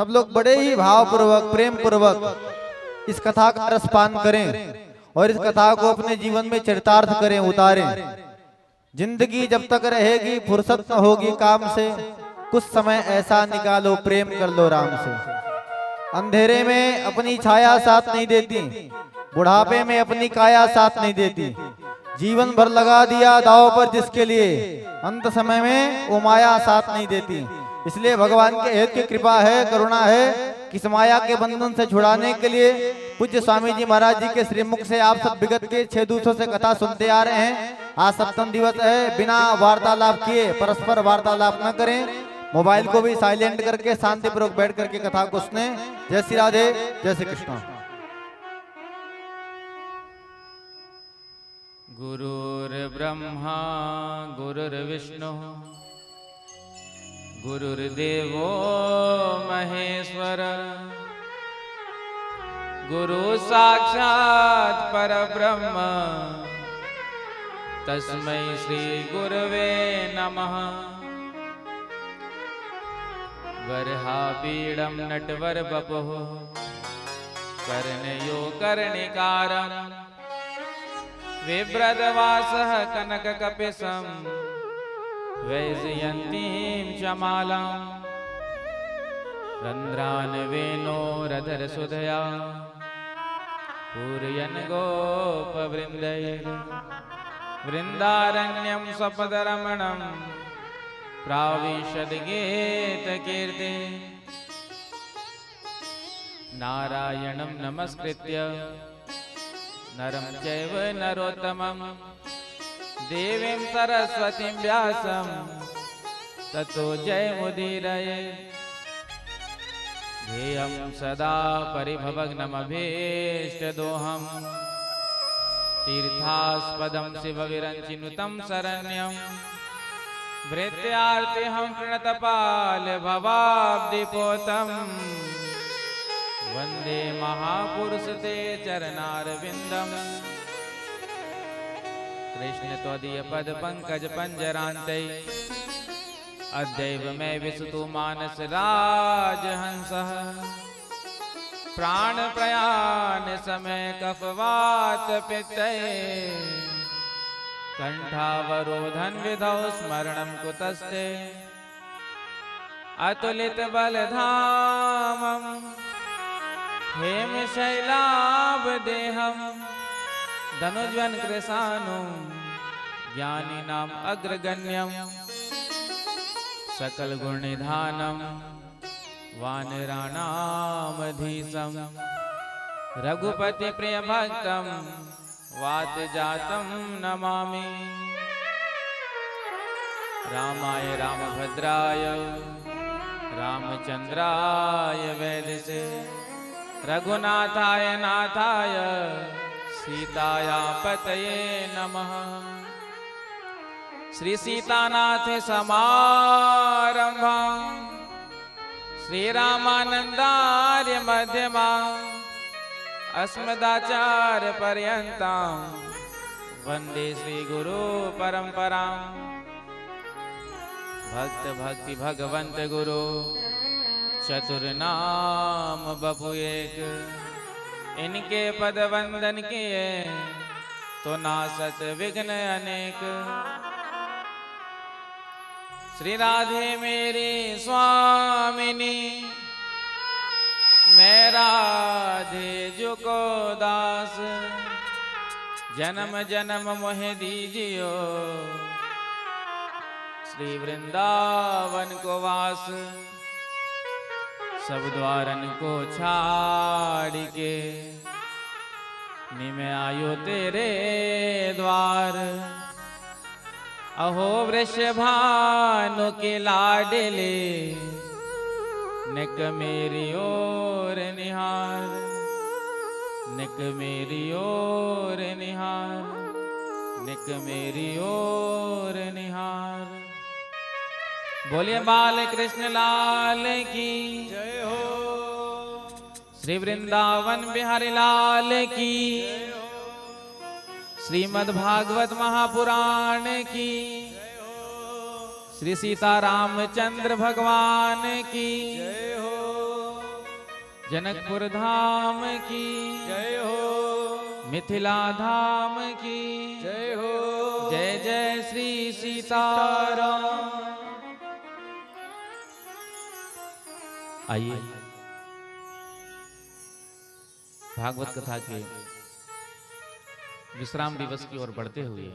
सब लोग बड़े ही भावपूर्वक प्रेम पूर्वक इस कथा का रसपान करें और इस कथा को अपने जीवन में चरितार्थ करें, उतारें। जिंदगी जब तक रहेगी फुर्सत न होगी काम से, कुछ समय ऐसा निकालो प्रेम कर लो राम से। अंधेरे में अपनी छाया साथ नहीं देती, बुढ़ापे में अपनी काया साथ नहीं देती। जीवन भर लगा दिया दांव पर जिसके लिए, अंत समय में वो माया साथ नहीं देती। इसलिए भगवान के हेत की कृपा है, करुणा है कि इस माया के बंधन से छुड़ाने के लिए पूज्य स्वामी जी महाराज जी के श्रीमुख से आप सब विगत के 6 दिवसों से कथा सुनते आ रहे हैं। आज सप्तम दिवस है। बिना वार्तालाप किए, परस्पर वार्तालाप न करें, मोबाइल को भी साइलेंट करके शांतिपूर्वक बैठ करके कथा को सुने। जय श्री राधे, जय श्री कृष्ण। गुरुर्ब्रह्मा गुरुर्विष्णु गुरुर्देवो महेश्वर, गुरु साक्षात् परब्रह्म तस्मै श्री गुरवे नमः। वरहापीडं नटवरवपुः कर्णयो कर्णिकारं, बिभ्रदवासः कनककपिशं वैजयन्तीं च मालां, रन्ध्रान्वेणोरधरसुधया पूरयन् गोपवृन्दैः। वृन्दारण्यं स्वपदरमणं प्राविशद्गीतकीर्ति, नारायणं नमस्कृत्य नरं चैव नरोत्तमं, देवीं सरस्वतीं व्यासं ततो जयमुदीरये। ध्येयं सदा परिभवग्नमभीष्टदोहं, तीर्थास्पदं शिवविरञ्चिनुतं शरण्यं, भृत्यार्तिहं प्रणतपालभवाब्धिपोतं, वन्दे महापुरुष ते चरणारविन्दम्। कृष्ण त्वदीय पद पंकज पंजरान्ते, अद्यैव मे विसुतु मानस राजहंसः, प्राण प्रयाण समय कफवात पित्तये, कंठावरोधन विधौ स्मरणं कुतस्ते, अतुलित बलधामं हेमशैलाभदेहं, धनुज्वन कृशानुं ज्ञानिनाम् अग्रगण्यं, सकल गुणनिधानं वानराणामधीशं, रघुपति प्रिय भक्तं वातजातं नमामि। रामाय रामभद्राय रामचंद्राय वेदसे, रघुनाथाय नाथाय सीताया पतये नमः। श्री सीतानाथ समारंभां श्री रामानंदार्य मध्यमां, अस्मदाचार्य पर्यन्तां वन्दे श्री गुरु परंपरां। भक्त भक्ति भगवंत गुरु चतुर्नाम बपु एक, इनके पद वंदन किए तो नासत विघ्न अनेक। श्री राधे मेरी स्वामिनी, मैं राधे जुको दास, जन्म जन्म मोहे दीजियो श्री वृंदावन को वास। सब द्वारन को छाड़ के निमे आयो तेरे द्वार, अहो वृषभानु के लाडले निक मेरी ओर निहार, निक मेरी ओर निहार, निक मेरी ओर निहार। बोलिए बाल कृष्ण लाल की जय हो, श्री वृंदावन बिहारी लाल की, श्रीमद् भागवत महापुराण की, श्री सीता रामचंद्र भगवान की जय हो। जनकपुर धाम की जय हो, मिथिला धाम की जय हो, जय जय श्री सीताराम। आइए भागवत कथा के विश्राम दिवस की ओर बढ़ते हुए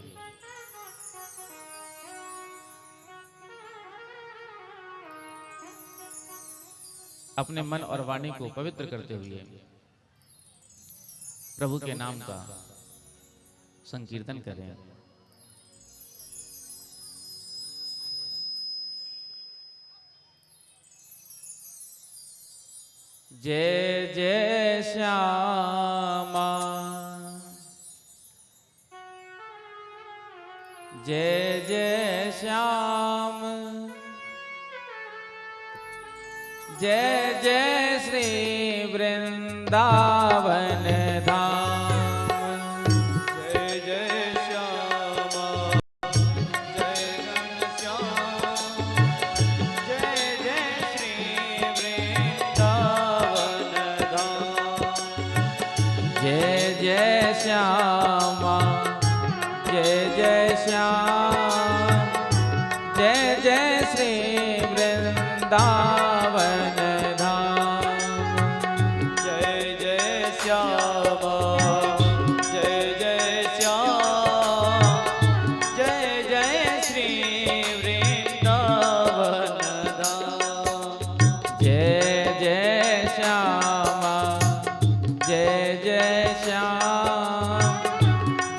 अपने मन और वाणी को पवित्र करते हुए प्रभु के नाम का संकीर्तन करें। जय जय श्यामा, जय जय श्याम, जय जय श्री वृंदावन धाम। जय जय श्यामा, जय घनश्याम, जय जय श्री वृंदावन धाम। जय जय श्यामा, जय जय श्याम, जय जय श्री वृंदावन धाम। जय जय श्यामा, जय जय श्याम, जय जय श्री वृंदावन धाम। जय जय श्यामा, जय जय श्याम,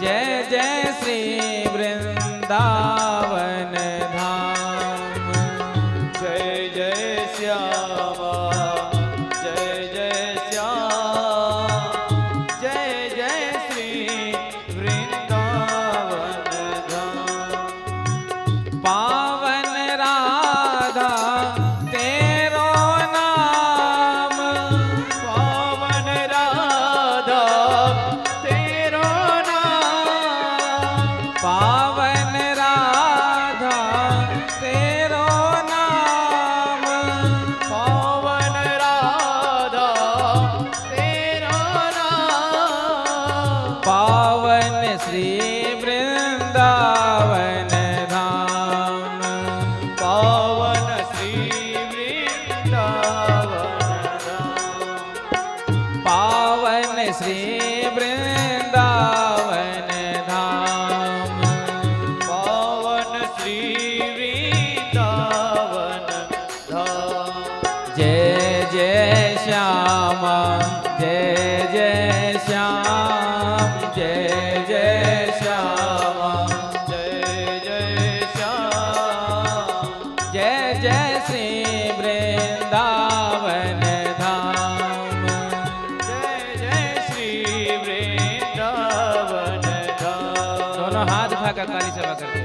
जय जय श्री वृंदावन धाम। जय जय श्यामा, जय जय श्याम, जय जय श्री वृंदावन धाम। पावन राधा तेरो नाम, पावन राधा तेरो नाम। पावन राधा तेरो नाम। पावन राधा तेरो नाम। पावन श्री वृंदावन धाम। पावन श्री वृंदावन धाम। पावन श्री वृंदावन धाम। पावन श्री वृंदावन धाम। जय जय श्यामा, जय जय श्याम, जय जय श्यामा, जय जय श्याम, जय जय श्री वृंदावन धाम। जय जय श्री वृंदावन धाम। दोनों हाथ उठाकर काली सेवा करते हैं।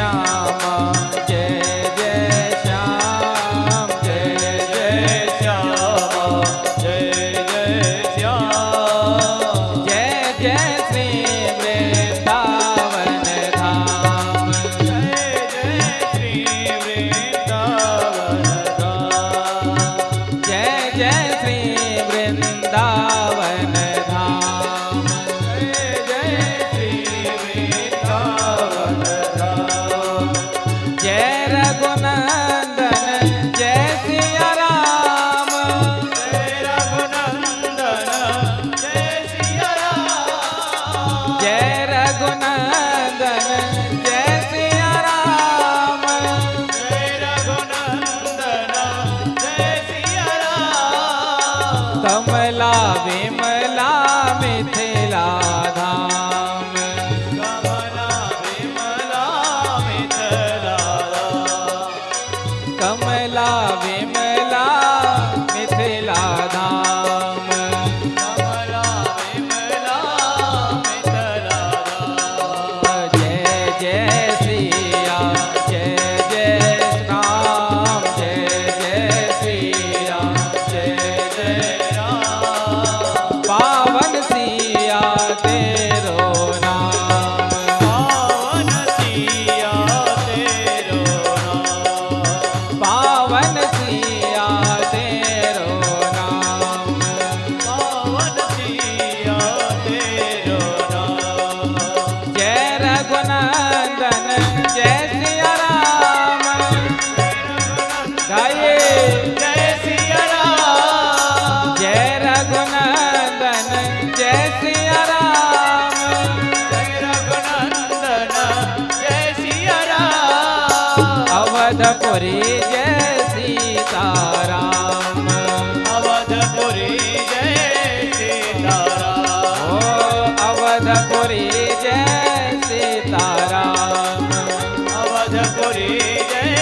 श्याम जय जय श्याम जय जय श्याम जय जय श्याम जय जय श्री वृंदावन धाम जय जय श्री वृंदावन धाम जय जय श्री वृंदावन धाम जय जय श्री वृंदावन धाम जय रघुनंदन जय सिया राम जय रघुनंदन जय सिया राम जय रघुनंदन जय सिया राम जय रघुनंदन जय सिया राम कमला विमला मिथिला धाम कमला विमला मिथिला राम कमला विमला मिथिला धाम कमला विमला मिथिला राम जय जय सिया जय जय राम जय जय सिया जय जय राम पावन सिया तेरो नाम पावन सिया तेरो नाम पावन सिया तेरो नाम पावन सिया तेरो नाम जय रघुनंदन जय सिया राम गाइए जय सिया राम जय रघुनंदन जय सिया राम जय रघुनंदन जय सिया राम अवधपुरी जय सीताराम अवधपुरी जय सीताराम ओ अवधपुरी जय सीताराम अवधपुरी जय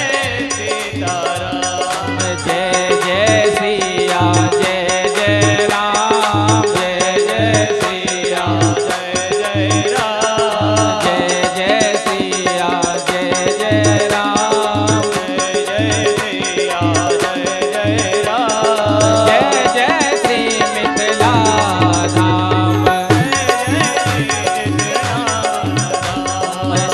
सीताराम जय जय सिया जय जय राम जय जय सिया जय जय राम जय जय सिया जय जय राम जय जय सिया जय जय राम जय जय श्री मिथिला धाम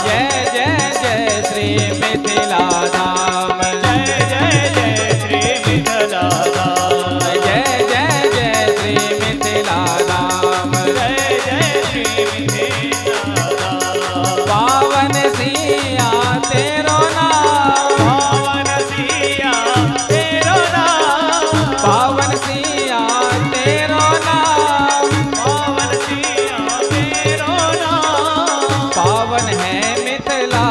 जय जय जय श्री मिथिला धाम जय जय जय श्री मिथिला धाम जय जय जय श्री मिथिला धाम जय जय श्री मिथिला धाम पावन सिया तेरो नाम पावन सिया तेरो नाम पावन सिया तेरो नाम पावन सिया तेरो नाम पावन है मिथिला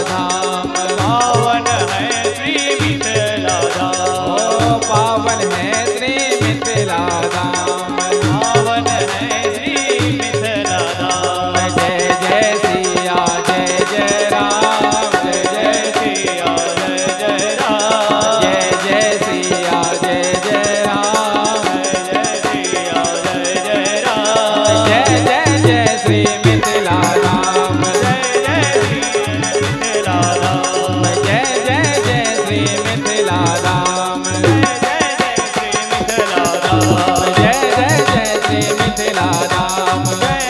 धाम पावन है श्री मिथिला धाम ओ पावन है श्री मिथिला धाम पावन है श्री मिथिला धाम जय जय सिया जय जय राम जय जय जय सिया जय जय राम जय जय सिया जय जय राम जय सिया जय जय राम जय जय जय श्री मिथिला धाम जय जय श्री मिथिला धाम जय जय जय श्री मिथिला धाम जय जय जय श्री मिथिला धाम जय जय जय श्री मिथिला धाम जय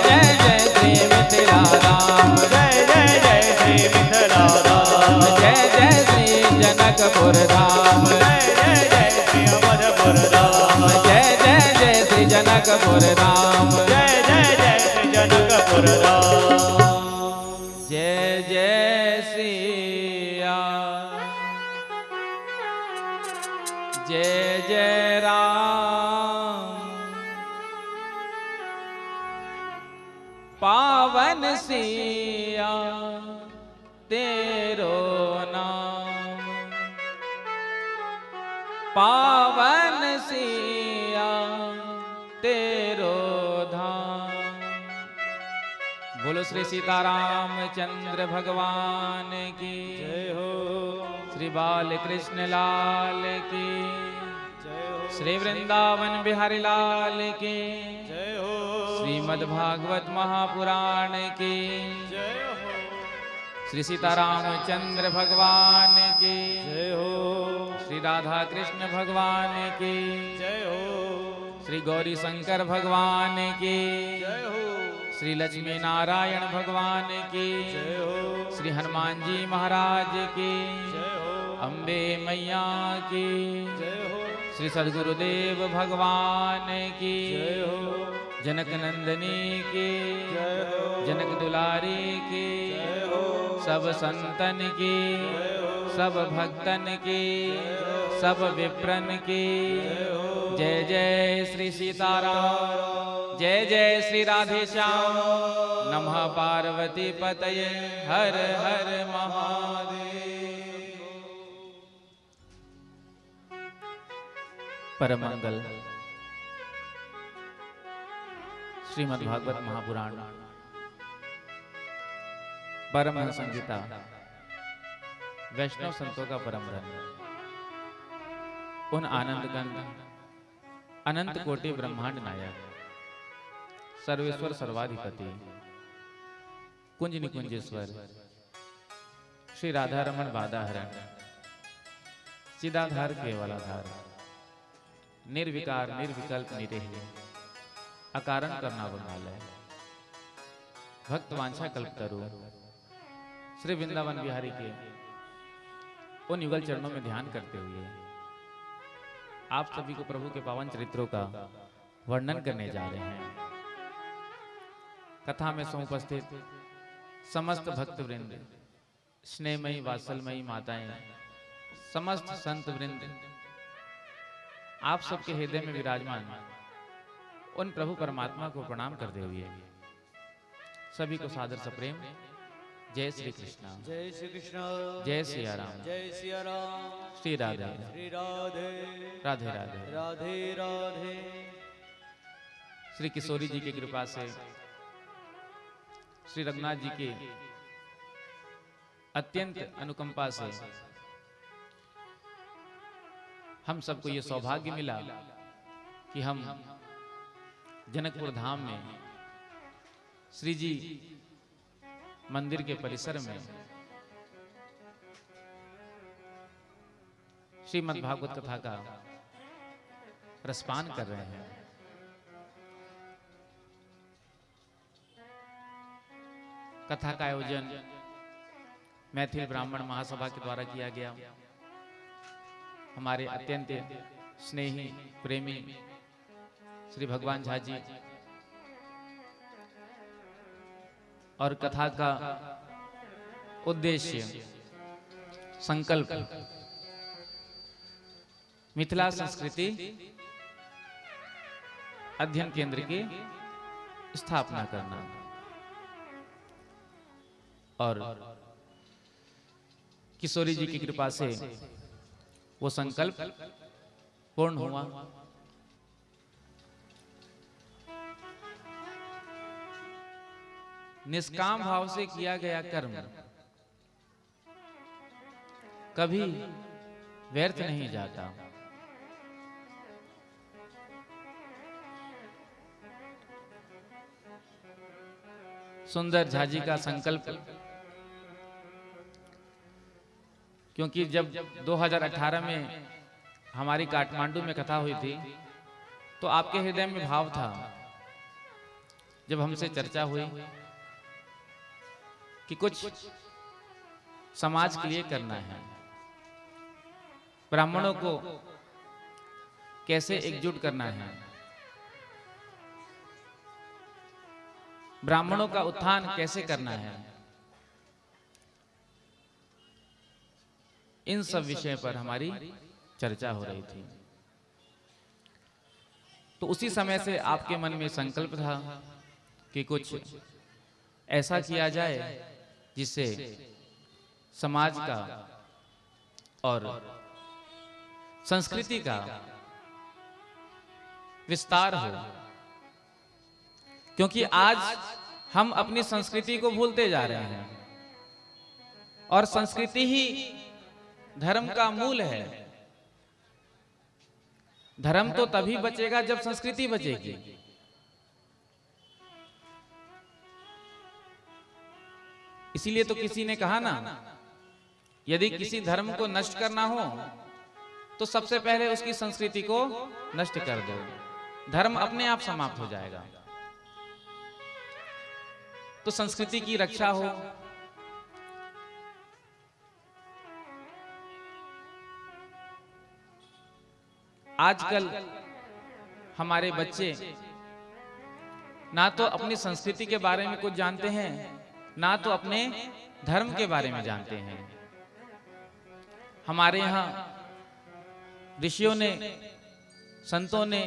जय जय श्री मिथिला धाम जय जय जय श्री मिथिला धाम जय जय जय श्री जनकपुर धाम जय जय श्री अवधपुर धाम जय जय जय श्री जनकपुर धाम जय जय जय श्री जनकपुर धाम जय जय सिया जय जय राम पावन सिया तेरो नाम पावन सिया तेरो धाम। बोलो श्री सीताराम चंद्र भगवान की जय हो श्री बाल कृष्ण लाल की जय हो श्री वृंदावन बिहारी लाल की जय हो श्री श्रीमद्भागवत महापुराण की जय हो, श्री सीतारामचंद्र भगवान की जय हो, श्री राधा कृष्ण भगवान की जय हो, श्री गौरी शंकर भगवान की जय हो, श्री लक्ष्मी नारायण भगवान की जय हो, श्री हनुमान जी महाराज की जय हो, अम्बे मैया की जय हो, श्री सद्गुरुदेव भगवान की जय हो, जनक नंदनी की जय हो, जनक दुलारी की जय हो, सब संतन की सब भक्तन की सब विप्रन की जय जय श्री सीताराम, जय जय श्री राधे श्याम, नमः पार्वती पतये, हर हर महादेव। परम मंगल श्रीमद् भागवत महापुराण परमहंस संगीता वैष्णव संतों का परम धन, उन आनंद गंध अनंत कोटि ब्रह्मांड नायक सर्वेश्वर सर्वाधिपति कुंज निकुंजेश्वर श्री राधा रमण बादाहरण चिदाधार केवलाधार निर्विकार निर्विकल्प निरेह अकारण करना वरनालय भक्त वांछा कल्प तरु श्री वृंदावन बिहारी के उन युगल चरणों में ध्यान करते हुए आप सभी को प्रभु के पावन चरित्रों का वर्णन करने जा रहे हैं। कथा में समुपस्थित समस्त भक्त वृंद, स्नेहमयी वात्सलमयी माताएं, समस्त संत वृंद, आप सबके हृदय में विराजमान उन प्रभु परमात्मा को प्रणाम करते हुए सभी को सादर सप्रेम जय श्री कृष्ण, जय श्री कृष्ण, जय सिया राम, जय सिया राम, श्री राधे श्री राधे, राधे राधे। राधे राधे। श्री किशोरी जी की कृपा से, श्री रघुनाथ जी के अत्यंत अनुकंपा से हम सबको ये सौभाग्य मिला कि हम जनकपुर धाम में श्री जी मंदिर के परिसर में श्रीमद् भागवत कथा का रसपान कर रहे हैं। कथा का आयोजन मैथिल ब्राह्मण महासभा के द्वारा किया गया। हमारे अत्यंत स्नेही प्रेमी श्री भगवान झा जी और कथा का उद्देश्य संकल्प मिथिला संस्कृति अध्ययन केंद्र की स्थापना करना और किशोरी जी की कृपा से वो संकल्प पूर्ण हुआ। निष्काम भाव से किया गया कर्म कभी व्यर्थ नहीं जाता। सुंदर झाजी का संकल्प, क्योंकि जब 2018 में हमारी काठमांडू में कथा हुई थी तो आपके हृदय में भाव था, जब हमसे चर्चा हुई कि कुछ समाज के लिए करना है, ब्राह्मणों को कैसे एकजुट करना है, ब्राह्मणों का उत्थान कैसे करना है, इन सब विषय पर हमारी चर्चा हो रही थी। तो उसी समय से आपके मन में संकल्प था कि कुछ ऐसा किया जाए जिससे समाज का और संस्कृति का विस्तार हो, क्योंकि आज हम अपनी संस्कृति को भूलते जा रहे हैं और संस्कृति ही धर्म का मूल है। धर्म तो तभी बचेगा जब संस्कृति बचेगी। इसीलिए तो किसी ने कहा ना, यदि किसी धर्म को नष्ट करना हो तो सबसे पहले उसकी संस्कृति को नष्ट कर दो, धर्म अपने आप समाप्त हो जाएगा। तो संस्कृति की रक्षा हो, आजकल हमारे बच्चे ना तो अपनी संस्कृति के बारे में कुछ जानते हैं, ना तो अपने धर्म के बारे में जानते हैं। हमारे यहाँ ऋषियों ने, संतों ने,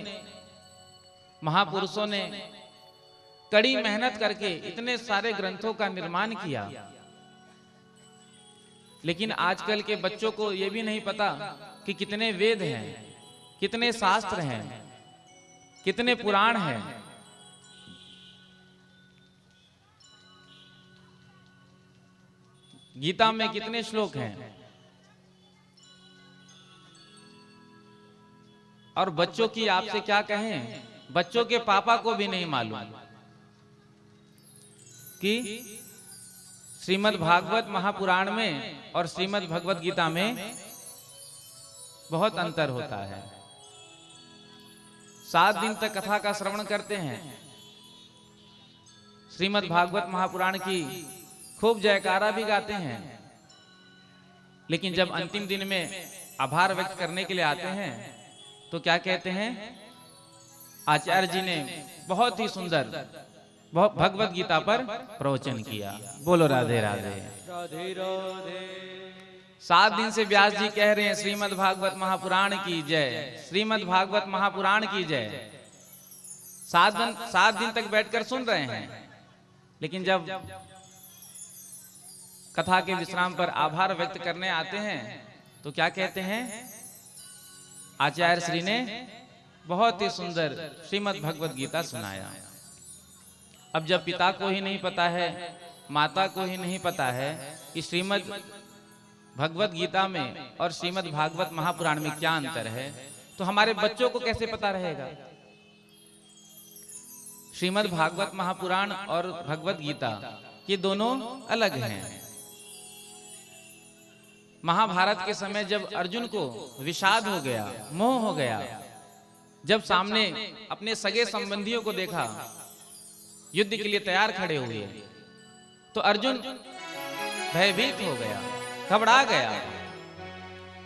महापुरुषों ने कड़ी मेहनत करके इतने सारे ग्रंथों का निर्माण किया, लेकिन आजकल के बच्चों को यह भी नहीं पता कि कितने वेद हैं, कितने शास्त्र हैं, कितने पुराण हैं। गीता में कितने श्लोक हैं। और बच्चों की आपसे क्या कहें, बच्चों के पापा को भी नहीं मालूम कि श्रीमद् भागवत महापुराण में और श्रीमद् भगवत गीता में बहुत अंतर होता है। 7 दिन तक कथा का श्रवण करते हैं, श्रीमद् भागवत महापुराण की खूब जयकारा भी गाते हैं, लेकिन जब अंतिम दिन में आभार व्यक्त करने के लिए आते हैं तो क्या कहते हैं, आचार्य जी ने बहुत ही सुंदर भगवत गीता पर प्रवचन किया। बोलो राधे राधे। राधे राधे। 7 दिन से व्यास जी कह रहे हैं श्रीमद् भागवत महापुराण की जय, श्रीमद् भागवत महापुराण की जय। 7 दिन तक बैठकर सुन रहे हैं, लेकिन जब कथा के विश्राम पर आभार व्यक्त करने आते हैं तो क्या कहते हैं, आचार्य श्री ने बहुत ही सुंदर श्रीमद् भगवत गीता सुनाया। अब जब पिता को ही नहीं पता है, माता को ही नहीं पता है कि श्रीमद् भगवत गीता में और श्रीमद् भागवत महापुराण में क्या अंतर है, तो हमारे बच्चों को कैसे पता रहेगा। श्रीमद् भागवत महापुराण और भगवत गीता ये दोनों अलग हैं। महाभारत के समय जब अर्जुन को विषाद हो गया, मोह हो गया, जब सामने अपने सगे संबंधियों को देखा युद्ध के लिए तैयार खड़े हुए, तो अर्जुन भयभीत हो गया, घबरा गया।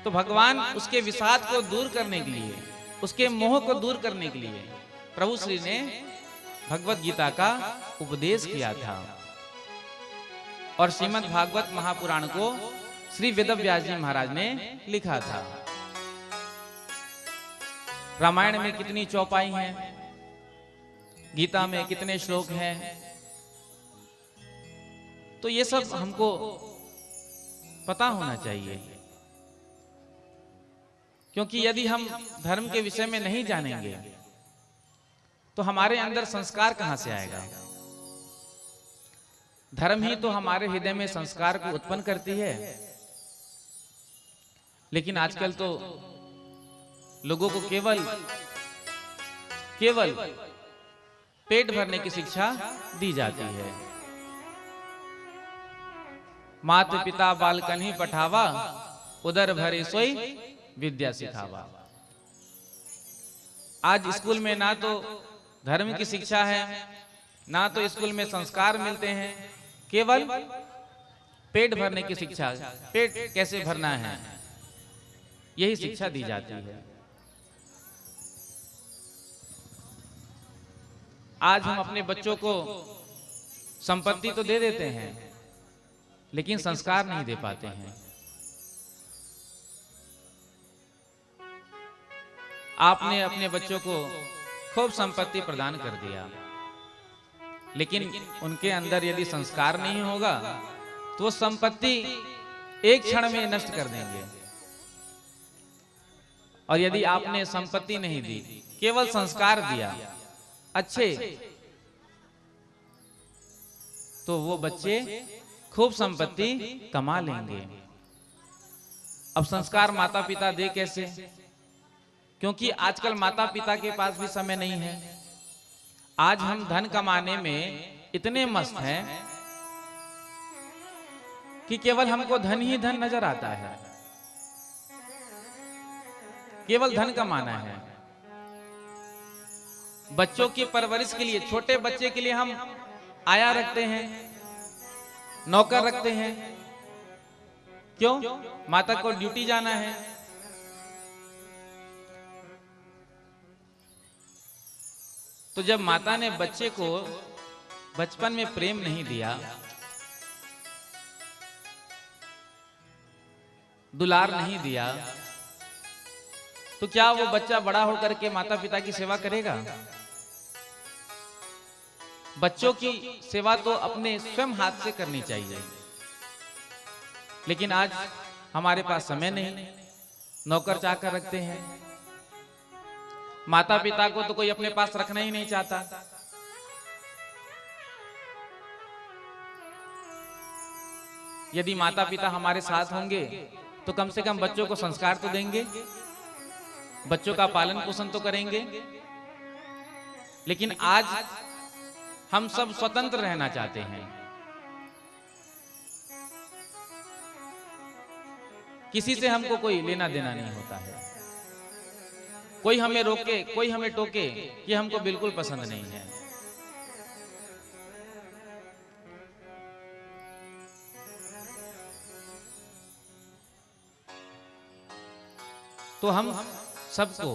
तो भगवान उसके विषाद को दूर करने के लिए, उसके मोह को दूर करने के लिए प्रभु श्री ने भगवत गीता का उपदेश किया था। और श्रीमद् भागवत महापुराण को श्री वेदव्यास जी महाराज ने लिखा था। रामायण में कितनी चौपाई हैं, गीता में कितने श्लोक हैं, तो ये सब हमको पता होना चाहिए। क्योंकि यदि हम धर्म के विषय में नहीं जानेंगे तो हमारे अंदर संस्कार कहां से आएगा। धर्म ही तो हमारे हृदय में संस्कार को उत्पन्न करती है। लेकिन आजकल तो लोगों को केवल पेट भरने की शिक्षा दी जाती है। मात पिता बालकन ही पठावा, उदर भरे सोई विद्या सिखावा। आज स्कूल में ना तो धर्म की शिक्षा है, ना तो स्कूल में संस्कार मिलते हैं, केवल पेट भरने की शिक्षा, पेट कैसे भरना है यही शिक्षा दी जाती है। आज हम अपने बच्चों को संपत्ति तो दे देते हैं, लेकिन संस्कार नहीं दे पाते हैं। आपने अपने बच्चों को खूब संपत्ति प्रदान कर दिया, लेकिन उनके अंदर यदि संस्कार नहीं होगा तो वो संपत्ति एक क्षण में नष्ट कर देंगे। और यदि आपने संपत्ति नहीं दी, केवल संस्कार दिया अच्छे, तो वो बच्चे खूब संपत्ति कमा लेंगे। अब संस्कार माता पिता दे कैसे? क्योंकि आजकल माता पिता के पास भी समय नहीं है। आज हम धन कमाने में इतने मस्त हैं कि केवल हमको धन ही धन नजर आता है, केवल धन कमाना है। बच्चों की परवरिश के लिए, छोटे बच्चे के लिए हम आया रखते हैं, नौकर रखते हैं। क्यों? माता को ड्यूटी जाना है। तो जब माता ने बच्चे को बचपन में प्रेम नहीं दिया, दुलार नहीं दिया, तो क्या वो बच्चा बड़ा होकर के माता पिता की सेवा करेगा? बच्चों की सेवा तो अपने स्वयं हाथ से करनी चाहिए, लेकिन आज हमारे पास समय नहीं, नौकर चाकर रखते हैं। माता पिता को तो कोई अपने पास रखना ही नहीं चाहता। यदि माता पिता हमारे साथ होंगे तो कम से कम बच्चों को संस्कार तो देंगे, बच्चों का पालन पोषण तो करेंगे। लेकिन आज हम सब स्वतंत्र रहना चाहते हैं, किसी से हमको कोई लेना देना नहीं होता है। कोई हमें रोके, कोई हमें टोके, ये हमको बिल्कुल पसंद नहीं है। तो हम सबको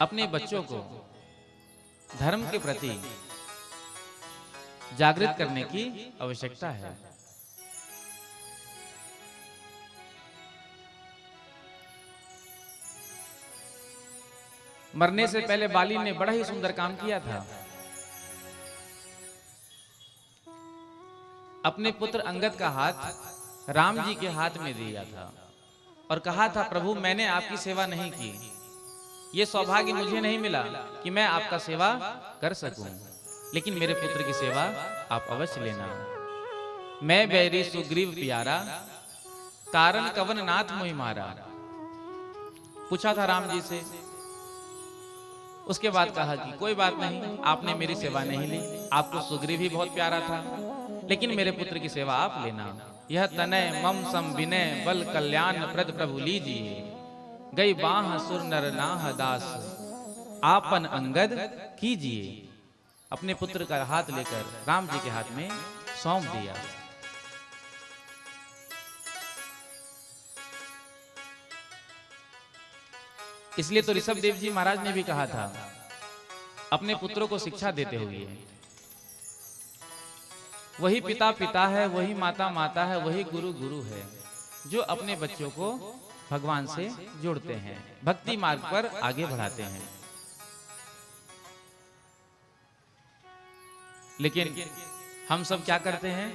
अपने बच्चों को धर्म के प्रति जागृत करने की आवश्यकता है। मरने से पहले बाली ने बड़ा ही सुंदर काम किया था। अपने पुत्र अंगद का हाथ राम जी के हाथ में दिया था और कहा था, प्रभु मैंने आपकी सेवा नहीं की, ये सौभाग्य मुझे नहीं मिला कि मैं आपका सेवा कर सकूं, लेकिन मेरे पुत्र की सेवा आप अवश्य लेना। मैं बैरी सुग्रीव प्यारा, कारण कवन नाथ मोहि मारा। पूछा था राम जी से, उसके बाद कहा कि कोई बात नहीं, आपने मेरी सेवा नहीं ली, आपको सुग्रीव ही बहुत प्यारा था, लेकिन मेरे पुत्र की सेवा आप लेना। यह तनय मम सम विनय बल कल्याण प्रद प्रभु लीजिए, गई बाह सुर नर नाह दास, आपन अंगद कीजिए। अपने पुत्र का हाथ लेकर राम जी के हाथ में सौंप दिया। इसलिए तो ऋषभ देव जी महाराज ने भी कहा था अपने पुत्रों को शिक्षा देते हुए, वही पिता पिता है, वही माता माता है, वही गुरु गुरु है, जो अपने बच्चों को भगवान से जोड़ते हैं, भक्ति मार्ग पर आगे बढ़ाते हैं। लेकिन हम सब क्या करते हैं?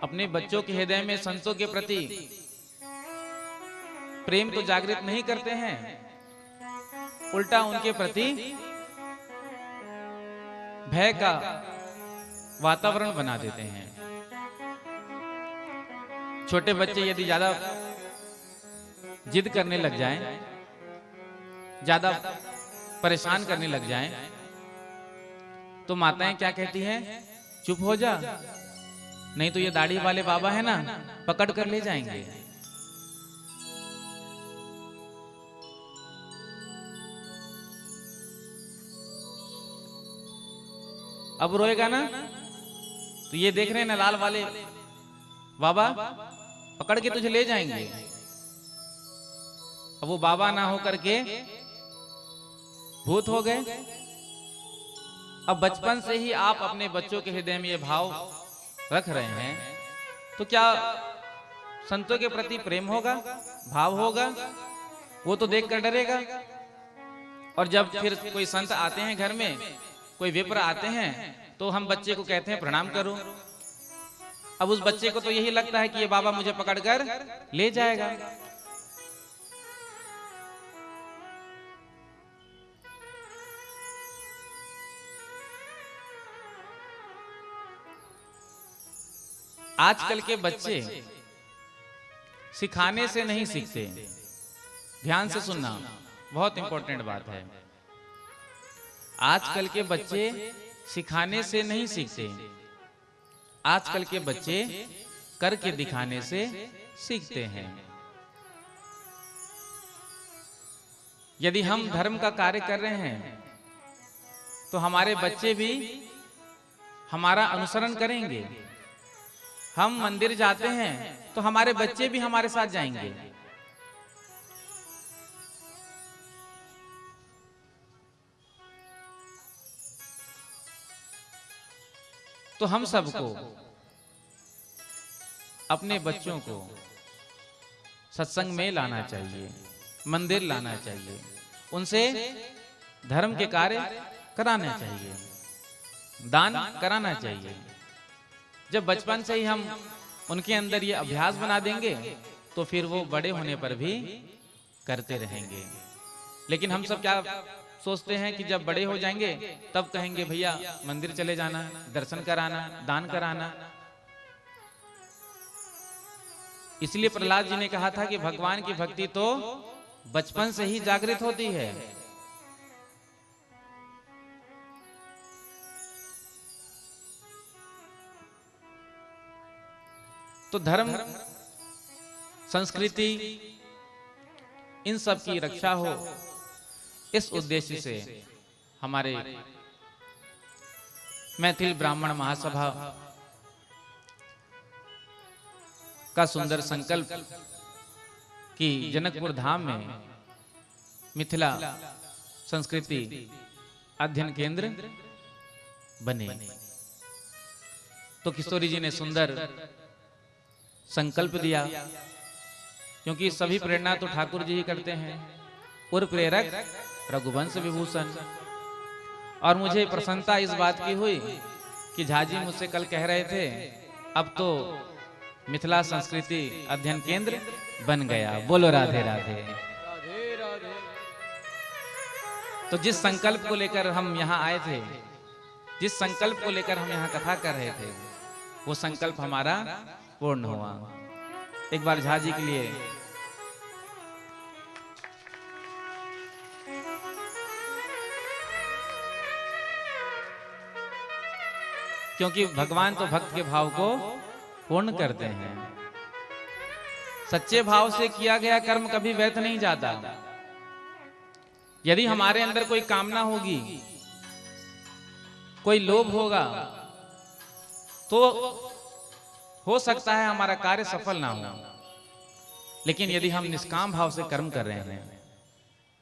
अपने बच्चों के हृदय में संतों के प्रति प्रेम तो जागृत नहीं करते हैं, उल्टा उनके प्रति भय का वातावरण बना देते हैं। छोटे बच्चे यदि ज्यादा जिद करने लग जाएं, ज्यादा परेशान करने लग जाएं, तो माताएं क्या कहती हैं? चुप हो जा, नहीं तो ये दाढ़ी वाले बाबा है ना, पकड़ कर ले जाएंगे। अब रोएगा ना, तो ये देख रहे हैं ना लाल वाले बाबा पकड़ के तुझे ले जाएंगे। अब वो बाबा ना हो करके भूत हो गए। अब बचपन से ही आप अपने बच्चों के हृदय में ये भाव रख रहे हैं, तो क्या संतों के प्रति प्रेम होगा, भाव होगा? वो तो देखकर डरेगा। और जब फिर कोई संत आते हैं घर में, कोई विप्र आते हैं, तो हम बच्चे को कहते हैं प्रणाम करो। अब उस बच्चे को तो यही लगता है कि ये बाबा मुझे पकड़कर ले जाएगा। आजकल के बच्चे सिखाने से नहीं सीखते। ध्यान से सुनना, बहुत इंपॉर्टेंट बात है। आजकल के बच्चे सिखाने से नहीं सीखते, आजकल के बच्चे करके दिखाने से सीखते हैं। यदि हम धर्म का कार्य कर रहे हैं तो हमारे बच्चे भी हमारा अनुसरण करेंगे। हम मंदिर जाते हैं तो हमारे बच्चे भी हमारे साथ जाएंगे। तो हम सबको अपने बच्चों को सत्संग में लाना चाहिए, मंदिर लाना चाहिए, उनसे धर्म के कार्य कराना चाहिए, दान कराना चाहिए। जब बचपन से ही हम उनके अंदर ये अभ्यास बना देंगे तो फिर वो बड़े होने पर भी करते रहेंगे। लेकिन हम सब क्या सोचते हैं कि जब बड़े हो जाएंगे तब कहेंगे भैया मंदिर चले जाना, दर्शन कराना, दान कराना। इसलिए प्रहलाद जी ने कहा था कि भगवान की भक्ति तो बचपन से ही जागृत होती है। तो धर्म, संस्कृति, इन सब की रक्षा हो, इस उद्देश्य से हमारे मैथिल ब्राह्मण महासभा का सुंदर संकल्प कि जनकपुर धाम में मिथिला संस्कृति अध्ययन केंद्र बने। तो किशोरी जी ने सुंदर संकल्प दिया, क्योंकि सभी प्रेरणा तो ठाकुर जी ही करते हैं, और प्रेरक रघुवंश विभूषण। और मुझे प्रसन्नता इस बात की हुई कि झाजी मुझसे कल कह रहे थे अब तो मिथिला संस्कृति अध्ययन केंद्र बन गया। बोलो राधे राधे। तो जिस संकल्प को लेकर हम यहाँ आए थे, जिस संकल्प को लेकर हम यहाँ कथा कर रहे थे, वो संकल्प हमारा पूर्ण हुआ। एक बार झाजी के लिए क्योंकि भगवान तो भक्त के भाव को पूर्ण करते हैं। सच्चे भाव से किया गया कर्म कभी व्यर्थ नहीं जाता। यदि हमारे अंदर कोई कामना होगी, कोई लोभ होगा, तो हो सकता है हमारा कार्य सफल ना हो। लेकिन यदि हम निष्काम भाव से कर्म कर रहे हैं,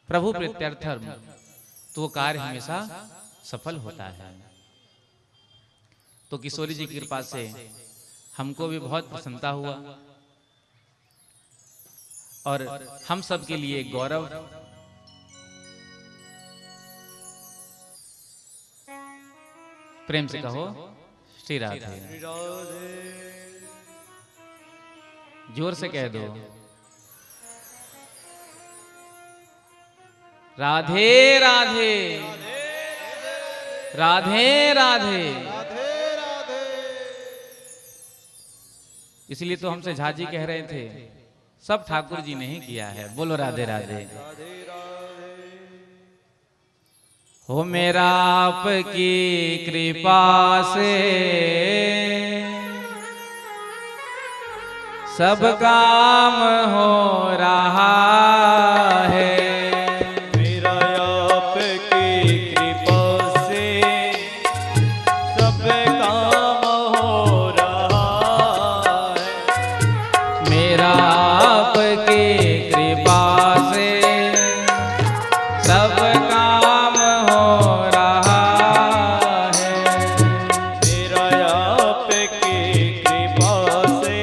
प्रभु प्रीत्यर्थम, तो वो कार्य हमेशा सफल होता है। तो किशोरी जी की कृपा से हमको भी बहुत प्रसन्नता हुआ और हम सब के लिए गौरव। प्रेम से कहो श्री राधे। जोर से कह दो राधे राधे राधे राधे। इसलिए तो हमसे झाजी कह रहे थे, सब ठाकुर जी ने ही किया है। बोलो राधे राधे। हो मेरा आपकी कृपा से सब काम हो रहा है। मेरा आपकी कृपा से सब काम हो रहा है। मेरा आपकी कृपा से सब काम हो रहा है। मेरा आपकी कृपा से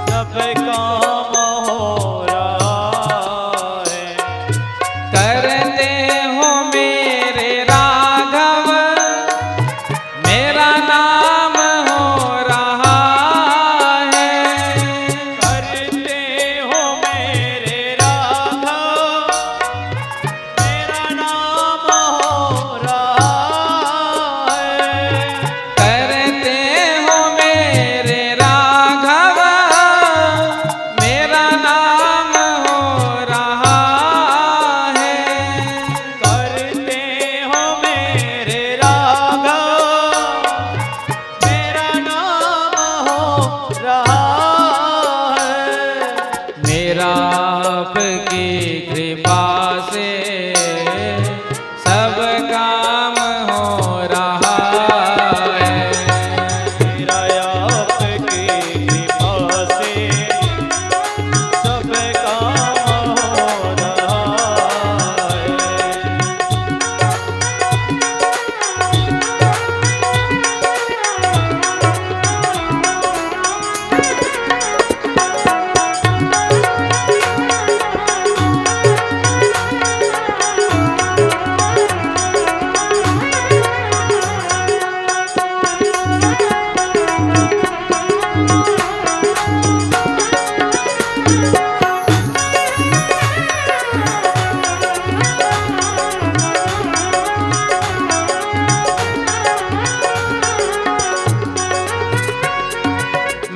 सब काम हो रहा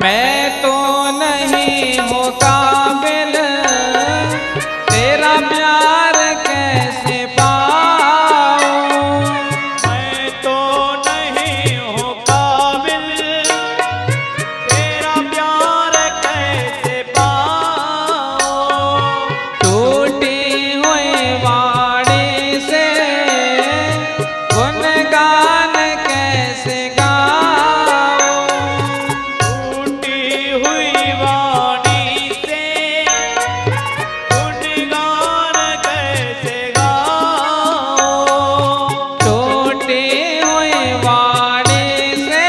मैं तो नहीं हूँ काबिल तेरा प्यार कैसे पाऊं। मैं तो नहीं हूँ काबिल तेरा प्यार कैसे पाऊं। टूटी हुई वाणी से गुनगान कैसे गाऊं। टूटी हुई वाणी से गुणगान कैसे गाऊं। टूटी हुई वाणी से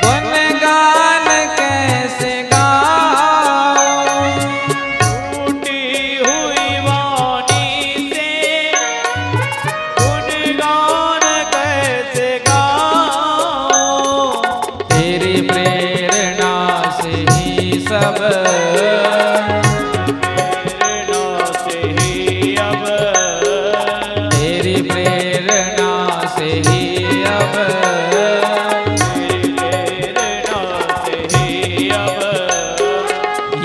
गुनगान कैसे गाऊं। टूटी हुई वाणी से गुणगान कैसे गाऊं। तेरी प्रेरणा से ही सब प्रेरणा से ही अब तेरी प्रेरणा से ही अब प्रेरणा से ही अब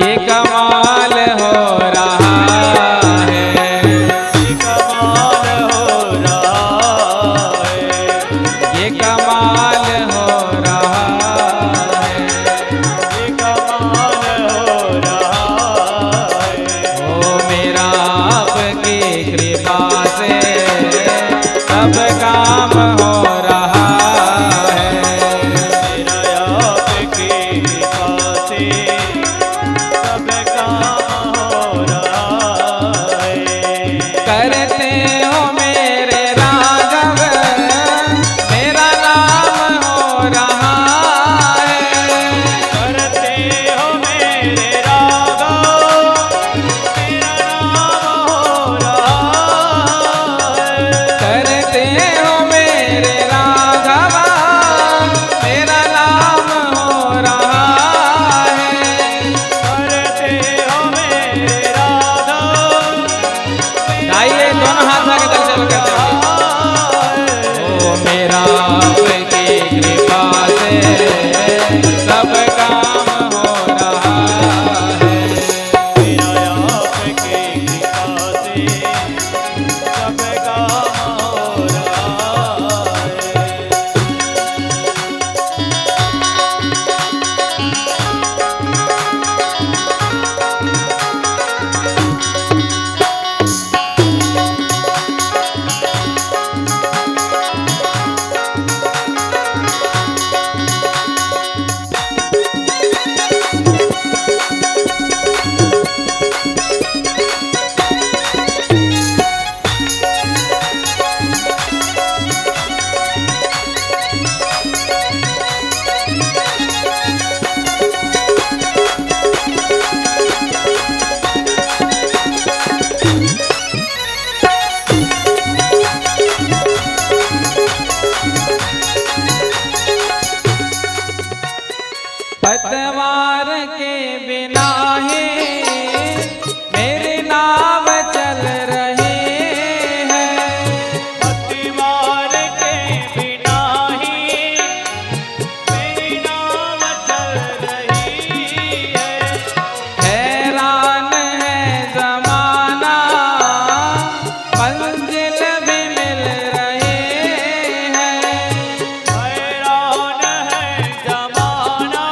ये कमाल हो रहा है। कमाल हो रहा है। ये कमाल हो रहा है। ये कमाल हो रहा है। ओ मेरा आपकी कृपा से सब काम हो रहा है। मेरा आपकी कृपा से सब काम हो रहा है। करते हो मेरे राघव मेरा नाम हो रहा है। करते हो मेरे राघव मेरा नाम हो रहा है। करते हो मेरे राघव मेरा नाम हो रहा है। करते हो मेरे राघव गाइए दोनों हाथ आगे तक चलो करते हुए। ओ मेरा आपकी कृपा से सब काम हो रहा है। मेरा आपकी कृपा से सब काम हो रहा है। पतवार के बिना ही मेरी नाव चल रही है। पतिवार के बिना ही मेरी नाव चल रही है। हैरान है जमाना मंजिल भी मिल रही है। हैरान है जमाना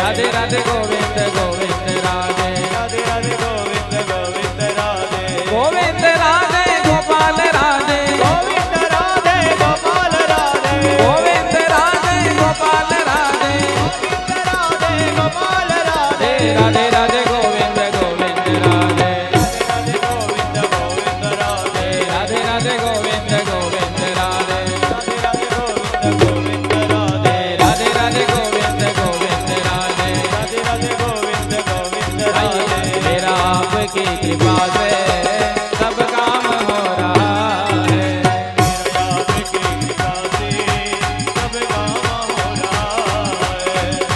राधे राधे गोविंद गोविंद राधे राधे राधे गोविंद गोविंद राधे गोविंद राधे गोपाल राधे गोविंद राधे गोपाल राधे गोविंद राधे गोपाल राधे गोविंद राधे गोपाल राधे राधे राधे गोविंद गोविंद राधे राधे गोविंद गोविंद राधे राधे राधे गोविंद गोविंद राधे राधे राधे गोविंद गोविंद राधे राधे राधे गोविंद गोविंद राधे राधे राधे गोविंद गोविंद राधे मेरा आपकी कृपा से सब काम हो रहा है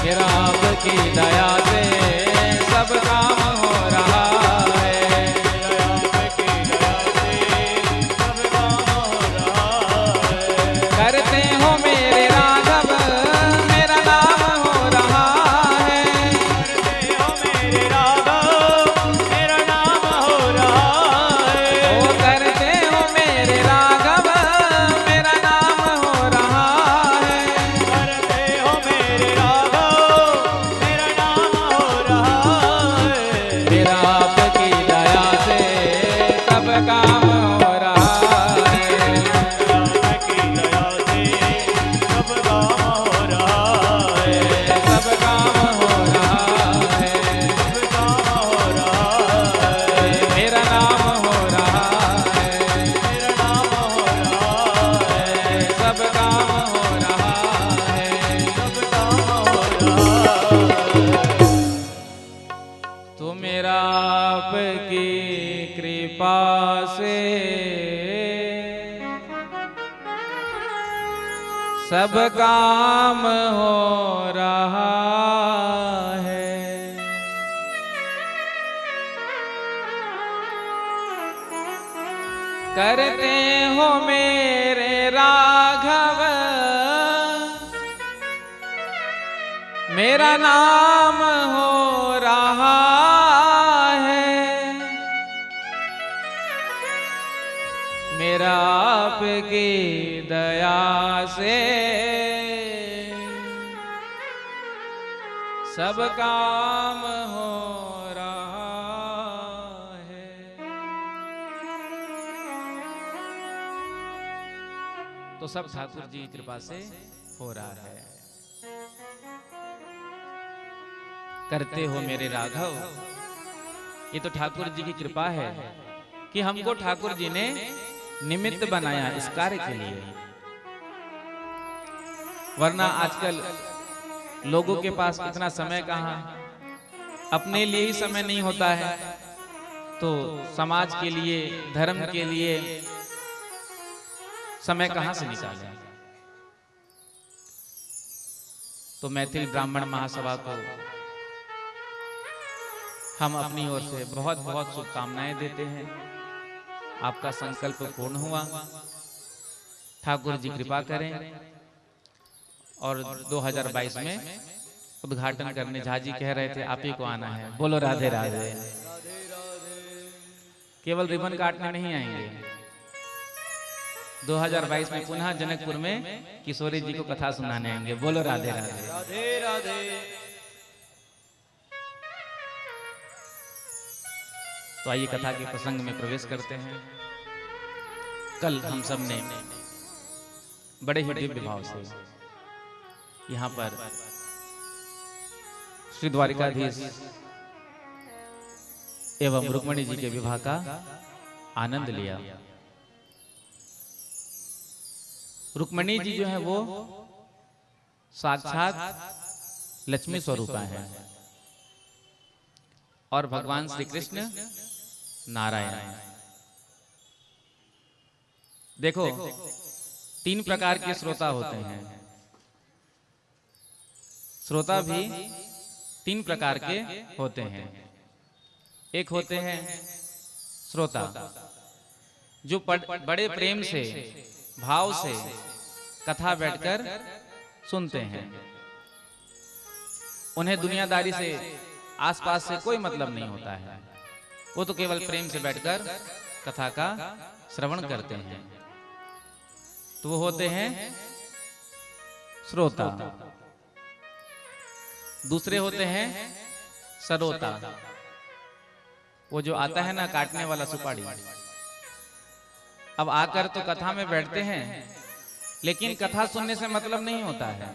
मेरा आपकी कृपा से सब काम हो रहा है मेरा आपकी दया से सब काम हो रहा है मेरा आपकी दया से सब काम हो रहा है करते हो मेरे राघव मेरा नाम हो रहा है करते हो मेरे राघव मेरा नाम हो रहा है ओ करते हो मेरे राघव मेरा नाम हो रहा है करते हो मेरे राघव मेरा नाम हो रहा है मेरा आपकी दया से सब काम हो रहा है आपकी दया से सब काम हो रहा है सब काम हो रहा है सब काम हो रहा है मेरा नाम हो रहा है मेरा नाम हो रहा है सब काम हो रहा है सब काम हो रहा है तो मेरा आपकी कृपा से सब काम हो रहा है करते हो मेरे राघव मेरा नाम हो रहा है मेरा आपकी दया से सब काम हो रहा है। तो सब ठाकुर जी की कृपा से हो रहा है। करते हो मेरे राघव, ये तो ठाकुर जी की कृपा है कि हमको ठाकुर जी ने निमित्त बनाया इस कार्य के लिए। वरना आजकल लोगों के पास इतना समय कहाँ, अपने लिए ही समय नहीं होता है, तो समाज के लिए, धर्म के लिए समय कहाँ से निकालें। तो मैथिल ब्राह्मण महासभा को हम अपनी ओर से बहुत बहुत शुभकामनाएं देते हैं। आपका संकल्प पूर्ण हुआ, ठाकुर जी कृपा करें और 2022 में उद्घाटन करने झाजी कह रहे थे आप ही को आना है। बोलो राधे राधे। केवल रिबन काटने नहीं आएंगे, 2022 में पुनः जनकपुर में किशोरी जी को कथा सुनाने आएंगे। बोलो राधे राधे। राधे राधे। तो आइए कथा के प्रसंग में प्रवेश करते हैं। कल हम सब ने बड़े ही दिव्य भाव से यहाँ पर श्री द्वारिकाधीश एवं रुक्मणी जी के विवाह का आनंद लिया। रुक्मणी जी जो है वो साक्षात लक्ष्मी स्वरूपा है और भगवान श्री कृष्ण नारायण। देखो, 3 प्रकार के श्रोता होते हैं। श्रोता भी 3 प्रकार के होते हैं। एक होते हैं श्रोता जो बड़े प्रेम से, भाव से कथा बैठकर सुनते हैं। उन्हें दुनियादारी से, आसपास से कोई मतलब नहीं होता है। वो तो केवल प्रेम से बैठकर कथा का श्रवण करते हैं। तो वो होते हैं श्रोता। दूसरे होते हैं सरोता, वो जो आता है ना काटने वाला सुपारी। अब आकर तो कथा में बैठते हैं, लेकिन कथा सुनने से मतलब नहीं होता है,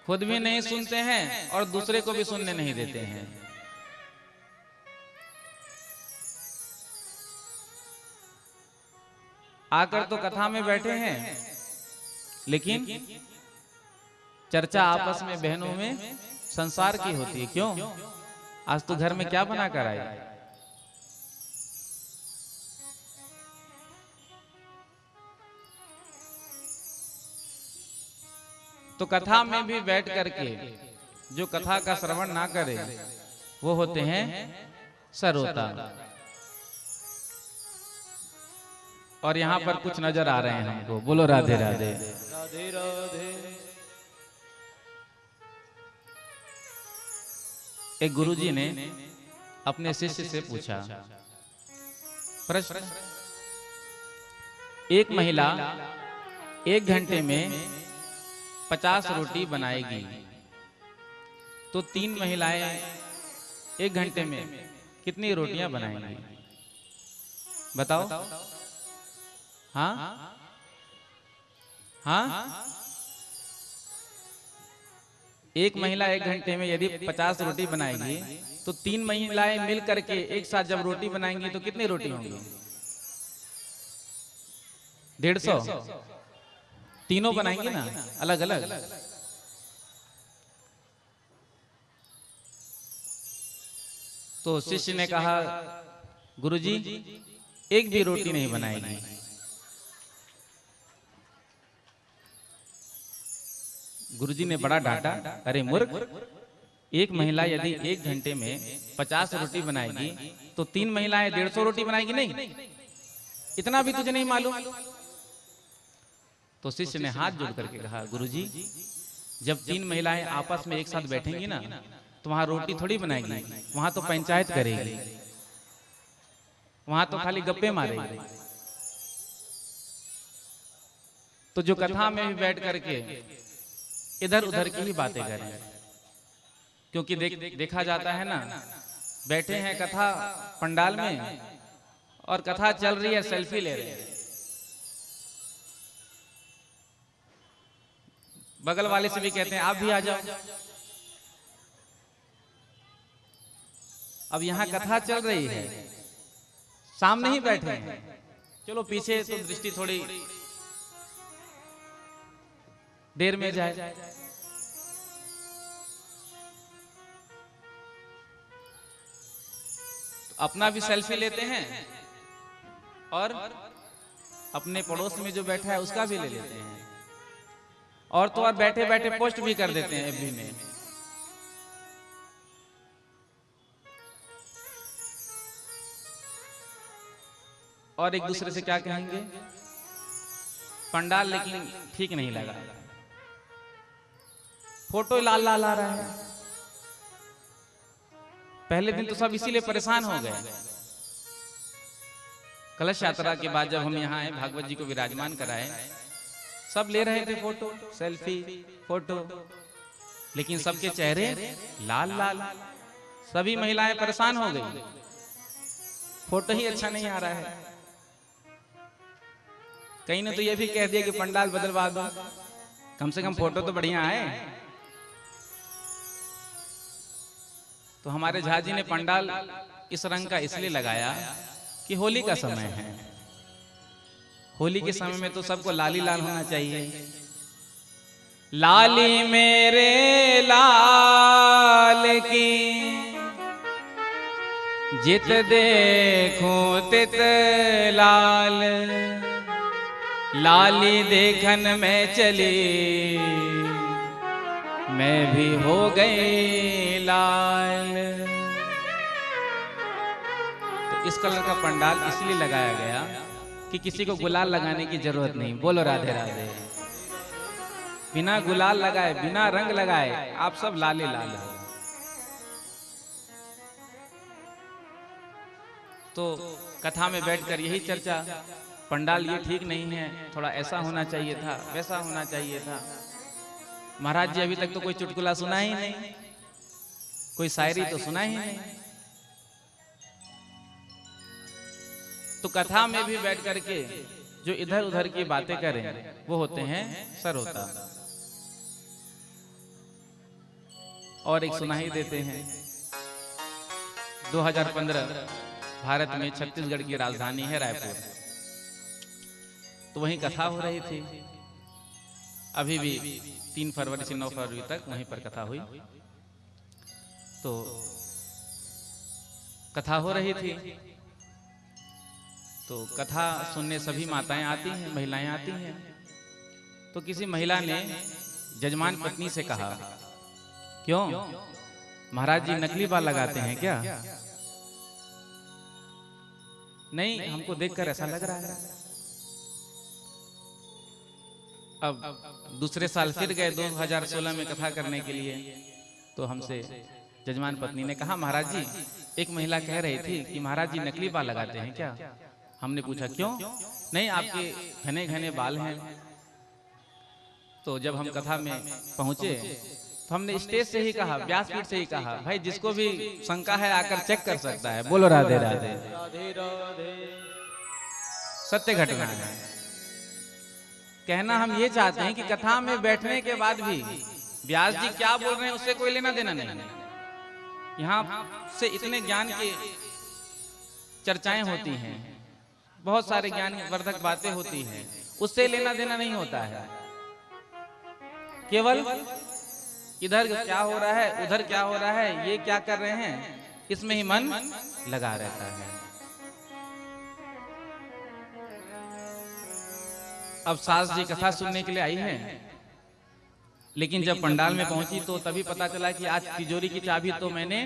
खुद भी नहीं सुनते हैं और दूसरे को भी सुनने नहीं देते हैं। आकर तो कथा में बैठे हैं, लेकिन चर्चा आपस में बहनों में संसार की होती है। क्यों? आज तो घर में क्या बना कर आए? तो कथा में भी बैठ करके जो कथा का श्रवण ना करे वो होते हैं सरोता। और यहाँ पर कुछ नजर आ रहे हैं हमको। बोलो राधे राधे। राधे राधे। एक गुरुजी ने अपने शिष्य से पूछा प्रश्न, एक महिला 1 घंटे में 50 रोटी बनाएगी, तो 3 महिलाएं 1 घंटे में कितनी रोटियां बनाएंगी? बताओ। हाँ हाँ, एक महिला 1 घंटे में यदि 50 रोटी बनाएगी, तो 3 महिलाएं मिल करके एक साथ जब रोटी बनाएंगी तो कितनी रोटी होंगी? 150। तीनों बनाएंगी ना अलग अलग। तो शिष्य ने कहा, गुरुजी एक भी रोटी नहीं बनाएगी। गुरुजी ने बड़ा डांटा, अरे मूर्ख, एक महिला यदि 1 घंटे में 50 रोटी बनाएगी तो 3 महिलाएं 150 रोटी बनाएगी नहीं? इतना भी तुझे नहीं मालूम? तो शिष्य ने हाथ जोड़ करके कहा, गुरुजी जब 3 महिलाएं आपस में एक साथ बैठेंगी ना, तो वहां रोटी थोड़ी बनाएगी, वहां तो पंचायत करेगी, वहां तो खाली गप्पे मारेगी। तो जो कथा में भी बैठ करके इधर उधर की ही बातें करें, क्योंकि देखा जाता है ना, बैठे हैं कथा पंडाल में और कथा चल रही है, सेल्फी ले रहे हैं। बगल वाले से भी कहते हैं आप भी आ जाओ। अब यहाँ कथा चल रही है, सामने ही बैठे हैं, चलो पीछे तो दृष्टि थोड़ी देर में जाए। तो अपना भी सेल्फी लेते हैं और अपने पड़ोस में जो बैठा है उसका भी ले लेते हैं, और तो और बैठे बैठे पोस्ट भी कर देते हैं एफबी में। और एक दूसरे से क्या कहेंगे, पंडाल लेकिन ठीक नहीं लगा, फोटो लाल लाल आ रहा है। पहले दिन तो सब इसीलिए परेशान हो गए। कलश यात्रा के बाद जब हम यहाँ आए, भागवत जी को विराजमान कराए, सब ले रहे थे फोटो, सेल्फी फोटो, लेकिन सबके चेहरे लाल लाल, सभी महिलाएं परेशान हो गई, फोटो ही अच्छा नहीं आ रहा है। कहीं ने तो ये भी कह दिया कि पंडाल बदलवा दो, कम से कम फोटो तो बढ़िया आए। तो हमारे झा जी ने पंडाल इस रंग का इसलिए लगाया कि होली का समय है, होली के समय में तो सबको लाली लाल होना चाहिए। लाली मेरे लाल की जित देखूं तित लाल, लाली देखन में चली मैं भी हो गई लाल। तो इस कलर का पंडाल इसलिए लगाया गया कि किसी को गुलाल लगाने की जरूरत नहीं। बोलो राधे राधे। बिना गुलाल लगाए, बिना रंग लगाए आप सब लाले लाल हो। तो कथा में बैठकर यही चर्चा, पंडाल ये ठीक नहीं है, थोड़ा ऐसा होना चाहिए था, वैसा होना चाहिए था। महाराज जी अभी तक तो कोई चुटकुला सुना ही नहीं, कोई शायरी तो सुना ही नहीं। तो कथा में भी बैठ करके जो इधर उधर की बातें करें वो होते हैं सरोता। और एक सुना ही देते हैं। 2015 भारत में छत्तीसगढ़ की राजधानी है रायपुर, तो वहीं कथा हो रही थी। अभी भी 3 फरवरी से 9 फरवरी तक वहीं पर कथा हुई। तो कथा हो रही थी, तो कथा सुनने सभी माताएं आती हैं, महिलाएं आती हैं। तो किसी महिला ने जजमान पत्नी से कहा, क्यों महाराज जी नकली बाल लगाते हैं क्या? नहीं, हमको देखकर ऐसा लग रहा है। अब दूसरे साल फिर गए 2016 में कथा करने के लिए। तो हमसे जजमान पत्नी ने कहा, महाराज जी एक महिला कह रही थी कि महाराज जी नकली बाल लगाते हैं क्या? हमने पूछा क्यों? नहीं, आपके घने घने बाल हैं। तो जब हम कथा में पहुंचे तो हमने स्टेज से ही कहा, व्यासपीठ से ही कहा, भाई जिसको भी शंका है आकर चेक कर सकता है। बोलो राधे राधे। सत्य घटना है। कहना हम ये चाहते हैं कि कथा में बैठने के बाद भी व्यास जी क्या बोल रहे हैं उससे कोई लेना देना नहीं। यहाँ से इतने ज्ञान की चर्चाएं होती हैं, बहुत सारे ज्ञान वर्धक बातें होती हैं, उससे लेना देना नहीं होता है। केवल इधर क्या हो रहा है, उधर क्या हो रहा है, ये क्या कर रहे हैं, इसमें ही मन लगा रहता है। अब सास जी कथा सुनने के लिए आई हैं, लेकिन जब पंडाल में पहुंची तो तभी पता चला कि आज तिजोरी की चाबी तो मैंने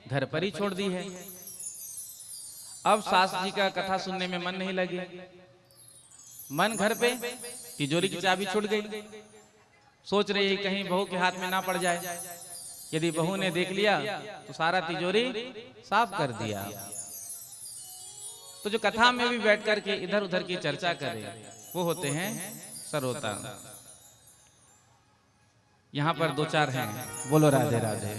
घर पर ही छोड़ दी है। अब सास जी का कथा सुनने में मन नहीं लगे, मन घर पे, तिजोरी की चाबी छूट गई। सोच रही है कहीं बहू के हाथ में ना पड़ जाए। यदि बहू ने देख लिया तो सारा तिजोरी साफ कर दिया। तो जो कथा में भी बैठ करके इधर उधर की चर्चा करे वो होते हैं सरोता। यहाँ पर 2-4 हैं। बोलो राधे राधे।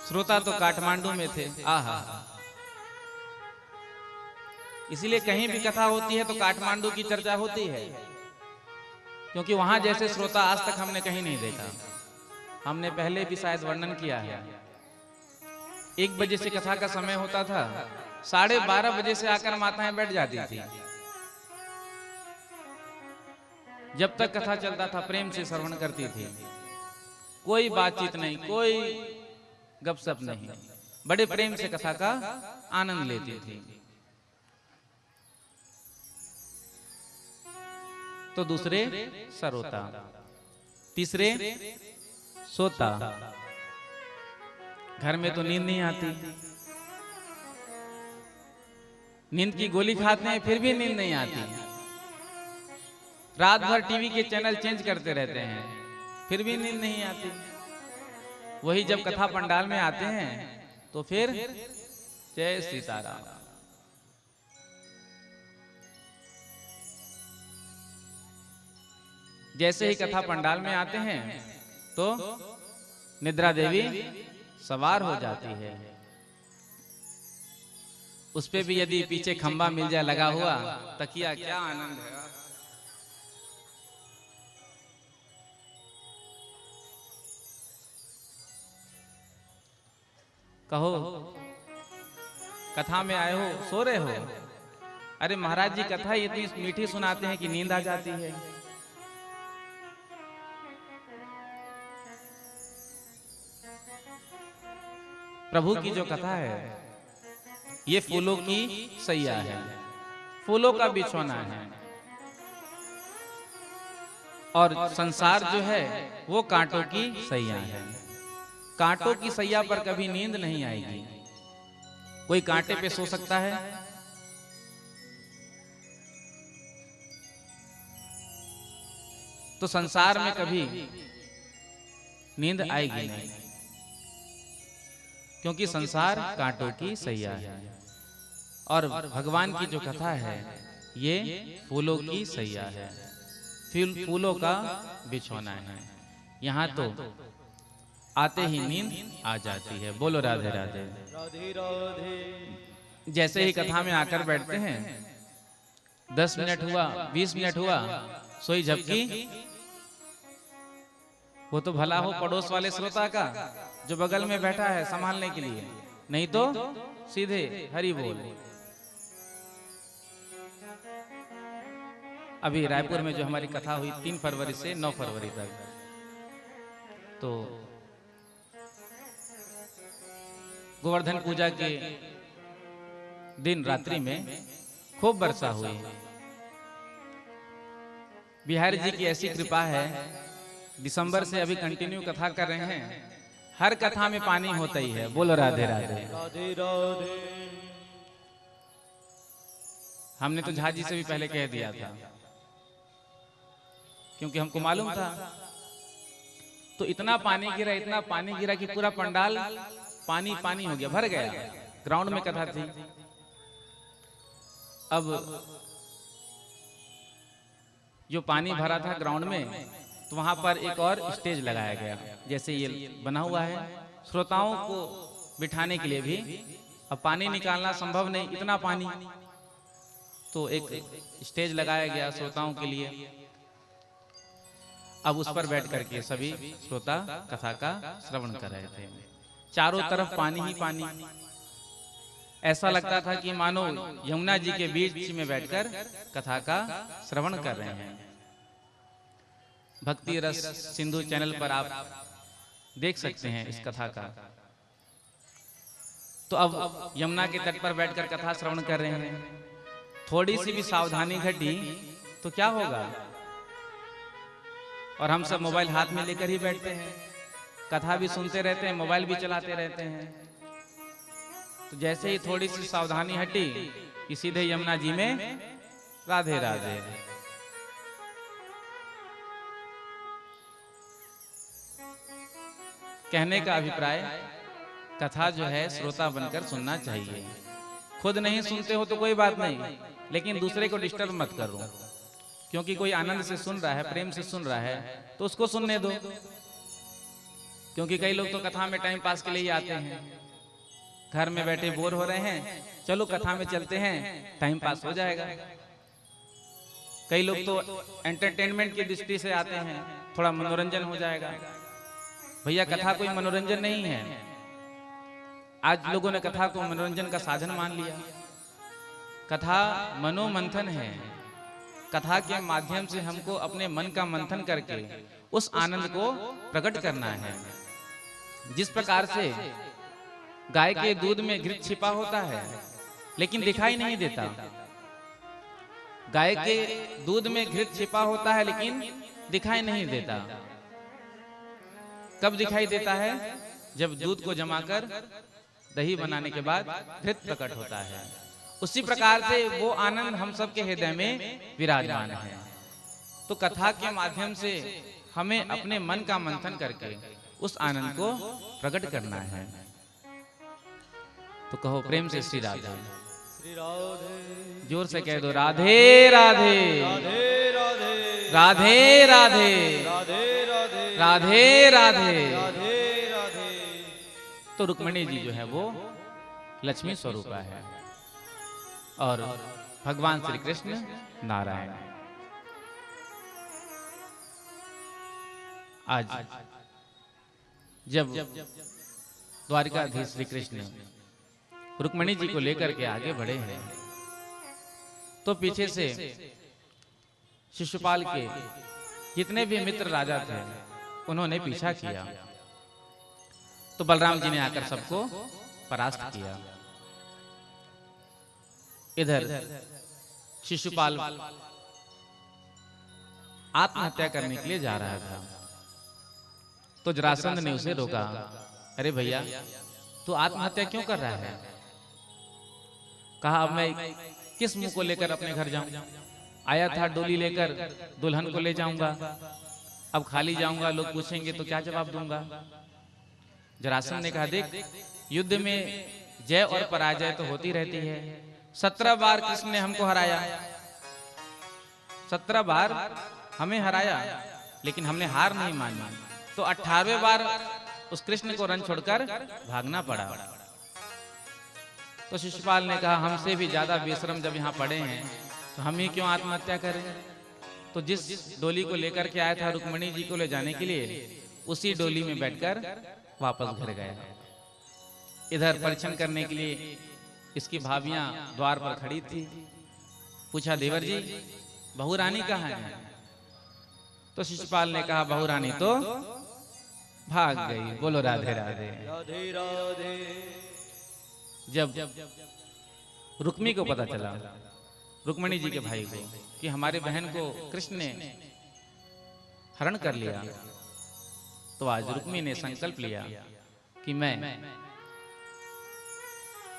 श्रोता तो काठमांडू में थे। आहा, इसीलिए कहीं भी कथा होती है तो काठमांडू की चर्चा होती है, क्योंकि वहां जैसे श्रोता आज तक हमने कहीं नहीं देखा। हमने पहले भी शायद वर्णन किया है। 1 बजे से कथा का समय होता था, 12:30 बजे से आकर माताएं बैठ जाती थी। जब तक कथा चलता था प्रेम से श्रवण करती थी, कोई बातचीत नहीं, कोई गपशप नहीं, बड़े प्रेम से कथा का आनंद लेती थी। तो दूसरे सरोता, तीसरे सोता। घर में तो नींद नहीं आती, नींद की गोली खाते हैं फिर भी नींद नहीं आती। रात भर टीवी के चैनल चेंज करते रहते हैं फिर भी नींद नहीं आती। वही जब कथा पंडाल में आते हैं तो फिर जय सीताराम। जैसे ही कथा पंडाल में आते हैं तो निद्रा देवी सवार हो जाती है। उस पे भी यदि पीछे खंबा मिल जाए लगा हुआ, तकिया, क्या आनंद है। कहो कथा में आए हो, सो रहे हो? अरे महाराज जी कथा इतनी मीठी सुनाते हैं कि नींद आ जाती है। प्रभु की जो कथा है ये फूलों की सैया है, फूलों का बिछौना है, और संसार जो है वो कांटों की सैया है। कांटों की सैया पर कभी नींद नहीं आएगी। कोई कांटे पे सो सकता है? तो संसार में कभी नींद आएगी नहीं, क्योंकि संसार कांटों की सैया है। और भगवान की जो कथा है ये फूलों की सैया है। फूलों का बिछौना है। यहाँ तो आते ही नींद आ जाती है। बोलो राधे राधे। राधे राधे। जैसे ही कथा में आकर बैठते हैं, 10 मिनट हुआ, 20 मिनट हुआ, सोई झपकी, वो तो भला हो पड़ोस वाले श्रोता का जो बगल में बैठा है संभालने के लिए, नहीं तो सीधे हरि बोल। अभी रायपुर में जो हमारी कथा हुई 3 फरवरी से 9 फरवरी तक, तो गोवर्धन पूजा के दिन रात्रि में खूब वर्षा हुई। बिहारी जी की ऐसी कृपा है, दिसंबर से अभी कंटिन्यू कथा कर रहे हैं, हर कथा में पानी होता ही है। बोलो राधे राधे। राधे राधे। हमने तो झाजी से भी पहले कह दिया था, क्योंकि हमको मालूम था। तो इतना पानी गिरा कि पूरा पंडाल पानी पानी हो गया, भर गया। ग्राउंड में कथा थी। अब जो पानी भरा था ग्राउंड में, तो वहां पर एक और स्टेज लगाया गया, जैसे ये बना हुआ है श्रोताओं को बिठाने के लिए भी। अब पानी निकालना संभव नहीं, इतना पानी, तो एक स्टेज लगाया गया श्रोताओं के लिए। अब उस पर बैठ करके सभी श्रोता कथा का श्रवण कर रहे थे। चारों तरफ पानी ही पानी, ऐसा लगता था कि मानो यमुना जी के बीच में बैठकर कथा का श्रवण कर रहे हैं। भक्ति रस सिंधु चैनल पर आप देख सकते हैं इस कथा का। तो अब यमुना के तट पर बैठकर कथा श्रवण कर रहे हैं। थोड़ी सी भी सावधानी घटी तो क्या होगा। और हम सब मोबाइल हाथ में लेकर ही बैठते हैं, कथा भी सुनते रहते हैं, मोबाइल भी चलाते रहते हैं। तो जैसे ही थोड़ी सी सावधानी हटी कि सीधे यमुना जी में राधे राधे। कहने का अभिप्राय, कथा जो है श्रोता बनकर सुनना चाहिए। खुद नहीं सुनते हो तो कोई बात नहीं, लेकिन दूसरे को डिस्टर्ब मत करो, क्योंकि कोई आनंद से सुन रहा है, प्रेम से सुन रहा है, तो उसको सुनने दो। क्योंकि कई लोग तो कथा में टाइम पास के लिए ही आते हैं, घर में बैठे बोर हो रहे हैं, चलो कथा में चलते हैं, टाइम पास हो जाएगा। कई लोग तो एंटरटेनमेंट की दृष्टि से आते हैं, थोड़ा मनोरंजन हो जाएगा। भैया कथा कोई मनोरंजन नहीं है। आज लोगों ने कथा को मनोरंजन का साधन मान लिया। कथा मनोमंथन है। कथा के माध्यम से हमको अपने मन का मंथन करके उस आनंद को प्रकट करना है। जिस प्रकार से गाय के दूध में घृत छिपा होता है लेकिन दिखाई नहीं देता। गाय के दूध में घृत छिपा होता है लेकिन दिखाई नहीं देता। कब दिखाई देता है? जब दूध को जमाकर दही बनाने के बाद घृत प्रकट होता है। उसी प्रकार से वो आनंद हम सबके हृदय में विराजमान है। तो कथा के माध्यम से हमें अपने मन का मंथन करके उस आनंद को प्रकट करना है। तो कहो प्रेम से श्री राधे। श्री राधे। जोर से कह दो राधे राधे राधे राधे। राधे राधे राधे राधे। राधे राधे। राधे राधे। तो रुक्मिणी जी जो है वो लक्ष्मी स्वरूपा है और भगवान श्री कृष्ण नारायण। आज जब द्वारिकाधीश श्री कृष्ण रुक्मिणी जी को लेकर के आगे बढ़े हैं तो पीछे से शिशुपाल के जितने भी मित्र राजा थे उन्होंने पीछा किया। तो बलराम जी ने आकर सबको परास्त किया। इधर शिशुपाल आत्महत्या करने के लिए जा रहा था तो जरासंध ने उसे रोका। अरे भैया तू आत्महत्या क्यों कर रहा है? कहा अब मैं किस मुंह को लेकर अपने घर जाऊं? आया था डोली लेकर दुल्हन को ले जाऊंगा, अब खाली जाऊंगा, लोग पूछेंगे तो क्या जवाब दूंगा? जरासंध ने कहा देख युद्ध में जय और पराजय तो होती रहती है। 17 बार कृष्ण ने हमको हराया, 17 बार हमें हराया, लेकिन हमने हार नहीं मानी। तो 18वें बार उस कृष्ण को रण छोड़कर भागना पड़ा। तो शिशुपाल ने कहा, हमसे भी ज्यादा बेशरम जब यहाँ पड़े हैं तो हम ही क्यों आत्महत्या करें। तो जिस डोली को लेकर के आया था रुक्मिणी जी को ले जाने के लिए, उसी डोली में बैठकर वापस घर गए। इधर परीक्षण करने के लिए इसकी भाभियां द्वार पर खड़ी थी। पूछा, देवर जी बहू रानी कहाँ है। तो शिशुपाल ने कहा, बहू रानी तो भाग गई। बोलो राधे राधे। राधे राधे। जब रुक्मी को पता चला, रुक्मिणी जी के भाई को, कि हमारे बहन को कृष्ण ने हरण कर लिया, तो आज रुक्मी ने संकल्प लिया कि मैं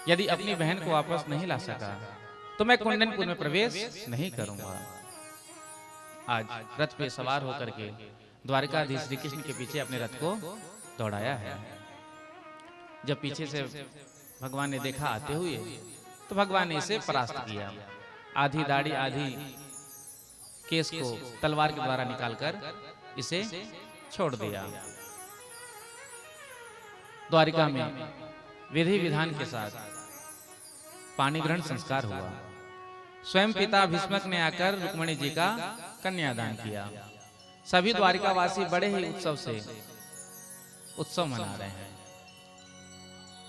यदि अपनी बहन को वापस नहीं ला सका तो मैं कुंदनपुर में प्रवेश नहीं करूंगा। आज रथ पे सवार होकर के द्वारकाधीश श्री कृष्ण के पीछे अपने रथ को दौड़ाया है। जब पीछे से भगवान ने देखा आते हुए, तो भगवान ने इसे परास्त किया। आधी दाढ़ी आधी केस को तलवार के द्वारा निकालकर इसे छोड़ दिया। द्वारिका में विधि विधान के साथ पानी ग्रहण संस्कार हुआ। स्वयं पिता भीष्मक ने आकर रुक्मिणी जी का कन्यादान किया। सभी द्वारिकावासी बड़े ही उत्सव से उत्सव मना रहे हैं।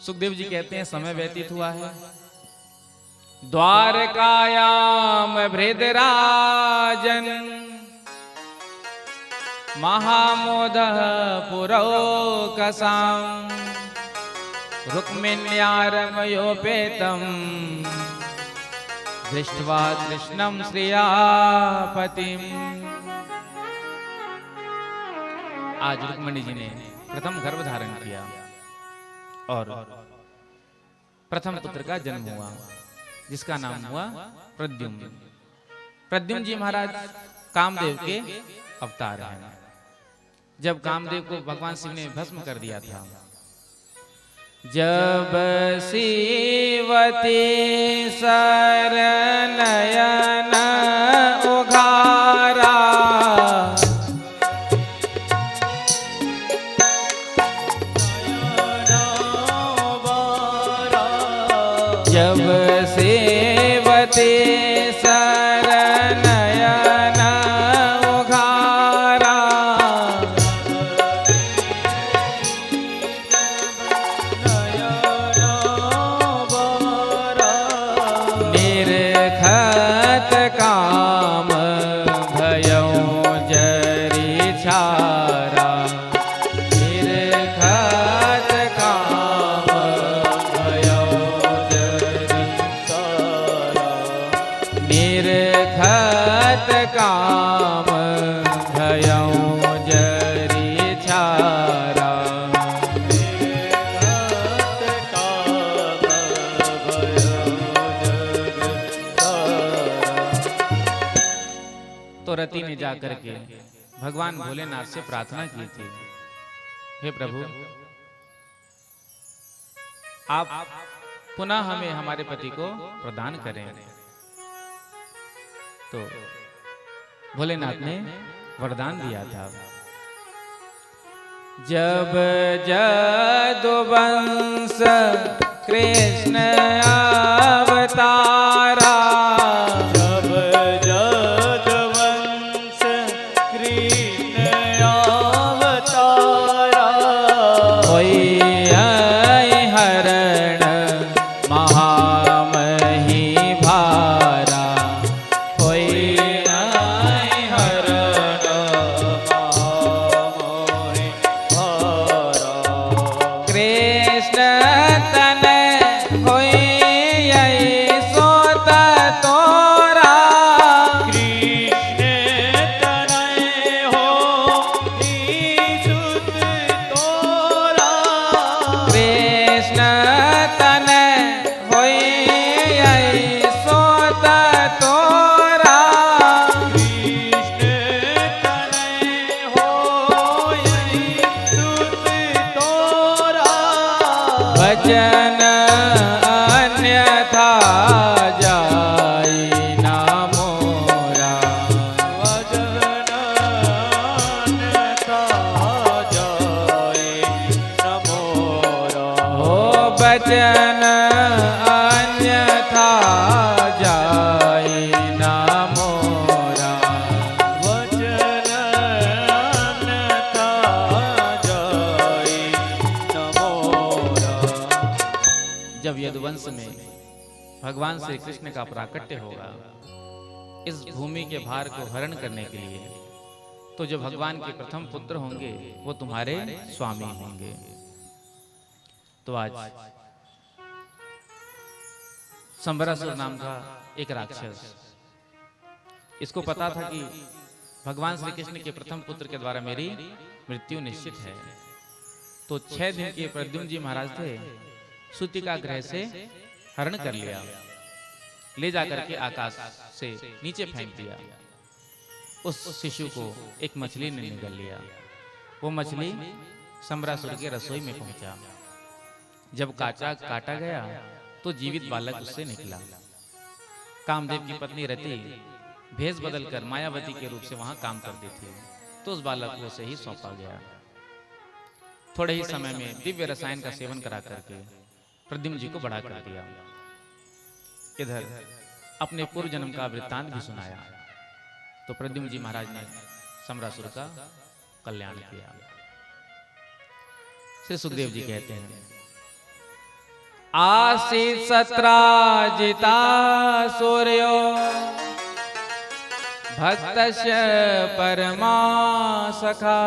सुखदेव जी कहते हैं, समय व्यतीत हुआ है। द्वारकायाम भृदराजन महामोदः पुरौकसाम रुक्मिण्यारमयोपेतम दृष्ट्वा कृष्णं श्रियापतिम। आज रुक्मिणी जी ने प्रथम गर्भ धारण किया और प्रथम पुत्र का जन्म हुआ, जिसका नाम हुआ प्रद्युम्न। प्रद्युम्न जी महाराज कामदेव के अवतार हैं। जब कामदेव को भगवान शिव ने भस्म कर दिया था, जब शिवती सरनयन उघारा जब सेवते सरनयन उघारा निर्खत काम भयो जरी छारा निर्खत काम भयो निर्खत काम भयो जरी छारा तो रति ने जाकर के भगवान भोलेनाथ से प्रार्थना की थी, हे प्रभु आप पुनः हमें हमारे पति को प्रदान करें। तो भोलेनाथ ने वरदान दिया था, जब जदुवंश कृष्ण अवतारा जब जदुवंश कृष्ण अवतारा होई हरण महामही भारा होई हरण महामोहि भारा कृष्ण तन होई सोत तोरा कृष्ण तनय हो ईसुत तोरा कृष्ण तन होई सोत तोरा कृष्ण तनय हो ईसुत तोरा भजन अन्यथा जाई ना मोरा वजन वचन अन्यथा जाए ना मोरा। वचन अन्यथा जाए न मोरा। जब यदुवंश में भगवान श्री कृष्ण का प्राकट्य होगा इस भूमि के भार को हरण करने के लिए, तो जो भगवान के प्रथम पुत्र होंगे वो तुम्हारे स्वामी होंगे। तो आज संबरासुर नाम का एक राक्षस, इसको पता था कि भगवान श्री कृष्ण के प्रथम पुत्र के द्वारा मेरी मृत्यु निश्चित है। तो 6 दिन के प्रद्युम्न जी महाराज थे, सूतिका ग्रह से हरण कर लिया, ले जाकर के आकाश से नीचे फेंक दिया। उस शिशु को एक मछली ने निगल लिया। वो मछली संबरासुर के रसोई में पहुंचा। जब काटा गया तो जीवित बालक उससे निकला। कामदेव की पत्नी रति भेष बदलकर मायावती के रूप से वहां काम करती थी, तो उस बालक को उसे ही सौंपा गया। थोड़े ही समय में दिव्य रसायन का सेवन करा करके प्रद्युम्न जी को बड़ा कर दिया। इधर अपने पूर्व जन्म का वृत्तांत भी सुनाया। तो प्रद्युम्न जी महाराज ने संबरासुर का कल्याण किया। श्री सुखदेव जी कहते हैं, आसी सत्राजिता सूर्यो भक्तस्य परमा सखा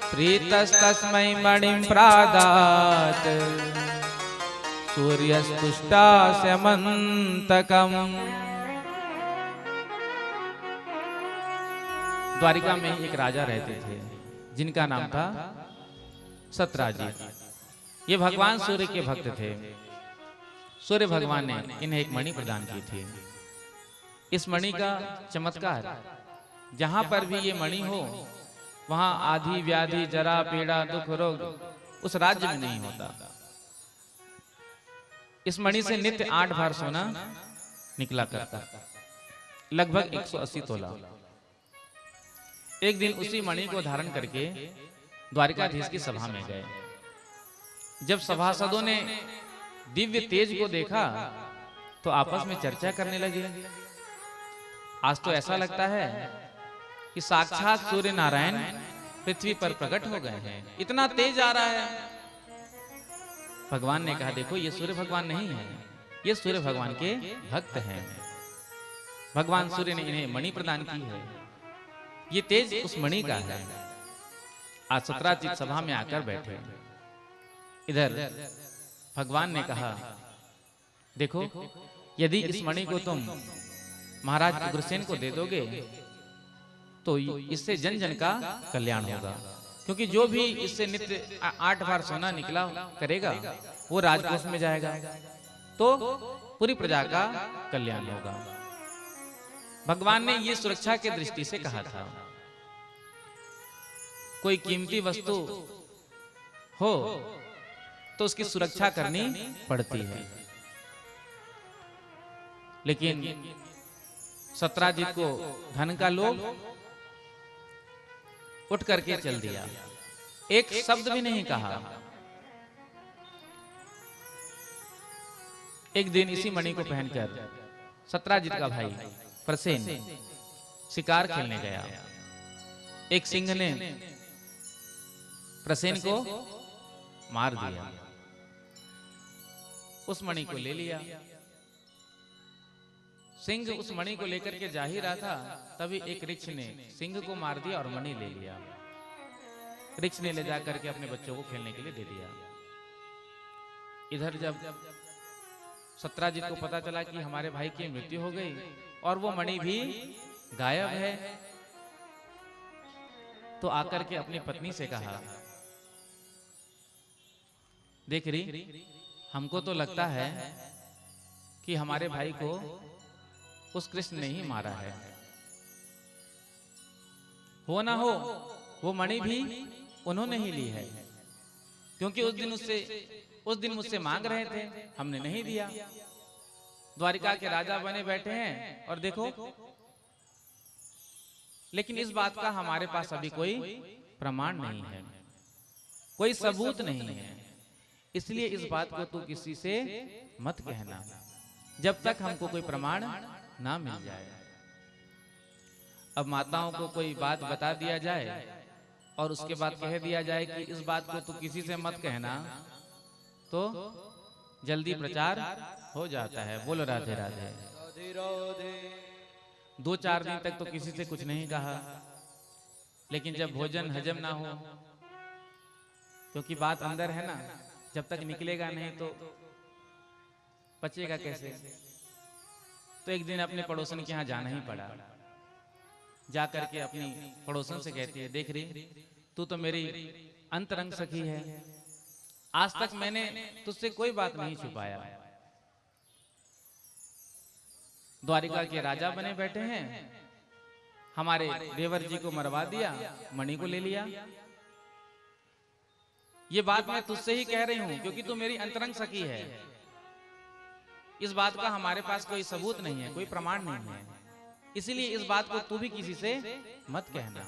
प्रीतस्तस्मै मणिं प्रादात् सूर्यस्तुष्टास्य मन्तकम्। द्वारिका में एक राजा रहते थे जिनका नाम था सत्राजित। ये भगवान सूर्य के भक्त थे। सूर्य भगवान ने इन्हें एक मणि प्रदान की थी। इस मणि का चमत्कार, जहां पर भी ये मणि हो वहां आधि व्याधि जरा पीड़ा दुख रोग उस राज्य में नहीं होता। इस मणि से नित्य 8 बार सोना निकला करता, लगभग 180 तोला। एक दिन उसी मणि को धारण करके द्वारिकाधीश की सभा में गए। जब सभासदों ने दिव्य तेज को देखा तो आपस में चर्चा करने लगे। आज तो ऐसा लगता है कि साक्षात सूर्य नारायण पृथ्वी पर प्रकट हो गए हैं, इतना तेज आ रहा है। भगवान ने कहा, देखो ये सूर्य भगवान नहीं है, ये सूर्य भगवान के भक्त हैं। भगवान सूर्य ने इन्हें मणि प्रदान की है, ये तेज उस मणि का है। आज सत्राजित सभा में आकर बैठे। इधर भगवान ने कहा, देखो यदि इस मणि को तुम महाराज उग्रसेन को दे दोगे तो इससे जन जन का कल्याण होगा, क्योंकि जो भी इससे नित्य 8 बार सोना निकला करेगा वो राजकोष में जाएगा, तो पूरी प्रजा का कल्याण होगा। भगवान ने ये सुरक्षा की दृष्टि से कहा था। कोई कीमती वस्तु हो तो उसकी सुरक्षा करनी पड़ती है। लेकिन सत्राजित को धन का लोभ उठ करके चल दिया, एक शब्द भी नहीं कहा। एक दिन इसी मणि को पहनकर सत्राजित का भाई प्रसेन शिकार खेलने गया। एक सिंह ने प्रसेन को मार दिया, उस मणि को ले लिया। सिंह उस मणि को लेकर के जा ही रहा था, तभी एक ऋक्ष ने सिंह को मार दिया और मणि ले लिया। ऋक्ष ने ले जाकर के अपने बच्चों को खेलने के लिए दे दिया। इधर जब सत्राजित को पता चला कि हमारे भाई की मृत्यु हो गई और वो मणि भी गायब है, तो आकर के अपनी पत्नी से कहा, देख रही, हमको तो लगता है कि हमारे भाई को उस कृष्ण ने ही मारा है। हो ना हो वो मणि भी उन्होंने ही ली है, क्योंकि उस दिन मुझसे मांग रहे थे, हमने नहीं दिया। द्वारिका के राजा बने बैठे हैं और देखो, लेकिन इस बात का हमारे पास अभी कोई प्रमाण नहीं है, कोई सबूत नहीं है। इसलिए इस बात को तू किसी से मत कहना जब तक हमको कोई प्रमाण ना मिल जाए। अब माताओं को कोई बात बता दिया जाए और उसके बाद कह दिया जाए कि इस बात को तू किसी से मत कहना, तो जल्दी प्रचार हो जाता है। बोलो राधे राधे। राधे राधे। 2-4 दिन तक तो किसी से कुछ नहीं कहा, लेकिन जब भोजन हजम ना हो, क्योंकि बात अंदर है ना, जब तक निकलेगा नहीं तो पचेगा कैसे। तो एक दिन अपने पड़ोसन के यहाँ जाना ही पड़ा। जाकर के अपनी पड़ोसन से कहती है, देख रही तू तो मेरी अंतरंग सखी है, आज तक मैंने तुझसे कोई बात नहीं छुपाया। द्वारिका के राजा बने बैठे हैं, हमारे देवर जी को मरवा दिया, मणि को ले लिया। ये बात मैं तुझसे ही कह रही हूं क्योंकि तू मेरी अंतरंग सखी है। इस बात का हमारे पास कोई सबूत नहीं है, कोई प्रमाण नहीं है, इसलिए इस बात को तू भी किसी से मत कहना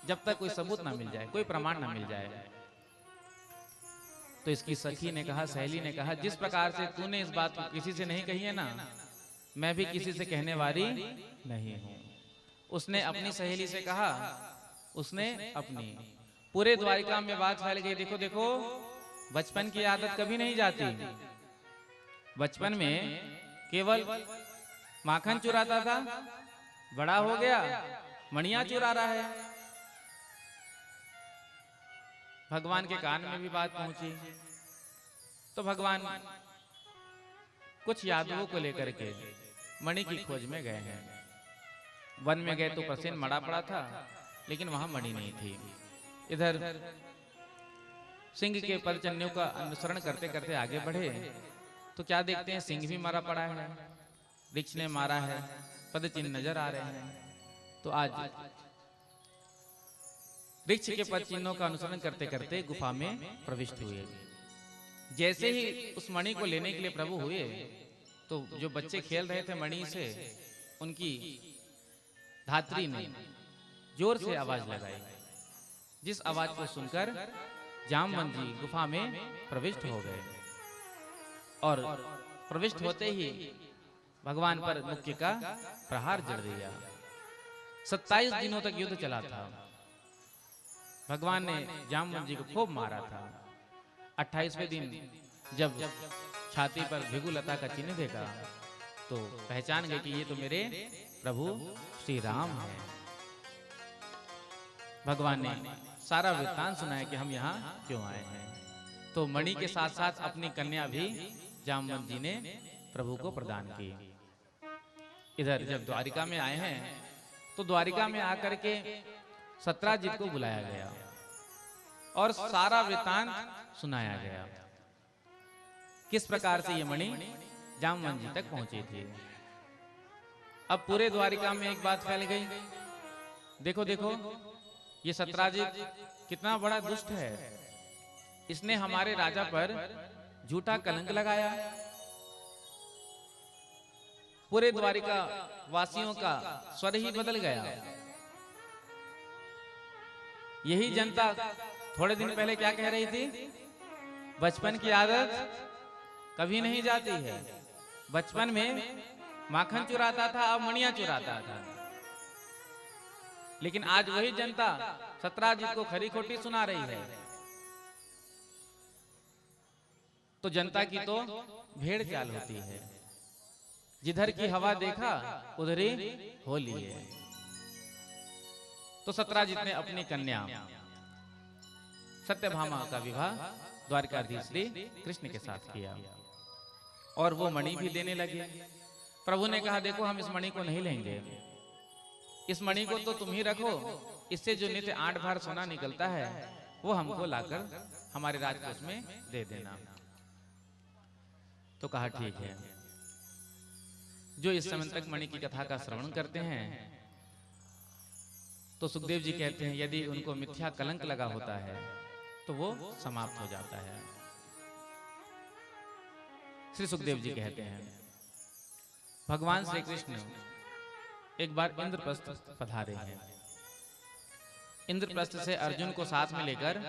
जब तक कोई सबूत ना मिल जाए, कोई प्रमाण ना मिल जाए। तो इसकी सखी ने कहा, सहेली ने कहा, जिस प्रकार से तूने इस बात को किसी से नहीं कही है ना, मैं भी किसी से कहने वाली नहीं हूं। उसने अपनी सहेली से कहा, उसने अपनी। पूरे द्वारिका में बात फैल गई, देखो देखो बचपन की आदत कभी नहीं जाती। बचपन में केवल माखन चुराता था, बड़ा हो गया मणियां चुरा रहा है। भगवान के कान में भी बात पहुंची, तो भगवान कुछ यादवों को लेकर के मणि की खोज में गए हैं। वन में गए तो प्रसेन मड़ा पड़ा था, लेकिन वहां मणि नहीं थी। इधर सिंह के पदचिन्हों का अनुसरण करते करते आगे बढ़े तो क्या देखते हैं, सिंह भी मारा पड़ा है, वृक्ष ने मारा है, पदचिन्ह नजर आ रहे हैं। तो आज वृक्ष के पदचिन्हों का अनुसरण करते करते गुफा में प्रविष्ट हुए। जैसे ही उस मणि को लेने के लिए प्रभु हुए, तो जो बच्चे खेल रहे थे मणि से, उनकी धात्री ने जोर से आवाज लगाई, जिस आवाज को सुनकर जामवंत जी गुफा में प्रविष्ट हो गए। और प्रविष्ट होते ही भगवान पर मुक्ति का प्रहार जड़ दिया। 27 दिनों तक युद्ध चला था। भगवान ने जामवंत जी को खूब मारा था। 28वें दिन जब छाती पर भृगुलता का चिन्ह देखा तो पहचान गए कि ये तो मेरे प्रभु श्री राम हैं। भगवान ने सारा वृत्तांत सुनाया कि हम यहाँ क्यों आए हैं। तो मणि के साथ साथ अपनी कन्या भी जामवंत जी ने प्रभु को प्रदान की। इधर जब द्वारिका में आए हैं तो द्वारिका में आकर के सत्राजित को बुलाया गया और सारा वृत्तांत सुनाया गया, किस प्रकार से ये मणि जामवंत जी तक पहुंची थी। अब पूरे द्वारिका में एक बात फैल गई, देखो देखो ये सत्राजित कितना बड़ा दुष्ट है, इसने हमारे राजा पर झूठा कलंक लगाया। पूरे द्वारिका वासियों का स्वर ही बदल गया। यही जनता थोड़े दिन पहले क्या कह रही थी, बचपन की आदत कभी नहीं जाती है। बचपन में माखन चुराता था, अब मणियां चुराता था। लेकिन आज वही जनता सत्राजित को खरी खोटी सुना रही है। तो जनता की तो भेड़ चाल होती है, जिधर की हवा देखा उधर ही होली है। तो सत्राजित ने अपनी कन्या सत्यभामा का विवाह द्वारकाधीश श्री कृष्ण के साथ किया और वो मणि भी देने लगे। प्रभु ने कहा, देखो हम इस मणि को नहीं लेंगे, इस मणि को तो तुम ही रखो, इससे जो नित्य 8 भार सोना निकलता है वो हमको लाकर हमारे राजकोष में दे देना। तो कहा ठीक है। जो इस समय तक मणि की कथा का श्रवण करते हैं तो सुखदेव जी कहते हैं, यदि उनको मिथ्या कलंक लगा होता है तो वो समाप्त हो जाता है। श्री सुखदेव जी कहते हैं, भगवान श्री कृष्ण एक बार इंद्रप्रस्थ पधारे हैं। इंद्रप्रस्थ से अर्जुन को साथ में लेकर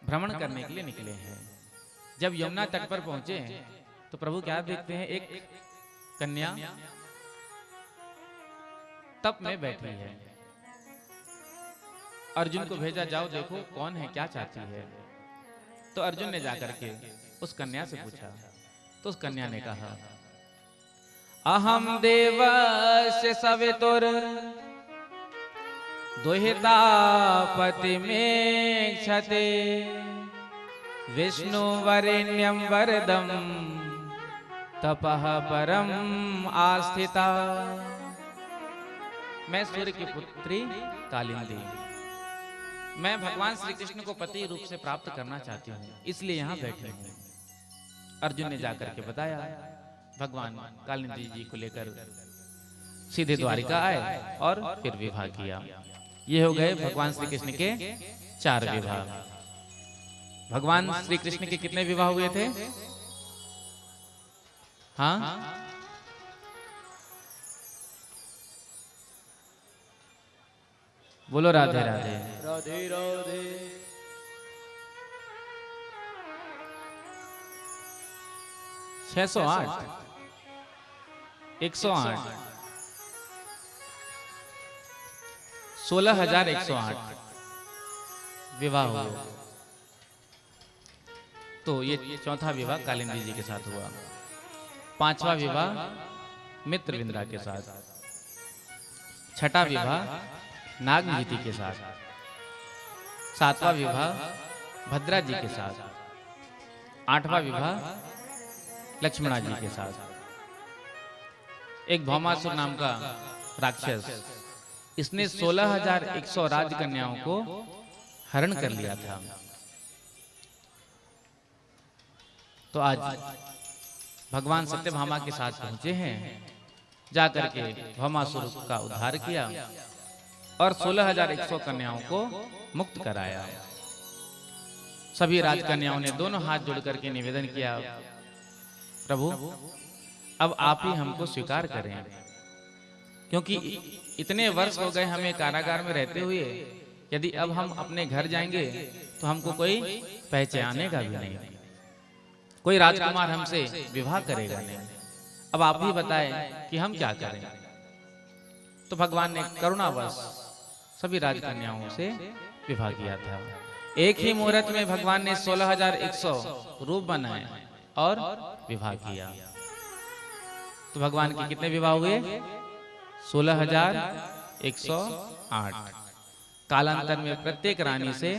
भ्रमण करने के लिए निकले हैं। जब यमुना तट पर पहुंचे तो प्रभु क्या देखते हैं, एक कन्या तप में बैठी है। अर्जुन को भेजा, जाओ देखो कौन है, क्या चाहती है। तो अर्जुन ने जाकर के उस कन्या से पूछा, तो उस कन्या ने कहा, अहम देवस्य सवितुर दुहिता पति में क्षते विष्णु वरेण्यम वरदम तपः परम आस्थिता। मैं सूर्य की पुत्री कालिंदी, मैं भगवान श्री कृष्ण को पति रूप से प्राप्त करना चाहती हूँ, इसलिए यहाँ बैठी हूँ। अर्जुन ने जाकर के बताया, भगवान कालिंदी जी को लेकर सीधे द्वारिका आए और फिर विवाह किया। ये हो गए भगवान श्री कृष्ण के 4 विवाह। भगवान श्री कृष्ण के कितने विवाह हुए थे? हाँ, बोलो राधे राधे। राधे राधे 608 108 16,108 विवाह हुए। तो ये चौथा विवाह कालिंदी जी के साथ हुआ। 5वां विवाह मित्रविंद्रा के साथ। 6ठा विवाह नागनीति के साथ। 7वां विवाह भद्रा जी के साथ। 8वां विवाह लक्ष्मणा जी के साथ। एक भौमासुर नाम का राक्षस, इसने 16,100 राजकन्याओं को हरण कर लिया था। तो आज भगवान सत्यभामा के साथ पहुंचे हैं, जाकर के भौमासुर का उद्धार किया और 16,100 कन्याओं को मुक्त कराया। सभी राजकन्याओं ने दोनों हाथ जोड़ करके निवेदन किया, प्रभु अब आप ही हमको स्वीकार करें, क्योंकि इतने वर्ष हो गए हमें कारागार में रहते हुए, यदि अब हम अपने घर जाएंगे तो हमको कोई पहचानेगा भी नहीं, कोई राजकुमार हमसे विवाह करेगा नहीं। अब आप ही बताएं कि हम क्या करें। तो भगवान ने करुणावश सभी राजकन्याओं से विवाह किया था। एक ही मुहूर्त में भगवान ने 16,100 रूप बनाए और विवाह किया। तो भगवान के कितने विवाह हुए? 16,108। कालांतर में प्रत्येक रानी से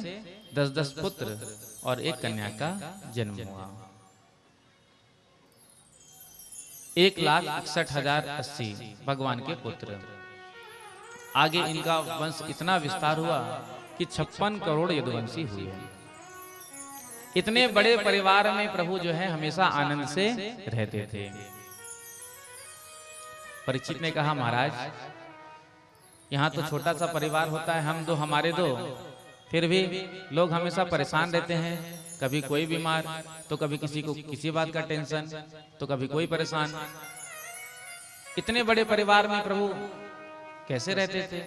10-10 पुत्र और एक कन्या का जन्म हुआ। 1,61,080 भगवान के पुत्र। आगे इनका वंश इतना विस्तार हुआ कि 56 करोड़ यदुवंशी हुए। इतने बड़े परिवार में प्रभु जो है हमेशा आनंद से रहते थे। परीक्षित ने कहा, महाराज यहाँ तो छोटा सा परिवार होता है, हम दो हमारे दो, फिर भी लोग हमेशा परेशान रहते हैं। कभी कोई बीमार, तो कभी किसी को किसी बात का टेंशन, तो कभी कोई परेशान। इतने बड़े परिवार में प्रभु कैसे रहते थे?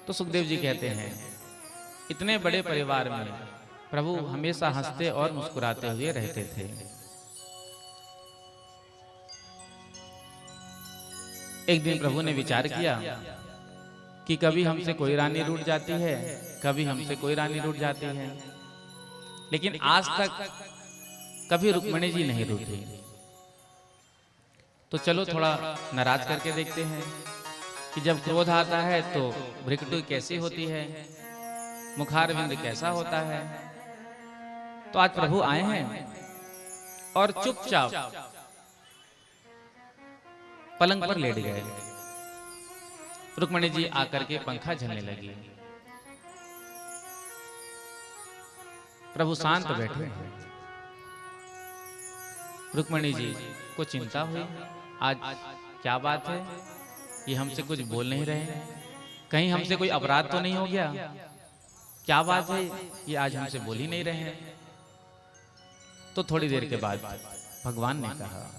तो सुखदेव जी कहते हैं, इतने बड़े परिवार में प्रभु हमेशा हंसते और मुस्कुराते हुए रहते थे। एक दिन प्रभु ने विचार किया कि कभी हमसे कोई रानी रूठ जाती है, कभी हमसे कोई रानी रूठ जाती है, लेकिन आज तक कभी रुक्मिणी जी नहीं रूठी। तो चलो थोड़ा नाराज करके देखते हैं कि जब क्रोध आता है तो भ्रिकुटी कैसी होती है, मुखारविंद कैसा होता है। तो आज प्रभु आए हैं और चुपचाप पलंग पर लेट गए। रुक्मिणी जी आकर के पंखा झलने लगी। प्रभु शांत बैठे। रुक्मिणी जी को चिंता हुई, आज क्या बात है, ये हमसे कुछ बोल नहीं रहे, कहीं हमसे कोई अपराध तो नहीं हो गया, क्या बात है, ये आज हमसे बोल ही नहीं रहे हैं। तो थोड़ी देर के बाद भगवान ने कहा,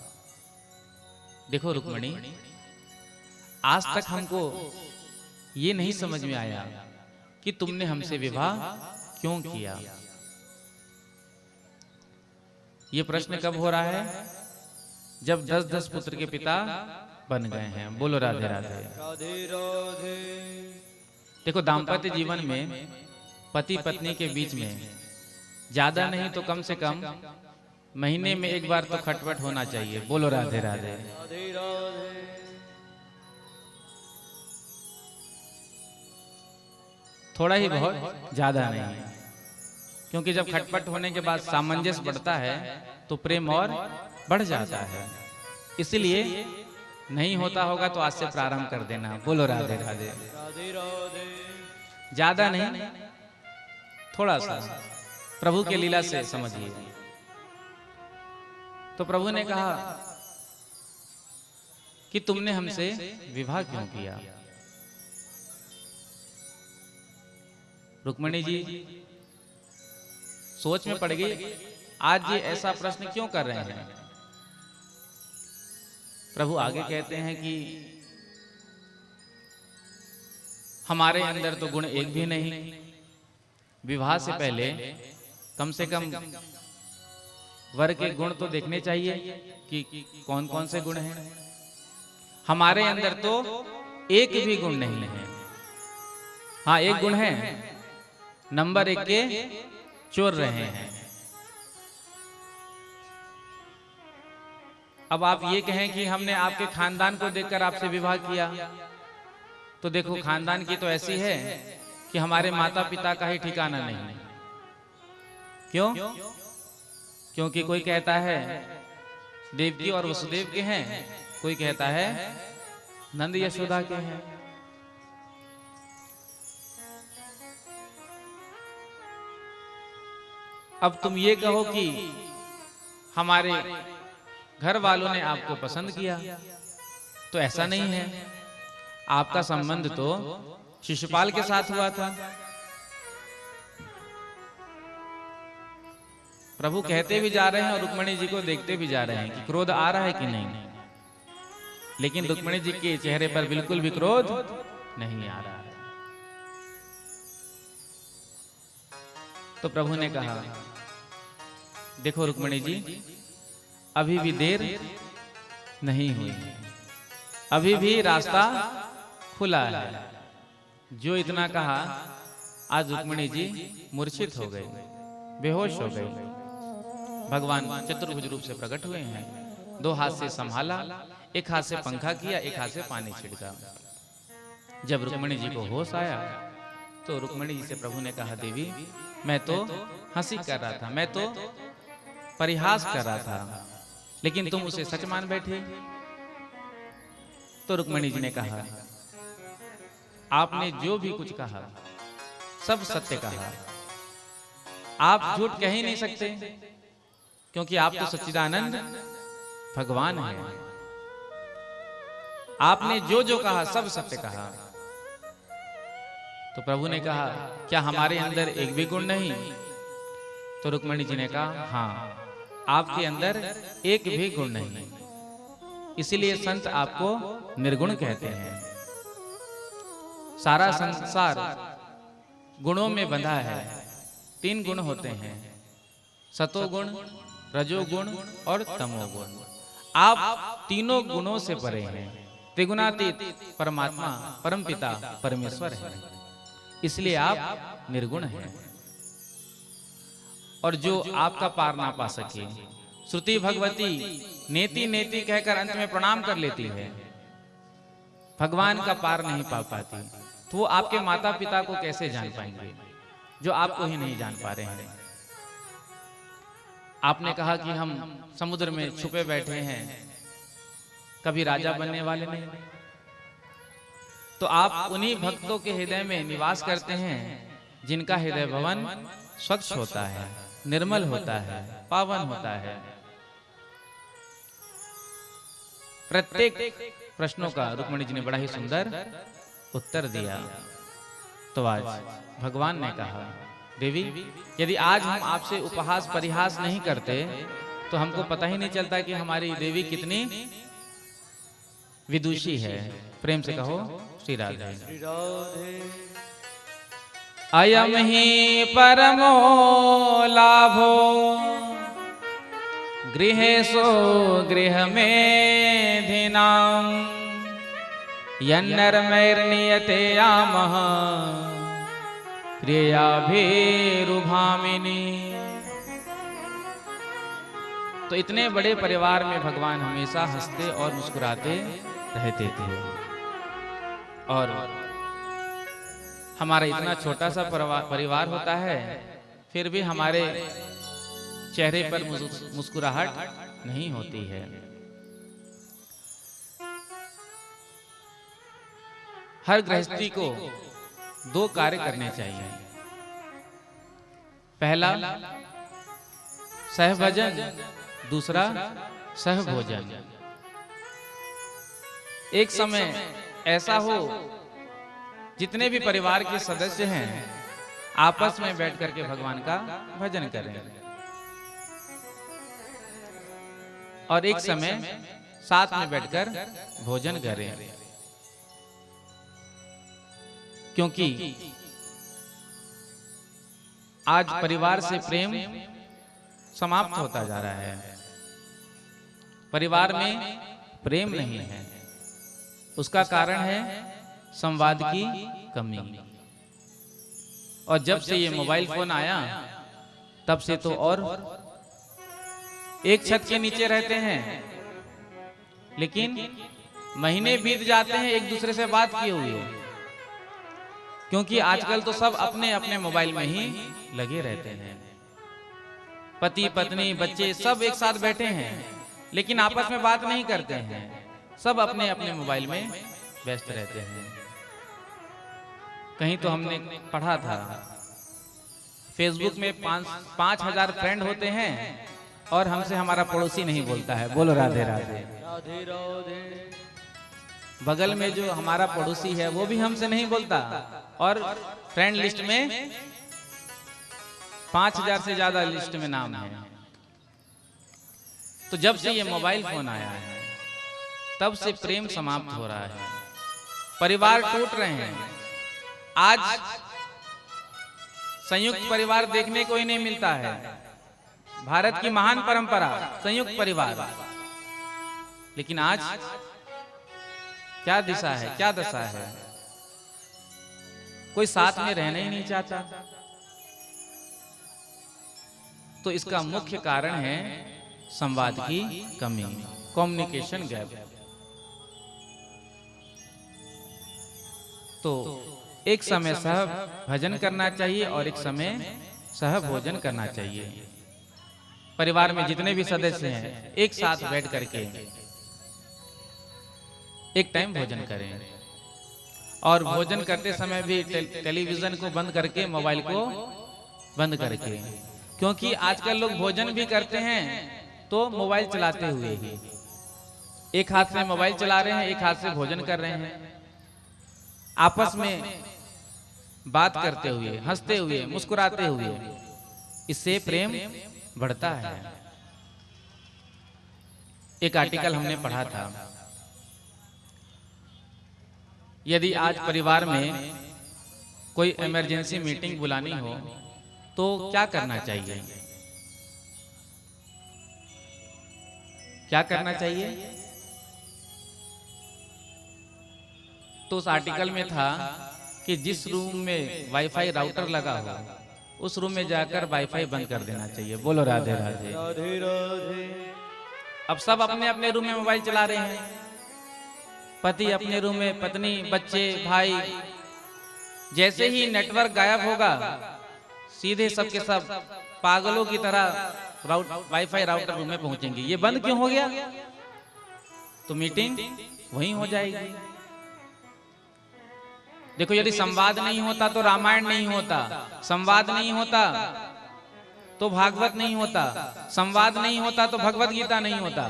देखो रुक्मिणी, आज तक हमको ये नहीं समझ में आया कि तुमने हमसे विवाह क्यों किया। ये प्रश्न कब हो रहा है? जब 10-10 पुत्र के पिता बन गए हैं। बोलो राधे राधे। राधे राधे। देखो, दाम्पत्य जीवन में पति पत्नी के बीच में ज्यादा नहीं तो कम से कम महीने में एक बार तो खटपट होना चाहिए। बोलो राधे राधे। राधे राधे। थोड़ा ही बहुत, ज्यादा नहीं, क्योंकि जब खटपट होने के बाद सामंजस्य बढ़ता है तो प्रेम और बढ़ जाता है। इसलिए नहीं होता होगा तो आज से प्रारंभ कर देना। बोलो राधे राधे। राधे राधे। ज्यादा नहीं, थोड़ा सा प्रभु के लीला से समझिए। तो प्रभु ने कहा कि तुमने हमसे विवाह क्यों किया। रुक्मिणी जी सोच में पड़ गई, आज ये ऐसा प्रश्न क्यों कर रहे हैं। प्रभु आगे कहते हैं कि हमारे अंदर तो गुण एक भी नहीं। विवाह से पहले कम से कम वर के गुण तो देखने चाहिए कि कौन कौन से गुण हैं। हमारे अंदर तो एक भी गुण नहीं है। हाँ, एक गुण है, नंबर 1 के चोर रहे हैं। अब आप ये कहें कि हमने आपके खानदान को देखकर आपसे विवाह किया, तो देखो खानदान की तो ऐसी है कि हमारे माता पिता का ही ठिकाना नहीं। क्यों? क्योंकि कोई कहता है देवकी और वसुदेव के हैं, कोई कहता है नंद यशोदा के हैं। अब तुम ये कहो कि हमारे घर वालों ने आपको पसंद किया, तो ऐसा नहीं है। आपका संबंध तो शिशुपाल के साथ हुआ था। प्रभु कहते भी जा रहे हैं और रुक्मिणी जी को देखते भी जा रहे हैं कि क्रोध आ रहा है कि नहीं, लेकिन रुक्मिणी जी के चेहरे पर बिल्कुल भी क्रोध नहीं आ रहा है। तो प्रभु ने कहा, देखो रुक्मिणी जी, अभी भी देर नहीं हुई, अभी भी रास्ता खुला है। जो इतना कहा, आज रुक्मिणी जी मूर्छित हो गई, बेहोश हो गई। भगवान चतुर्भुज रूप से प्रकट हुए हैं। 2 हाथ से संभाला, एक हाथ से पंखा किया, एक हाथ से पानी छिड़का। जब रुक्मिणी जी को होश आया तो रुक्मिणी जी से प्रभु ने कहा, देवी मैं तो हंसी कर रहा था, मैं तो परिहास कर रहा था, लेकिन तुम उसे सच मान बैठे। तो रुक्मिणी जी ने कहा, आपने जो भी कुछ कहा सब सत्य कहा। आप झूठ कह ही नहीं सकते, क्योंकि आप तो सच्चिदानंद भगवान हैं। आपने जो जो कहा सब सत्य कहा। तो प्रभु ने कहा, क्या हमारे अंदर एक भी गुण नहीं? तो रुक्मिणी जी ने कहा, हाँ, आपके अंदर एक भी गुण नहीं, इसीलिए संत आपको निर्गुण कहते हैं। सारा संसार गुणों में बंधा है। 3 गुण होते हैं, सतोगुण, रजोगुण और तमोगुण। आप तीनों गुणों से परे हैं। त्रिगुणातीत परमात्मा परमपिता परमेश्वर है, इसलिए आप निर्गुण हैं। और जो आपका पार ना पा सके, श्रुति भगवती नेति नेति कहकर अंत में प्रणाम कर लेती है, भगवान का पार नहीं पा पाती, तो वो आपके माता पिता को कैसे जान पाएंगे, जो आपको ही नहीं जान पा रहे हैं। आपने कहा कि हम समुद्र में छुपे बैठे हैं, कभी राजा बनने वाले नहीं। तो आप उन्हीं भक्तों के हृदय में निवास करते हैं जिनका हृदय भवन स्वच्छ होता है, निर्मल होता है, पावन होता है। प्रत्येक प्रश्नों का रुक्मिणी जी ने बड़ा ही सुंदर उत्तर दिया। तो आज भगवान ने कहा, देवी यदि आज हम आपसे उपहास परिहास नहीं करते तो हमको पता ही नहीं चलता कि हमारी देवी कितनी विदुषी है। प्रेम से कहो श्री राधे। श्री राधे। अयम ही परमो लाभो गृहेशो गृह मेधिनां यन्नरमैर्नियते यामः क्रियाभिरुभामिनी। तो इतने बड़े परिवार में भगवान हमेशा हंसते और मुस्कुराते रहते थे। और हमारा इतना छोटा सा परिवार होता है, फिर भी हमारे चेहरे पर मुस्कुराहट नहीं होती है। हर गृहस्थी को दो कार्य करने चाहिए। पहला सहभजन, दूसरा सहभोजन। एक समय ऐसा हो जितने भी परिवार के सदस्य हैं आपस में बैठ करके भगवान का भजन करें, और एक समय साथ में बैठकर भोजन करें। क्योंकि आज परिवार से प्रेम समाप्त होता जा रहा है। परिवार में प्रेम नहीं है, उसका कारण है संवाद की कमी। और जब से ये मोबाइल फोन आया तब से तो और एक छत के नीचे रहते हैं, लेकिन महीने बीत जाते हैं एक दूसरे से बात किए हुए, क्योंकि आजकल तो सब अपने अपने मोबाइल में ही लगे रहते हैं। पति पत्नी बच्चे सब एक साथ बैठे हैं, लेकिन आपस में बात नहीं करते हैं, सब अपने अपने मोबाइल में व्यस्त रहते हैं। कहीं तो हमने पढ़ा था फेसबुक में 5,000 फ्रेंड होते हैं और हमसे हमारा पड़ोसी नहीं बोलता है। बोलो राधे राधे। राधे राधे। बगल में जो हमारा पड़ोसी है वो भी हमसे नहीं बोलता, और फ्रेंड लिस्ट में 5,000 से ज्यादा लिस्ट में नाम है। तो जब से ये मोबाइल फोन आया है तब से प्रेम समाप्त हो रहा है, परिवार टूट रहे हैं। आज संयुक्त परिवार देखने को ही नहीं मिलता है। भारत की महान परंपरा संयुक्त परिवार, लेकिन आज क्या दिशा है, क्या दशा है, कोई साथ में रहना ही नहीं चाहता। तो इसका मुख्य कारण है संवाद की कमी, कम्युनिकेशन गैप। तो एक समय सह भजन करना चाहिए और एक समय सह भोजन करना चाहिए। परिवार में जितने भी सदस्य हैं एक साथ बैठ करके एक टाइम भोजन करें, और भोजन करते समय भी टेलीविजन को बंद करके, मोबाइल को बंद करके, क्योंकि आजकल लोग भोजन भी करते हैं तो मोबाइल चलाते हुए ही। एक हाथ से मोबाइल चला रहे हैं, एक हाथ से भोजन कर रहे हैं, आपस में बात करते हुए, हंसते हुए, मुस्कुराते हुए। इससे प्रेम बढ़ता है। एक आर्टिकल हमने पढ़ा था, यदि आज परिवार में कोई इमरजेंसी मीटिंग बुलानी हो तो क्या करना चाहिए? क्या करना चाहिए? तो उस आर्टिकल में था कि जिस रूम में वाईफाई राउटर लगा हो उस रूम में जाकर वाईफाई बंद कर देना चाहिए। बोलो राधे राधे। राधे राधे। अब सब अपने अपने रूम में मोबाइल चला रहे हैं, पति अपने रूम में, पत्नी, बच्चे, भाई। जैसे ही नेटवर्क गायब होगा सीधे सबके सब पागलों की तरह वाईफाई राउटर रूम में पहुंचेंगे। ये बंद क्यों हो गया? तो मीटिंग वहीं हो जाएगी। देखो, यदि संवाद नहीं होता तो रामायण नहीं होता, संवाद नहीं होता तो भागवत नहीं होता, संवाद नहीं होता तो भगवत गीता नहीं होता।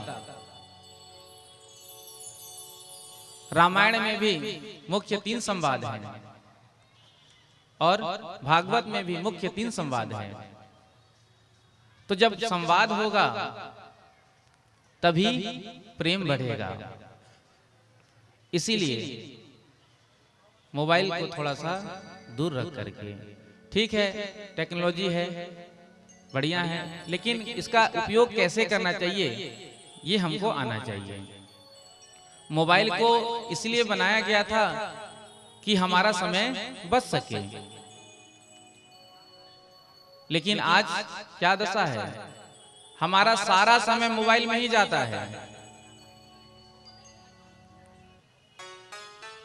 रामायण में भी मुख्य 3 संवाद हैं और भागवत में भी मुख्य 3 संवाद हैं। तो जब संवाद होगा तभी प्रेम बढ़ेगा। इसीलिए मोबाइल को थोड़ा सा दूर रख करके ठीक है, टेक्नोलॉजी है, बढ़िया है, लेकिन इसका उपयोग कैसे करना चाहिए ये हमको आना चाहिए। मोबाइल को इसलिए बनाया गया था कि हमारा समय बच सके, लेकिन आज क्या दशा है, हमारा सारा समय मोबाइल में ही जाता है।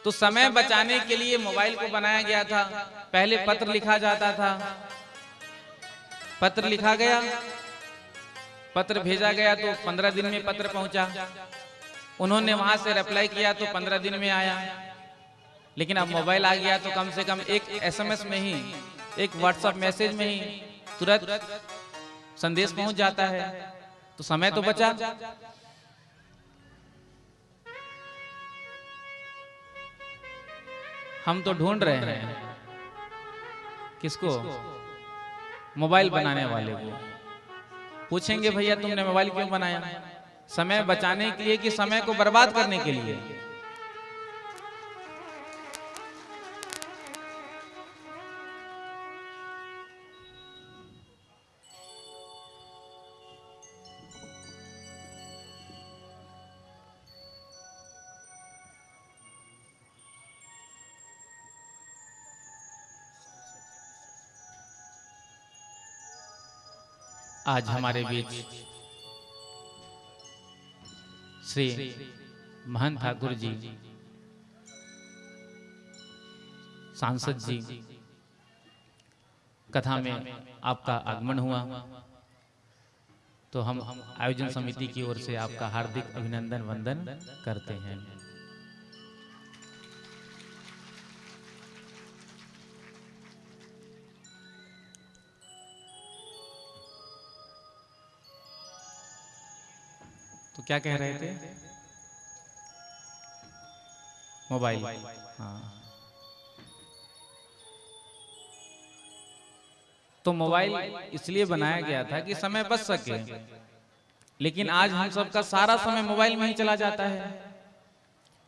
तो समय बचाने के लिए मोबाइल को बनाया गया था। पहले पत्र लिखा जाता था, पत्र लिखा गया, पत्र भेजा गया तो 15 दिन में पत्र पहुंचा, उन्होंने वहां से रिप्लाई किया तो 15 दिन में आया। लेकिन अब मोबाइल आ गया तो कम से कम एक SMS में ही, एक व्हाट्सएप मैसेज में ही तुरंत संदेश पहुंच जाता है, तो समय तो बचा। हम तो ढूंढ रहे हैं किसको, मोबाइल बनाने वाले को। पूछेंगे भैया तुमने मोबाइल क्यों बनाया? समय बचाने के लिए कि समय को बर्बाद करने के लिए? आज हमारे बीच श्री महंत ठाकुर जी, सांसद जी, कथा में आपका आगमन हुआ, तो हम आयोजन समिति की ओर से आपका हार्दिक अभिनंदन वंदन करते हैं। तो क्या कह रहे थे? मोबाइल, हाँ। तो मोबाइल इसलिए बनाया गया था कि समय बच सके, लेकिन आज हम सबका सारा समय मोबाइल में ही चला जाता है।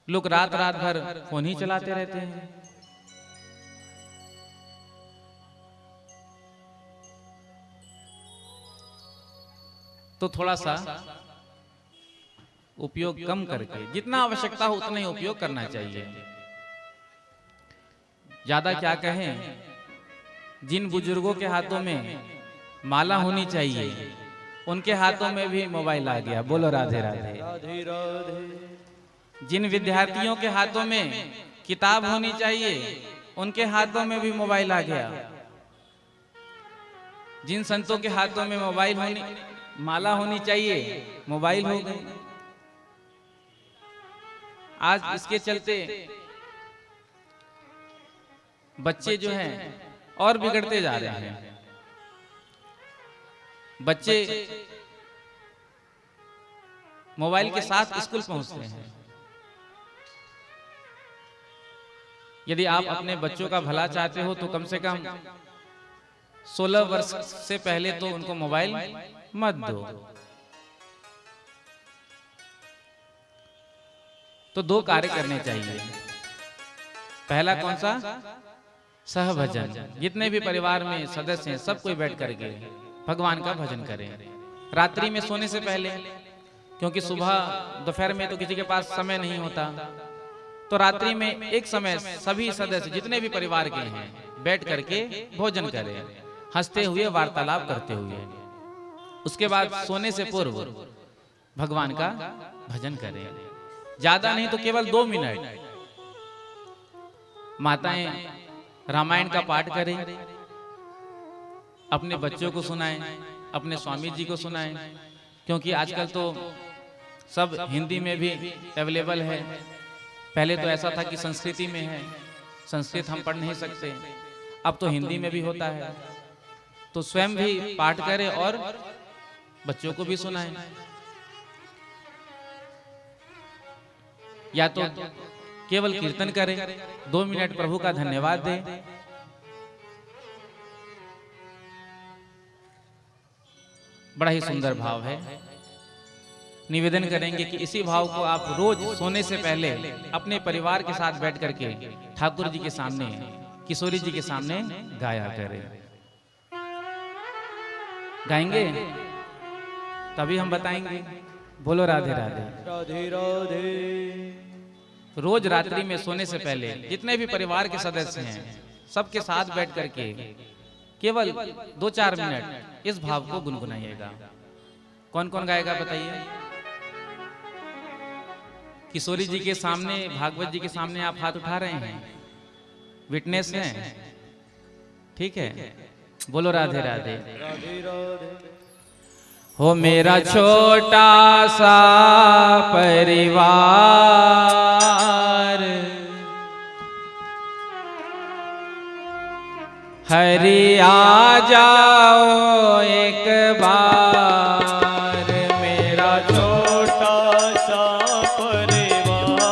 लोग रात रात भर फोन ही चलाते रहते हैं। तो थोड़ा सा उपयोग कम करके जितना आवश्यकता हो उतना ही उपयोग करना चाहिए। ज्यादा क्या कहें, जिन बुजुर्गों के हाथों में माला होनी चाहिए उनके हाथों में भी मोबाइल आ गया। बोलो राधे राधे। राधे राधे। जिन विद्यार्थियों के हाथों में किताब होनी चाहिए उनके हाथों में भी मोबाइल आ गया। जिन संतों के हाथों में मोबाइल होनी, माला होनी चाहिए, मोबाइल हो गई। आज इसके चलते बच्चे जो हैं और बिगड़ते जा रहे हैं। बच्चे मोबाइल के साथ स्कूल पहुंचते हैं। यदि आप अपने बच्चों का भला चाहते हो तो कम से कम 16 वर्ष से पहले तो उनको मोबाइल मत दो। तो दो कार्य करने चाहिए। पहला कौन सा? सहभजन। जितने भी परिवार में सदस्य हैं सब कोई बैठ करके भगवान का भजन करें रात्रि में सोने से पहले, क्योंकि सुबह दोपहर में तो किसी के पास समय नहीं होता। तो रात्रि में एक समय सभी सदस्य जितने भी परिवार के हैं बैठ करके भोजन करें, हंसते हुए, वार्तालाप करते हुए। उसके बाद सोने से पूर्व भगवान का भजन करें। ज्यादा नहीं तो केवल 2 मिनट माताएं रामायण का पाठ करें, अपने बच्चों को सुनाएं, अपने स्वामी जी को सुनाएं, क्योंकि आजकल तो सब हिंदी में भी अवेलेबल है। पहले तो ऐसा था कि संस्कृति में है, संस्कृत हम पढ़ नहीं सकते, अब तो हिंदी में भी होता है। तो स्वयं भी पाठ करें और बच्चों को भी सुनाएं। या तो केवल कीर्तन करें, 2 मिनट प्रभु का धन्यवाद दें। बड़ा ही सुंदर भाव है। निवेदन करेंगे कि इसी भाव को आप रोज सोने से पहले अपने परिवार के साथ बैठ करके ठाकुर जी के सामने किशोरी जी के सामने गाया करें। गाएंगे तभी हम बताएंगे। बोलो राधे राधे। राधे राधे। रोज रात्रि में सोने से पहले जितने भी परिवार के सदस्य हैं सबके साथ बैठ करके केवल 2-4 मिनट इस भाव को गुनगुनाइएगा। कौन कौन गाएगा बताइए। किशोरी जी के सामने, भागवत जी के सामने आप हाथ उठा रहे हैं, विटनेस हैं, ठीक है। बोलो राधे राधे। राधे राधे। हो मेरा छोटा सा परिवार, हरि आ जाओ एक बार। मेरा छोटा सा परिवार,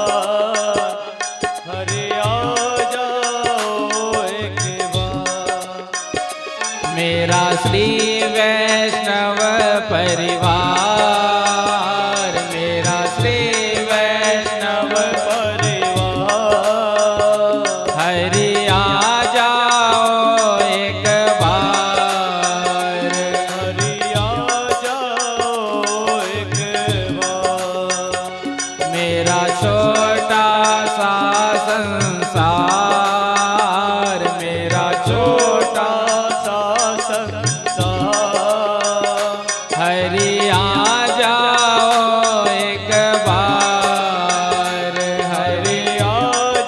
हरि आ जाओ एक बार। मेरा श्री वैष्णव परिवार, मेरा श्री वैष्णव परिवार, हरि आ जाओ एक बार। हरि आ जाओ एक बार। मेरा छोटा सा संसार, मेरा छोटा सा संसार, हरि आ जाओ एक बार। हरि आ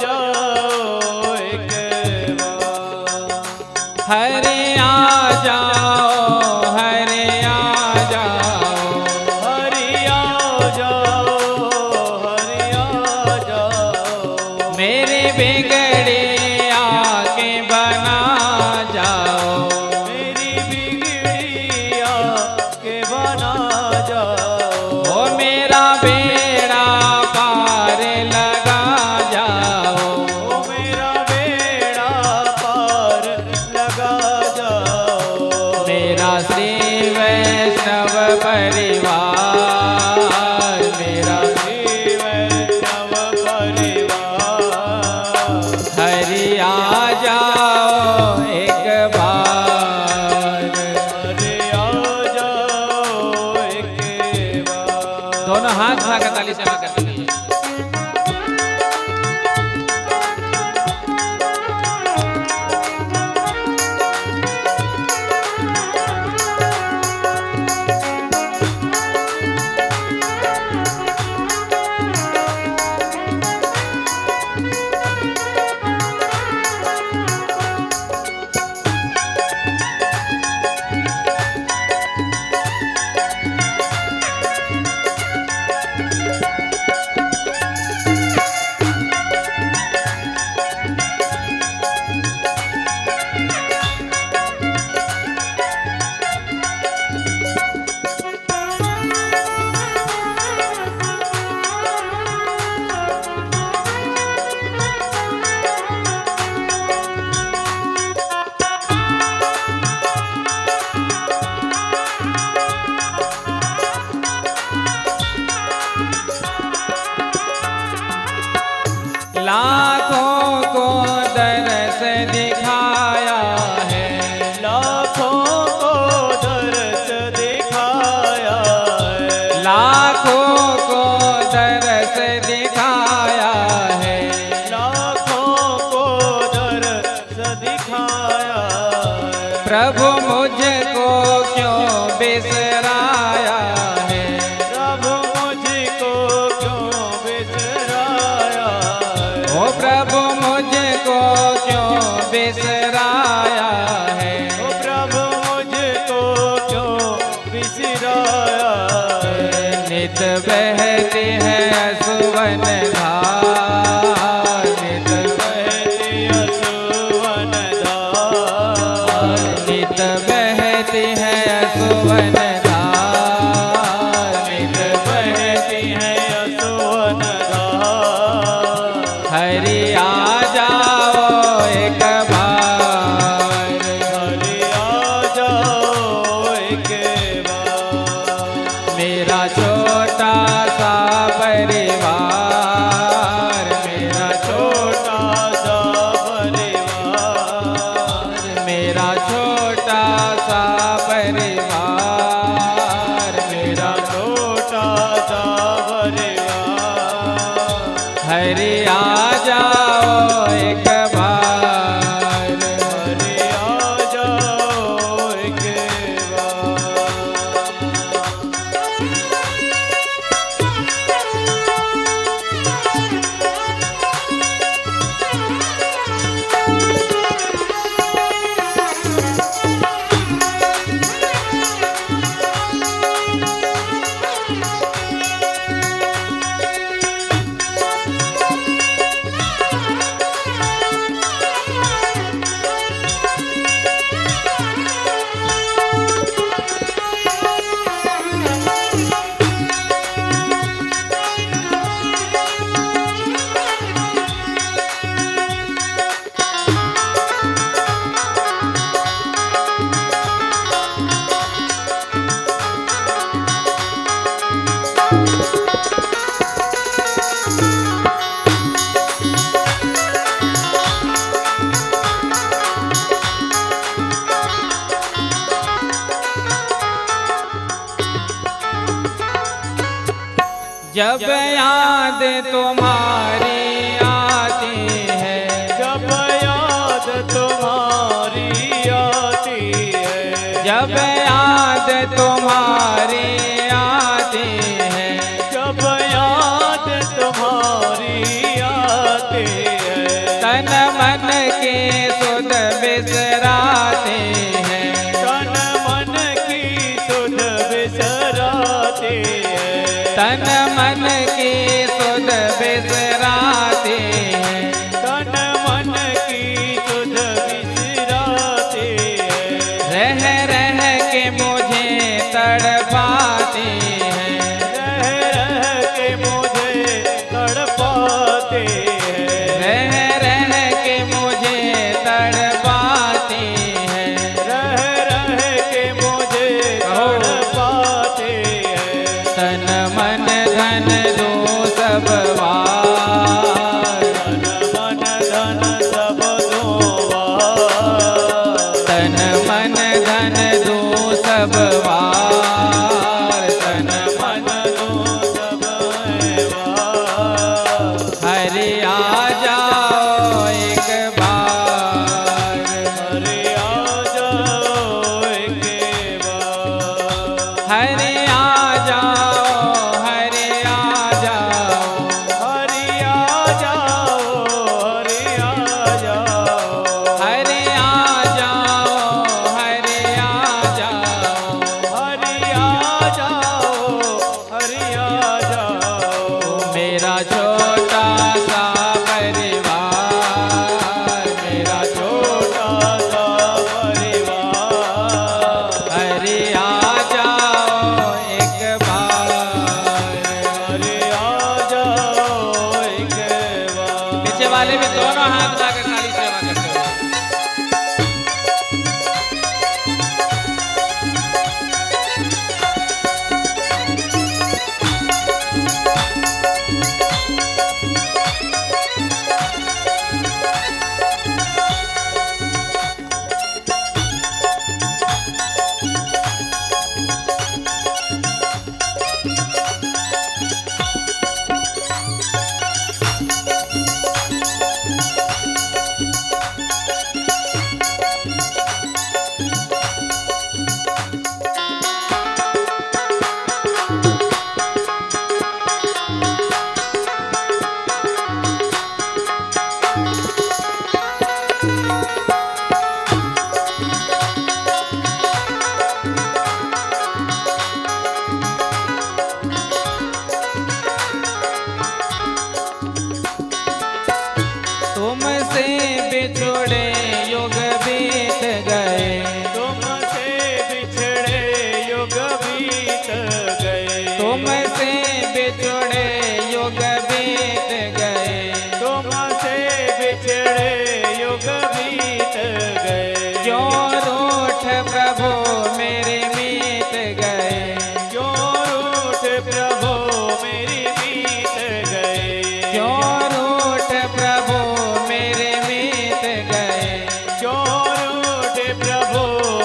जाओ एक बार। हरि आ जाओ, हरि आ जाओ। हरि आ जाओ, हरि आ जाओ। मेरी बिगड़ी आके बना जाओ। मेरी बिगड़िया के बना जाओ। ओ मेरा बेड़ा पार लगा जाओ। ओ मेरा बेड़ा पार लगा जाओ। मेरा श्री वैष्णव परिवार, मेरा श्री वैष्णव परिवार, हरि आ जाओ एक बार। हरि आ जाओ एक बार। दोनों हाथ उठा कर ताली सेवा करते हैं। लाखों को दरस दिखाया है, लाखों को दरस दिखाया है। लाखों को दरस दिखाया है। लाखों को दरस दिखाया है। प्रभु मुझको क्यों बिसराया है। प्रभु मुझको क्यों बिसराया है। ओ प्रभु मुझको क्यों बिसराया है। ओ प्रभु मुझको क्यों बिसराया है। नित बहती है सुवन धार, नित बहती असुवन धार। नित बहती है सुवन धार, नित बहती है असुवन धार। हरि आ जाओ एक बार। हरि आ जाओ एक बार। मेरा छोटा सा परिवार, मेरा छोटा सा परिवार, जब याद तुम्हारी आती है, जब याद तुम्हारी आती है, जब याद तुम्हारी आती है, जब याद तुम्हारी आती है, तन मन की सुध बिसराते हैं, तन मन की सुध बिसराते हैं, तन मन की सुध बिसराते हैं, तन मन की सुध बिसराते हैं, रह रह के मुझे तड़पाते हैं, रह रह के मुझे तड़पाते हैं, रह रह के मुझे तड़पाते हैं, रह रह के मुझे तड़पाते हैं, तन मन धन दो सब वार, तन मन धन सब दोवार, तन मन धन दो सब वार, तन मन दो सब वार, हरि आ जाओ एक बार, हरि आ जाओ एक बार, हरि आ जाओ, हरि आ जाओ, हरि आ जाओ, हरि आ जाओ, हरि आ जाओ, हरि आ जाओ, हरि आ जाओ, हरि आ जाओ, मेरा छोटा सा परिवार, मेरा छोटा सा परिवार, हरि आ जाओ एक बार, हरि आ जाओ एक बार। पीछे वाले भी दोनों हाथ लाकर काली सेवा करते हो। तुमसे बिछुड़े युग बीत गए, तुमसे बिछड़े युग बीत गए, तुमसे बिछुड़े युग बीत गए, तुमसे बिछड़े युग बीत गए, क्यों रूठ प्रभु मेरे मीत गए, क्यों रूठ प्रभु मेरी बीत गए, क्यों रूठ प्रभु मेरे मीत गए, क्यों रूठ प्रभु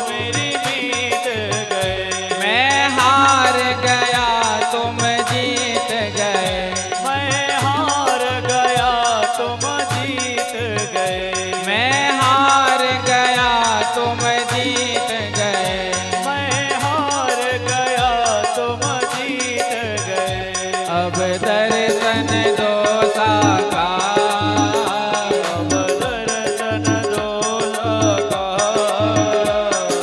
मेरी बीत गए, मैं हार गया तुम जीत गए, मैं हार गया तुम जीत गए, मैं हार गया तुम जीत गए, मैं हार गया तुम जीत गए, अब दर्शन दो साकार, अब दर्शन दो साकार,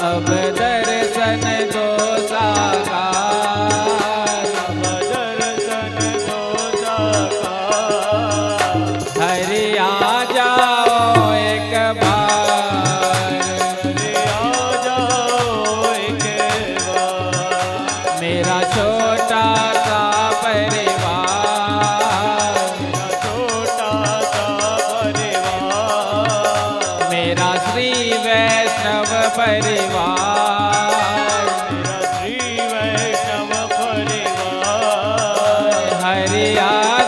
अब दर्शन दो साकार, अब दर्शन दो साकार, हरि आ जाओ एक बार, हरि आ जाओ एक बार, मेरा छोटा सा परिवार, मेरा छोटा सा परिवार, मेरा श्री वैष्णव परिवार, मेरा श्री वैष्णव परिवार, हरि आ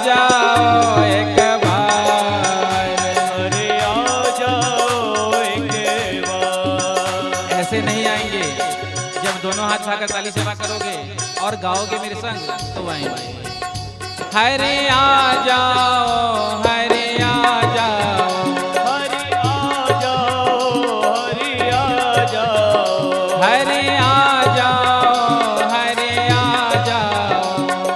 जाओ एक बार, हरि आ जाओ एक बार। ऐसे नहीं आएंगे, जब दोनों हाथ उठाकर काली सेवा करोगे और गाओगे मेरे संग तो आएंगे। हरे आ जाओ, हरे आ जाओ, हरि आ जाओ, हरि आ जाओ, हरे आ जाओ, हरे आ जाओ,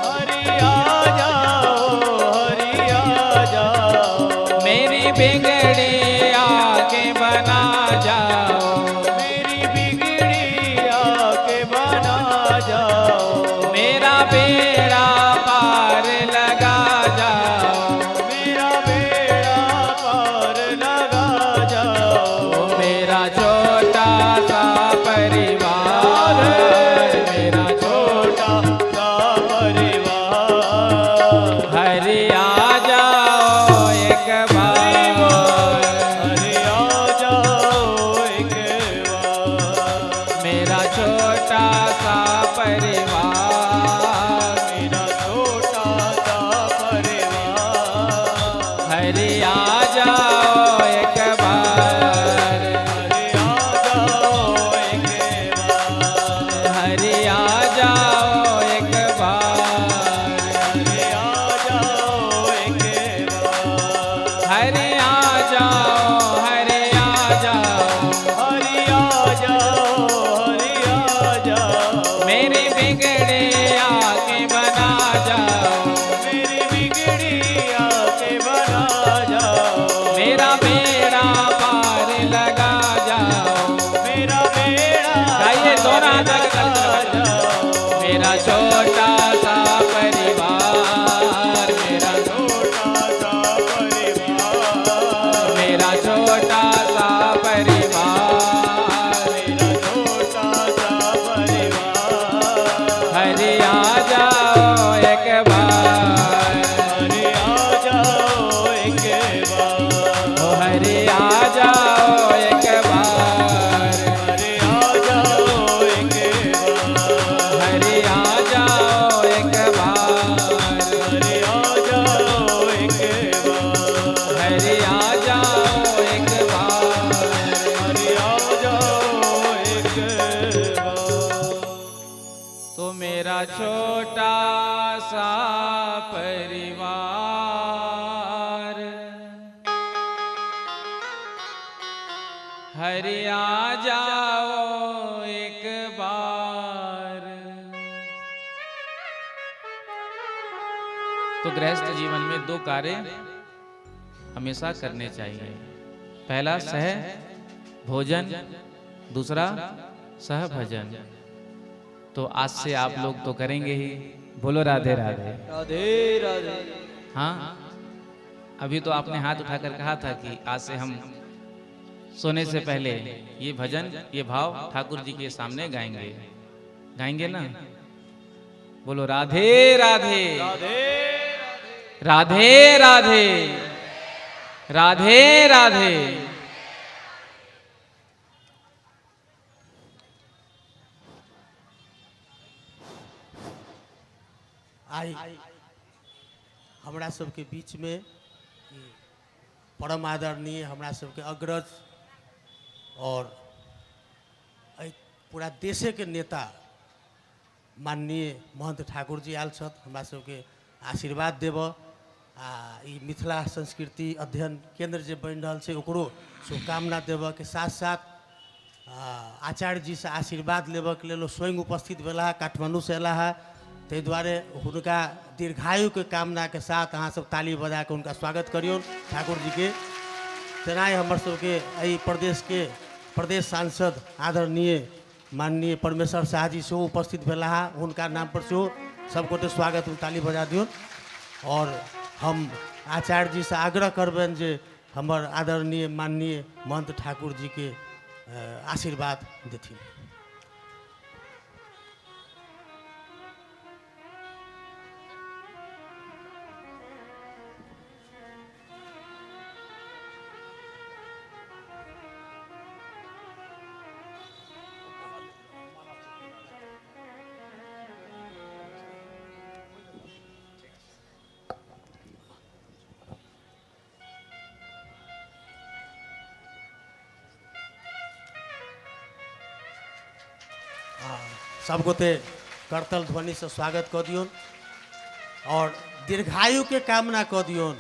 हरि आ जाओ, हरि आ जाओ, मेरी बिगड़ी आके बना जाओ, मेरी बिगड़ी आके बना जाओ, मेरा बेड़ा पार लगा जाओ, मेरा बेड़ा पार लगा जाओ, मेरा छोटा सा परिवार, मेरा छोटा सा परिवार, हरि आ जाओ एक बार, हरि आ जाओ एक बार, मेरा छोटा सा परिवार, मेरा छोटा सा परिवार, हरि आ जाओ एक बार, हरि आ जाओ एक बार, हरि आ जाओ एक बार, हरि आ जाओ एक बार, हरि आ जाओ, हरि आ जाओ, हरि आ जाओ, हरि आ जाओ, मेरी बिगड़े आके बना जाओ, मेरी बिगड़ी आके बना जाओ, मेरा बेड़ा पार लगा जाओ, मेरा बेड़ा गाइए दोनों हाथ आगे लगा करके जाओ, मेरा छोटा सा परिवार, मेरा छोटा सा परिवार, मेरा छोटा सा परिवार, मेरा छोटा सा परिवार, हरि आ जाओ एक बार, हरि आ जाओ एक बार, ओ हरि आ जाओ एक बार, हरि आ जाओ एक बार, हरि आ जाओ एक बार, हरि आ जाओ एक बार, हरि आ जाओ एक बार, हरि आ जाओ एक बार। तो मेरा छोटा सा परिवार, हरि आ जाओ एक बार। तो गृहस्थ जीवन में दो कार्य हमेशा करने चाहिए। पहला सह भोजन, दूसरा सह भजन। तो आज से आप लोग तो करेंगे ही। बोलो राधे राधे। राधे राधे। हाँ, अभी तो आपने हाथ उठाकर कहा था कि आज से हम सोने से पहले ये भजन, ये भाव ठाकुर जी के सामने गाएंगे। गाएंगे ना? बोलो राधे राधे, राधे राधे, राधे राधे। आई हमरा सबके बीच में परम आदरणीय हमरा सबके अग्रज और पूरा देशे के नेता माननीय महंत ठाकुर जी आयल छथि हमरा सबके आशीर्वाद देव आ ई मिथिला संस्कृति अध्ययन केंद्र जे बनि रहल छै ओकरो शुभकामना देव के साथ साथ आचार्य जी से आशीर्वाद लेबऽ के लेल स्वयं उपस्थित भेला काठमांडू से अयला है। ताहि दुआरे हुनका दीर्घायु के कामना के साथ अहाँ सब ताली बजा के उनका स्वागत करियौ ठाकुर जी के। तेनाही हमर सबके एहि प्रदेश के प्रदेश सांसद आदरणीय माननीय परमेश्वर शाह जी सेहो उपस्थित भेला है। उनका नाम पर सेहो सब गोटे स्वागत ताली बजा दियौ। और हम आचार्य जी से आग्रह करबनि जे हमर आदरणीय माननीय महंत ठाकुर जी के आशीर्वाद देथिन। सब गोटे करतल ध्वनि से स्वागत कर दियौ। और दीर्घायु के कामना कऽ दियौन।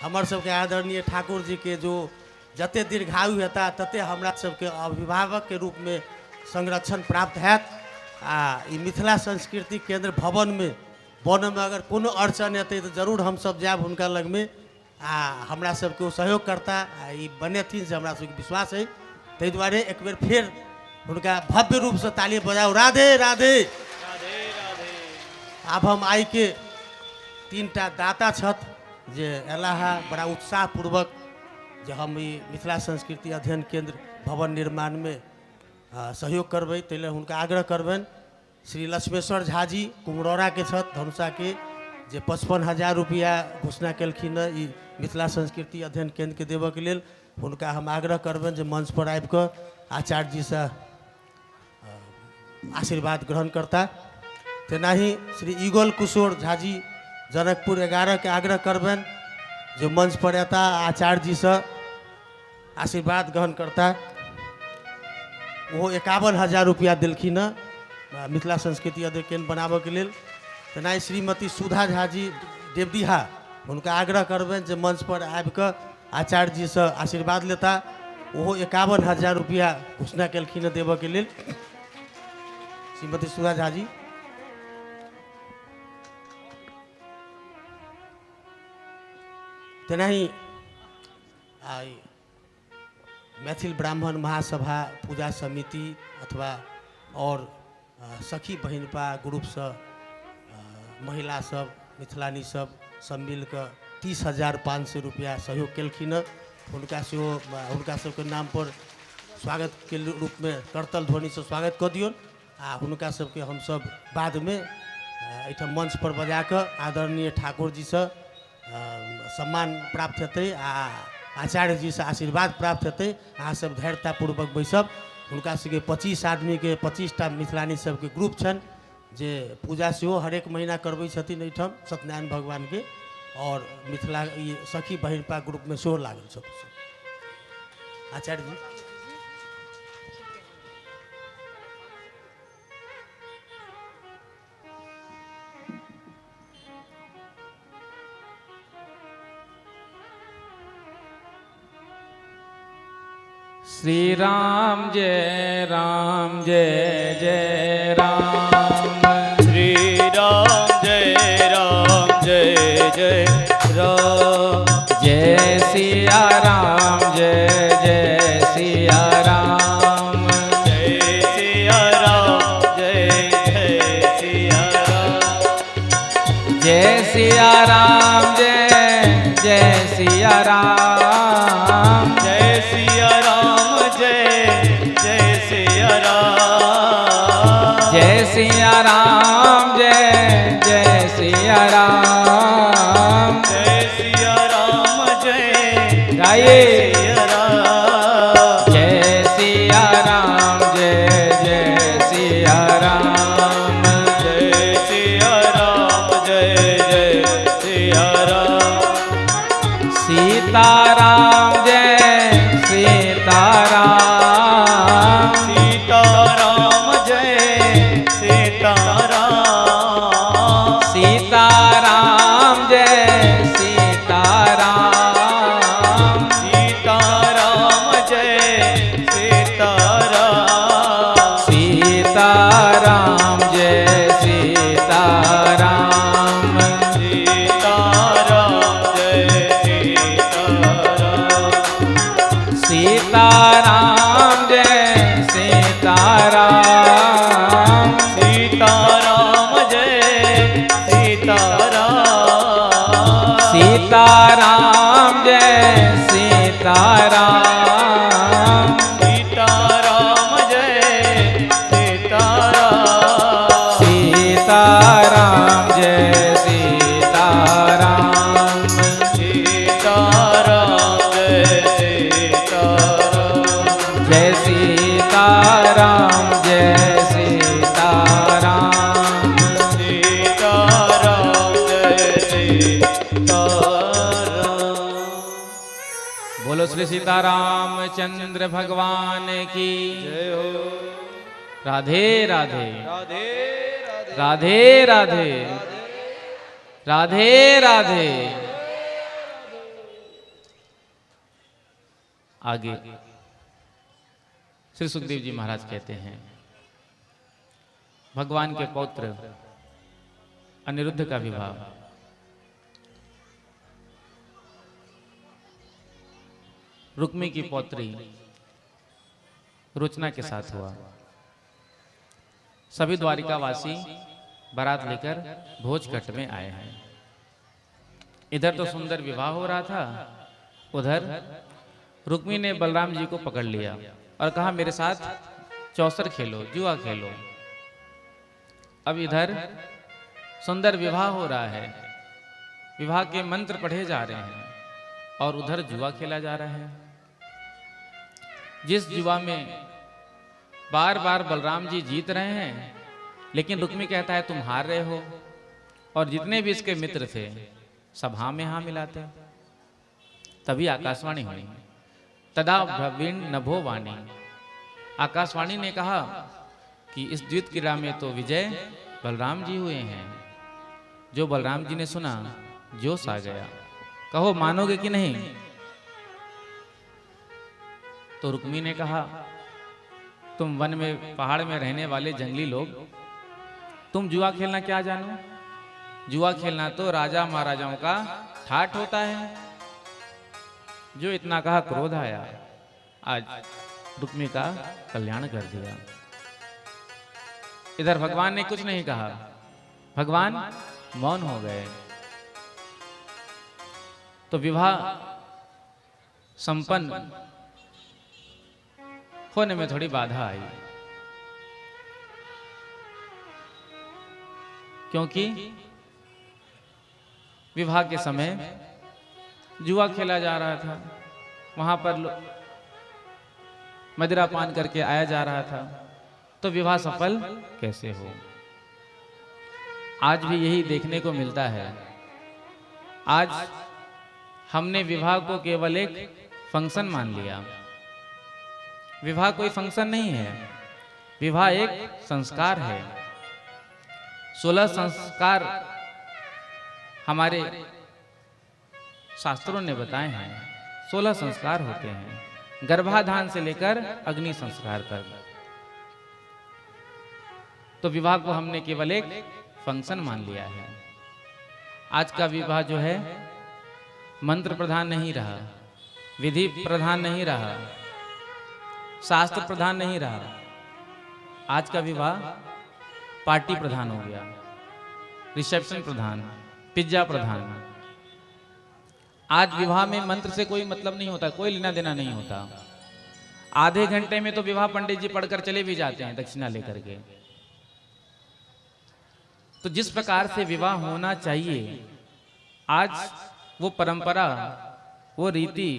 हमर सबके आदरणीय ठाकुर जी के जो जते दीर्घायु हेता तते हमरा सबके अभिभावक के रूप में संरक्षण प्राप्त हैत। आ ई मिथिला संस्कृति केंद्र भवन में बनमे अगर कोनो अड़चन हेतै तो जरूर हम सब जायब हुनका लग में। आ हमरा सबके ओ सहयोग करता आ ई बनेथिन से हमरा सबके विश्वास है। ताहि दुआरे एक बेर फिर हुनका भव्य रूप से ताली बजाओ। राधे राधे। अब हम आई के 3टा दाता छथ जे एलाहा बड़ा उत्साहपूर्वक जे हम ई मिथिला संस्कृति अध्ययन केंद्र भवन निर्माण में सहयोग करबै ताहि लेल हुनका आग्रह करबनि। श्री लक्ष्मेश्वर झा जी कुमरौरा के छथ धनुषा के जे 55,000 रुपया घोषणा केलखिन ई मिथिला संस्कृति अध्ययन केंद्र के देबऽ के लेल। हुनका हम आग्रह करबनि जे मंच पर आबि कऽ आचार्य जी से आशीर्वाद ग्रहण करता। तेनाही श्री ईगल कुशोर झा जी जनकपुर 11 के आग्रह करबनि जो मंच पर अता आचार्य जी से आशीर्वाद ग्रहण करता। वो 51,000 रुपया दिलखिन मिथिला संस्कृति अध्ययन केंद्र बनाबऽ के लेल। तेनाही श्रीमती सुधा झा जी देवदिहा हुनका आग्रह करबनि जे मंच पर आबि कऽ आचार्य जी से आशीर्वाद लेता। वो 51,000 रुपया घोषणा केलखिन देबऽ के लेल। श्रीमती सुधा झा जी तेनाही मैथिल ब्राह्मण महासभा पूजा समिति अथवा और सखी बहिनपा ग्रुप से महिला सब मिथिलानी सब मिल कर 30,500 रुपया सहयोग केलखिन। हुनका सबके नाम पर स्वागत के रूप में करतल ध्वनि से स्वागत कर दियौन। आ हुनका सबके हम सब बाद में एहिठाम मंच पर बजा कर आदरणीय ठाकुर जी से सम्मान प्राप्त हेतै आ आचार्य जी से आशीर्वाद प्राप्त हेतै। अहाँ सब धैर्यतापूर्वक बैसब। हुनका सबके 25 आदमी के 25टा मिथिलानी सबके ग्रुप छन जे पूजा सेहो हरेक महीना करबै छथिन एहिठाम सत्यनारायण भगवान के। और मिथिला ई सखी बहिनपा ग्रुप में सेहो लागल छथि। आचार्य जी श्री राम जय जय राम। श्री राम जय जय राम। जय सिया राम जय सिया राम। जय सिया राम जय सिया राम। जय सिया राम जय सिया राम। जय सिया राम जय सिया राम। जय सिया राम जय सिया राम। जय सिया राम जय गाइए। सिया राम। जय सिया राम जय सिया राम। जय सिया राम जय सिया राम। सीताराम जय सीताराम। सीताराम जय सीताराम। सीताराम जय सीताराम। सीताराम जय सीताराम। सीताराम जय सीताराम। सीताराम जय सीताराम। सीताराम जय सीताराम। सीताराम जय सीताराम। सीताराम जय सीताराम। सीताराम जय सीताराम। सीताराम जय सीताराम। सीताराम जय सीताराम। जय सीताराम जय सीताराम। सीताराम जय सीताराम। बोलो श्री सीतारामचंद्र भगवान की जय हो। राधे राधे राधे राधे राधे। राधे राधे। आगे श्री सुखदेव जी महाराज कहते हैं, भगवान के पौत्र अनिरुद्ध का विवाह रुक्मी की पौत्री रुचना के साथ हुआ। सभी द्वारिकावासी बारात लेकर भोजघट में आए हैं। इधर तो सुंदर विवाह हो रहा था, उधर रुक्मी ने बलराम जी को पकड़ लिया और कहा मेरे साथ चौसर खेलो, जुआ खेलो। अब इधर सुंदर विवाह हो रहा है, विवाह के मंत्र पढ़े जा रहे हैं और उधर जुआ खेला जा रहा है। जिस जुआ में बार बार बलराम जी जीत रहे हैं, लेकिन रुक्मी कहता है तुम हार रहे हो, और जितने भी इसके मित्र थे सब हाँ में हाँ मिलाते। तभी आकाशवाणी हुई, तदा भवीन नभो वाणी। आकाशवाणी ने कहा कि इस द्वित क्रीड़ा में तो विजय बलराम जी हुए हैं। जो बलराम जी ने सुना जोश आ गया, कहो मानोगे कि नहीं? तो रुक्मी ने कहा तुम वन में पहाड़ में रहने वाले जंगली लोग, तुम जुआ खेलना क्या जानो? जुआ खेलना तो राजा महाराजाओं का ठाठ होता है। जो इतना कहा क्रोध आया, आज रुक्मी का कल्याण कर दिया। इधर भगवान ने कुछ नहीं कहा, भगवान मौन हो गए। तो विवाह संपन्न होने में थोड़ी बाधा आई, क्योंकि विवाह के समय जुआ खेला जा रहा था, वहां पर मदिरा पान करके आया जा रहा था, तो विवाह सफल कैसे हो? आज भी यही देखने को मिलता है। आज हमने विवाह को केवल एक फंक्शन मान लिया। विवाह कोई फंक्शन नहीं है, विवाह एक संस्कार है। 16 संस्कार हमारे शास्त्रों ने बताए हैं। 16 संस्कार होते हैं, गर्भाधान से लेकर अग्नि संस्कार तक। तो विवाह को हमने केवल एक फंक्शन मान लिया है। आज का विवाह जो है मंत्र प्रधान नहीं रहा, विधि प्रधान नहीं रहा, शास्त्र प्रधान नहीं रहा। आज का विवाह पार्टी प्रधान हो गया, रिसेप्शन प्रधान, पिज्जा प्रधान। आज विवाह में मंत्र से कोई मतलब नहीं होता, कोई लेना देना नहीं होता। आधे घंटे में तो विवाह पंडित जी पढ़कर चले भी जाते हैं दक्षिणा लेकर के। तो जिस प्रकार से विवाह होना चाहिए, आज वो परंपरा, वो रीति,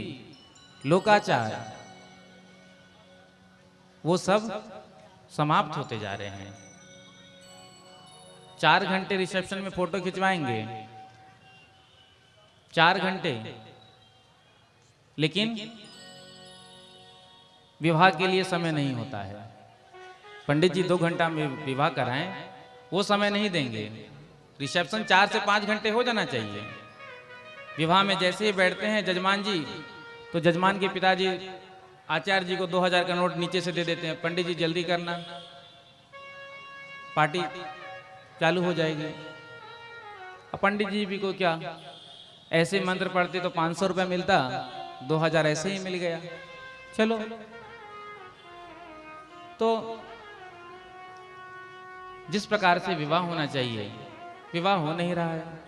लोकाचार, वो सब समाप्त होते जा रहे हैं। 4 घंटे रिसेप्शन में फोटो खिंचवाएंगे, 4 घंटे, लेकिन विवाह के लिए समय नहीं होता है। पंडित जी 2 घंटा में विवाह कराएं, वो समय नहीं देंगे। रिसेप्शन 4 से 5 घंटे हो जाना चाहिए। विवाह में जैसे ही बैठते हैं जजमान जी, तो जजमान के पिताजी आचार्य जी को 2000 का नोट नीचे से दे देते हैं, पंडित जी जल्दी करना, पार्टी चालू हो जाएगी। अब पंडित जी भी को क्या, ऐसे मंत्र पढ़ते तो 500 रुपया मिलता, 2000 ऐसे ही मिल गया, चलो। तो जिस प्रकार से विवाह होना चाहिए, विवाह हो नहीं रहा है।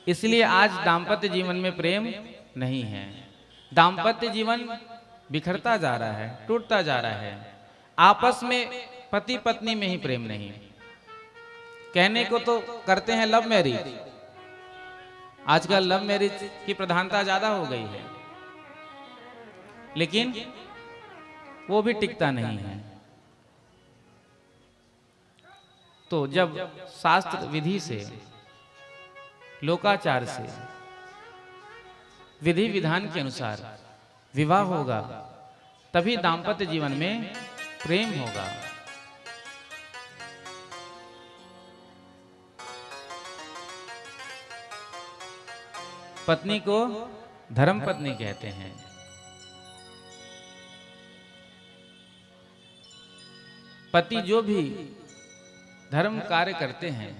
इसलिए आज दाम्पत्य जीवन में प्रेम नहीं है। दाम्पत्य जीवन बिखरता जा रहा है, टूटता जा रहा है। आपस में पति पत्नी में ही प्रेम नहीं। कहने को तो करते हैं लव मैरिज, आजकल लव मैरिज की प्रधानता ज्यादा हो गई है, लेकिन वो भी टिकता नहीं है। तो जब शास्त्र विधि से, लोकाचार से, विधि विधान के अनुसार विवाह होगा, तभी दाम्पत्य जीवन में प्रेम होगा। पत्नी को धर्म पत्नी कहते हैं। पति जो भी धर्म कार्य करते हैं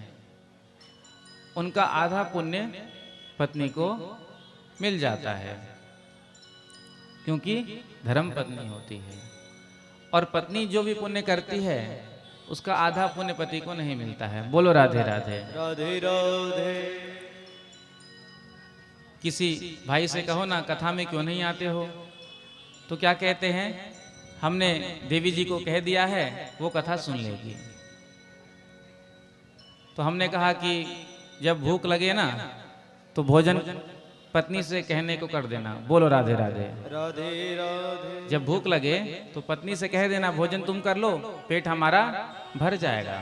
उनका आधा पुण्य पत्नी को मिल जाता है, क्योंकि धर्म पत्नी होती है। और पत्नी जो भी पुण्य करती है उसका आधा पुण्य पति को नहीं मिलता है। बोलो राधे राधे। राधे राधे। किसी भाई से कहो ना कथा में क्यों नहीं आते हो, तो क्या कहते हैं, हमने देवी जी को कह दिया है वो कथा सुन लेगी। तो हमने कहा कि जब भूख लगे ना तो भोजन पत्नी से कहने को कर देना। बोलो राधे राधे। राधे राधे। जब भूख लगे तो पत्नी से कह देना भोजन तुम कर लो, पेट हमारा भर जाएगा।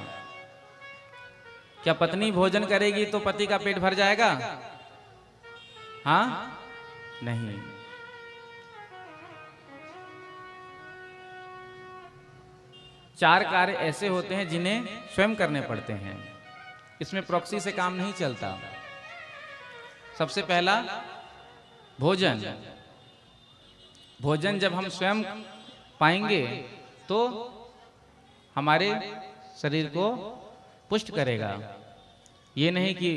क्या पत्नी भोजन करेगी तो पति का पेट भर जाएगा? हाँ नहीं। चार कार्य ऐसे होते हैं जिन्हें स्वयं करने पड़ते हैं, इसमें प्रॉक्सी से काम नहीं चलता। सबसे पहला भोजन। भोजन जब हम स्वयं पाएंगे तो हमारे शरीर को पुष्ट करेगा। ये नहीं कि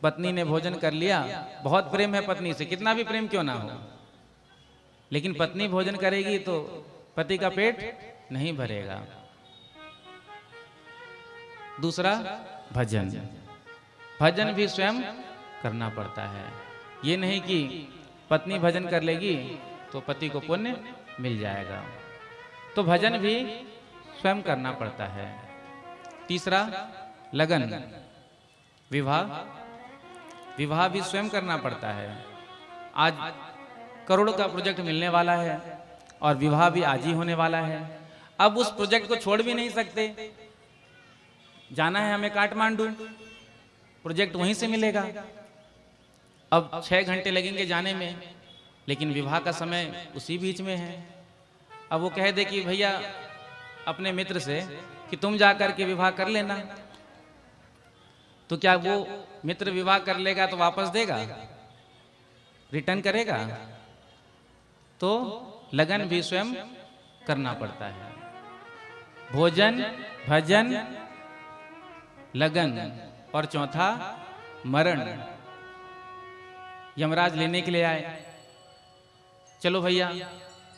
पत्नी ने भोजन कर लिया, बहुत प्रेम है पत्नी से, कितना भी प्रेम क्यों ना हो, लेकिन पत्नी भोजन करेगी तो पति का पेट नहीं भरेगा। दूसरा भजन। भजन भी स्वयं करना पड़ता है। ये नहीं कि पत्नी भजन कर लेगी तो पति को पुण्य मिल जाएगा, तो भजन भी स्वयं करना पड़ता है। तीसरा लगन। विवाह। विवाह भी स्वयं करना पड़ता है। आज करोड़ का प्रोजेक्ट मिलने वाला है और विवाह भी आज ही होने वाला है। अब उस प्रोजेक्ट को छोड़ भी नहीं सकते। जाना है हमें काठमांडू, प्रोजेक्ट वहीं से मिलेगा। अब 6 घंटे लगेंगे जाने में, लेकिन विवाह का समय उसी बीच में है। अब वो कह दे कि भैया अपने मित्र से कि तुम जा कर के विवाह कर लेना, तो क्या वो मित्र विवाह कर लेगा तो वापस देगा, रिटर्न करेगा? तो लगन भी स्वयं करना पड़ता है। भोजन, भजन, लगन और चौथा मरण। यमराज लेने के लिए आए, चलो भैया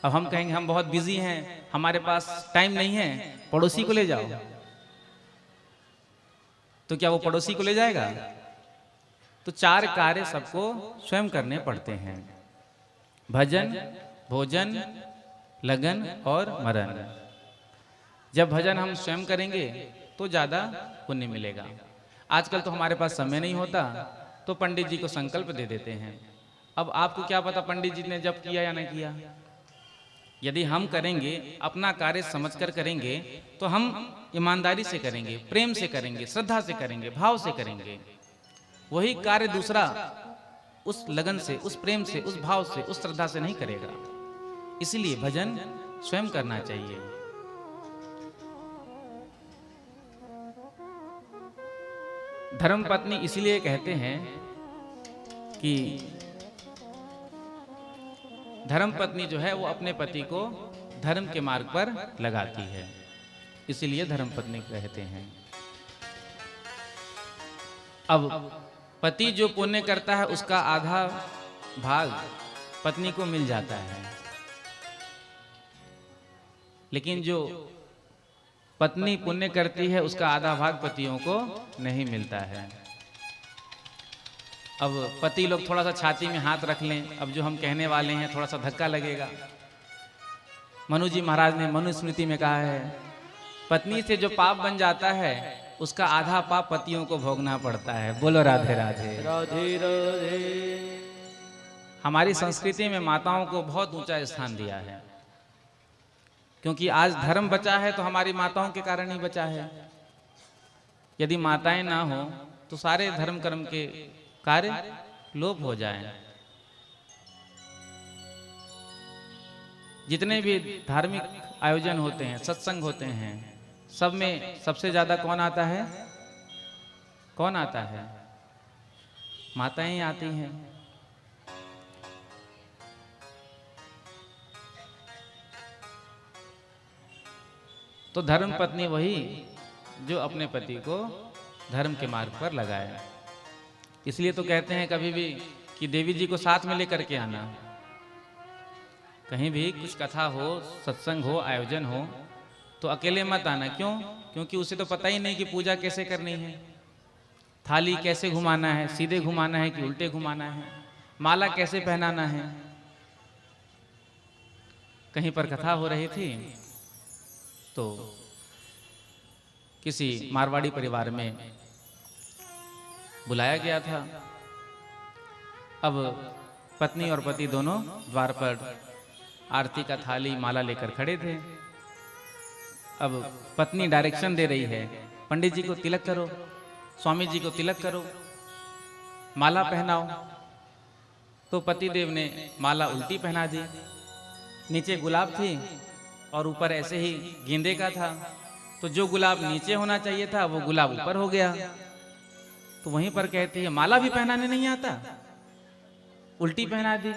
अब हम कहेंगे हम बहुत बिजी हैं, हमारे पास टाइम नहीं है, पड़ोसी को ले जाओ, तो क्या वो पड़ोसी को ले जाएगा? तो 4 कार्य सबको स्वयं करने पड़ते हैं। भजन, भोजन, लगन और मरण। जब भजन हम स्वयं करेंगे तो ज्यादा पुण्य मिलेगा। आजकल तो हमारे पास समय नहीं होता, तो पंडित जी को संकल्प दे देते हैं। अब आपको क्या पता पंडित जी ने जब किया या नहीं किया। यदि हम करेंगे, अपना कार्य समझकर करेंगे, तो हम ईमानदारी से करेंगे, प्रेम से करेंगे, श्रद्धा से करेंगे, भाव से करेंगे। वही कार्य दूसरा उस लगन से, उस प्रेम से, उस भाव से, उस श्रद्धा से नहीं करेगा। इसलिए भजन स्वयं करना चाहिए। धर्म पत्नी इसलिए कहते हैं कि धर्म पत्नी जो है वो अपने पति को धर्म के मार्ग पर लगाती है, इसलिए धर्म पत्नी कहते हैं। अब पति जो पुण्य करता है उसका आधा भाग पत्नी को मिल जाता है, लेकिन जो पत्नी पुण्य करती है उसका आधा भाग पतियों को नहीं मिलता है। अब पति लोग थोड़ा सा छाती में हाथ रख लें, अब जो हम कहने वाले हैं थोड़ा सा धक्का लगेगा। मनु जी महाराज ने मनुस्मृति में कहा है, पत्नी से जो पाप बन जाता है उसका आधा पाप पतियों को भोगना पड़ता है। बोलो राधे राधे। राधे राधे। हमारी संस्कृति में माताओं को बहुत ऊंचा स्थान दिया है, क्योंकि आज धर्म बचा है तो हमारी माताओं के कारण ही बचा है। यदि माताएं ना हो तो सारे धर्म कर्म के कार्य लोप हो जाएं। जितने भी धार्मिक आयोजन होते हैं, सत्संग होते हैं, सब में सबसे ज्यादा कौन आता है? कौन आता है? माताएं आती हैं। तो धर्म पत्नी वही जो अपने पति को धर्म के मार्ग पर लगाए। इसलिए तो कहते हैं कभी भी कि देवी जी को साथ में लेकर के आना। कहीं भी कुछ कथा हो, सत्संग हो, आयोजन हो तो अकेले मत आना। क्यों? क्योंकि उसे तो पता ही नहीं कि पूजा कैसे करनी है, थाली कैसे घुमाना है, सीधे घुमाना है कि उल्टे घुमाना है, माला कैसे पहनाना है। कहीं पर कथा हो रही थी तो किसी मारवाड़ी परिवार में बुलाया गया था। अब पत्नी और पति दोनों द्वार पर आरती का थाली माला लेकर खड़े थे। अब पत्नी डायरेक्शन दे रही है, पंडित जी को तिलक करो, स्वामी जी को तिलक करो, माला पहनाओ। तो पतिदेव ने माला उल्टी पहना दी। नीचे गुलाब थी और ऊपर ऐसे ही गेंदे का था, तो जो गुलाब नीचे होना चाहिए था वो गुलाब ऊपर हो गया। तो वहीं पर कहती है माला भी पहनाने नहीं आता, उल्टी पहना दी।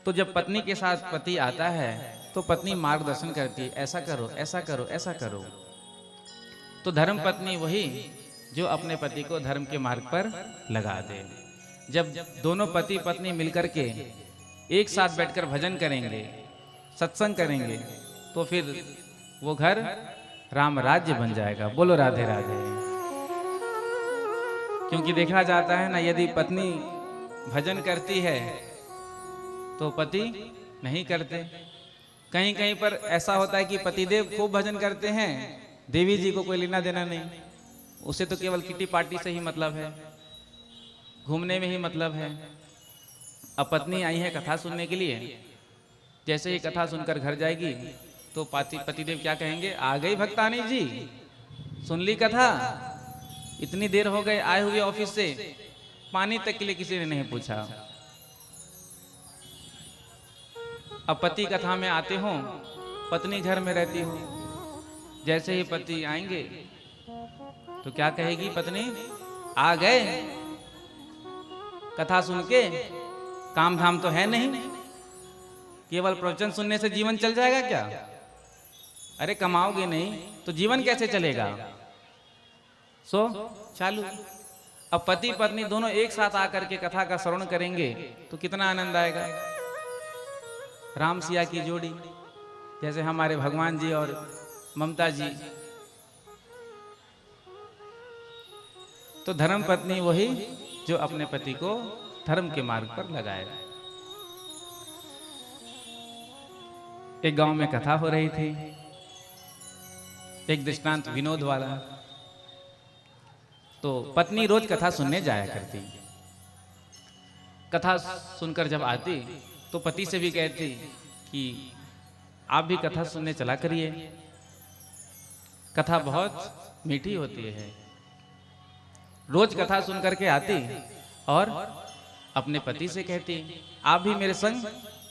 तो जब पत्नी के साथ पति आता है तो पत्नी मार्गदर्शन करती है, ऐसा करो, ऐसा करो, ऐसा करो। तो धर्म पत्नी वही जो अपने पति को धर्म के मार्ग पर लगा दे। जब दोनों पति पत्नी मिलकर के एक साथ बैठकर भजन करेंगे, सत्संग करेंगे, तो फिर वो घर राम राज्य बन जाएगा। बोलो राधे राधे। क्योंकि देखा जाता है ना, यदि पत्नी भजन करती है तो पति नहीं करते। कहीं कहीं पर ऐसा होता है कि पतिदेव खूब भजन करते हैं, देवी जी को कोई लेना देना नहीं, उसे तो केवल किटी पार्टी से ही मतलब है, घूमने में ही मतलब है। अब पत्नी आई है कथा सुनने के लिए, जैसे ही कथा सुनकर घर जाएगी तो पतिदेव क्या कहेंगे, आ गई भक्तानी जी, सुन ली कथा, इतनी देर हो गए आए हुए ऑफिस से, पानी तक के लिए किसी ने नहीं पूछा। अब पति कथा में आते हो, पत्नी घर में रहती हो, जैसे ही पति आएंगे तो क्या कहेगी पत्नी, आ गए कथा सुन के, काम धाम तो है नहीं, केवल प्रवचन सुनने से जीवन चल जाएगा क्या? अरे कमाओगे नहीं तो जीवन कैसे चलेगा? सो चालू। अब पति पत्नी दोनों एक साथ आकर के कथा का श्रवण करेंगे तो कितना आनंद आएगा। राम सिया की जोड़ी, जैसे हमारे भगवान जी और ममता जी। तो धर्म पत्नी वही जो अपने पति को धर्म के मार्ग पर लगाए। एक गांव में कथा हो रही थी, एक दृष्टांत विनोद वाला। तो पत्नी रोज कथा सुनने जाया करती, कथा सुनकर जब आती तो पति से भी कहती कि आप भी कथा सुनने चला करिए, कथा बहुत मीठी होती है। रोज कथा सुन करके आती और अपने पति से कहती, आप भी मेरे संग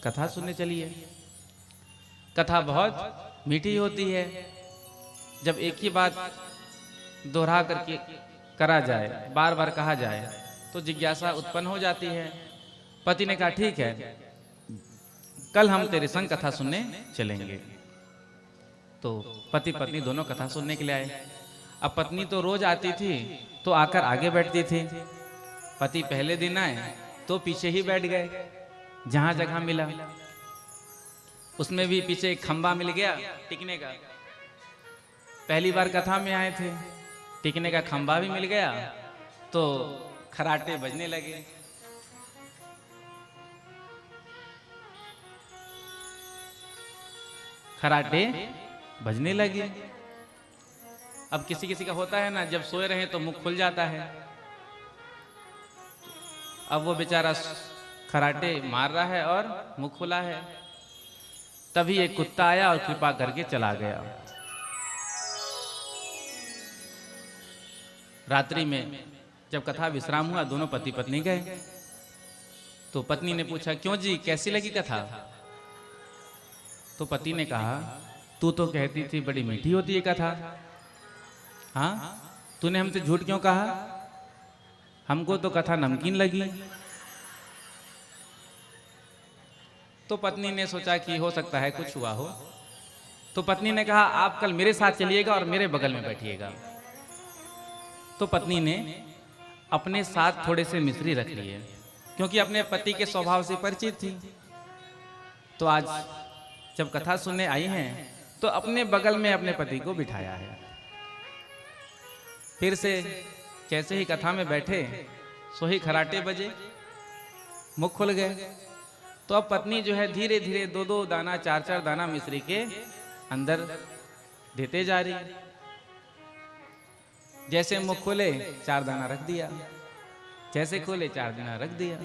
कथा सुनने चलिए, कथा बहुत मीठी होती है। जब एक ही बात दोहरा करके करा जाए, बार बार कहा जाए तो जिज्ञासा उत्पन्न हो जाती है। पति ने कहा ठीक है, कल हम तेरे संग कथा सुनने चलेंगे। तो पति पत्नी दोनों कथा सुनने के लिए आए। अब पत्नी तो रोज आती थी तो आकर आगे बैठती थी, पति पहले दिन आए तो पीछे ही बैठ गए जहां जगह मिला। उसमें भी पीछे एक खंबा मिल गया टिकने का। पहली बार कथा में आए थे, टिकने का खंबा भी मिल गया तो खराटे बजने लगे। खराटे बजने लगे। अब किसी किसी का होता है ना, जब सोए रहे तो मुंह खुल जाता है। अब वो बेचारा खराटे मार रहा है और मुंह खुला है। तभी एक कुत्ता आया और कृपा करके चला गया। रात्रि में जब कथा विश्राम हुआ, दोनों पति पत्नी गए। तो पत्नी ने पूछा, क्यों जी, कैसी लगी कथा? तो पति ने कहा, तू तो कहती थी बड़ी मीठी होती है कथा, हाँ तूने हमसे झूठ क्यों कहा? हमको तो कथा नमकीन लगी। तो पत्नी ने सोचा कि हो सकता है कुछ हुआ हो, तो पत्नी ने कहा आप कल मेरे साथ चलिएगा और मेरे बगल में बैठिएगा। तो पत्नी ने अपने साथ थोड़े से मिश्री रख लिए, क्योंकि अपने पति के स्वभाव से परिचित थी। तो आज जब कथा सुनने आई हैं तो अपने बगल में अपने पति को बिठाया है। फिर से जैसे ही कथा में बैठे सो ही खराटे बजे, मुख खुल गए। तो अब पत्नी जो है धीरे धीरे 2-2 दाना 4-4 दाना मिश्री के अंदर देते जा रही। जैसे मुख खोले 4 दाना रख दिया, जैसे खोले 4 दाना रख दिया।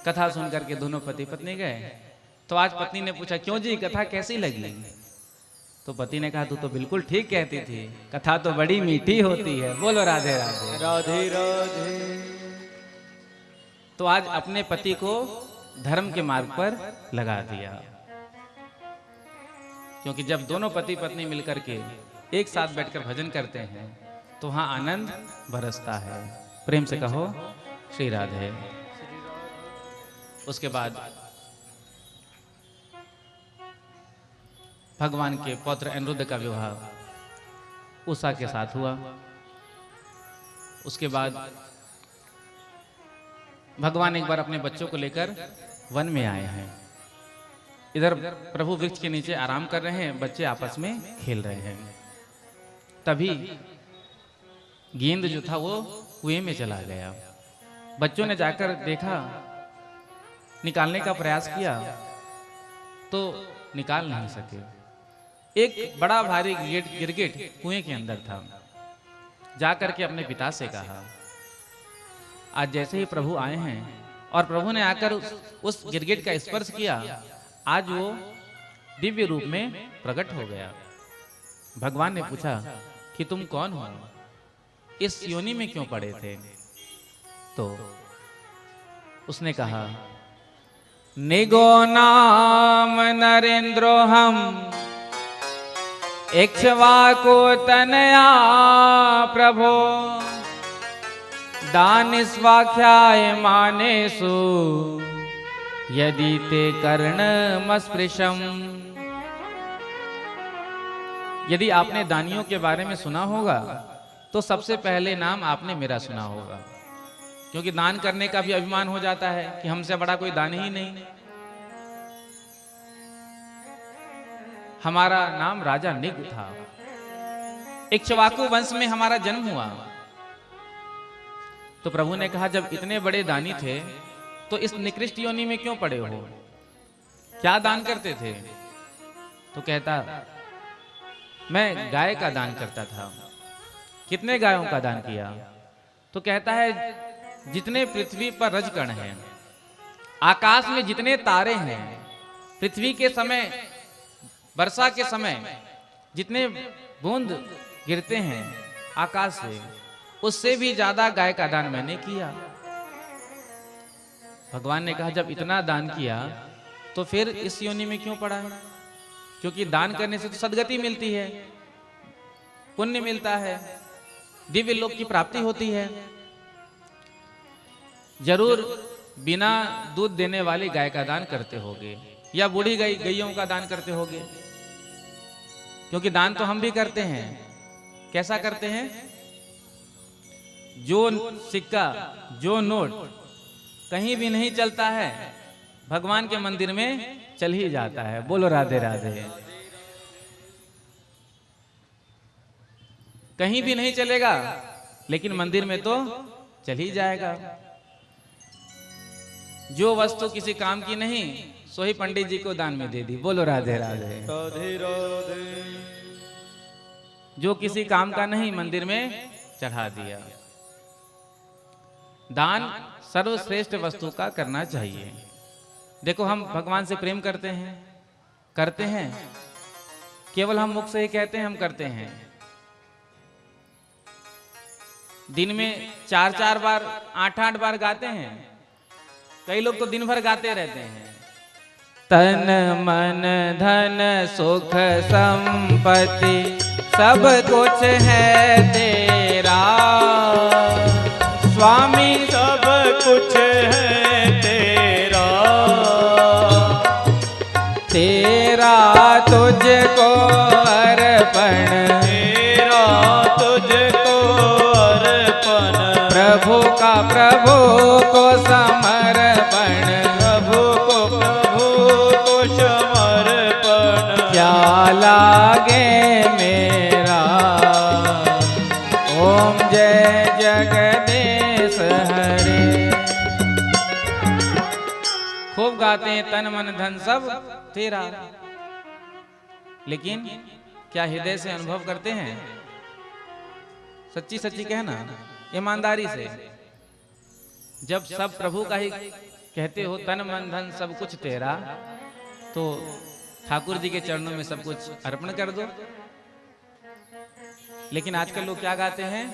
कथा सुन करके दोनों पति पत्नी गए। तो आज पत्नी ने पूछा क्यों जी कथा कैसी लगी? तो पति ने कहा तू तो बिल्कुल ठीक कहती थी, कथा तो बड़ी मीठी होती है। बोलो राधे राधे। राधे राधे। तो आज अपने पति को धर्म के मार्ग पर लगा दिया, क्योंकि जब दोनों पति पत्नी मिलकर के एक साथ बैठकर भजन करते हैं तो वहां आनंद बरसता है। प्रेम से कहो श्री राधे। उसके बाद भगवान के पौत्र अनिरुद्ध का विवाह उषा के साथ हुआ। उसके बाद भगवान एक बार अपने बच्चों को लेकर वन में आए हैं। इधर प्रभु वृक्ष के नीचे आराम कर रहे हैं, बच्चे आपस में खेल रहे हैं। तभी गेंद जो था वो कुएं में चला गया। बच्चों ने जाकर देखा, निकालने का प्रयास किया तो निकाल नहीं सके। एक बड़ा भारी गिरगिट कुएं के अंदर था। जाकर के अपने पिता से कहा। आज जैसे ही प्रभु आए हैं और प्रभु ने आकर उस गिरगिट का स्पर्श किया, आज वो दिव्य रूप में प्रकट हो गया। भगवान ने पूछा कि तुम कौन हो, इस योनि में क्यों पड़े थे? तो उसने कहा निगो नाम नरेंद्रो हम इक्ष्वाकु तनया प्रभो दान स्वाख्याय मानेसु यदि ते कर्णमस्पृशम। यदि आपने दानियों के बारे में सुना होगा तो सबसे पहले नाम आपने मेरा सुना होगा, क्योंकि दान करने का भी अभिमान हो जाता है कि हमसे बड़ा कोई दान ही नहीं। हमारा नाम राजा निग था, इक्ष्वाकु वंश में हमारा जन्म हुआ। तो प्रभु ने कहा जब इतने बड़े दानी थे तो इस निकृष्ट योनि में क्यों पड़े हो, क्या दान करते थे? तो कहता मैं गाय का दान करता था। कितने गायों का दान किया? तो कहता है जितने पृथ्वी पर रजकण हैं, आकाश में जितने तारे हैं, पृथ्वी के समय वर्षा के समय जितने बूंद गिरते हैं आकाश से, उससे भी ज्यादा गाय का दान मैंने किया। भगवान ने कहा जब इतना दान किया तो फिर इस योनि में क्यों पड़ा है? क्योंकि दान करने से तो सद्गति मिलती है, पुण्य मिलता है, दिव्य लोक की प्राप्ति होती है। जरूर बिना दूध देने वाली गाय का दान करते होगे या बूढ़ी गैयों का दान करते होगे, क्योंकि दान तो हम भी करते हैं। कैसा करते हैं? जो सिक्का, जो नोट कहीं भी नहीं चलता है, भगवान के मंदिर में चल ही जाता है। बोलो राधे राधे। कहीं भी नहीं चलेगा लेकिन मंदिर में तो चल ही जाएगा। जो वस्तु किसी काम की नहीं सो ही पंडित जी को दान में दे दी। बोलो राधे राधे। राधे राधे। जो किसी काम का नहीं मंदिर में चढ़ा दिया। दान सर्वश्रेष्ठ वस्तु का करना चाहिए। देखो हम भगवान से प्रेम करते हैं, केवल हम मुख से ही कहते हैं हम करते हैं। दिन में 4-4 बार 8-8 बार गाते हैं। कई लोग तो दिन भर गाते रहते हैं। तन मन धन सुख संपत्ति सब कुछ है तेरा, स्वामी सब कुछ है तेरा, तेरा तुझको अर्पण, तेरा तुझको अर्पण, प्रभु का प्रभु को समर्पण, प्रभु को समर्पण, क्या लागे मेरा। ओम जय जगदीश हरे। खूब गाते हैं तन मन धन सब तेरा, लेकिन क्या हृदय से अनुभव करते हैं? सच्ची सच्ची कहना, ईमानदारी से। जब सब प्रभु का ही कहते हो, तन मन धन सब कुछ तेरा, तो ठाकुर जी के चरणों में सब कुछ अर्पण कर दो। लेकिन आजकल लोग क्या गाते हैं?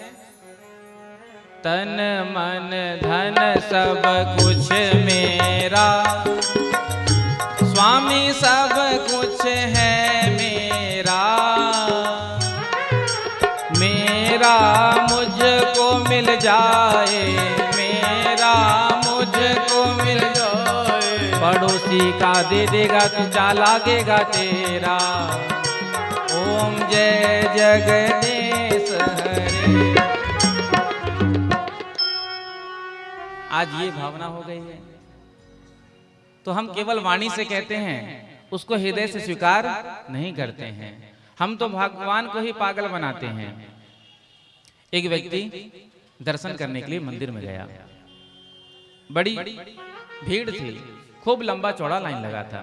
तन मन धन सब कुछ मेरा, स्वामी सब कुछ है मेरा, मेरा मुझको मिल जाए, मेरा मुझको मिल जाए, पड़ोसी का दे देगा तू क्या लागेगा तेरा। ओम जय जगदीश हरे। आज ये भावना हो गई है, तो हम केवल वाणी से कहते हैं, उसको हृदय से स्वीकार नहीं करते हैं। हम तो भगवान को ही पागल बनाते हैं। एक व्यक्ति दर्शन करने के लिए मंदिर में गया, बड़ी भीड़ थी, खूब लंबा चौड़ा लाइन लगा था,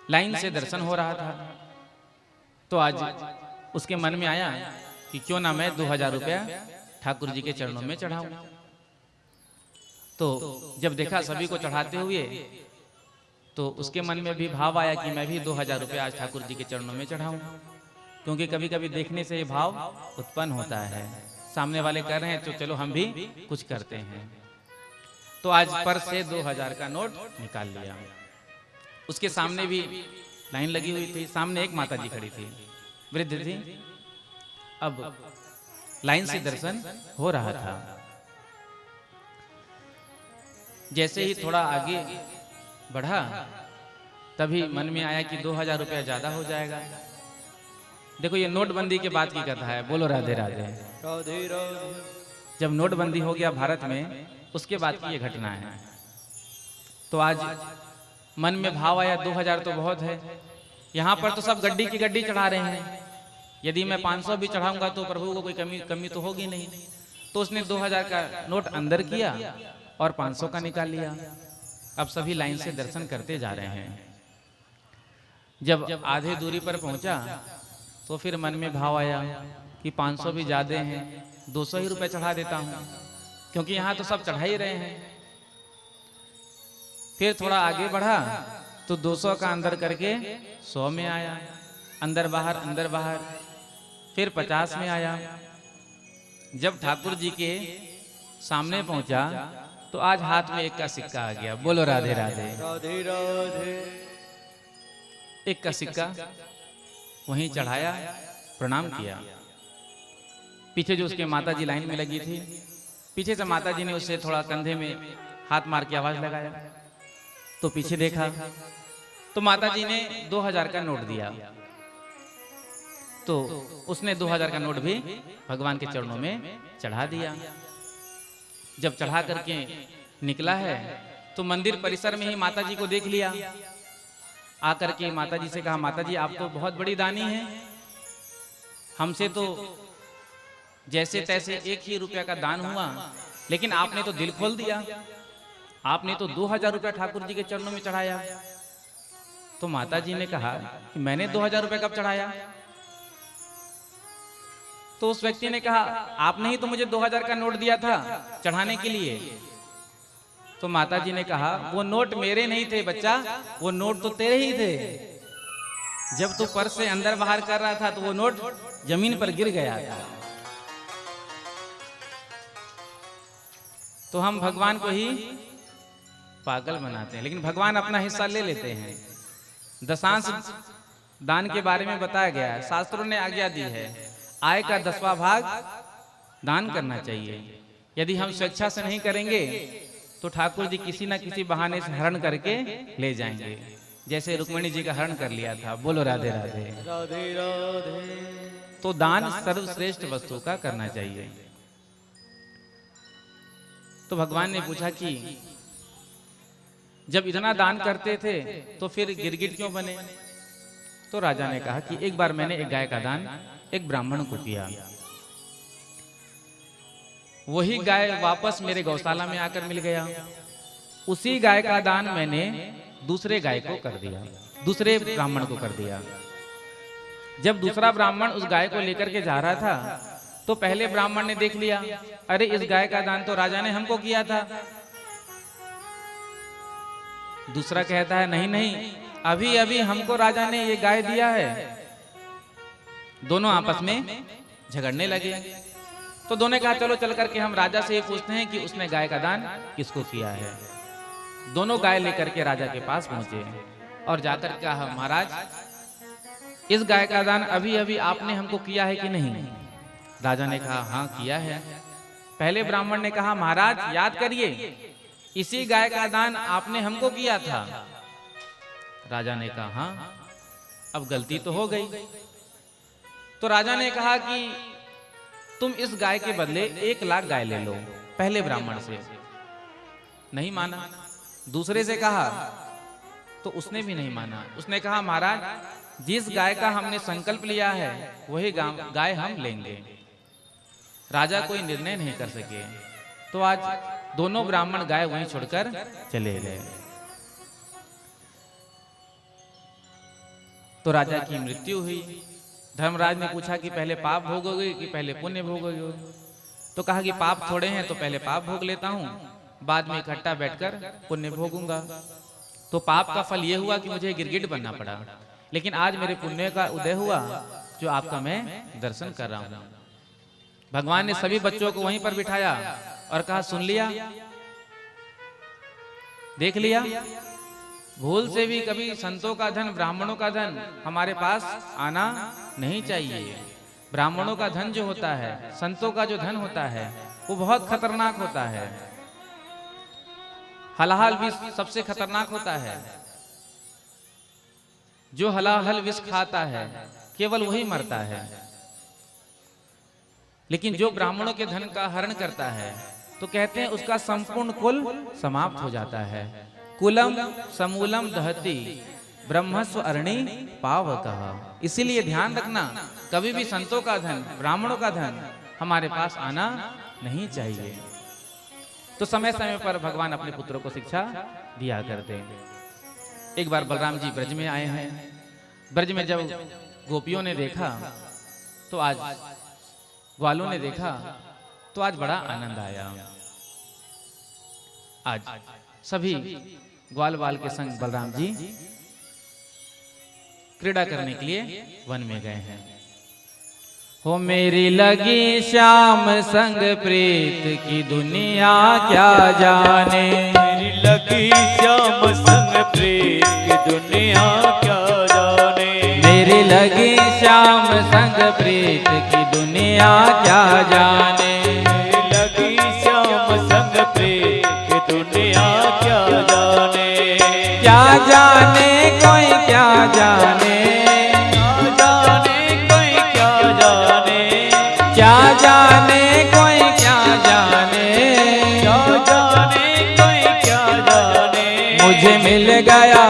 लाइन से दर्शन हो रहा था। तो आज उसके मन में आया कि क्यों ना मैं 2000 रुपया ठाकुर जी के चरणों में चढ़ाऊं। तो जब देखा सभी को चढ़ाते हुए, तो उसके मन में भी भाव आया कि मैं भी 2000 रुपया आज ठाकुर जी के चरणों में चढ़ाऊं। क्योंकि कभी कभी देखने से ये भाव उत्पन्न होता है, सामने वाले कर रहे हैं तो चलो हम भी कुछ करते हैं। तो आज पर्स से 2000 का नोट निकाल लिया। उसके सामने भी लाइन लगी हुई थी, सामने एक माता जी खड़ी थी, वृद्ध थी। अब लाइन से दर्शन हो रहा था। जैसे ही थोड़ा आगे बढ़ा, तभी मन में आया कि 2000 रुपया ज्यादा हो जाएगा। देखो, ये नोटबंदी के बाद की कथा है। बोलो राधे राधे। राधे राधे। जब नोटबंदी हो गया भारत में, उसके बाद की ये घटना है। तो आज मन में भाव आया 2000 तो बहुत है, यहाँ पर तो सब गड्डी की गड्डी चढ़ा रहे हैं, यदि मैं 500 भी चढ़ाऊंगा तो प्रभु को कोई कमी तो होगी नहीं। तो उसने 2000 का नोट अंदर किया और 500 का निकाल लिया। अब सभी लाइन से दर्शन करते जा रहे हैं। जब आधे दूरी पर पहुंचा तो फिर मन में भाव आया कि 500 भी ज्यादा हैं, 200 ही रुपए चढ़ा देता हूं, क्योंकि यहाँ तो सब चढ़ा ही रहे हैं। फिर थोड़ा आगे बढ़ा तो 200 का अंदर करके 100 में आया, अंदर बाहर, फिर 50 में आया। जब ठाकुर जी के सामने पहुंचा तो आज हाथ में 1 का सिक्का आ गया। बोलो राधे राधे। राधे राधे। 1 का सिक्का वहीं चढ़ाया, प्रणाम किया। पीछे जो उसके माता जी लाइन में लगी थी, पीछे से माता जी ने उससे थोड़ा कंधे में हाथ मार के आवाज लगाया। तो पीछे देखा तो माता जी ने 2000 का नोट दिया। तो उसने 2000 का नोट भी भगवान के चरणों में चढ़ा दिया। जब चढ़ा करके निकला है तो मंदिर परिसर में ही माता जी को देख लिया। आकर के माता जी से कहा, माता जी आप तो बहुत बड़ी दानी हैं, हमसे तो जैसे तैसे 1 ही रुपया का दान हुआ, लेकिन आपने तो दिल खोल दिया, आपने तो 2000 रुपया ठाकुर जी के चरणों में चढ़ाया। तो माता जी ने कहा कि मैंने 2000 रुपया कब चढ़ाया? तो उस व्यक्ति ने कहा, आपने ही तो मुझे 2000 का नोट दिया था चढ़ाने के लिए। तो माता जी ने कहा, वो नोट मेरे नहीं थे बच्चा, वो नोट तो तेरे ही थे। जब तू पर्स से अंदर बाहर कर रहा था तो वो नोट जमीन पर गिर गया था। तो हम भगवान को ही पागल बनाते हैं, लेकिन भगवान अपना हिस्सा ले लेते हैं। दशांश दान के बारे में बताया गया है, शास्त्रों ने आज्ञा दी है, आय का 10वां भाग दान करना चाहिए। यदि हम स्वेच्छा से नहीं करेंगे तो ठाकुर जी किसी न किसी बहाने से हरण करके ले जाएंगे। जैसे रुक्मिणी जी का हरण कर लिया था। बोलो राधे राधे। राधे राधे। तो दान सर्वश्रेष्ठ वस्तु का करना चाहिए। तो भगवान ने पूछा कि जब इतना दान करते थे तो फिर गिरगिट क्यों बने? तो राजा ने कहा कि एक बार मैंने एक गाय का दान एक ब्राह्मण को किया, वही गाय वापस मेरे गौशाला में आकर मिल गया। उसी गाय का दान मैंने दूसरे गाय को कर दिया, दूसरे ब्राह्मण को कर दिया। जब दूसरा ब्राह्मण उस गाय को लेकर के जा रहा था तो पहले ब्राह्मण ने देख लिया, अरे इस गाय का दान तो राजा ने हमको किया था। दूसरा कहता है नहीं नहीं, अभी अभी हमको राजा ने ये गाय दिया है। दोनों आपस में झगड़ने लगे। तो दोनों कहा चलो चल करके हम राजा से ये पूछते हैं कि उसने गाय का दान किसको किया है। दोनों गाय लेकर के राजा के पास पहुंचे और जाकर कहा महाराज इस गाय का दान अभी अभी आपने हमको किया है कि नहीं? राजा ने कहा हाँ किया है। पहले ब्राह्मण ने कहा महाराज याद करिए, इसी गाय का दान आपने हमको किया था। राजा ने कहा हाँ, अब गलती तो हो गई। तो राजा ने कहा कि तुम इस गाय के बदले 1 लाख गाय ले लो। पहले ब्राह्मण से नहीं माना, दूसरे से कहा तो उसने भी नहीं माना। उसने कहा महाराज जिस गाय का हमने संकल्प लिया है वही गाय हम लेंगे। राजा कोई निर्णय नहीं कर सके। तो आज दोनों ब्राह्मण गाय वहीं छोड़कर चले गए। तो राजा की मृत्यु हुई। धर्मराज ने पूछा कि पहले पाप भोगोगे कि पहले पुण्य भोगोगे? तो कहा कि पाप थोड़े हैं तो पहले पाप भोग लेता हूं, बाद में इकट्ठा बैठकर पुण्य भोगूंगा। तो पाप का फल यह हुआ कि मुझे गिरगिट बनना पड़ा, लेकिन आज मेरे पुण्य का उदय हुआ जो आपका मैं दर्शन कर रहा हूं। भगवान ने सभी बच्चों को वहीं पर बिठाया और कहा सुन लिया, देख लिया, भूल से भी कभी संतों का धन ब्राह्मणों का धन हमारे पास आना नहीं चाहिए। ब्राह्मणों का धन जो होता है, संतों का जो धन होता है वो बहुत खतरनाक होता है। हलाहल विष सबसे खतरनाक होता है। जो हलाहल विष खाता है केवल वही मरता है, लेकिन जो ब्राह्मणों के धन का हरण करता है तो कहते हैं उसका संपूर्ण कुल समाप्त हो जाता है। कुलम समूलम दहति ब्रह्मस्व अरणी पावकः। इसीलिए ध्यान रखना, कभी भी संतों का धन ब्राह्मणों का धन हमारे पास आना नहीं चाहिए। तो समय समय पर भगवान अपने पुत्रों को शिक्षा दिया करते हैं। एक बार बलराम जी ब्रज में आए हैं। ब्रज में जब गोपियों ने देखा तो आज ग्वालों ने देखा तो आज बड़ा आनंद आया। आज सभी ग्वाल बाल के संग बलराम जी क्रीड़ा करने के लिए वन में गए हैं। हो मेरी लगी श्याम संग प्रीत की दुनिया क्या जाने। मेरी लगी श्याम संग प्रीत की दुनिया क्या जाने। मेरी लगी श्याम संग प्रीत की दुनिया क्या जाने। मेरी लगी श्याम संग प्रीत की दुनिया क्या जाने। क्या जाने कोई क्या जाने। क्या जाने कोई क्या जाने। क्या जाने कोई क्या जाने। मुझे मिल गया,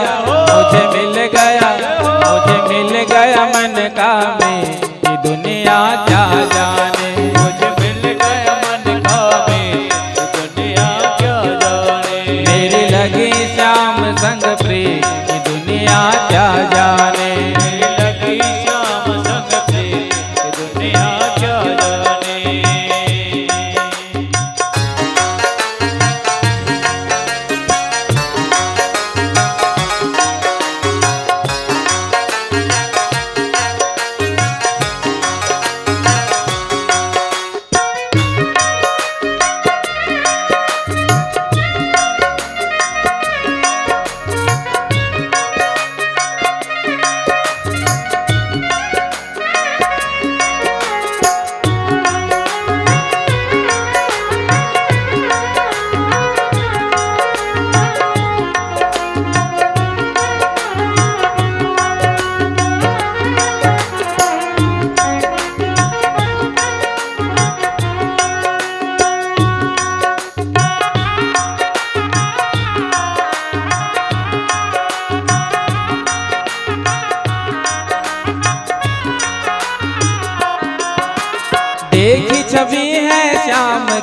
मुझे मिल गया, मुझे मिल गया मन का मेरी दुनिया क्या जाने। मुझे मिल गया मन का मेरी दुनिया क्या जाने। मेरी लगी श्याम संग प्रीत की दुनिया क्या जाने। मेरी लगी श्याम संग प्रीत की दुनिया क्या जाने।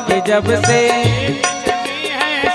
की जब से,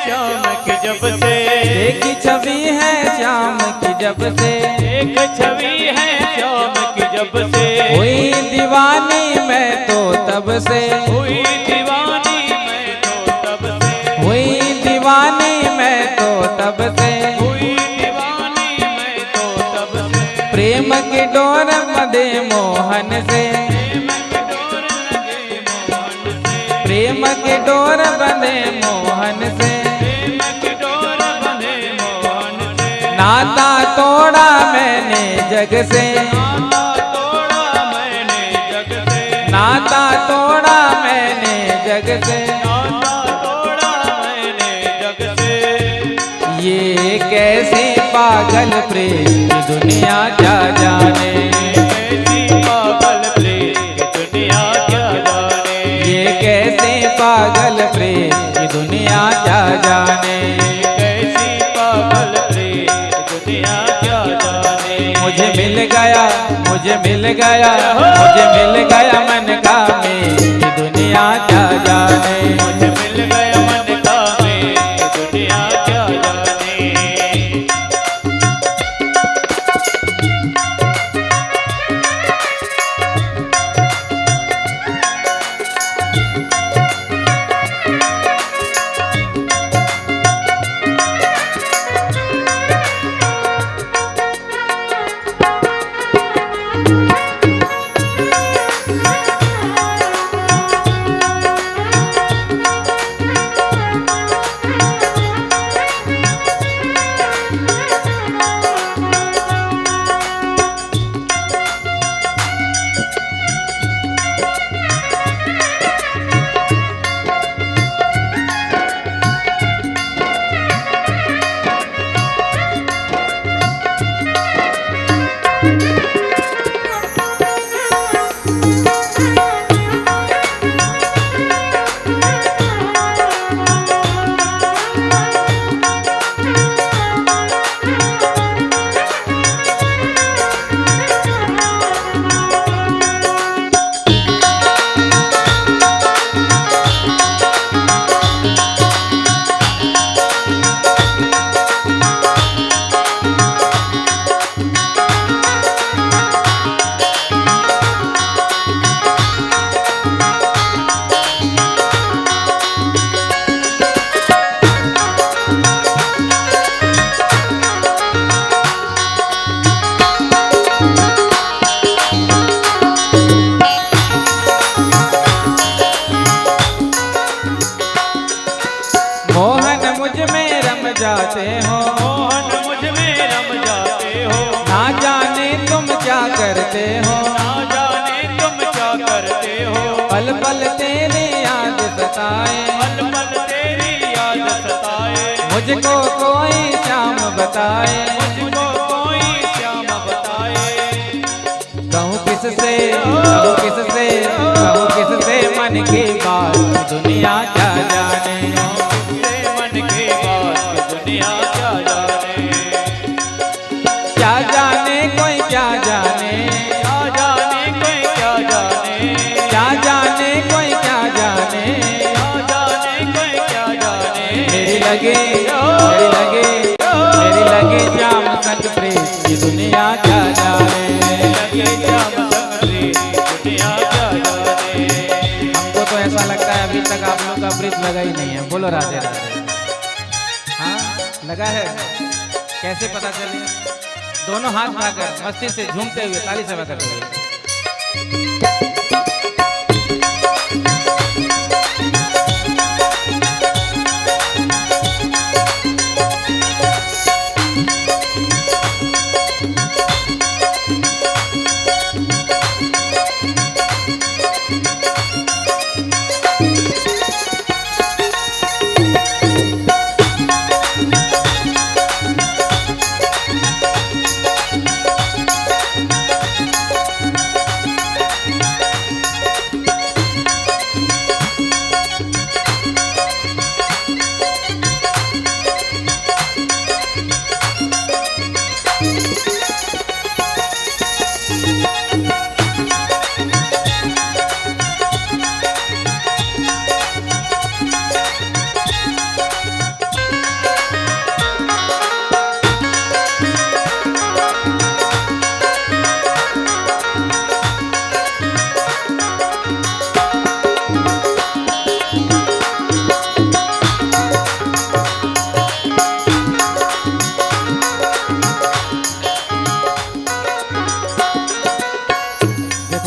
श्याम की जब से, देखी छवि है श्याम की जब से, एक छवि है श्याम की जब से, हुई दीवानी मैं तो तब से, हुई दीवानी मैं तो तब से, हुई दीवानी मैं तो तब से, हुई दीवानी मैं तो तब से, प्रेम की डोर बंधे मोहन से, प्रेम की डोर लगे मोहन से, प्रेम की डोर बंधे मोहन से, प्रेम की डोर बंधे मोहन से, नाता तोड़ा मैंने जग से, नाता तोड़ा मैंने जग से, नाता तोड़ा मैंने जग से, नाता तोड़ा मैंने जग से, ये कैसी पागल प्रेम की दुनिया क्या जाने, कैसी पागल प्रेम की दुनिया क्या जाने, ये कैसी पागल प्रेम की दुनिया क्या जाने, कैसी पागल प्रेम की दुनिया क्या जाने, मुझे मिल गया, मुझे मिल गया, मुझे मिल गया मन का में ये दुनिया क्या जाने, मुझे मिल गया मन का में ये दुनिया क्या जाने, मोहन मुझ में रम जाते हो, मोहन मुझ में रम जाते हो, ना जाने तुम क्या करते हो, ना जाने तुम क्या करते हो, पल पल तेरी याद सताए, पल पल तेरी याद सताए, मुझको कोई श्याम बताए, मुझको कोई श्याम बताए, कहूँ किससे, कहूँ किससे, कहूँ किससे मन की बात दुनिया क्या जाने, तेरे मन की बात दुनिया क्या जाने, क्या जाने कोई क्या जाने, क्या जाने कोई क्या जाने, क्या जाने कोई क्या जाने, क्या जाने कोई क्या जाने, मेरी लगे, मेरी लगे, मेरी लगे श्याम संग प्रेम की दुनिया क्या जाने, लगे श्याम संग प्रेम की दुनिया क्या जाने, हमको तो ऐसा लगता है अभी तक आप लोग का ब्रिज लगा ही नहीं है। बोलो राधे राधे। हाँ लगा है, कैसे पता चले? दोनों हाथ उठाकर मस्ती से झूमते हुए ताली सेवा करते हुए।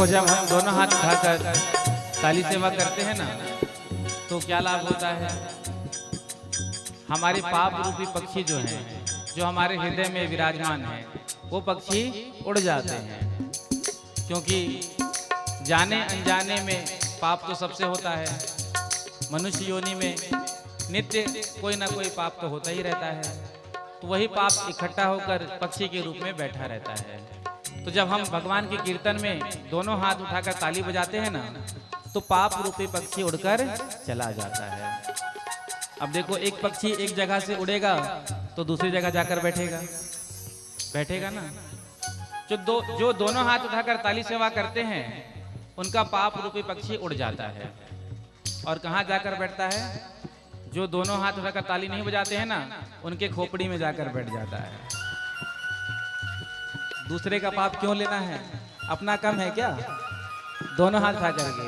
देखो जब हम दोनों हाथ उठाकर ताली सेवा करते हैं ना तो क्या लाभ होता है। हमारे पाप रूपी पक्षी जो हैं, जो हमारे हृदय में विराजमान हैं, वो पक्षी उड़ जाते हैं। क्योंकि जाने अनजाने में पाप तो सबसे होता है। मनुष्य योनि में नित्य कोई ना कोई पाप तो होता ही रहता है। तो वही पाप इकट्ठा होकर पक्षी के रूप में बैठा रहता है। तो जब हम भगवान के कीर्तन में दोनों हाथ उठाकर ताली बजाते हैं ना तो पाप रूपी पक्षी उड़कर चला जाता है। अब देखो एक पक्षी एक जगह से उड़ेगा तो दूसरी जगह जाकर बैठेगा ना। जो दोनों हाथ उठाकर ताली सेवा करते हैं उनका पाप रूपी पक्षी उड़ जाता है। और कहाँ जाकर बैठता है? जो दोनों हाथ उठाकर ताली नहीं बजाते हैं ना उनके खोपड़ी में जाकर बैठ जाता है। दूसरे का पाप क्यों लेना है? अपना कम है क्या? दोनों हाथ उठा करके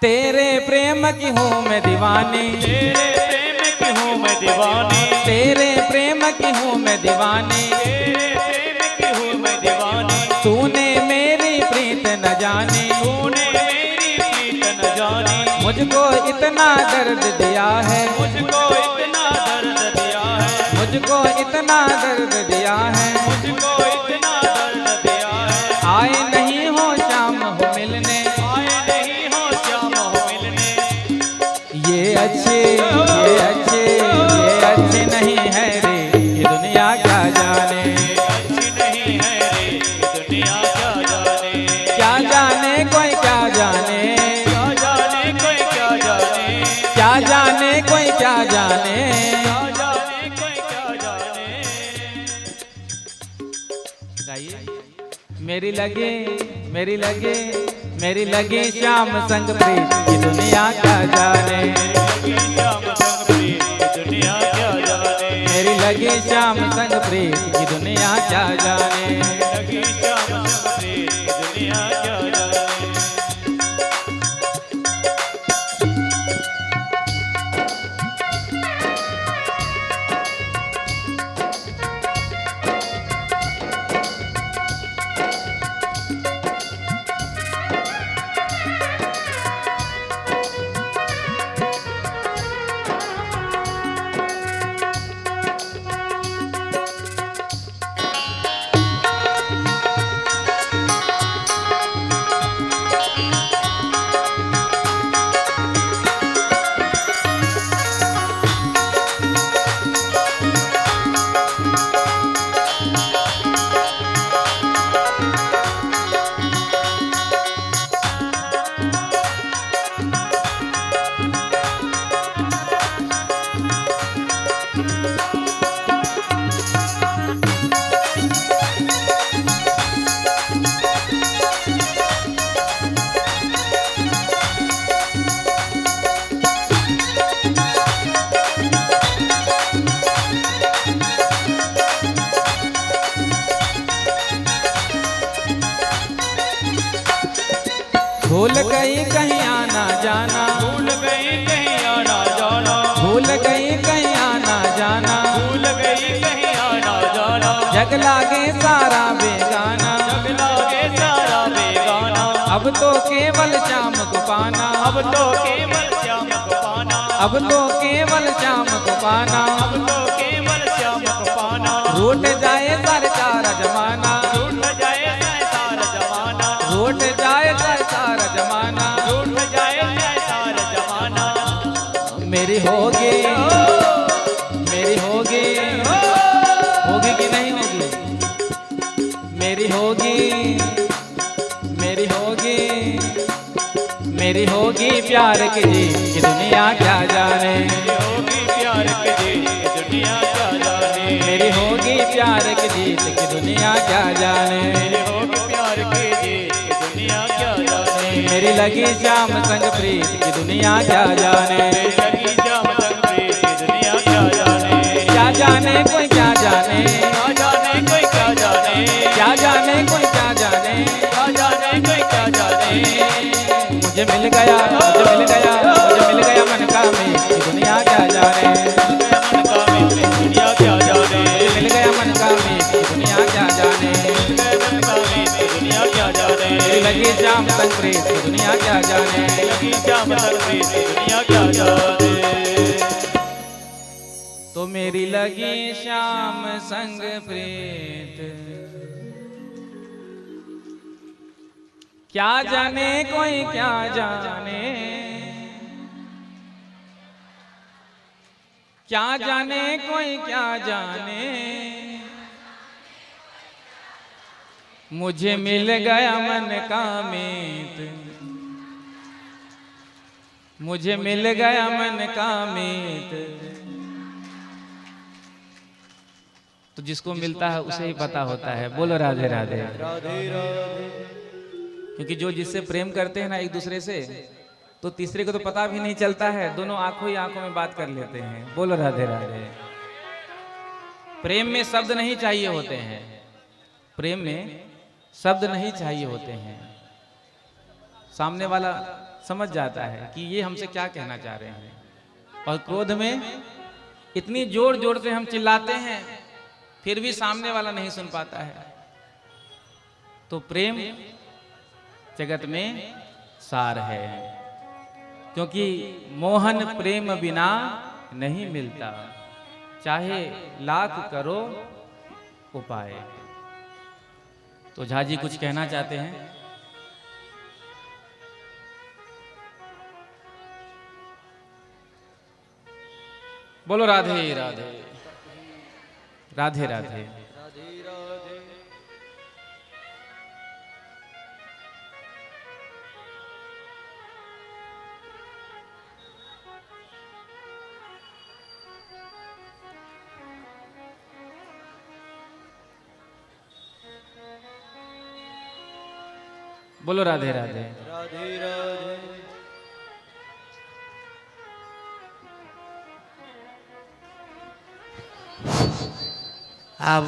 तेरे प्रेम की हूँ मैं दीवानी, तेरे प्रेम की हूँ मैं दीवानी, तेरे प्रेम की हूँ मैं दीवानी, तेरे प्रेम की हूँ मैं दीवानी। तूने मेरी प्रीत न जानी, तूने मेरी प्रीत न जानी, मुझको इतना दर्द दिया है, मुझको इतना दर्द दिया है, मुझको इतना दर्द दिया है, मुझको इतना दर्द दिया है। आए नहीं हो शाम हो मिलने, आए नहीं हो श्याम हो मिलने, ये अच्छे नहीं है रे ये दुनिया क्या जाने, अच्छी नहीं है रे ये दुनिया क्या जाने, क्या जाने कोई क्या जाने, क्या जाने कोई क्या जाने, क्या जाने कोई क्या जाने। क्या जाने कोई क्या जाने। गाइए मेरी लगे मेरी लगे मेरी लगे श्याम संग प्रीत ये दुनिया क्या जाने, लगी श्याम संग प्रीत ये दुनिया क्या जाने, मेरी लगे श्याम संग प्रीत ये दुनिया क्या जाने। लगी श्याम संग प्रीत ये दुनिया क्या जाने। भूल गई कहीं आना जाना, भूल गई कहीं आना जाना, भूल गई कहीं आना जाना, भूल गई कहीं आना जाना, जग लागे सारा बेगाना, जग लागे सारा बेगाना, अब तो केवल श्याम को पाना, अब तो केवल श्याम को पाना, अब तो केवल श्याम को पाना, अब तो केवल श्याम को पाना। रूठ जाए सारा जमाना, रूठ जाए सारा जमाना, रूठ जाए सारा जमाना, रूठ जाए सारा जमाना। मेरी होगी कि नहीं होगी? मेरी होगी प्यार की जीत की दुनिया क्या जाने, होगी प्यार की जीत की दुनिया क्या जाने, मेरी होगी प्यार की जीत की दुनिया क्या जाने, होगी प्यार की जीत की दुनिया क्या जाने, मेरी लगी श्याम संग प्रीत की दुनिया क्या जाने, लगी श्याम संग प्रीत की दुनिया क्या जाने, क्या जाने कोई क्या जाने, क्या जाने कोई क्या जाने, क्या जाने कोई क्या जाने, क्या जाने कोई क्या जाने। मुझे मिल गया मन का में ये दुनिया क्या जाने, मन का में दुनिया क्या जाने, मिल गया मन का में ये दुनिया क्या जाने, मन का में दुनिया क्या जाने, मेरी लगी लगी श्याम संग प्रीत दुनिया क्या जाने, लगी श्याम संग प्रीत दुनिया क्या जाने। तो मेरी लगी श्याम संग प्रीत क्या जाने कोई क्या जाने, क्या जाने कोई क्या जाने, मुझे मिल गया मन का मीत, मुझे मिल गया मन का मीत। तो जिसको मिलता है उसे ही पता होता है। बोलो राधे राधे। क्योंकि जो जिससे प्रेम करते हैं ना एक दूसरे से, तो तीसरे को तो पता भी नहीं चलता है, दोनों आंखों ही आंखों में बात कर लेते हैं। बोलो राधे राधे। प्रेम में शब्द नहीं चाहिए होते हैं, प्रेम में शब्द नहीं चाहिए होते हैं। सामने वाला समझ जाता है कि ये हमसे क्या कहना चाह रहे हैं। और क्रोध में इतनी जोर जोर से हम चिल्लाते हैं, फिर भी सामने वाला नहीं सुन पाता है। तो प्रेम जगत में सार है, क्योंकि मोहन प्रेम बिना नहीं मिलता, चाहे लाख करो उपाय। तो झा जी कुछ कहना चाहते हैं। बोलो राधे राधे राधे राधे। बोलो राधे राधे। अब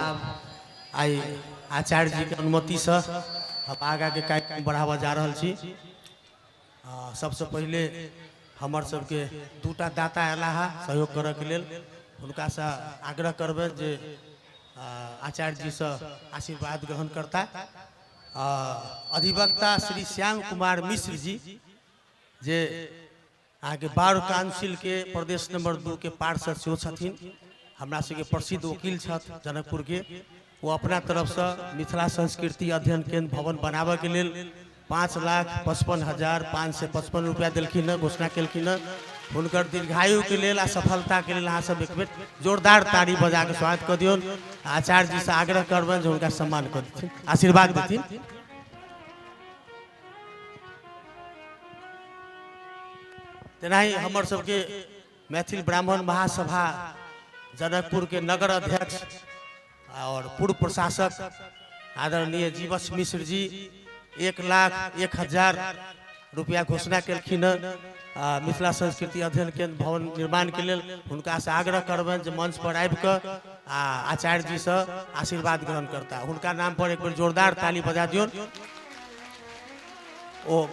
आई आचार्य जी के अनुमति से हम आगा के कार्यक्रम बढ़ावा जा रहा छी। सबसे पहले हमर सबके दूटा दाता अला है सहयोग करे के लेल, हुनका से आग्रह करबे जे आचार्य जी से आशीर्वाद ग्रहण करता। अधिवक्ता श्री श्याम कुमार मिश्र जी जे आगे बार काउंसिल के प्रदेश नंबर 2 के पार्षद सेहो छथिन, हमरा सबके प्रसिद्ध वकील छथि जनकपुर के। वो अपना तरफ से मिथिला संस्कृति अध्ययन केंद्र भवन बनाबे के लेल 5,55,555 रुपया दिलखिन, घोषणा केलखिन। हुनकर दीर्घायु के लेल आ सफलता के लेल अहाँ सब एक बेर जोरदार ताली बजा के स्वागत कर दियौन। आचार्य जी से आग्रह करबनि जे हुनका सम्मान कर देथिन, आशीर्वाद देथिन। तेनाही हमर सबके मैथिल ब्राह्मण महासभा जनकपुर के नगर अध्यक्ष और पूर्व प्रशासक आदरणीय जीवछ मिश्र जी 1,01,000 रुपया घोषणा केलखिन मिथिला संस्कृति अध्ययन केंद्र भवन निर्माण के लेल। हुनका से आग्रह करबनि जे मंच पर आबि कऽ आचार्य जी से आशीर्वाद ग्रहण करता। हुनका नाम पर एक बेर जोरदार ताली बजा दियौन। ओ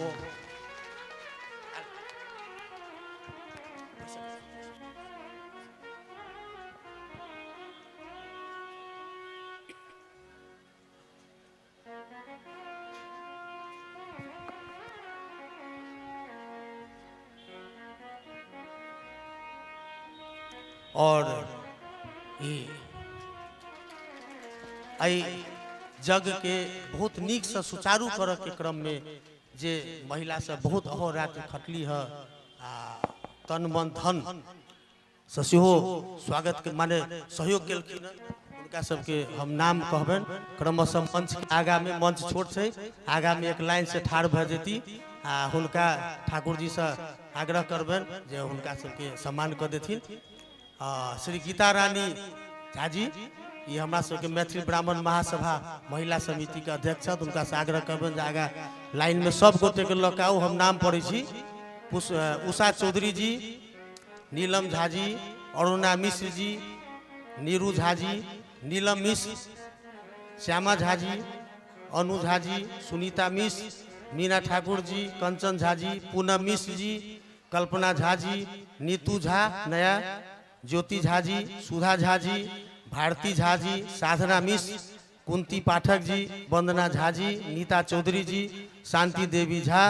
और जग के बहुत नीक से सुचारू करऽ के क्रम में जे महिला सब बहुत अहोरात्र खटली है, तन मन धन से सेहो स्वागत के माने सहयोग केलखिन। उनका सबके हम नाम कहबन क्रमशः मंच के आगा में, मंच छोट छै, आगा में एक लाइन से ठाड़ भऽ जेती। हुनका ठाकुर जी से आग्रह करबन जे हुनका सबके सम्मान कर देथिन। श्री गीता रानी झा जी ये हमरा सबके मैथिल ब्राह्मण महासभा महिला समिति के अध्यक्ष छथि, उनका से आग्रह करबन जे आगा लाइन में सब गोटे के लऽ कऽ आउ। हम नाम पढ़ै छी। उषा चौधरी जी, नीलम झा जी, अरुणा मिश्र जी, नीरू झा जी, नीलम मिश्र, श्यामा झा जी, अनु झा जी, सुनीता मिश्र, मीना ठाकुर जी, कंचन झा जी, पूनम मिश्र जी, कल्पना झा जी, नीतू झा नया, ज्योति झा जी, सुधा झा जी, भारती झा जी, साधना मिश्र, कुंती पाठक जी, वंदना झा जी, नीता चौधरी जी, शांति देवी झा,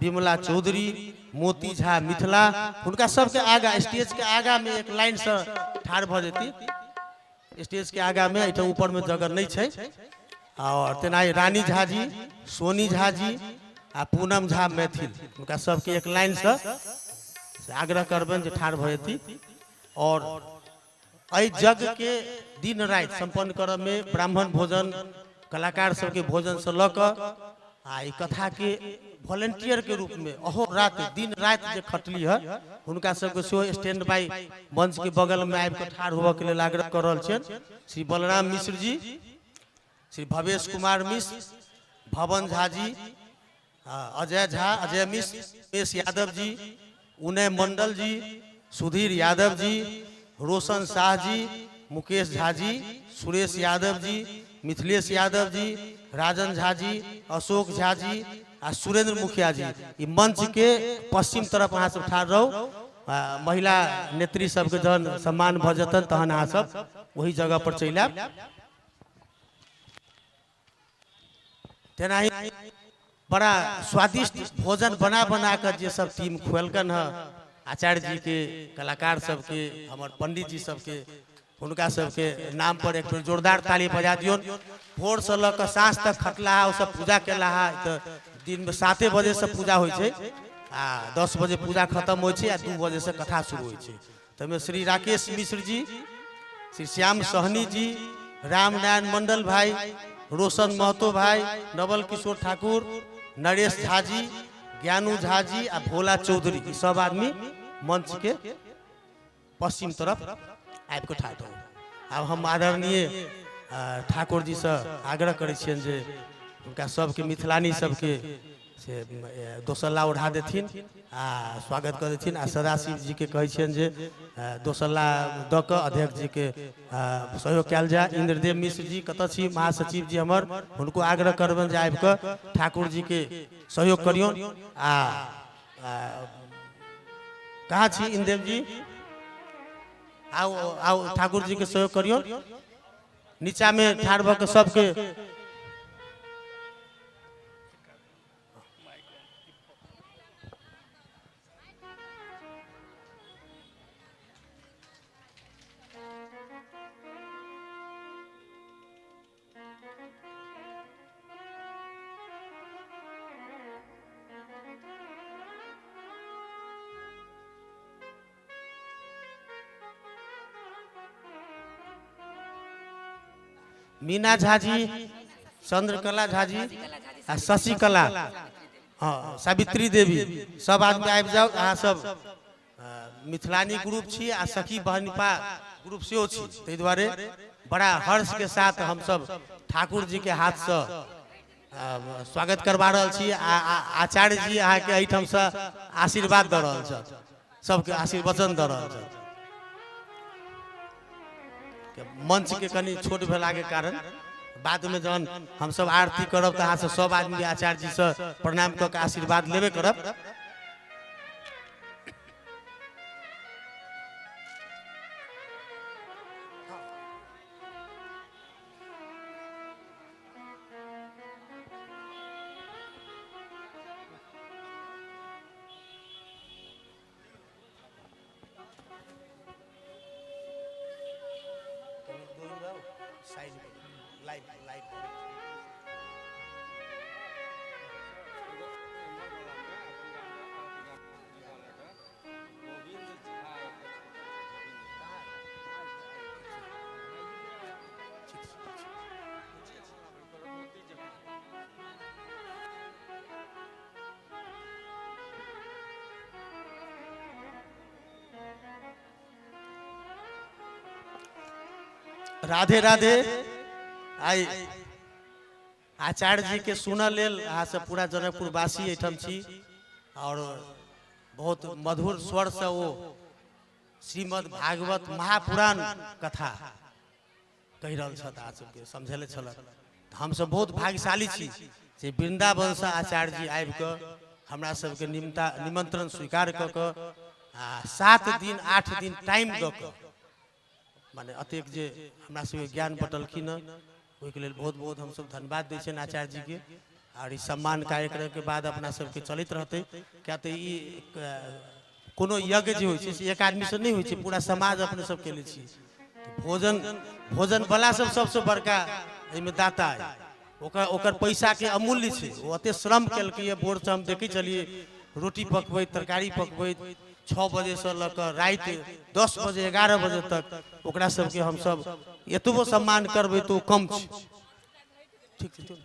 विमला चौधरी, मोती झा मिथिला, हुनका सबके आगा स्टेज के आगा में एक लाइन से ठाड़ भ जेती। स्टेज के आगा में एठा ऊपर में जगह नहीं छै। और तेनाही रानी झा जी, सोनी झा जी आ पूनम झा मैथिल, हुनका सबके एक लाइन से आग्रह करबनि जे ठाड़ भ जेती। और एहि जग के दिन रात संपन्न करब में ब्राह्मण भोजन, कलाकार सबके भोजन से लऽ कऽ आ ई कथा के वॉलंटियर के रूप में अहो रात दिन रात जे खटली है, हुनका सबके सेहो स्टैंड बाय मंच के बगल में आबि कऽ ठाढ़ होबऽ के लेल आग्रह कर रहल छियनि। श्री बलराम मिश्र जी, श्री भवेश कुमार मिश्र, भवन झा जी, अजय झा, अजय मिश्र, उमेश यादव जी, उनय मंडल जी, सुधीर यादव जी, रोशन शाह जी, मुकेश झा जी, सुरेश यादव जी, मिथिलेश यादव जी, राजन झा जी, अशोक झा जी आ सुरेंद्र मुखिया जी। ई मंच के पश्चिम तरफ अहाँ सब ठाढ़ रहू। महिला नेत्री सबके जहन सम्मान भ जतन तहन अहाँ सब वही जगह पर चलि आयब। तेनाही बड़ा स्वादिष्ट भोजन बना बना कर जे सब टीम खुएलकन है, आचार्य जी के, कलाकार सबके, हमर पंडित जी सबके, हुनका सबके नाम पर एक बेर जोरदार ताली बजा दियौन। भोर से लऽ कऽ साँझ तक खटला है, सब पूजा केला है। तो दिन में 7 बजे से पूजा होइ छै आ 10 बजे पूजा खत्म होइ छै आ 2 बजे से कथा शुरू होइ छै। तमे श्री राकेश मिश्र जी, श्री श्याम सहनी जी, रामनारायण मंडल भाई, रोशन महतो भाई, नवल किशोर ठाकुर, नरेश झा जी, ज्ञानू झा जी आ भोला चौधरी, ई सब आदमी मंच के पश्चिम तरफ आबि कऽ ठाढ़ हो। अब हम आदरणीय ठाकुर जी से आग्रह करै छियनि जे हुनका सबके मिथिलानी सबके से दोसल्ला ओढ़ा देथिन आ स्वागत कर देथिन। आ सदाशिव जी के कहै छियनि जे दोसल्ला दऽ कऽ अध्यक्ष जी के सहयोग कयल जाय। इंद्रदेव मिश्र जी कतऽ छी, महासचिव जी हमर, हुनको आग्रह करबनि जे आबि कऽ ठाकुर जी के सहयोग करियौन। आ कहाँ छी इंद्रदेव जी, आओ आओ ठाकुर जी के सहयोग करियौन। नीचा में ठाढ़ भऽ कऽ सबके मीना झा जी, चंद्रकला झा जी आ शशिकला, हाँ सावित्री देवी, सब आदमी आबि जाओ। अहाँ सब मिथिलानी ग्रुप छी आ सखी बहनिपा ग्रुप सेहो छी, ताहि दुआरे बड़ा हर्ष के साथ हम सब ठाकुर जी के हाथ से स्वागत करवा रहल छी। आचार्य जी अहाँ के एहिठाम से आशीर्वाद दऽ रहल छथि, सबके आशीर्वचन दऽ रहल छथि। मंच के कनी छोट भेला के कारण बाद में जहन हम सब आरती करब तो अहाँ से सब आदमी आचार्य जी से प्रणाम कऽ के आशीर्वाद लेबे करब। राधे राधे। आई आचार्य जी के सुनऽ लेल अहाँ सब पूरा जनकपुर वासी एठम छी और बहुत मधुर स्वर से वो श्रीमद् भागवत महापुराण कथा कहि रहल छथि, अहाँ सबके समझेले छल। हम सब बहुत भाग्यशाली छी जे वृंदावन से आचार्य जी आबि कऽ हमरा सबके निमंत्रण स्वीकार कऽ कऽ 7 दिन 8 दिन टाइम दऽ कऽ माने अतेक जे हमरा सबके ज्ञान बटलखिन ओहिके लेल बहुत बहुत हम सब धन्यवाद दै छियनि आचार्य जी के। और ई सम्मान कार्यक्रम के बाद अपना सबके चलैत रहतै, क्या तो ई कोनो यज्ञ जे होइ छै से एक आदमी से नहीं होइ छै, पूरा समाज अपने सब के लिए छी। भोजन वाला सब सबसे बड़का एहिमे दाता है, ओकर पैसा के अमूल्य छै। वो अते श्रम केलकै, भोर से हम देखै छलिए रोटी पकबै, तरकारी पकबै, 6 बजे से लऽ कऽ रात 10 बजे 11 बजे तक ओकरा सबके हम सब एतबो सम्मान करबै तो कम छै। ठीक छै।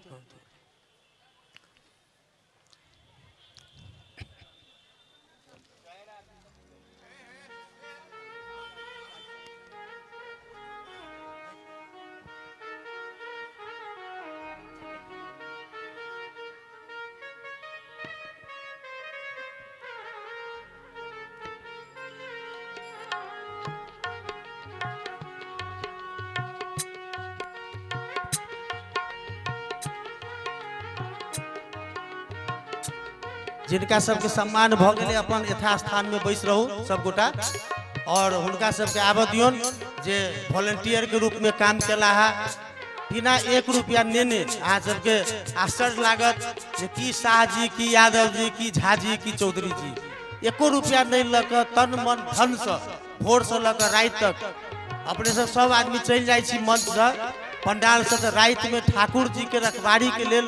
जिनका सबके सम्मान भ गेलै अपन यथास्थान में बैस रहू सब गोटा, और हुनका सबके आबऽ दियौन जे वॉलंटियर के रूप में काम केला है, बिना 1 रुपया नेने। अहाँ सबके आश्चर्य लागत जे की शाह जी, की यादव जी, की झा जी, की चौधरी जी 1 रुपया नहीं लऽ कऽ तन मन धन से भोर से लऽ कऽ रात तक अपने सब आदमी चल जाइ छी मंच से पंडाल से, रात में ठाकुर जी के रखवारी के लेल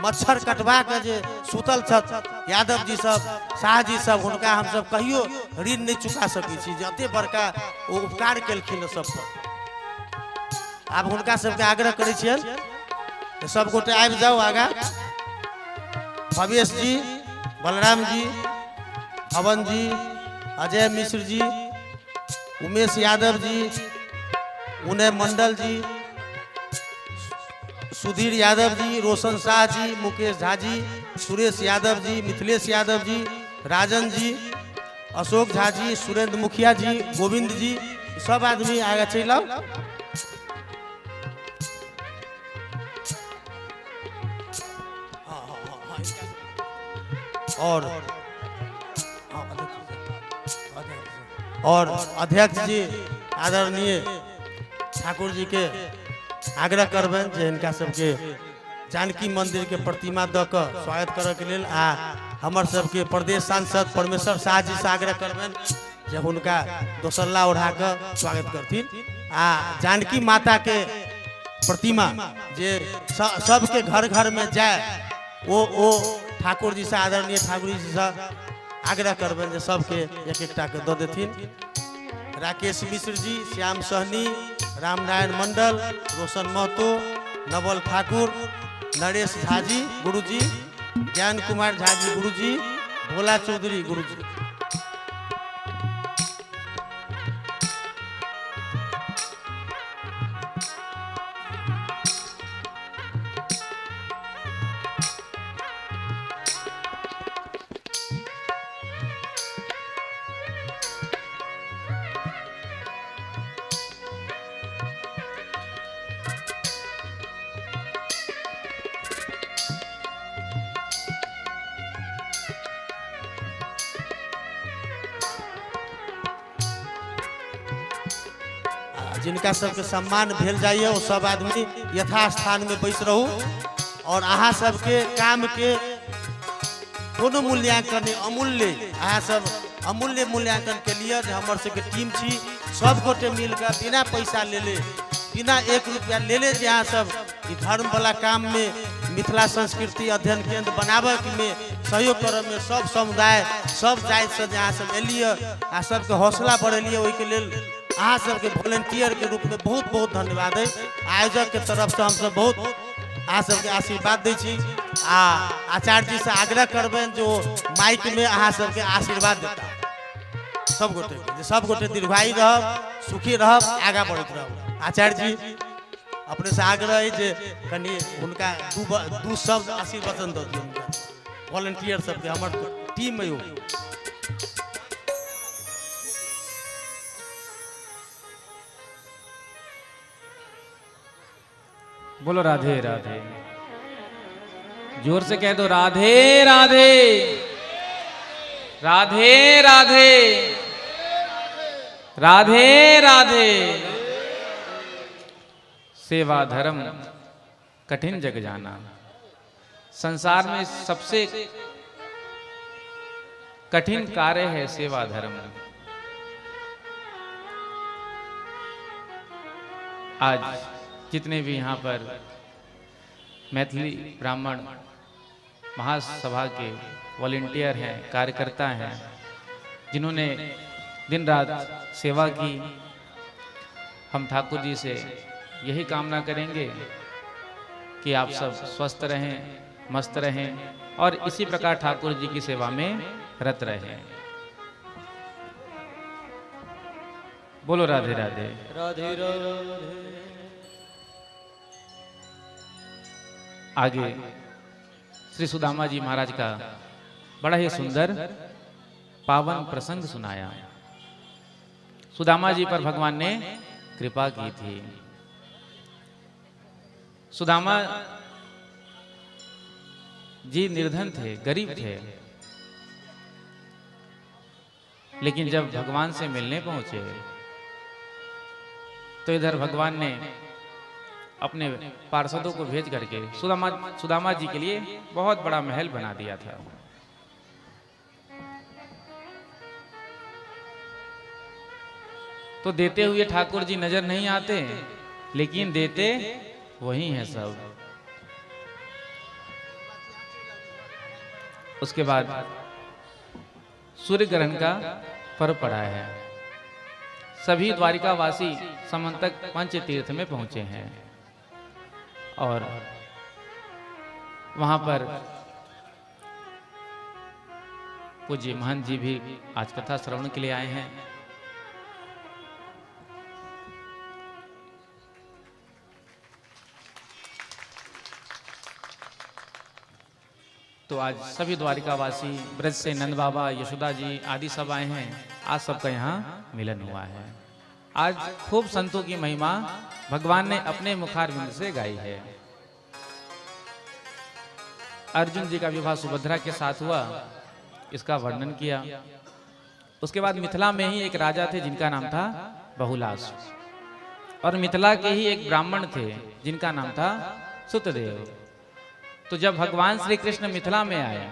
मच्छर कटवा के जे सुतल छथ यादव जी सब, शाह जी सब, हुनका हम सब कहियो ऋण नहीं चुका सकै छी, जते बड़का ओ उपकार केलखिन सब पर। आब हुनका सबके आग्रह करै छियनि सब गोटे आबि जाओ आगा। भवेश जी, बलराम जी, पवन जी, अजय मिश्र जी, उमेश यादव जी, उनय मंडल जी, सुधीर यादव जी, रोशन शाह जी, मुकेश झा जी, सुरेश यादव जी, मिथिलेश यादव जी, राजन जी, अशोक झा जी, सुरेंद्र मुखिया जी, गोविंद जी, सब आदमी आगे चल आओ। और अध्यक्ष जी आदरणीय ठाकुर जी के आग्रह करबन जे इनका सबके जानकी मंदिर के प्रतिमा द क स्वागत करे के लेल, आ हमर सबके प्रदेश सांसद परमेश्वर शाह जी से आग्रह करबन जे हुनका दोसल्ला ओढ़ा के स्वागत करथिन। आ जानकी माता के प्रतिमा जे सबके घर घर में जाए, वो ठाकुर जी से, आदरणीय ठाकुर जी से आग्रह करबन जे सबके एक एकटा के द देथिन। राकेश मिश्र जी, श्याम सहनी, रामनारायण मंडल, रोशन महतो, नवल ठाकुर, नरेश झा जी गुरुजी, ज्ञान कुमार झा जी गुरुजी, भोला चौधरी गुरुजी। जिनका सबके सम्मान भेल जाइए वो सब आदमी यथास्थान में बैस रहू, और अहाँ सबके काम के कोनो मूल्यांकन अमूल्य, अहाँ सब अमूल्य मूल्यांकन के लिए हमर सबके टीम छी, सब गोटे मिलकर बिना पैसा ले ले, बिना 1 रुपया ले ले, जे अहाँ सब ई धर्म वाला काम में, मिथिला संस्कृति अध्ययन केंद्र बनाबे में सहयोग करे में सब समुदाय सब जाति से अहाँ सब एलिए, आ सबके हौसला बढ़ेलिए, ओहि के लेल अहाँ सबके वॉलंटियर के रूप में बहुत बहुत धन्यवाद है। आयोजक के तरफ से हम सब बहुत अहाँ सबके आशीर्वाद दै छी। आ आचार्य जी से आग्रह करबन जो माइक में अहाँ सबके आशीर्वाद देता सब गोटे के, सब गोटे दीर्घायु रहब, सुखी रहब, आगा बढ़त रहब। आचार्य जी अपने से आग्रह है जे कनी उनका दू शब्द आशीर्वचन दे दियौ वॉलंटियर सबके, हमर टीम में हो। बोलो राधे राधे, जोर से कह दो राधे राधे, राधे राधे, राधे राधे। सेवा धर्म कठिन जग जाना। संसार में सबसे कठिन कार्य है सेवा धर्म। आज जितने भी यहाँ पर मैथिली ब्राह्मण महासभा के वॉलेंटियर हैं, कार्यकर्ता हैं, जिन्होंने दिन रात सेवा की, हम ठाकुर जी से यही कामना करेंगे कि आप सब स्वस्थ रहें, मस्त रहें और इसी प्रकार ठाकुर जी की सेवा में रत रहें। बोलो राधे राधे। राधे राधे। आगे श्री सुदामा जी महाराज का बड़ा ही सुंदर पावन प्रसंग सुनाया। सुदामा जी पर भगवान ने कृपा की थी। सुदामा जी निर्धन थे, गरीब थे, लेकिन जब भगवान से मिलने पहुंचे तो इधर भगवान ने अपने पार्षदों को भेज करके सुदामा जी के लिए बहुत बड़ा महल बना दिया था। तो देते हुए ठाकुर जी नजर नहीं आते, लेकिन देते वही हैं सब। उसके बाद सूर्य ग्रहण का पर्व पड़ा है। सभी द्वारिकावासी समंतक पंच तीर्थ में पहुंचे हैं और वहां पर पूज्य महंत जी भी आज कथा श्रवण के लिए आए हैं। तो आज सभी द्वारिकावासी ब्रज से नंद बाबा, यशोदा जी आदि सब आए हैं। आज सबका यहाँ मिलन हुआ है। आज खूब संतों की महिमा भगवान ने अपने मुखारविंद से गाई है। अर्जुन जी का विवाह सुभद्रा के साथ हुआ, इसका वर्णन किया। उसके बाद मिथिला में ही एक राजा थे जिनका नाम था बहुलास, और मिथिला के ही एक ब्राह्मण थे जिनका नाम था सुतदेव। तो जब भगवान श्री कृष्ण मिथिला में आए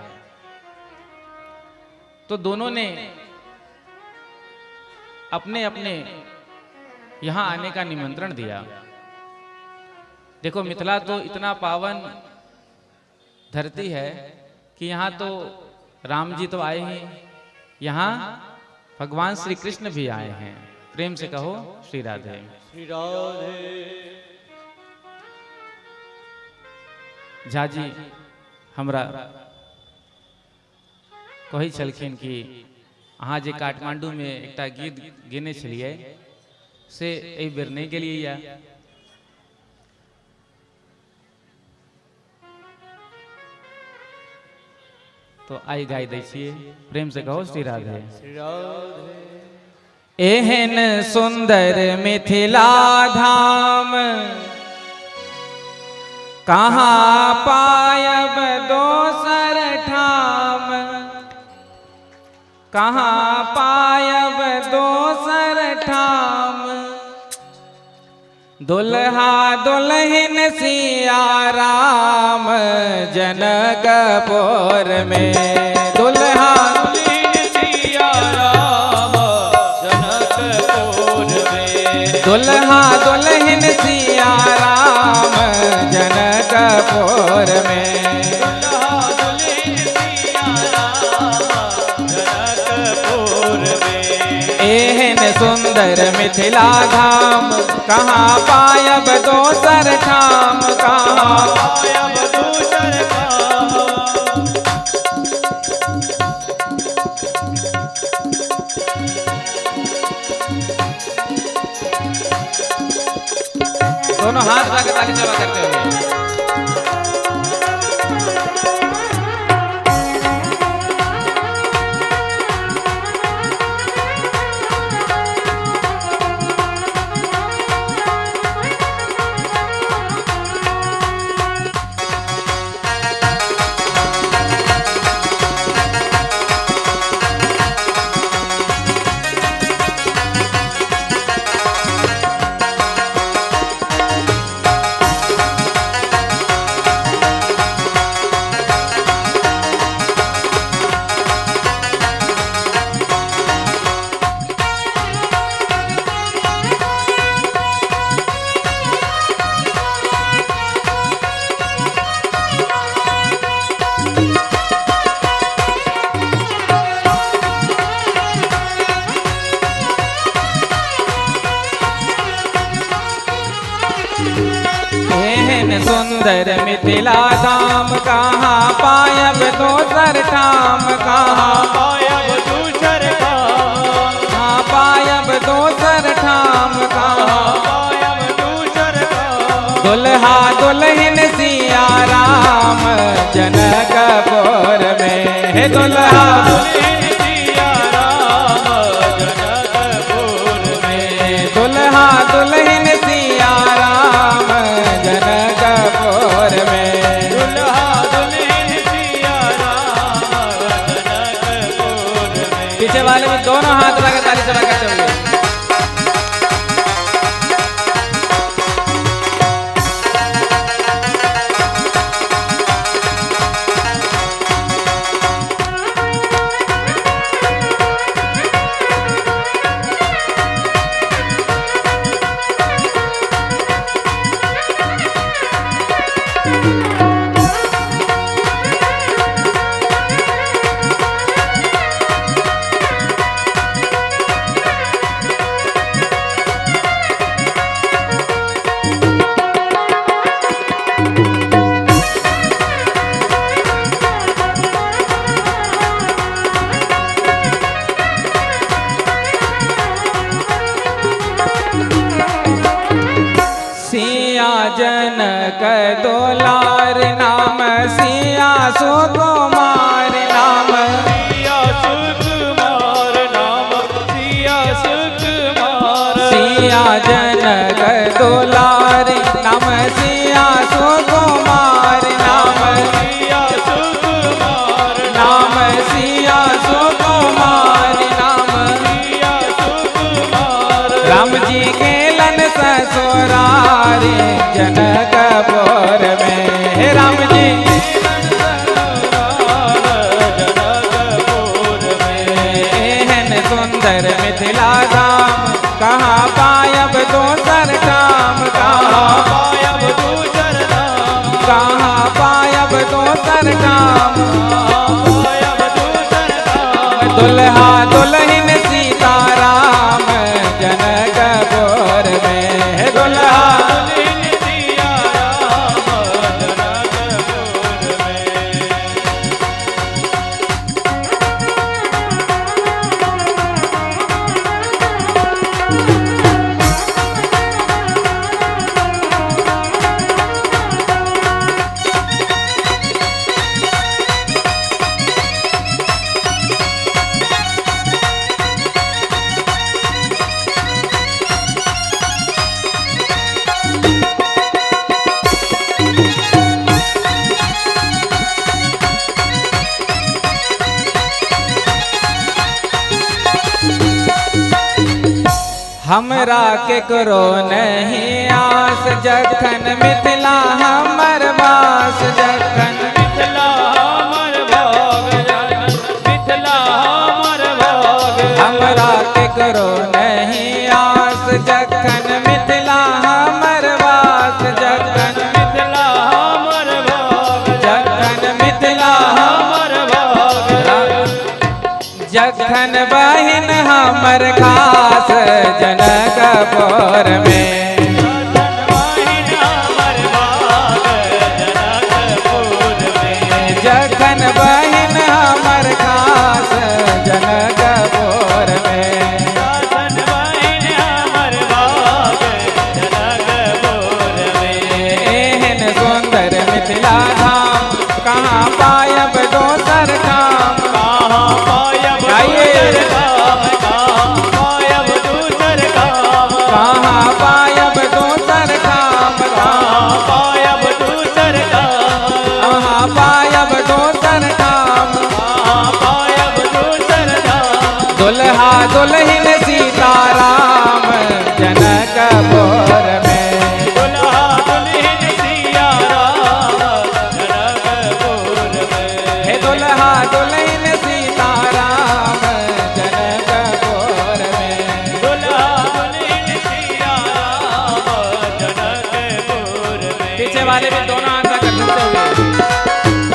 तो दोनों ने अपने अपने यहां आने का निमंत्रण दिया। देखो, मिथिला तो इतना पावन धरती है कि यहां तो राम जी तो आए ही, यहां भगवान श्री कृष्ण भी आए हैं। प्रेम से कहो श्री राधे। श्री राधे। झा जी हमरा कही छलखिन कि अहाँ जे काठमांडू में एकटा गीत गेने छलिए से एहि बेर नहीं गेलिए या। तो आई गाय दै छियै। प्रेम से कहो श्री राधे। श्री राधे। एहन सुंदर मिथिला धाम कहाँ पायब दोसर ठाम, कहाँ पायब दोसर ठाम। दुल्हा दुल्हन सिया राम जनकपुर में। दुल्हा दुल्हन सिया राम जनकपुर में। दुल्हा दुल्हन सिया राम जनकपुर में। दुल्हा दुल्हन सिया राम जनकपुर में। एहन सुंदर मिथिला धाम कहाँ पायब दोसर ठाम, कहाँ पायब दूसर काम। दोनों हाथ लगा ताली सेवा करते हुए। सुंदर मिथिला धाम कहाँ पायब दोसर ठाम कहाँ पायब दूसर धाम कहाँ पायब दोसर ठाम कहाँ पायब दूसर धाम दुल्हा दुल्हन सिया राम जनकपुर में हे दुल्हा दुल्हन सिया राम जनकपुर में दुल्हा दुल्हन सिया राम जनकपुर में दुल्हा दुल्हन सिया राम जनकपुर में। पीछे वाले में दोनों हाथ लगा ताली चला करते हुए जनक दुलार नाम सिया सुकुमार नाम सिया सुकुमार नाम सिया सुकुमार सिया जनक दुलार नाम सिया सुकुमार नाम सिया सुकुमार नाम सिया सुकुमार नाम सिया सुकुमार राम जी के लन ससुरारी जनकपुर में हे राम जी जनकपुर में एहन सुंदर मिथिला धाम कहाँ पायब दोसर ठाम कहाँ पायब दूसर धाम कहाँ पायब दोसर ठाम पायब दूसर धाम दुल्हा दुल्हन सीताराम जनकपुर में हे दुल्हा दुल्हन सिया राम जनकपुर में। हमरा केकरो नहीं आस जखन मिथिला हमर वास जखन मिथिला हमर भाग जनक मिथिला हमर भाग हमरा केकरो नहीं आस जखन मिथिला हमर वास जखन मिथिला हमर भाग जखन मिथिला हमर भाग जखन बहिन हमर खास जनकपुर में जखन बहिन हमर खास जनकपुर में एहन सुंदर मिथिला धाम कहाँ पायब दोसर ठाम कहाँ पायब दोसर ठाम कहाँ पायब दोसर ठाम दुल्हा दुल्हन सीताराम जनकपुर में हे दुल्हा दुल्हन सीताराम जनकपुर में पीछे वाले भी दोनों हाथ कर सकते हुए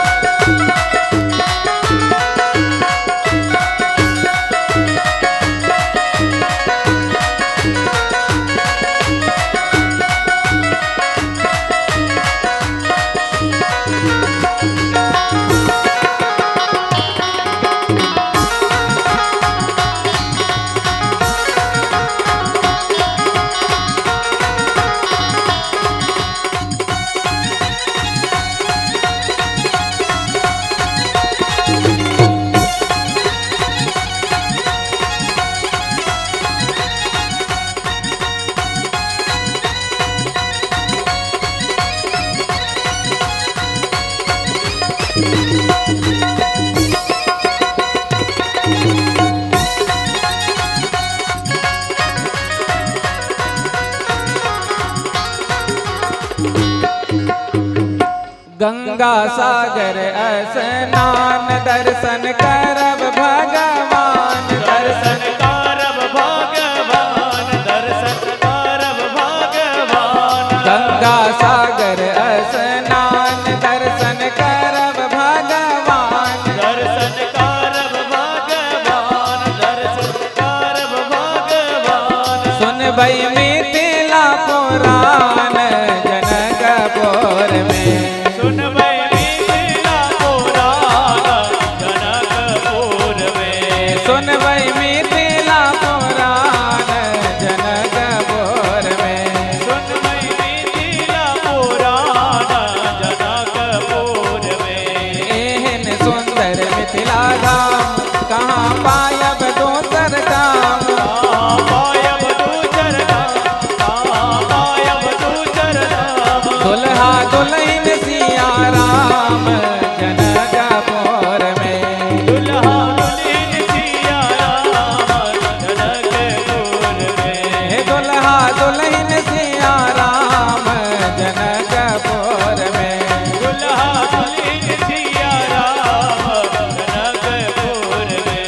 गंगा सागर स्नान दर्शन करब भगवान दर्शन करब भगवान, दर्शन करब भगवान। गंगा सागर स्नान दर्शन करब भगवान दर्शन करब भगवान, दर्शन करब भगवान। सुनबै मिथिला पुराण जनकपुर में सुनबै मिथिला पुराण जनकपुर में। सुनबै मिथिला पुराण जनकपुर में सुनबै मिथिला पुराण जनकपुर में। एहन सुंदर मिथिला धाम कहाँ पायब दोसर धाम कहाँ पायब दूसर धाम, कहाँ पायब दूसर धाम। दुल्हा दुल्हन सिया राम जनकपुर में दुल्हा दुल्हन सिया राम जनकपुर में। हे दुल्हा दुल्हन सिया राम जनकपुर में दुल्हा दुल्हन सिया राम जनकपुर में।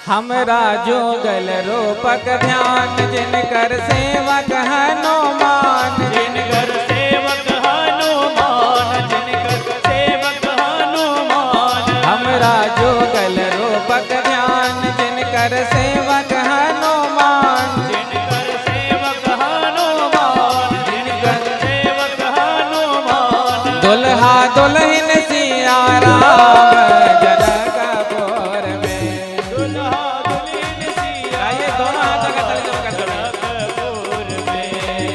हमरा जोगल रूपक ध्यान जिनकर सेवक हनुमान जिनकर सेवक हनुमान, जिनकर सेवक हनुमान। हमरा जोगल रूपक ध्यान जिनकर सेवक हनुमान जिनकर सेवक हनुमान, जिनकर सेवक हनुमान। दुल्हा दुल्हन सिया राम जनकपुर में दुल्हा दुल्हन सिया आइए दोनों हाथ का ताली जमा कर दो। जनकपुर में।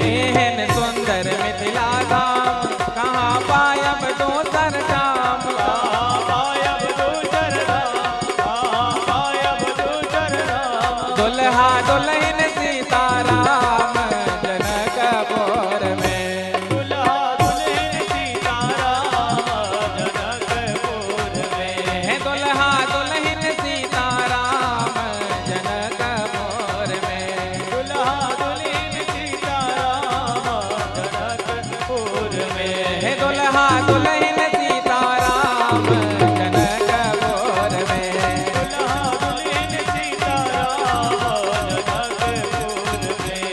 एहन सुंदर मिथिला धाम कहाँ पायब दोसर धाम कहाँ पायब दूसर धाम, कहाँ पायब दूसर धाम। दुल्हा दुल्हन सीताराम जनकपुर में दुल्हा दुल्हन सीता राम जनकपुर में। हे दुल्हा दुल्हन सीताराम जनकपुर में दुल्हा दुल्हन सीता राम जनकपुर में। हे दुल्हा दुल्हन सीताराम जनकपुर में दुल्हा दुल्हन सीता राम जनकपुर में।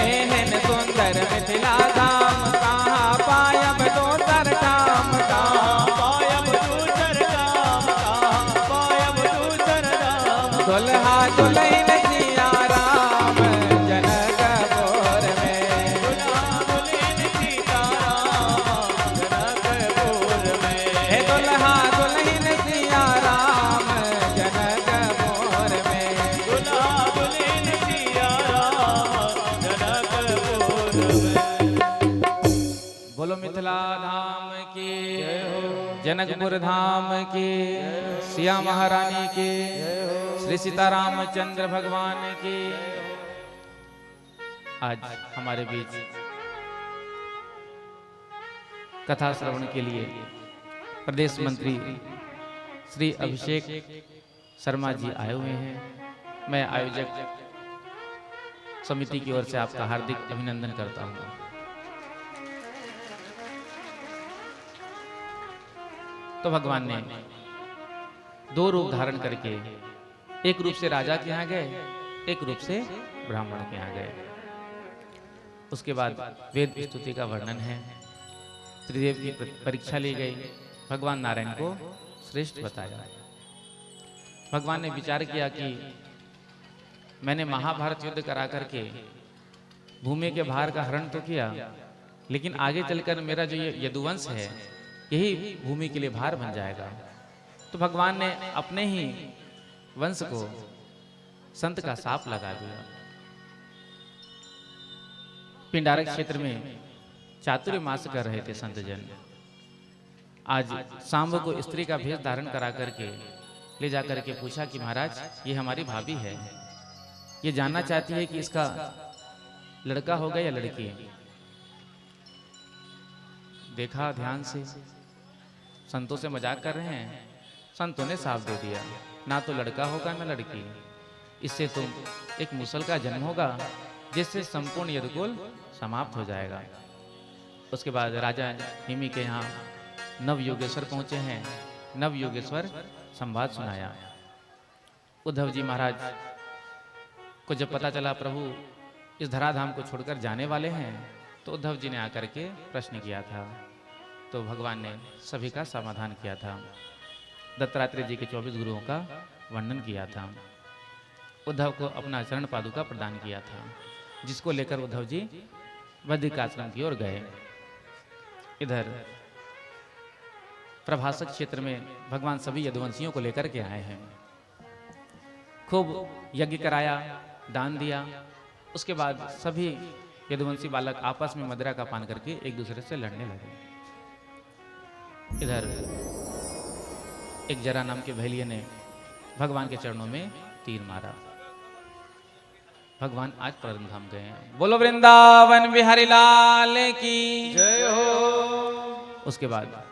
एहन सुंदर मिथिला धाम कहाँ पायब दोसर धाम कहाँ पायब दूसर धाम, कहाँ पायब दूसर धाम। दुल्हा दुल्हन सिया राम जनकपुर में दुल्हा दुल्हन सीता राम जनकपुर में। हे दुल्हा दुल्हन सिया राम जनकपुर में दुल्हा दुल्हन सिया राम जनकपुर में। बोलो मिथिला धाम की जनकपुर धाम की सिया महारानी की श्री सीतारामचंद्र भगवान की। आज हमारे बीच कथा श्रवण के लिए प्रदेश मंत्री श्री अभिषेक शर्मा जी आए हुए हैं। मैं आयोजक समिति की ओर से आपका हार्दिक अभिनंदन करता हूं। तो भगवान ने दो रूप धारण करके एक रूप से राजा के यहाँ गए, एक रूप से ब्राह्मण के यहाँ गए। उसके बाद वेद स्तुति का वर्णन है। त्रिदेव की परीक्षा ली गई, भगवान नारायण को श्रेष्ठ बताया। भगवान ने विचार किया कि मैंने महाभारत युद्ध करा करके भूमि के भार का हरण तो किया, लेकिन आगे चलकर मेरा जो ये यदुवंश है यही भूमि के लिए भार बन जाएगा। तो भगवान ने अपने ही वंश को संत का साप लगा दिया। पिंडारक क्षेत्र में चातुर्मास कर रहे थे संत जन। आज सांब को स्त्री का भेष धारण करा करके ले जाकर के पूछा कि महाराज ये हमारी भाभी है, ये जानना चाहती है कि इसका लड़का होगा या लड़की। देखा ध्यान से, संतों से मजाक कर रहे हैं। संतों ने साफ दे दिया, ना तो लड़का होगा ना लड़की, इससे तो एक मुसल का जन्म होगा जिससे संपूर्ण यदुकुल समाप्त हो जाएगा। उसके बाद राजा हिमी के यहाँ नव योगेश्वर पहुंचे हैं। नव योगेश्वर संवाद सुनाया। उद्धव जी महाराज को जब पता चला प्रभु इस धराधाम को छोड़कर जाने वाले हैं, तो उद्धव जी ने आकर के प्रश्न किया था। तो भगवान ने सभी का समाधान किया था। दत्तात्रेय जी के 24 गुरुओं का वर्णन किया था। उद्धव को अपना चरण पादुका प्रदान किया था, जिसको लेकर उद्धव जी बद्रिक आश्रम की ओर गए। इधर प्रभासक क्षेत्र में भगवान सभी यदुवंशियों को लेकर के आए हैं। खूब यज्ञ कराया, दान दिया। उसके बाद सभी यदुवंशी बालक आपस में मदिरा का पान करके एक दूसरे से लड़ने लगे। इधर एक जरा नाम के भैलिये ने भगवान के चरणों में तीर मारा। भगवान आज परम धाम गए हैं। बोलो वृंदावन बिहारी लाल की जय हो। उसके बाद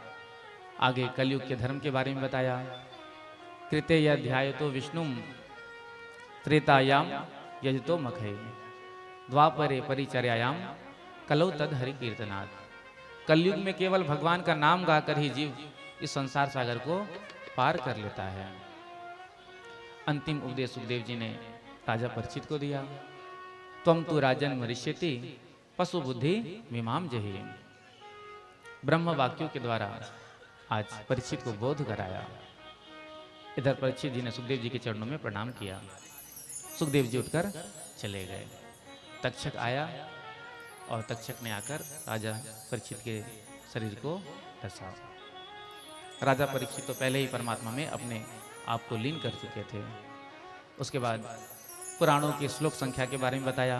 आगे कलयुग के धर्म के बारे में बताया। कृते अध्याय तो विष्णु त्रेतायाम यजतो मखे द्वापरे परिचर्यायाम कलौ तद हरि कीर्तनात्। कलयुग में केवल भगवान का नाम गाकर ही जीव इस संसार सागर को पार कर लेता है। अंतिम उपदेश सुखदेव जी ने राजा परीक्षित को दिया। त्वं तु राजन मरिष्यति पशु बुद्धि मीमाम जहि। ब्रह्म वाक्यों के द्वारा आज परीक्षित को बोध कराया। इधर परीक्षित जी ने सुखदेव जी के चरणों में प्रणाम किया। सुखदेव जी उठकर चले गए। तक्षक आया और तक्षक ने आकर राजा परीक्षित के शरीर को डसा। राजा परीक्षित तो पहले ही परमात्मा में अपने आप को लीन कर चुके थे। उसके बाद पुराणों की श्लोक संख्या के बारे में बताया।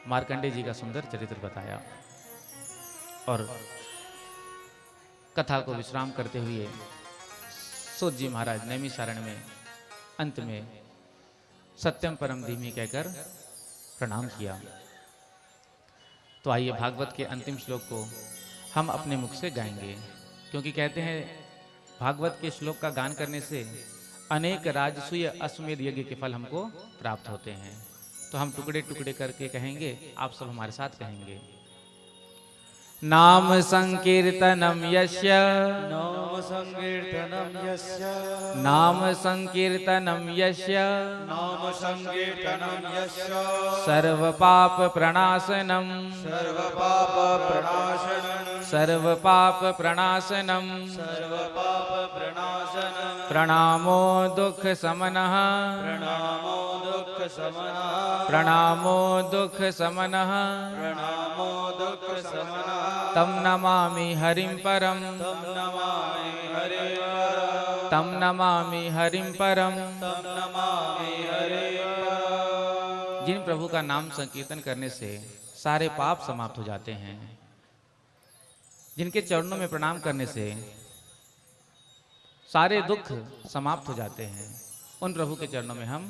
मार्कंडेय जी का सुंदर चरित्र बताया और कथा को विश्राम करते हुए सूत जी महाराज नैमिषारण्य में अंत में सत्यम परम धीमी कहकर प्रणाम किया। तो आइए भागवत के अंतिम श्लोक को हम अपने मुख से गाएंगे, क्योंकि कहते हैं भागवत के श्लोक का गान करने से अनेक राजसूय अश्वमेध यज्ञ के फल हमको प्राप्त होते हैं। तो हम टुकड़े टुकड़े करके कहेंगे, आप सब हमारे साथ कहेंगे। नाम संकीर्तनम यस्य नाम संकीर्तनम यस्य नाम संकीर्तनम यस्य नाम संकीर्तनम यस्य सर्व पाप प्रणाशनम सर्व पाप प्रणाशनम सर्व पाप प्रणाशनम सर्व पाप प्रणाशनम प्रणामो दुख समनः प्रणामो दुख समनः प्रणामो दुख समनः प्रणामो दुख समनः तम नमामि हरिं परम तम नमामि हरे तम नमामि हरिं परम। तम नमामि हरे। जिन प्रभु का नाम संकीर्तन करने से सारे पाप समाप्त हो जाते हैं, जिनके चरणों में प्रणाम करने से सारे दुख समाप्त हो जाते हैं, उन प्रभु के चरणों में हम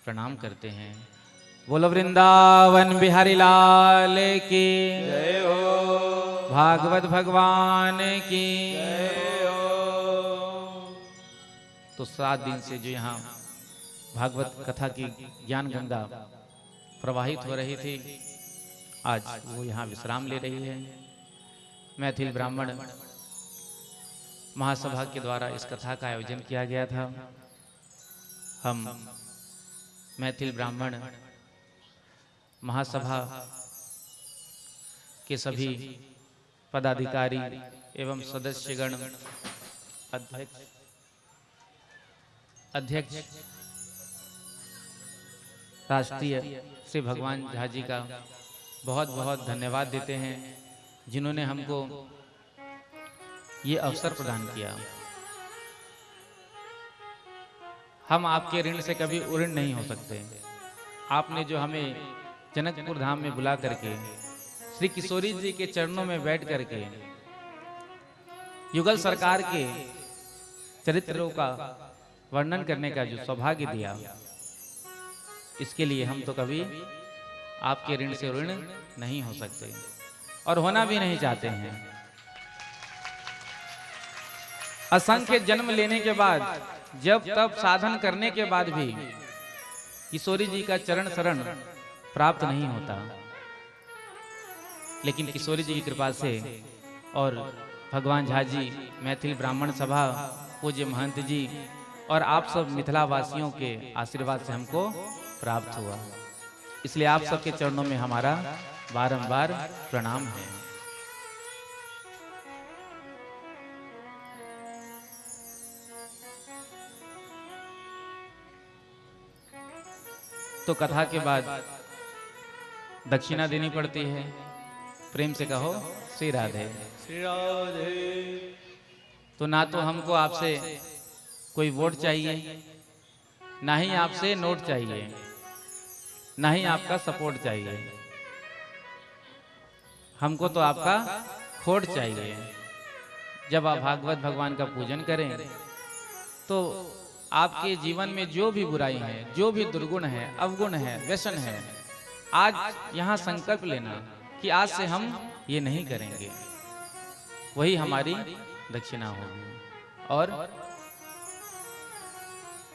प्रणाम करते हैं। बोलो वृंदावन बिहारी लाल की जय हो। भागवत भगवान की जय हो। तो 7 दिन से जो यहाँ भागवत कथा की ज्ञान गंगा प्रवाहित हो रही थी, आज वो यहाँ विश्राम ले रही है। मैथिल ब्राह्मण महासभा के द्वारा इस कथा का आयोजन किया गया था। हम मैथिल ब्राह्मण महासभा के सभी पदाधिकारी एवं सदस्यगण, अध्यक्ष राष्ट्रीय श्री भगवान झा जी का बहुत बहुत धन्यवाद देते हैं, जिन्होंने हमको ये अवसर प्रदान किया। हम आपके ऋण से कभी उऋण नहीं हो सकते। आपने जो हमें जनकपुर धाम में बुला करके श्री किशोरी जी के चरणों में बैठ करके युगल सरकार के चरित्रों का वर्णन करने का जो सौभाग्य दिया, इसके लिए हम तो कभी आपके ऋण से ऋण नहीं हो सकते और होना भी नहीं चाहते हैं। असंख्य जन्म लेने के बाद, जब तब साधन करने के बाद भी किशोरी जी का चरण शरण प्राप्त नहीं होता, लेकिन किशोरी जी की कृपा से और भगवान झा जी, मैथिल ब्राह्मण सभा, पूज्य महंत जी और आप सब मिथिला वासियों के आशीर्वाद से हमको प्राप्त हुआ। इसलिए आप सबके चरणों में हमारा बारंबार प्रणाम है। तो कथा के बाद दक्षिणा देनी पड़ती है। प्रेम से कहो श्री राधे। श्री राधे। तो ना तो हमको आपसे कोई वोट चाहिए, ना ही आपसे नोट चाहिए, ना ही आपका सपोर्ट चाहिए। हमको तो आपका खोट चाहिए। जब आप भागवत भगवान का पूजन करें तो आपके जीवन में जो भी बुराई है, जो भी दुर्गुण है, अवगुण है, व्यसन है, आज यहाँ संकल्प लेना कि आज से हम ये नहीं करेंगे। वही हमारी दक्षिणा होगी। और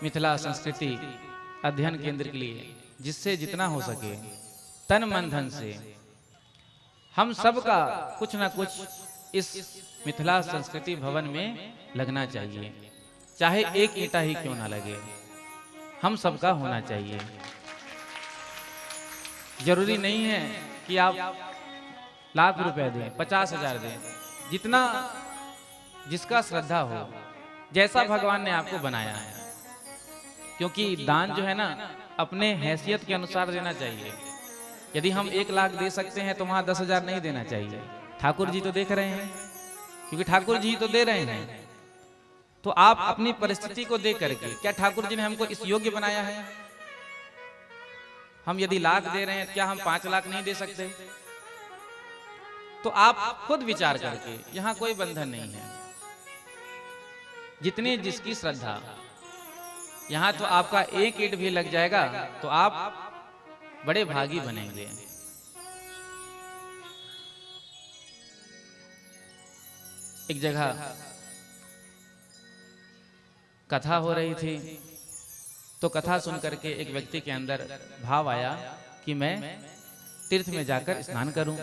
मिथिला संस्कृति अध्ययन केंद्र के लिए जिससे जितना हो सके तन मन धन से हम सबका कुछ ना कुछ इस मिथिला संस्कृति भवन में लगना चाहिए। चाहे एक ईंटा ही क्यों ना लगे, हम सबका होना चाहिए। जरूरी नहीं है कि आप लाख रुपए दें, 50,000 दें, जितना जिसका श्रद्धा हो, जैसा भगवान ने आपको बनाया है। क्योंकि दान जो है ना, अपने हैसियत के अनुसार देना चाहिए। यदि हम 1 लाख दे सकते हैं तो वहां 10,000 नहीं देना चाहिए। ठाकुर जी तो देख रहे हैं, क्योंकि ठाकुर जी तो दे रहे हैं। तो आप अपनी परिस्थिति को देख करके, क्या ठाकुर जी ने हमको इस योग्य बनाया है? हम यदि लाख दे रहे हैं, क्या हम 5 लाख नहीं दे सकते? तो आप खुद विचार करके, यहाँ कोई बंधन नहीं है। जितनी जिसकी श्रद्धा, यहाँ तो आपका 1 ईंट भी लग जाएगा तो आप बड़े भागी बनेंगे। एक जगह कथा हो रही थी, तो कथा सुन करके एक व्यक्ति के अंदर भाव आया कि मैं तीर्थ में जाकर स्नान करूं।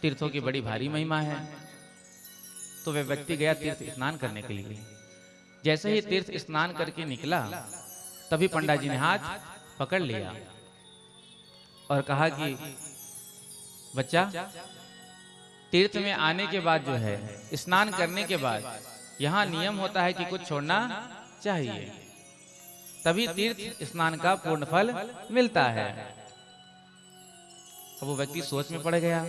तीर्थों की बड़ी भारी महिमा है। तो वह व्यक्ति गया तीर्थ स्नान करने के लिए। जैसे ही तीर्थ स्नान करके निकला, तभी पंडा जी ने हाथ पकड़ लिया और कहा कि बच्चा, तीर्थ में आने के बाद जो है, स्नान करने के बाद यहाँ नियम होता है कि कुछ छोड़ना चाहिए, तभी तीर्थ स्नान का पूर्ण फल मिलता है। अब वो व्यक्ति सोच में पड़ गया,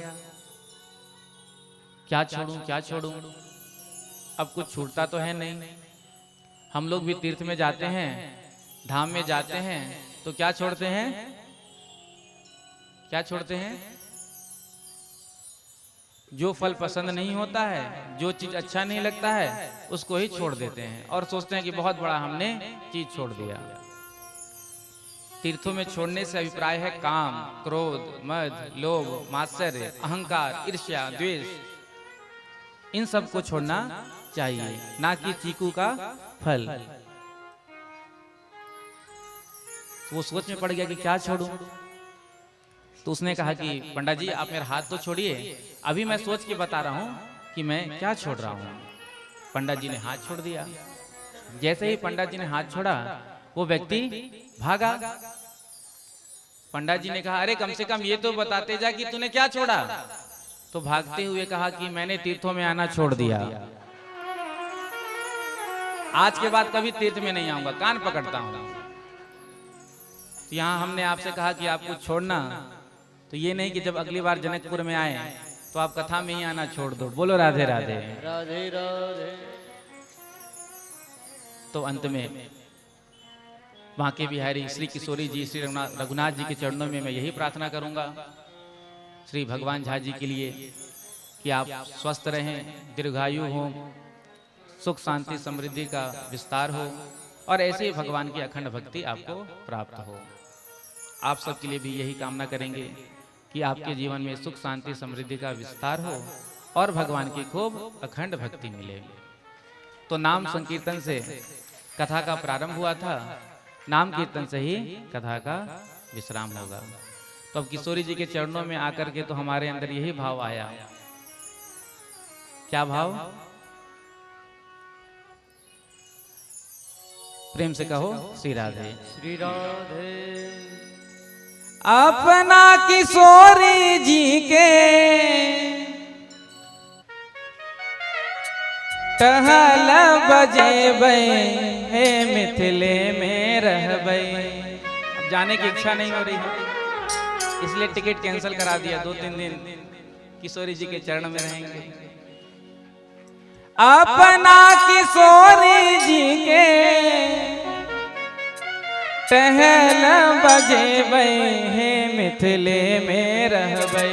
क्या छोड़ूं, क्या छोड़ूं? अब कुछ छूटता तो है नहीं। हम लोग भी तीर्थ में जाते हैं, धाम में जाते हैं, तो क्या छोड़ते हैं? क्या छोड़ते हैं? जो फल पसंद नहीं होता है, जो चीज अच्छा नहीं लगता है, उसको ही छोड़ देते हैं और सोचते हैं कि बहुत बड़ा हमने चीज छोड़ दिया। तीर्थों में छोड़ने से अभिप्राय है काम, क्रोध, मद, लोभ, मात्सर्य, अहंकार, ईर्ष्या, द्वेष, इन सब को छोड़ना चाहिए, ना कि चीकू का फल। तो वो सोच में पड़ गया कि क्या छोड़ूं। तो उसने कहा कि पंडा जी आप मेरा हाथ तो छोड़िए, अभी मैं सोच के बता रहा हूं कि मैं क्या छोड़ रहा हूं। पंडा जी ने हाथ छोड़ दिया। जैसे ही पंडा जी ने हाथ छोड़ा, वो व्यक्ति भागा। पंडा जी ने कहा, अरे कम से कम ये तो बताते जा कि तूने क्या छोड़ा। तो भागते हुए कहा कि मैंने तीर्थों में आना छोड़ दिया, आज के बाद कभी तीर्थ में नहीं आऊंगा, कान पकड़ता हूं। तो यहाँ हमने आपसे कहा कि आपको छोड़ना, तो ये नहीं कि जब अगली बार जनकपुर में आए तो आप कथा में ही आना छोड़ दो। बोलो राधे राधे। राधे राधे। तो अंत में बांके बिहारी श्री किशोरी जी, श्री रघुनाथ जी के चरणों में मैं यही प्रार्थना करूंगा, श्री भगवान झा जी के लिए, कि आप स्वस्थ रहें, दीर्घायु हो, सुख शांति समृद्धि का विस्तार हो और ऐसे ही भगवान की अखंड भक्ति आपको प्राप्त हो। आप सबके लिए भी यही कामना करेंगे कि आपके जीवन में सुख शांति समृद्धि का विस्तार हो और भगवान की खूब अखंड भक्ति मिले। तो नाम संकीर्तन से कथा का प्रारंभ हुआ था, नाम कीर्तन से ही कथा का विश्राम होगा। तो अब किशोरी जी के चरणों में आकर के तो हमारे अंदर यही भाव आया। क्या भाव? प्रेम से कहो श्री राधे। श्री राधे। अपना किशोरी जी के टहल बजेबै, हे मिथिले में रहबै। अब जाने की इच्छा नहीं हो रही है, इसलिए टिकट कैंसिल करा दिया। 2-3 दिन किशोरी जी के चरण में रहेंगे। अपना किशोरी जी के टहल बजेबै, हे मिथिले में रहबै,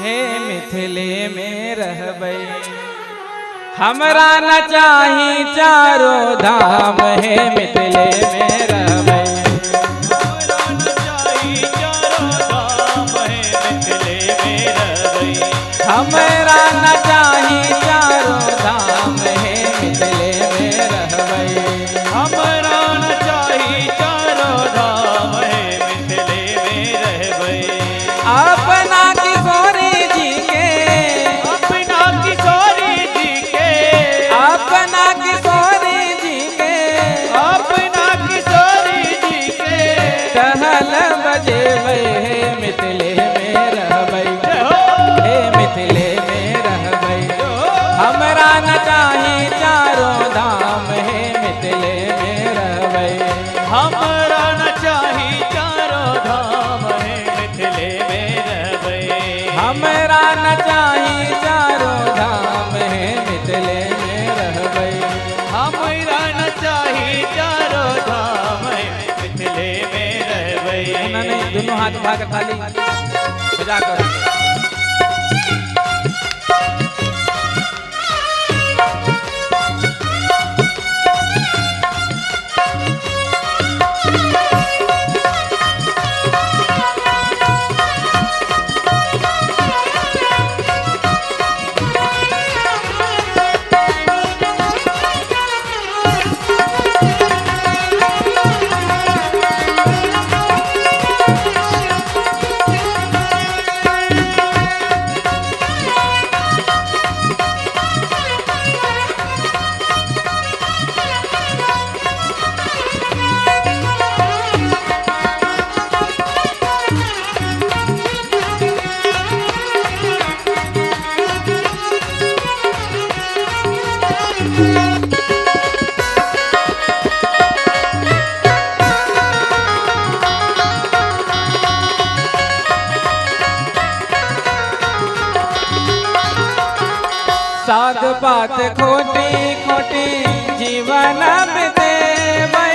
हे मिथिले में रहबै। हमरा न चाही चारों धाम, हे मिथिले में रहबै। हमरा न चाही चारों धाम, हे मिथिले में रहबै। हमरा न चाही चारों धाम, हे मिथिले में रहबै। हमरा न चाही चारों धाम, हे मिथिले में रहबै। अपना किशोरी जी के, अपना किशोरी जी के, अपना किशोरी जी के, अपना किशोरी जी के टहल बजेबै, हे मिथिले में रहबै, हे मिथिले में रहबै। हमरा न चाही चारों धाम, हे मिथिले में रहबै। हमरा न चाही चारों धाम, हे मिथिले में रहबै। हमरा न चाही चारों धाम, हे मिथिले में रहबै। हमरा न चाही चारों धाम, हे मिथिले में रहबै। नहीं, दोनों हाथ उठा कर थाली बजा कर। साध बात खोटी खोटी जीवन बितेबै।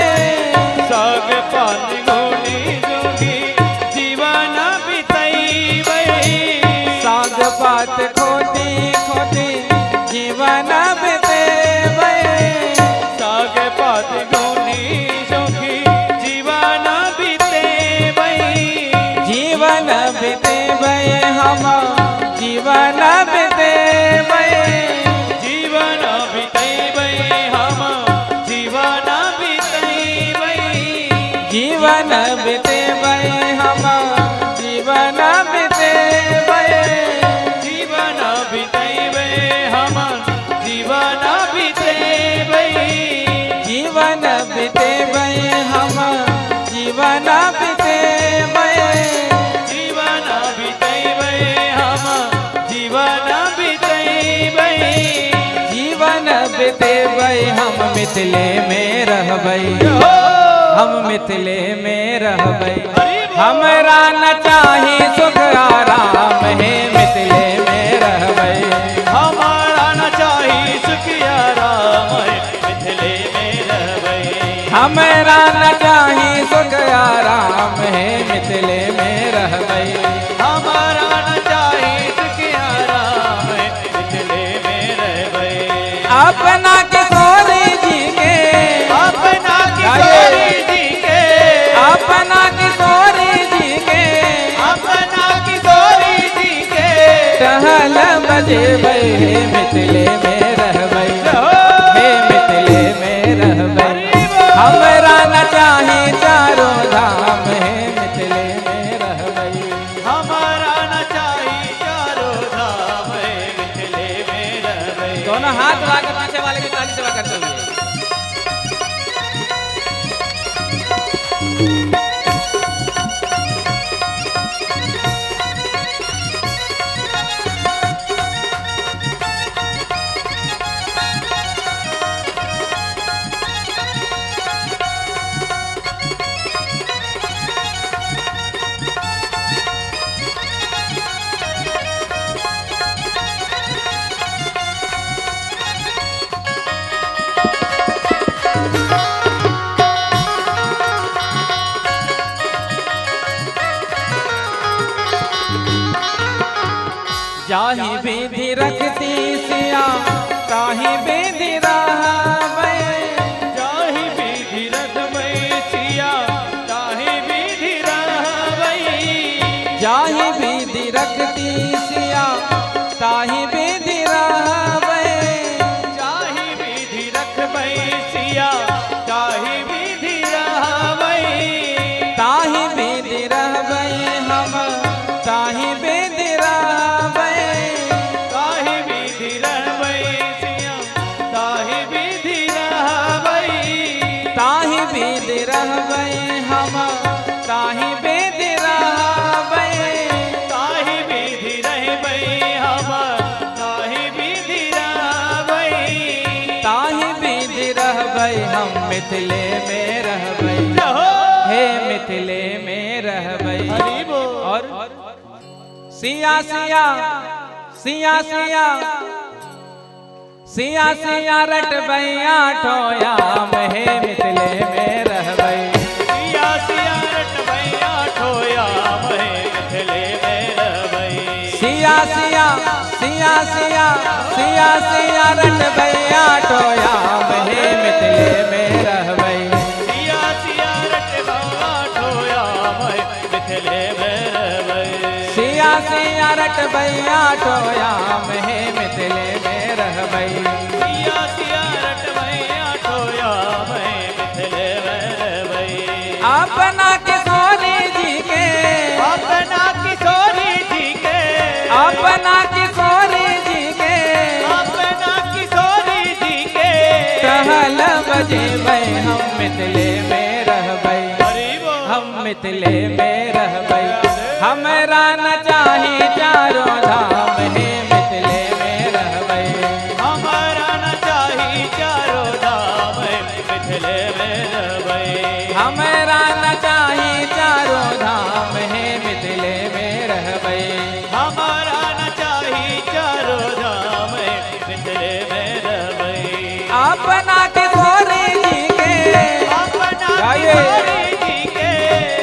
साग पान घोड़ी जोगी जीवन बितैबै। साध बात खोटी खोटी जीवन बितेबै। साग पात घोड़ी जोगी जीवन बितैबै। जीवन बितेबै हम जीवन बितेबै। जीवन बितैबै हम जीवन बितैबै। जीवन बितेबै हम जीवन बितेबै। जीवन बितैबै हम जीवन बितैबै। जीवन बितेबै हम जीवन बितेबै। जीवन बितैबै हम जीवन बितैबै। जीवन बितेबै हम मिथिले में रहबै। हम मिथिले में रहबै। हमरा न चाही सुख आराम है मिथिले में रहबै। हमारा न चाही सुख आराम है मिथिले में रहबै। हमरा न चाही सुख आराम है मिथिले में रहबै। हमारा न चाही सुख आराम है मिथिले में रहबै। अपना किशोरी जी के अपना किशोरी जी के अपना किशोरी जी के अपना किशोरी जी के टहल बजेबै हे मिथिले में रहबै। हे मिथिले में रहबै। हमरा न चाही चारों धाम है मिथिले में रहबै। हमारा न चाही चारों धाम है मिथिले में रहबै। दोनों हाथ लगाकर पीछे वाले की ताली सेवा करते हुए जाहि विधि रखती सिया ताहि विधि रहबै। जाहि विधि रखबै सिया ताहि विधि रहबै। जाहि विधि रखती सिया ताहि विधि रहबै। जाहि विधि रखबै सिया ताहि विधि रहबै। ताहि विधि रहबै हम ताहि विधि रहबै। ताहि विधि रहबै सिया ताहि विधि रहबै। ताहि विधि रहबै हम ताहि विधि रहबै। ताहि विधि रहबै हम ताहि विधि रहबै। ताहि विधि रहबै हम मिथिले में रहबै। हे मिथिले में रहबै। हरि बोल। और सिया सिया सिया सिया सिया सिया रटबै आठो याम हे मिथिले में रहबै। सिया सिया रटबै आठो याम है मिथिले में रहबै। सिया सिया सिया सिया सिया सिया रटबै आठो याम हे मिथिले में रहबै। सिया सिया रटबै आठो याम है मिथिले में रहबै। सिया सिया रटबै आठो याम हे मिथिले में रहबै। सिया सिया रटबै आठो याम है मिथिले में रहबै। अपना किशोरी जी के अपना किशोरी जी के अपना किशोरी जी के अपना किशोरी जी के टहल बजेबै हम मिथिले में रहबै। हरि बोल। हम मिथिले में रहबै। हमरा न चाही चारों धाम हे मिथिले में रहबै। हमारा न चाही चारों धाम है मिथिले में रहबै। हमरा न चाही चारों धाम हे मिथिले में रहबै। हमारा न चाही चारों धाम है मिथिले में रहबै। अपना किशोरी जी के अपना गाइए। किशोरी जी के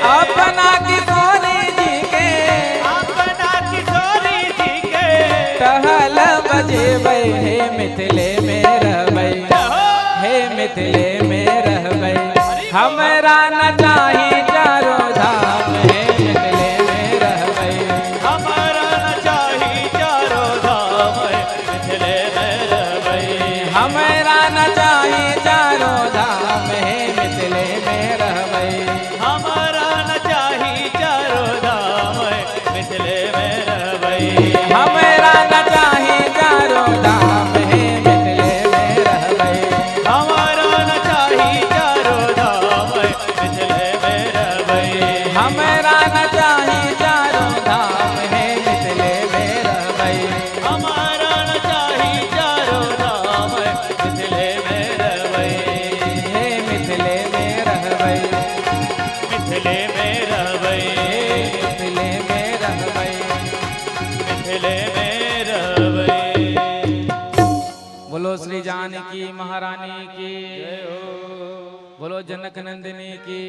अपना किशोरी जी के अपना किशोरी जी के टहल बजेबै हे मिथिले में रहबै। हे मिथिले में रहबै। हमरा न चाही चारों धाम हे मिथिले में रहबै। हमारा न चाही चारों धाम है मिथिले में रहबै। हमरा न चाही चारों धाम हे मिथिले में रहबै। हमारा न चाही चारों धाम है मिथिले में रहबै। हमरा न चाही चारों धाम हे मिथिले में रहबै। हमारा न चाही चारों धाम है मिथिले में जानकी महारानी की बोलो जनक नंदिनी की,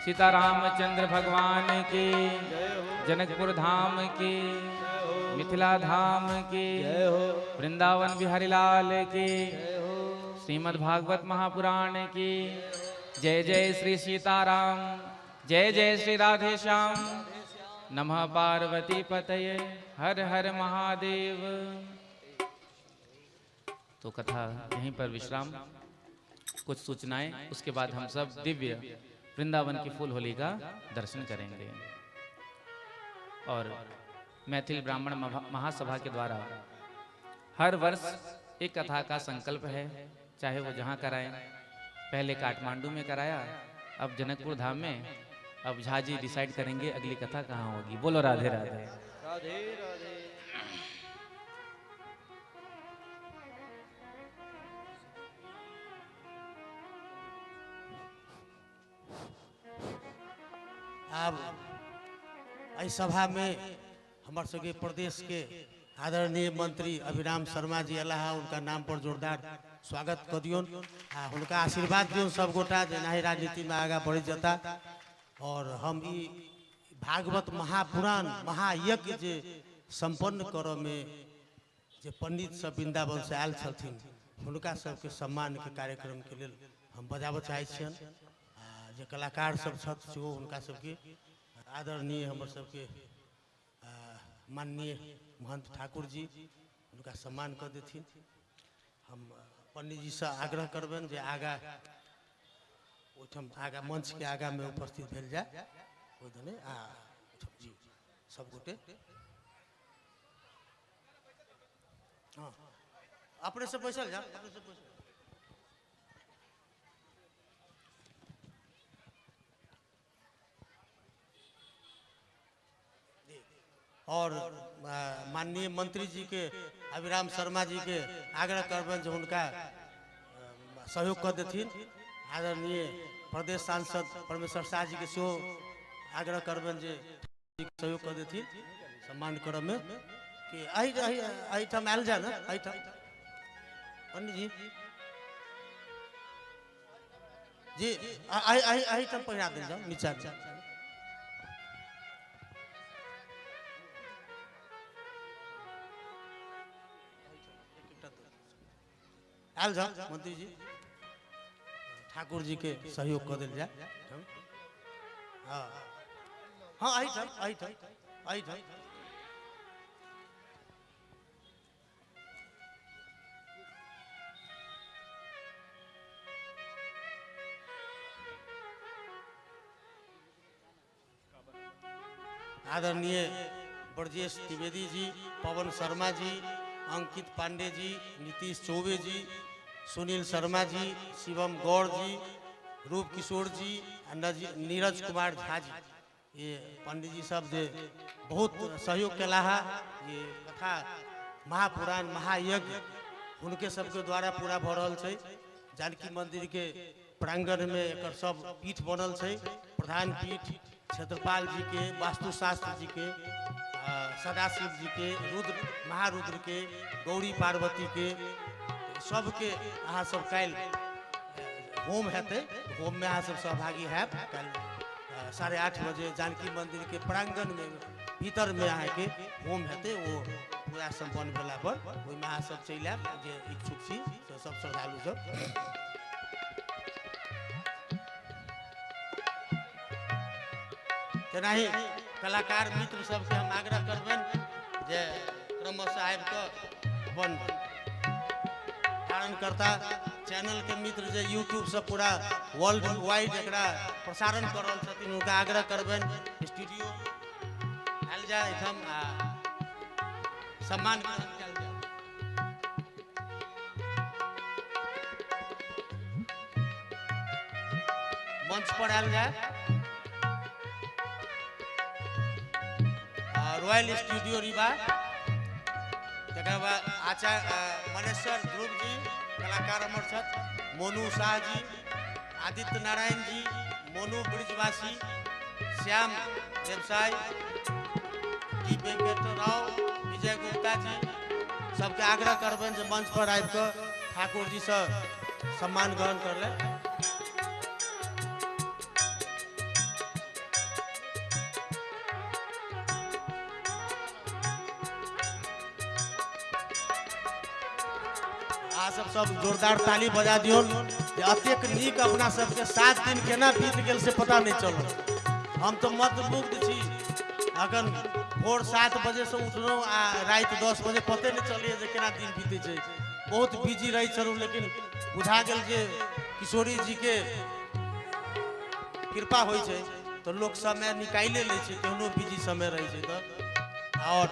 सीतारामचंद्र भगवान की, जनकपुर धाम की, मिथिला धाम की, वृंदावन बिहारी लाल की, श्रीमद् भागवत महापुराण की। जय जय श्री सीताराम, जय जय श्री राधे श्याम। नमः पार्वती पतये, हर हर महादेव। तो कथा यहीं पर विश्राम, कुछ सूचनाएं, उसके बाद हम सब दिव्य वृंदावन की फूल होली का दर्शन करेंगे। और मैथिल ब्राह्मण महासभा के द्वारा हर वर्ष एक कथा का संकल्प है, चाहे वो जहाँ कराएं। पहले काठमांडू में कराया, अब जनकपुर धाम में, अब झा जी डिसाइड करेंगे अगली कथा कहाँ होगी। बोलो राधे राधे। राधे राधे। अब एहि सभा में हमारे सबके प्रदेश के आदरणीय मंत्री अभिराम शर्मा जी अला है, उनका नाम पर जोरदार स्वागत कर दियोन आ उनका आशीर्वाद दियोन सब गोटा, जेना ही राजनीति में आगा बढ़ जाता। और हम ई भागवत महापुराण महायज्ञ जे संपन्न कर में जे पंडित सब वृंदावन से आयल छथिन, हुनका सबके सम्मान के कार्यक्रम के लिए हम बजाबऽ चाहै छियन। जे कलाकार सब छथि सेहो हुनका सबके आदरणीय हमर सबके माननीय महंत ठाकुर जी उनका सम्मान कर देथिन। हम पंडित जी से आग्रह करबन जे आगा ओठम आगा मंच के आगा में उपस्थित भेल जाए। ओइ दने जी सब गोटे हाँ अपने से बैसल जा, अपने से बैसल। और माननीय मंत्री जी के अभिराम शर्मा जी के आग्रह करबन जो उनका सहयोग कर देथिन। आदरणीय प्रदेश सांसद परमेश्वर शाह जी के सेहो आग्रह करबन जे सहयोग कर देथिन सम्मान करब में। कि एहिठाम आयल जाए ना, एहिठाम पंडित जी एहिठाम पहिरा देल जाओ नीचा आयल जाओ मंत्री जी, ठाकुर जी के सहयोग कर दिल जाए। हाँ हाँ आई आदरणीय ब्रजेश त्रिवेदी जी, पवन शर्मा जी, अंकित पांडे जी, नीतीश चौबे जी, सुनील शर्मा जी, शिवम गौड़ जी, रूप किशोर जी, नीरज कुमार झा जी, ये पंडित जी सब जे बहुत सहयोग केला है। ये कथा महापुराण महायज्ञ उनके सबके द्वारा पूरा भ रहल छै। जानकी मंदिर के प्रांगण में एक सब पीठ बनल छै, प्रधान पीठ क्षेत्रपाल जी के, वास्तुशास्त्र जी के, सदाशिव जी के, रुद्र महारुद्र के, गौरी पार्वती के, सबके अहाँ सब काल होम हेतै। होम में अहाँ सब सहभागी हैब काल 8:30 बजे जानकी मंदिर के प्रांगण में भीतर में अहाँ के होम हेतै। वो पूरा संपन्न भेला पर ओहिमे अहाँ सब चलि आयब जे इच्छुक छी से सब श्रद्धालु सब। तेनाही कलाकार मित्र सबके हम आग्रह करबन जे क्रमशः आबि कऽ अपन धारणकर्ता चैनल के मित्र जे यूट्यूब से पूरा वर्ल्ड वाइड एकरा प्रसारण कर रहल छथिन, उनका आग्रह करबन स्टूडियो आयल जाए, एहिठाम सम्मान कयल जाए। मंच पर आयल जाए। रॉयल स्टूडियो रीवा, तकर बाद आचार्य मनेश्वर ध्रुव जी कलाकार हमर छथि, मोनू शाह जी, आदित्य नारायण जी, मोनू ब्रिजवासी, श्याम व्यवसाय, टी वेंकट राव, विजय गुप्ता जी सबके आग्रह करबन जे मंच पर आबि कऽ ठाकुर जी से सम्मान ग्रहण कर ले। आ सब जोरदार ताली बजा दियो। अतेक नीक अपना सबके 7 दिन केना बीत गेल से पता नहीं चलल। हम तो मतमुग्ध छी। अगर भोर 7 बजे से उठलहुँ आ रात 10 बजे पते नहीं चलिए जे केना दिन बीते छै। बहुत बिजी रही छलहुँ, लेकिन बुझा गेल जे किशोरी जी के कृपा होइ छै तो लोग समय निकाले ले छै, केहनो बिजी समय रही छै तो। और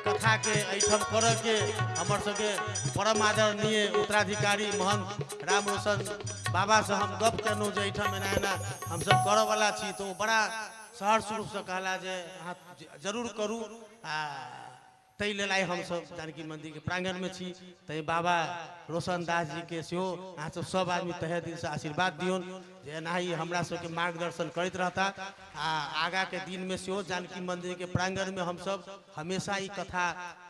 कथा के एठम करऽ के हमर सबके परम आदरणीय उत्तराधिकारी महंत राम रोशन बाबा से हम गप केलहुँ जे एठम एना एना हम सब करऽ वाला छी, तो बड़ा सहर्ष रूप से कहला जे अहाँ जरूर करू। आ ताहि लेल आइ हम सब जानकी मंदिर के प्रांगण में छी। तै बाबा रोशन दास जी के सेहो अहाँ सब आदमी तहे दिल से आशीर्वाद दियौन जे एनाही हमरा सबके मार्गदर्शन करैत रहता। आ आगा के दिन में सेहो जानकी मंदिर के प्रांगण में हम सब हमेशा ई कथा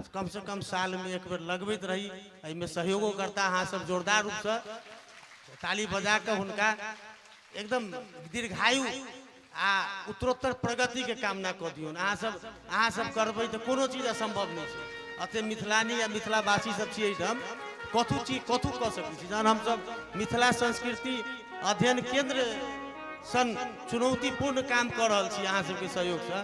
कम से कम साल में एक बेर लगबैत रही। एहिमे सहयोगो करता अहाँ सब जोरदार रूप से ताली बजा के हुनका एकदम दीर्घायु आ उत्तरोत्तर प्रगति के कामना कर दियौन। अहाँ सब करबै तो कोनो चीज असंभव नहीं छै। अते मिथिलानी या मिथिलावासी सब छियै हम कथु चीज कथु कह सकै छी। जहन हम सब मिथिला संस्कृति अध्ययन केंद्र सन चुनौतीपूर्ण काम कर रहल छी अहाँ सबके सहयोग से,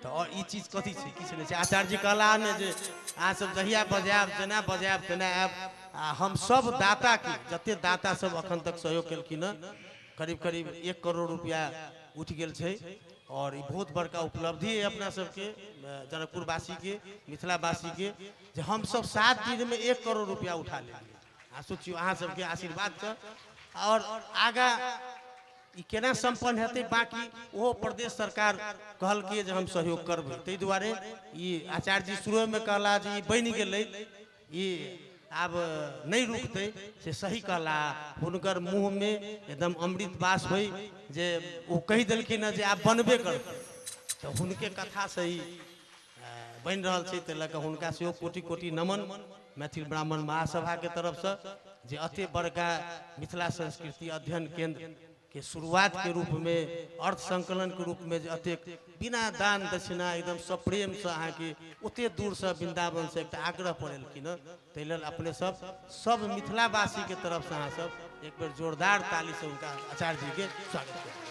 तो और ई चीज कथी छै, किछु नहीं छै। आचार्य जी कहला ने जे अहाँ सब जहिया बजायब तेना आयब। आ हम सब दाता के जते दाता सब अखन तक सहयोग केलखिन हँ, करीब करीब 1 करोड़ रुपया उठ गेल छै। और ई बहुत बड़का उपलब्धि है अपना सबके जनकपुरवासी के, मिथिलावासी के, जे हम सब 7 दिन में 1 करोड़ रुपया उठा लेलियै। आ सोचियो अहाँ सबके आशीर्वाद से। और आगा ई केना संपन्न हेतै बाकी ओहो प्रदेश सरकार कहलकै जे हम सहयोग करबै। ताहि दुआरे ई आचार्य जी शुरू में कहला जे ई बनि गेलै, ई आब नहीं रुकते से सही कहला। हुनकर मुँह में एकदम अमृत वास होई जे वो कही देलखिन जे आप बनबे करते, तो हुनके कथा से ही बन रहल छै। ताहि लऽ कऽ हुनका सेहो कोटि कोटि नमन मैथिल ब्राह्मण महासभा के तरफ से, जे अते बड़का मिथिला संस्कृति अध्ययन केंद्र के शुरुआत के रूप में, अर्थ संकलन के रूप में, जे अतेक बिना दान दक्षिणा एकदम सप्रेम से अहाँ के ओते दूर से वृंदावन से एक आग्रह पड़ेलखिन। ताहि लेल अपने सब मिथिलावासी के तरफ से अहाँ सब एक बेर जोरदार ताली से उनका आचार्य जी के स्वागत करें।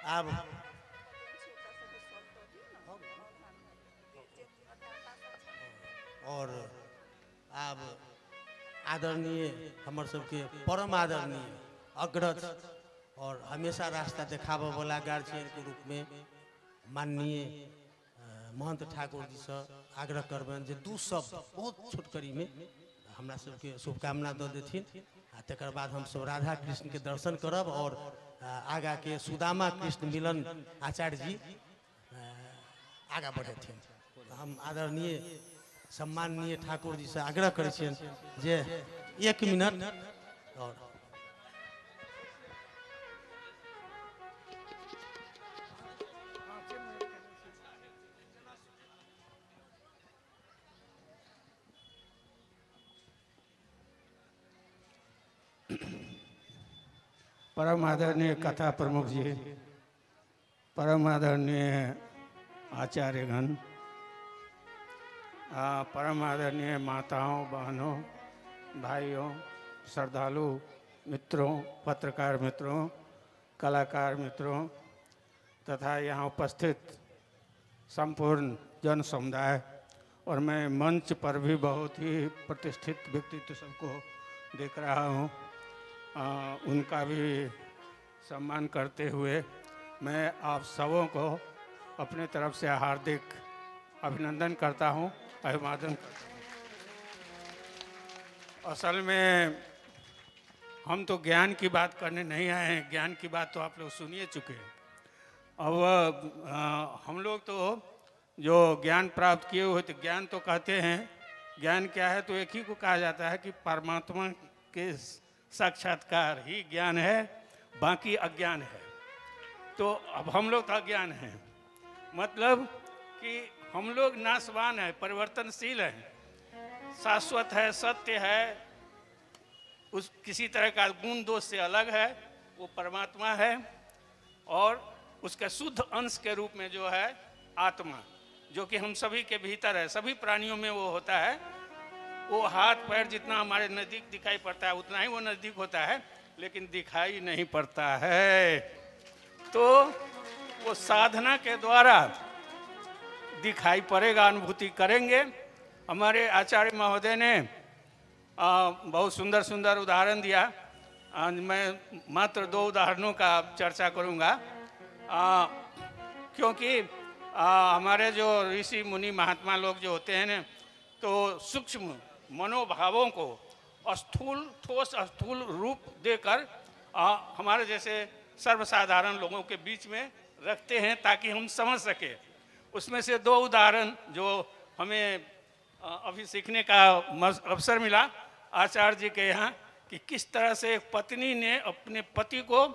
अब और अब आदरणीय हमर सबके परम आदरणीय अग्रज और हमेशा रास्ता देखाबे वाला गार्जियन के रूप में माननीय महंत ठाकुर जी से आग्रह करबनि जे 2 शब्द बहुत छोटकरी में हमरा सबके शुभकामना दऽ देथिन। आ तकर बाद हम सब राधा कृष्ण के दर्शन करब और आगा के सुदामा कृष्ण मिलन आचार्य जी आगा बढ़ेथिन। हम आदरणीय सम्माननीय ठाकुर जी से आग्रह करै छियन जे 1 मिनट और परम आदरणीय कथा प्रमुख जी, परम आदरणीय आचार्यगण, परम आदरणीय माताओं, बहनों, भाइयों, श्रद्धालु मित्रों, पत्रकार मित्रों, कलाकार मित्रों तथा यहाँ उपस्थित संपूर्ण जन समुदाय, और मैं मंच पर भी बहुत ही प्रतिष्ठित व्यक्तित्व सबको देख रहा हूँ, उनका भी सम्मान करते हुए मैं आप सबों को अपने तरफ से हार्दिक अभिनंदन करता हूँ, अभिवादन करता हूँ। असल में हम तो ज्ञान की बात करने नहीं आए हैं, ज्ञान की बात तो आप लोग सुनिए चुके हैं। अब हम लोग तो जो ज्ञान प्राप्त किए हुए, तो ज्ञान तो कहते हैं, ज्ञान क्या है, तो एक ही को कहा जाता है कि परमात्मा के साक्षात्कार ही ज्ञान है, बाकी अज्ञान है। तो अब हम लोग तो अज्ञान हैं, मतलब कि हम लोग नाशवान है, परिवर्तनशील है, शाश्वत है, सत्य है, उस किसी तरह का गुण दोष से अलग है, वो परमात्मा है। और उसके शुद्ध अंश के रूप में जो है आत्मा, जो कि हम सभी के भीतर है, सभी प्राणियों में वो होता है। वो हाथ पैर जितना हमारे नज़दीक दिखाई पड़ता है उतना ही वो नज़दीक होता है, लेकिन दिखाई नहीं पड़ता है। तो वो साधना के द्वारा दिखाई पड़ेगा, अनुभूति करेंगे। हमारे आचार्य महोदय ने बहुत सुंदर सुंदर उदाहरण दिया। मैं मात्र 2 उदाहरणों का चर्चा करूंगा, क्योंकि हमारे जो ऋषि मुनि महात्मा लोग जो होते हैं ना, तो सूक्ष्म मनोभावों को स्थूल ठोस स्थूल रूप देकर हमारे जैसे सर्वसाधारण लोगों के बीच में रखते हैं ताकि हम समझ सके। उसमें से 2 उदाहरण जो हमें अभी सीखने का अवसर मिला आचार्य जी के यहाँ, कि किस तरह से एक पत्नी ने अपने पति को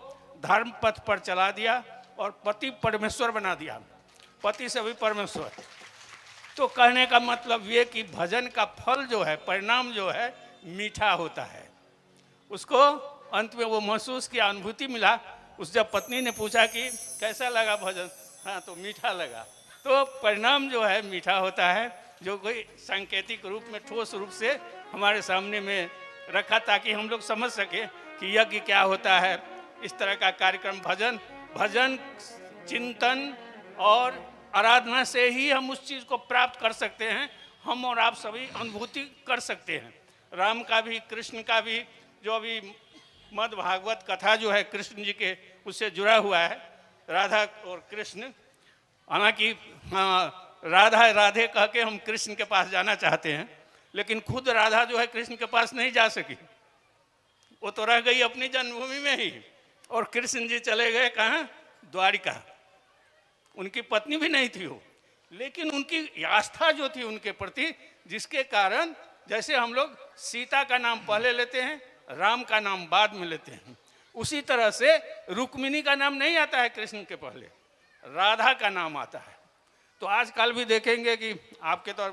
धर्म पथ पर चला दिया और पति परमेश्वर बना दिया, पति से भी परमेश्वर। तो कहने का मतलब ये कि भजन का फल जो है, परिणाम जो है मीठा होता है। उसको अंत में वो महसूस किया, अनुभूति मिला। उस जब पत्नी ने पूछा कि कैसा लगा भजन, हाँ तो मीठा लगा। तो परिणाम जो है मीठा होता है, जो कोई सांकेतिक रूप में ठोस रूप से हमारे सामने में रखा ताकि हम लोग समझ सके कि यज्ञ क्या होता है। इस तरह का कार्यक्रम भजन चिंतन और आराधना से ही हम उस चीज़ को प्राप्त कर सकते हैं। हम और आप सभी अनुभूति कर सकते हैं। राम का भी, कृष्ण का भी, जो अभी मद् भागवत कथा जो है कृष्ण जी के उससे जुड़ा हुआ है, राधा और कृष्ण। हालांकि राधा राधे कह के हम कृष्ण के पास जाना चाहते हैं, लेकिन खुद राधा जो है कृष्ण के पास नहीं जा सकी, वो तो रह गई अपनी जन्मभूमि में ही। और कृष्ण जी चले गए कहाँ? द्वारिका। उनकी पत्नी भी नहीं थी वो, लेकिन उनकी आस्था जो थी उनके प्रति, जिसके कारण जैसे हम लोग सीता का नाम पहले लेते हैं, राम का नाम बाद में लेते हैं, उसी तरह से रुक्मिणी का नाम नहीं आता है कृष्ण के पहले, राधा का नाम आता है। तो आजकल भी देखेंगे कि आपके तो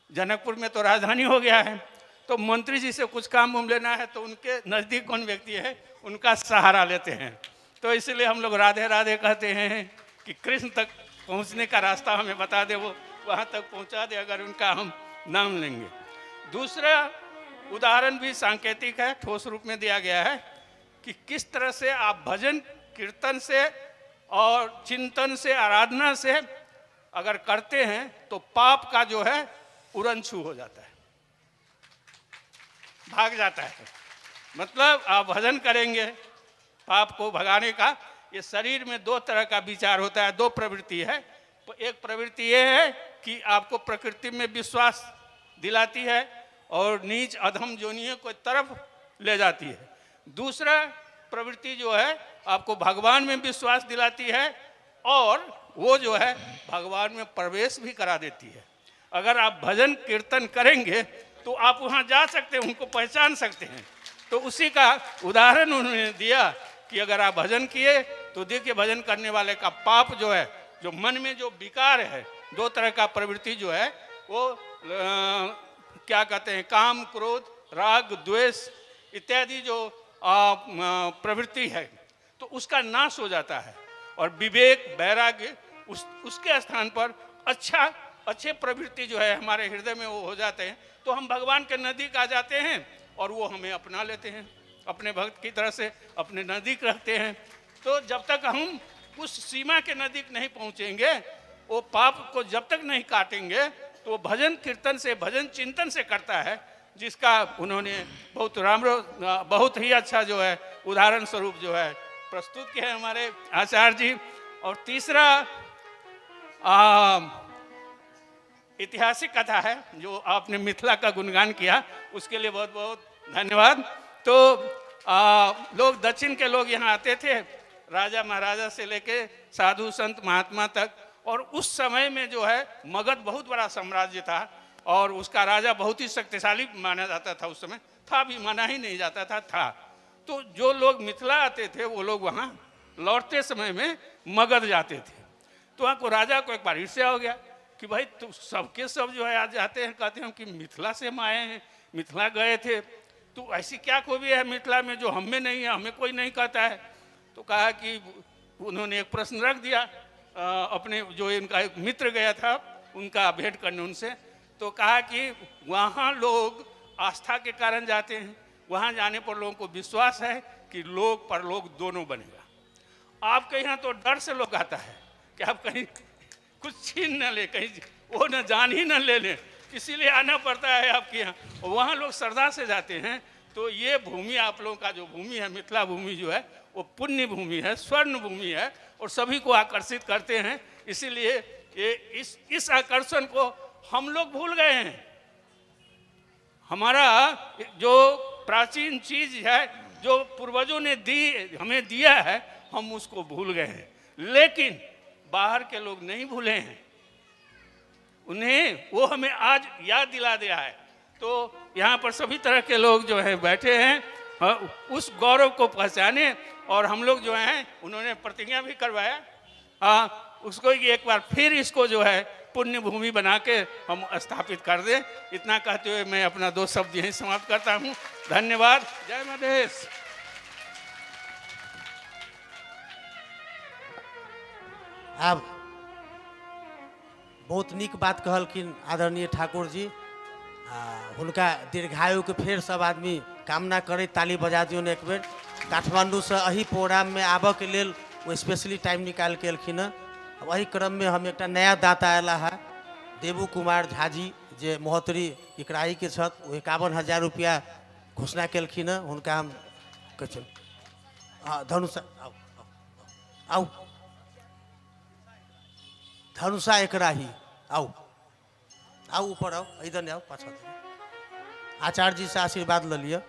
जनकपुर में तो राजधानी हो गया है, तो मंत्री जी से कुछ काम उम लेना है तो उनके नज़दीक कौन व्यक्ति है, उनका सहारा लेते हैं। तो इसलिए हम लोग राधे राधे कहते हैं कि कृष्ण तक पहुंचने का रास्ता हमें बता दे, वो वहाँ तक पहुंचा दे अगर उनका हम नाम लेंगे। दूसरा उदाहरण भी सांकेतिक है, ठोस रूप में दिया गया है कि किस तरह से आप भजन कीर्तन से और चिंतन से, आराधना से अगर करते हैं तो पाप का जो है उड़न-छू हो जाता है, भाग जाता है। मतलब आप भजन करेंगे पाप को भगाने का। ये शरीर में 2 तरह का विचार होता है, 2 प्रवृत्ति है। तो एक प्रवृत्ति ये है कि आपको प्रकृति में विश्वास दिलाती है और नीच अधम जोनियों को तरफ ले जाती है। दूसरा प्रवृत्ति जो है आपको भगवान में विश्वास दिलाती है और वो जो है भगवान में प्रवेश भी करा देती है। अगर आप भजन कीर्तन करेंगे तो आप वहाँ जा सकते हैं, उनको पहचान सकते हैं। तो उसी का उदाहरण उन्होंने दिया कि अगर आप भजन किए तो देखिए भजन करने वाले का पाप जो है, जो मन में जो विकार है, 2 तरह का प्रवृत्ति जो है वो क्या कहते हैं, काम क्रोध राग द्वेष इत्यादि जो प्रवृत्ति है, तो उसका नाश हो जाता है और विवेक वैराग्य उसके स्थान पर अच्छे प्रवृत्ति जो है हमारे हृदय में वो हो जाते हैं। तो हम भगवान के नज़दीक आ जाते हैं और वो हमें अपना लेते हैं, अपने भक्त की तरह से अपने नज़दीक रखते हैं। तो जब तक हम उस सीमा के नज़दीक नहीं पहुंचेंगे, वो पाप को जब तक नहीं काटेंगे, तो भजन कीर्तन से, भजन चिंतन से करता है, जिसका उन्होंने बहुत ही अच्छा जो है उदाहरण स्वरूप जो है प्रस्तुत किया है हमारे आचार्य जी। और तीसरा ऐतिहासिक कथा है जो आपने मिथिला का गुणगान किया, उसके लिए बहुत बहुत धन्यवाद। तो लोग दक्षिण के लोग यहाँ आते थे, राजा महाराजा से लेके साधु संत महात्मा तक, और उस समय में जो है मगध बहुत बड़ा साम्राज्य था और उसका राजा बहुत ही शक्तिशाली माना जाता था। उस समय था भी, माना ही नहीं जाता था। तो जो लोग मिथिला आते थे वो लोग वहाँ लौटते समय में मगध जाते थे। तो वहाँ को राजा को एक बार ईर्ष्या हो गया कि भाई तो सबके सब जो है आज जाते हैं, कहते हैं कि मिथिला से हम आए हैं, मिथिला गए थे, तो ऐसी क्या खूबी है मिथिला में जो हम में नहीं है, हमें कोई नहीं कहता है। तो कहा कि उन्होंने एक प्रश्न रख दिया अपने जो इनका एक मित्र गया था उनका भेंट करने उनसे, तो कहा कि वहाँ लोग आस्था के कारण जाते हैं, वहाँ जाने पर लोगों को विश्वास है कि लोग परलोक दोनों बनेगा। आपके यहाँ तो डर से लोग आता है कि आप कहीं कुछ छीन न ले, कहीं वो न जान ही न ले लें, इसीलिए आना पड़ता है आपके यहाँ। वहाँ लोग श्रद्धा से जाते हैं। तो ये भूमि आप लोगों का जो भूमि है, मिथिला भूमि जो है वो पुण्य भूमि है, स्वर्ण भूमि है और सभी को आकर्षित करते हैं। इसीलिए ये इस आकर्षण को हम लोग भूल गए हैं। हमारा जो प्राचीन चीज है जो पूर्वजों ने हमें दिया है, हम उसको भूल गए हैं। लेकिन बाहर के लोग नहीं भूले हैं, उन्हें वो हमें आज याद दिला दिया है। तो यहाँ पर सभी तरह के लोग जो है बैठे हैं उस गौरव को पहचाने। और हम लोग जो हैं उन्होंने प्रतिज्ञा भी करवाया उसको एक बार फिर इसको जो है पुण्य भूमि बना के हम स्थापित कर दें। इतना कहते हुए मैं अपना 2 शब्द यहीं समाप्त करता हूँ। धन्यवाद। जय मधेश। आब बहुत नीक बात कहलखिन आदरणीय ठाकुर जी। हुनका दीर्घायु के फेर सब आदमी कामना करे, ताली बजा दियौन एक बेर। काठमांडू से अही प्रोग्राम में आबऽ के लेल वो स्पेशली टाइम निकाल के एलखिन हैं। वही क्रम में हम एक नया दाता आला है देवू कुमार झा जी, जे महोत्तरी इकराही के छत, वो 51,000 रुपया घोषणा केलखिन हैं। हुनका हम कहन धनुषा आउ धनुषा एकराही आओ आओ ऊपर आओ, इधर नहीं आओ, पाछा आचार्य जी से आशीर्वाद ले लिया।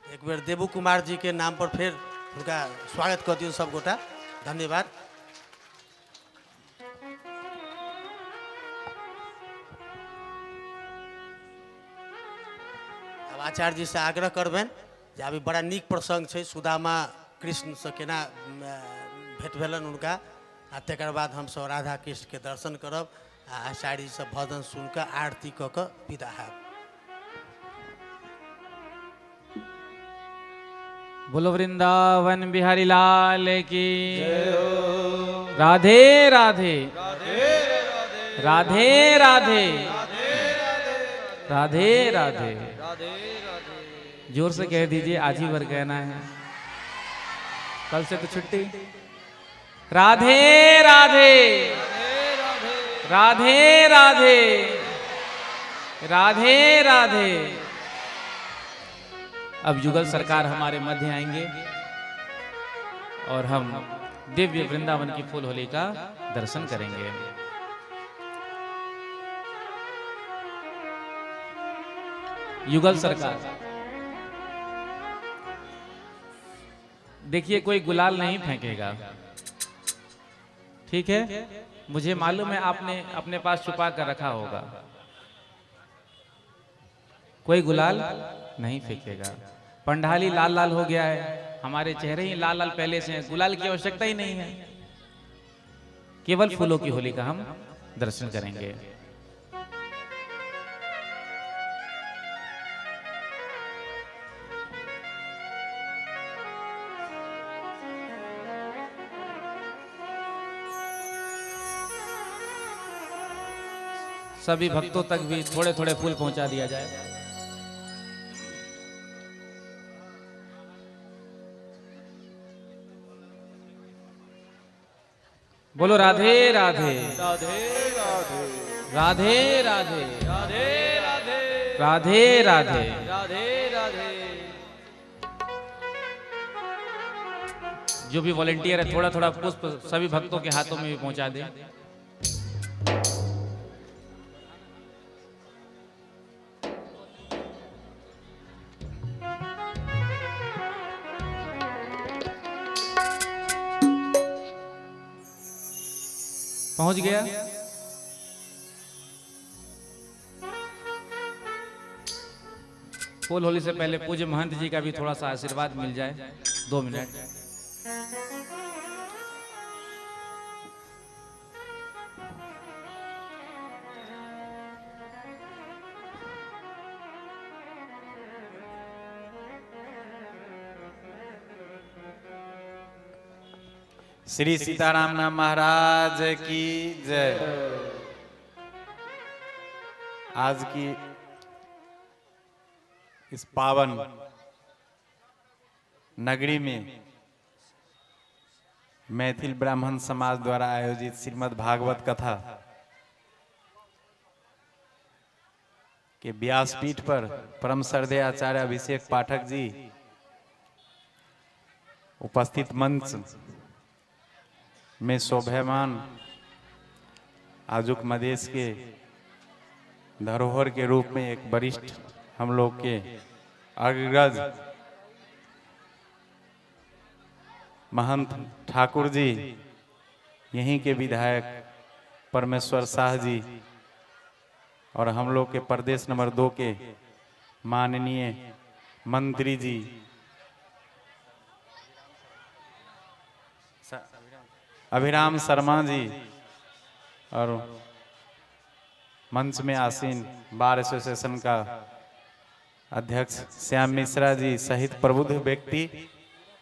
एक बेर देवू कुमार जी के नाम पर फिर उनका स्वागत कर दियो सब गोटा। धन्यवाद। अब आचार्य जी से आग्रह करबेन जे अभी बड़ा नीक प्रसंग है, सुदामा कृष्ण से केना भेंट भेलन उनका, आ तकर बाद हम सब राधा कृष्ण के दर्शन करब आ आचार्य जी से भजन सुन के आरती क के विदा हैब। बोलो वृंदावन बिहारी लाल की। राधे राधे राधे राधे राधे राधे। जोर से कह दीजिए, आज ही भर कहना है, कल से तो छुट्टी। राधे राधे राधे राधे राधे राधे। अब युगल सरकार हमारे मध्य आएंगे और हम दिव्य वृंदावन की फूल होली का दर्शन करेंगे। युगल सरकार, देखिए कोई गुलाल नहीं फेंकेगा, ठीक है? मुझे मालूम है आपने अपने पास छुपा कर रखा होगा। कोई गुलाल नहीं फेंकेगा। पंडाली लाल लाल हो गया है, हमारे चेहरे ही लाल लाल पहले से हैं, गुलाल की आवश्यकता ही नहीं है। केवल फूलों की होली का हम दर्शन करेंगे। सभी भक्तों तक भी थोड़े थोड़े फूल पहुंचा दिया जाए। बोलो राधे राधे राधे राधे राधे राधे राधे राधे राधे राधे। राधे राधे। जो भी वॉलेंटियर है थोड़ा थोड़ा पुष्प सभी भक्तों के हाथों में भी पहुंचा दे। पहुंच गया। फूल होली से पहले पूज्य महंत जी का भी थोड़ा सा आशीर्वाद मिल जाए, 2 मिनट। श्री सीताराम नाम महाराज की जय। आज की इस पावन नगरी में मैथिल ब्राह्मण समाज द्वारा आयोजित श्रीमद् भागवत कथा के व्यासपीठ पर परम श्रद्धेय आचार्य अभिषेक पाठक जी, उपस्थित मंच में शोभायमान आजुक मधेश के धरोहर के रूप में एक वरिष्ठ हम लोग के अग्रज महंत ठाकुर जी, यहीं के विधायक परमेश्वर शाह जी और हम लोग के प्रदेश नंबर 2 के माननीय मंत्री जी अभिराम शर्मा जी और मंच में आसीन बार एसोसिएशन का अध्यक्ष श्याम मिश्रा जी सहित प्रबुद्ध व्यक्ति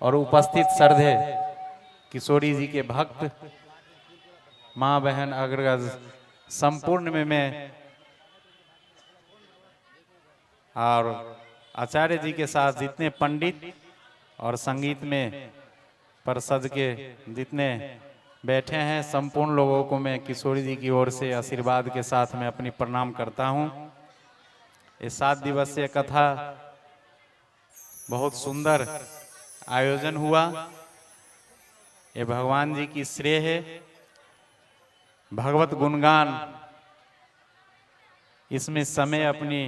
और उपस्थित श्रद्धेय किशोरी जी के भक्त, माँ बहन अग्रज, संपूर्ण में मैं और आचार्य जी के साथ जितने पंडित और संगीत में परसज के जितने बैठे हैं, संपूर्ण लोगों को मैं किशोरी जी की ओर से आशीर्वाद के साथ मैं अपनी प्रणाम करता हूं। ये 7 दिवसीय कथा बहुत सुंदर आयोजन हुआ। ये भगवान जी की श्रेय है। भगवत गुणगान इसमें समय अपनी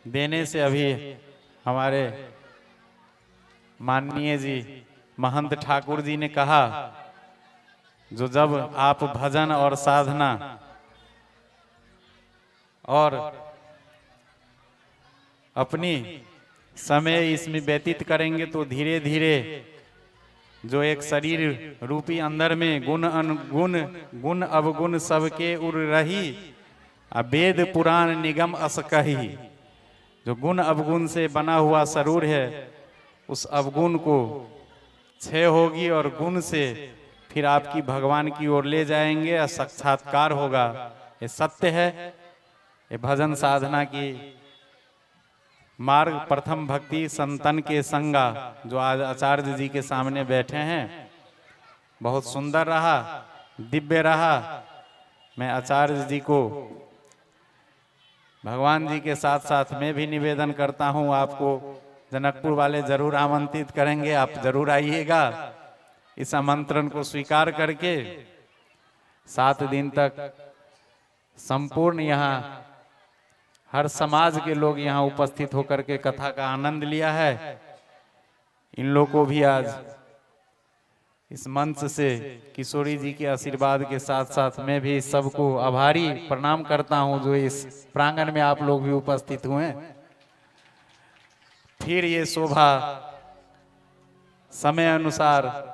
देने से अभी हमारे माननीय जी महंत ठाकुर जी ने कहा, जो जब आप भजन और साधना और अपनी समय इसमें व्यतीत करेंगे तो धीरे धीरे जो एक शरीर रूपी अंदर में गुण अवगुण सबके उर रही, वेद पुराण निगम अस कही, जो गुण अवगुण से बना हुआ शरीर है उस अवगुण को क्षय होगी और गुण से फिर आपकी भगवान की ओर ले जाएंगे और साक्षात्कार होगा। ये सत्य है। ये भजन साधना की मार्ग प्रथम भक्ति संतन के संगा जो आज आचार्य जी के सामने बैठे हैं, बहुत सुंदर रहा, दिव्य रहा। मैं आचार्य जी को भगवान जी के साथ साथ मैं भी निवेदन करता हूं, आपको जनकपुर वाले जरूर आमंत्रित करेंगे, आप जरूर आइएगा। इस आमंत्रण को स्वीकार करके 7 दिन तक संपूर्ण यहाँ हर समाज के लोग यहाँ उपस्थित होकर के कथा का आनंद लिया है। इन लोगों को भी आज इस मंच से किशोरी जी के आशीर्वाद के साथ साथ मैं भी सबको आभारी प्रणाम करता हूं जो इस प्रांगण में आप लोग भी उपस्थित हुए। फिर ये शोभा समय अनुसार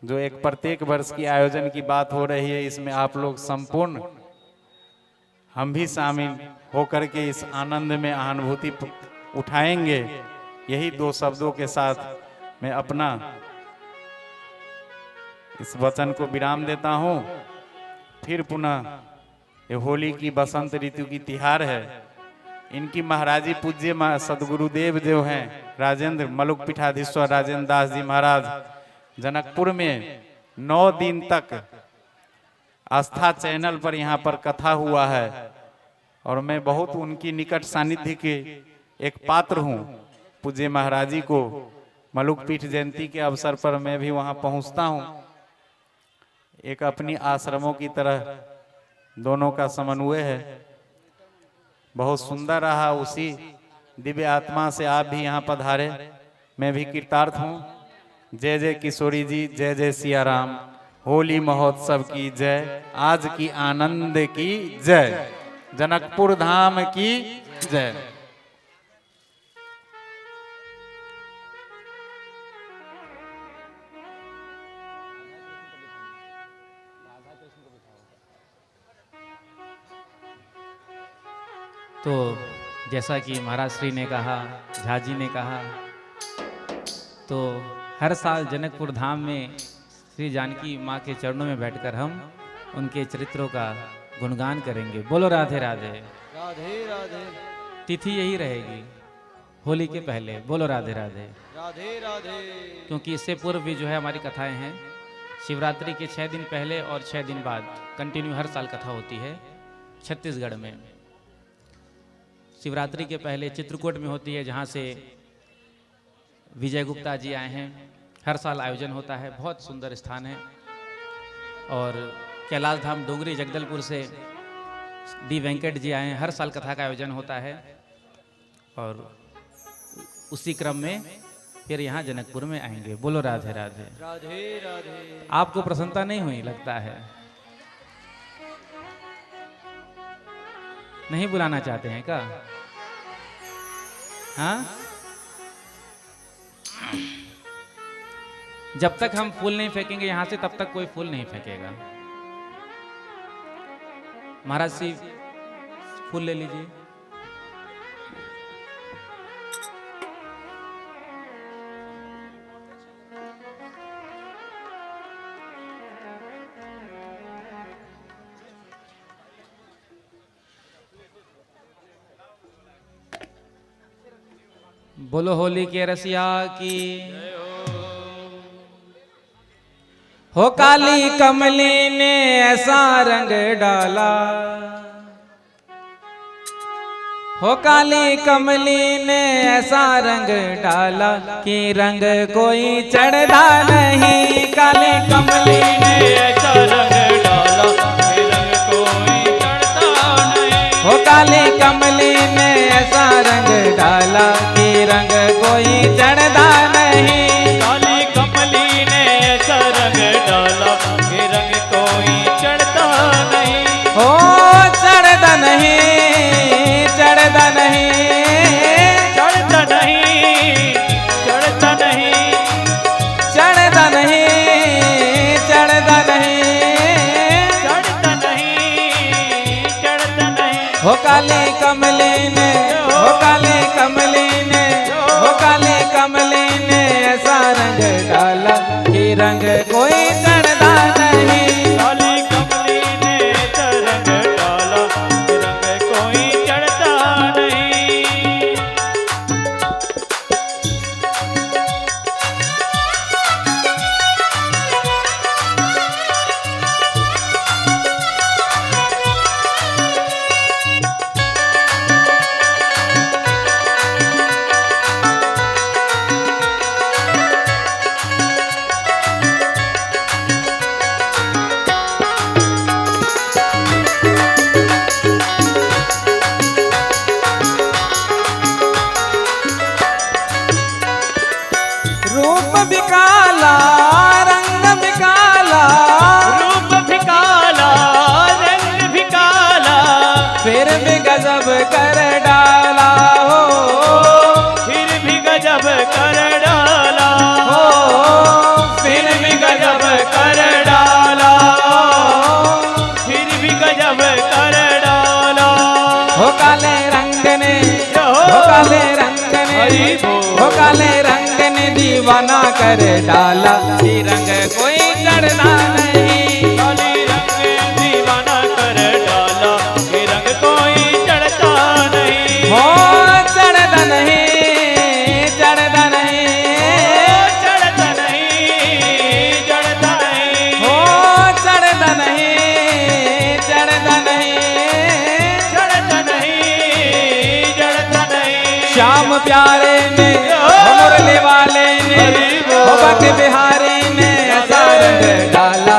जो एक प्रत्येक वर्ष की आयोजन की बात हो रही है, इसमें आप लोग संपूर्ण हम भी शामिल होकर के इस आनंद में अनुभूति उठाएंगे। यही 2 शब्दों के साथ मैं अपना इस वचन को विराम देता हूं। फिर पुनः ये होली की बसंत ऋतु की तिहार है। इनकी महाराजी पूज्य सदगुरुदेव जो हैं राजेंद्र मलुक पीठाधीश्वर राजेंद्र दास जी महाराज जनकपुर में 9 दिन तक आस्था चैनल पर यहाँ पर कथा हुआ है और मैं बहुत उनकी निकट सानिध्य के एक पात्र हूँ। पूज्य महाराजी को मलुक पीठ जयंती के अवसर पर मैं भी वहाँ पहुँचता हूँ। एक अपनी आश्रमों की तरह दोनों का समन्वय है। बहुत सुंदर रहा। उसी दिव्य आत्मा से आप भी यहाँ पधारे, मैं भी कृतार्थ हूँ। जय जय किशोरी जी, जय जय सिया राम। होली महोत्सव की जय, आज की आनंद की जय, जनकपुर धाम की जय। तो जैसा कि महाराज श्री ने कहा, झा जी ने कहा, तो हर साल जनकपुर धाम में श्री जानकी माँ के चरणों में बैठकर हम उनके चरित्रों का गुणगान करेंगे। बोलो राधे राधे। राधे राधे तिथि यही रहेगी होली के पहले। बोलो राधे राधे। राधे राधे। क्योंकि इससे पूर्व भी जो है हमारी कथाएं हैं, शिवरात्रि के 6 दिन पहले और 6 दिन बाद कंटिन्यू हर साल कथा होती है छत्तीसगढ़ में। शिवरात्रि के पहले चित्रकूट में होती है, जहाँ से विजय गुप्ता जी आए हैं। हर साल आयोजन होता है, बहुत सुंदर स्थान है। और कैलाश धाम डोंगरी जगदलपुर से डी वेंकट जी आए हैं, हर साल कथा का आयोजन होता है। और उसी क्रम में फिर यहाँ जनकपुर में आएंगे। बोलो राधे राधे। राधे राधे। आपको प्रसन्नता नहीं हुई लगता है, नहीं बुलाना चाहते हैं क्या? हाँ, जब तक हम फूल नहीं फेंकेंगे यहां से तब तक कोई फूल नहीं फेंकेगा। महाराज जी फूल ले लीजिए। बोलो होली के रसिया की। हो काली कमली ने ऐसा रंग डाला, हो काली कमली ने ऐसा रंग डाला कि रंग कोई चढ़दा नहीं। काली कमली ने ऐसा रंग डाला कि रंग कोई चढ़ता नहीं। हो काली कमली ने ऐसा रंग डाला कि रंग कोई चढ़दा नहीं। काली कमली ने ऐसा रंग डाला कि रंग कोई चढ़ता नहीं। हो चढ़दा नहीं, चढ़दा नहीं, चढ़ता नहीं, चढ़ता नहीं, चढ़दा नहीं, चढ़दा नहीं, चढ़ता नहीं, चढ़ता नहीं। हो काली कमली ने, हो काली कमली ने, हो काली कमली ने ऐसा रंग डाला कि रंग कोई चढ़दा नहीं। काली कमली ने ऐसा रंग डाला कि रंग कोई चढ़ता नहीं। रूप भी काला, रंग भी काला, रूप भी काला, रंग भी काला, फिर भी गजब कर डाला हो। फिर भी गजब कर डाला हो फिर भी गजब कर डाला, फिर भी गजब कर डाला। हो काले रंग ने, हो काले रंग ने, हो काले रंग ने दीवाना कर डाला कि रंग कोई चढ़ना नहीं। काली रंग दीवाना कर डाला कि रंग कोई चढ़ता नहीं। हो चढ़दा नहीं, चढ़दा नहीं, चढ़ता नहीं, चढ़ता नहीं, हो चढ़दा नहीं, चढ़दा नहीं, चढ़ता नहीं, चढ़ता नहीं। श्याम प्यारे ने, हो मुरली वाले ने, हो भक्त बिहारी ने ऐसा रंग डाला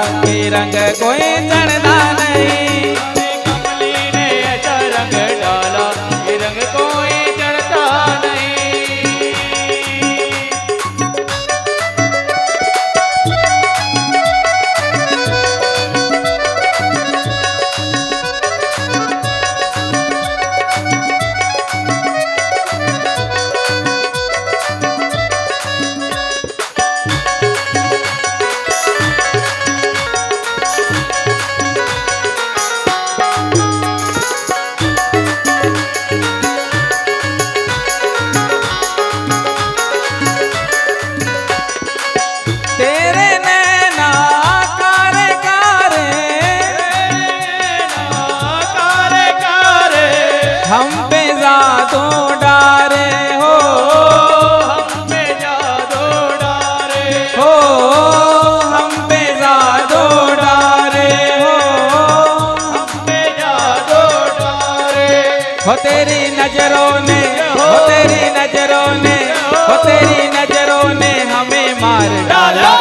नजरों ने हो तेरी नजरों ने हो तेरी नजरों ने हमें मार डाला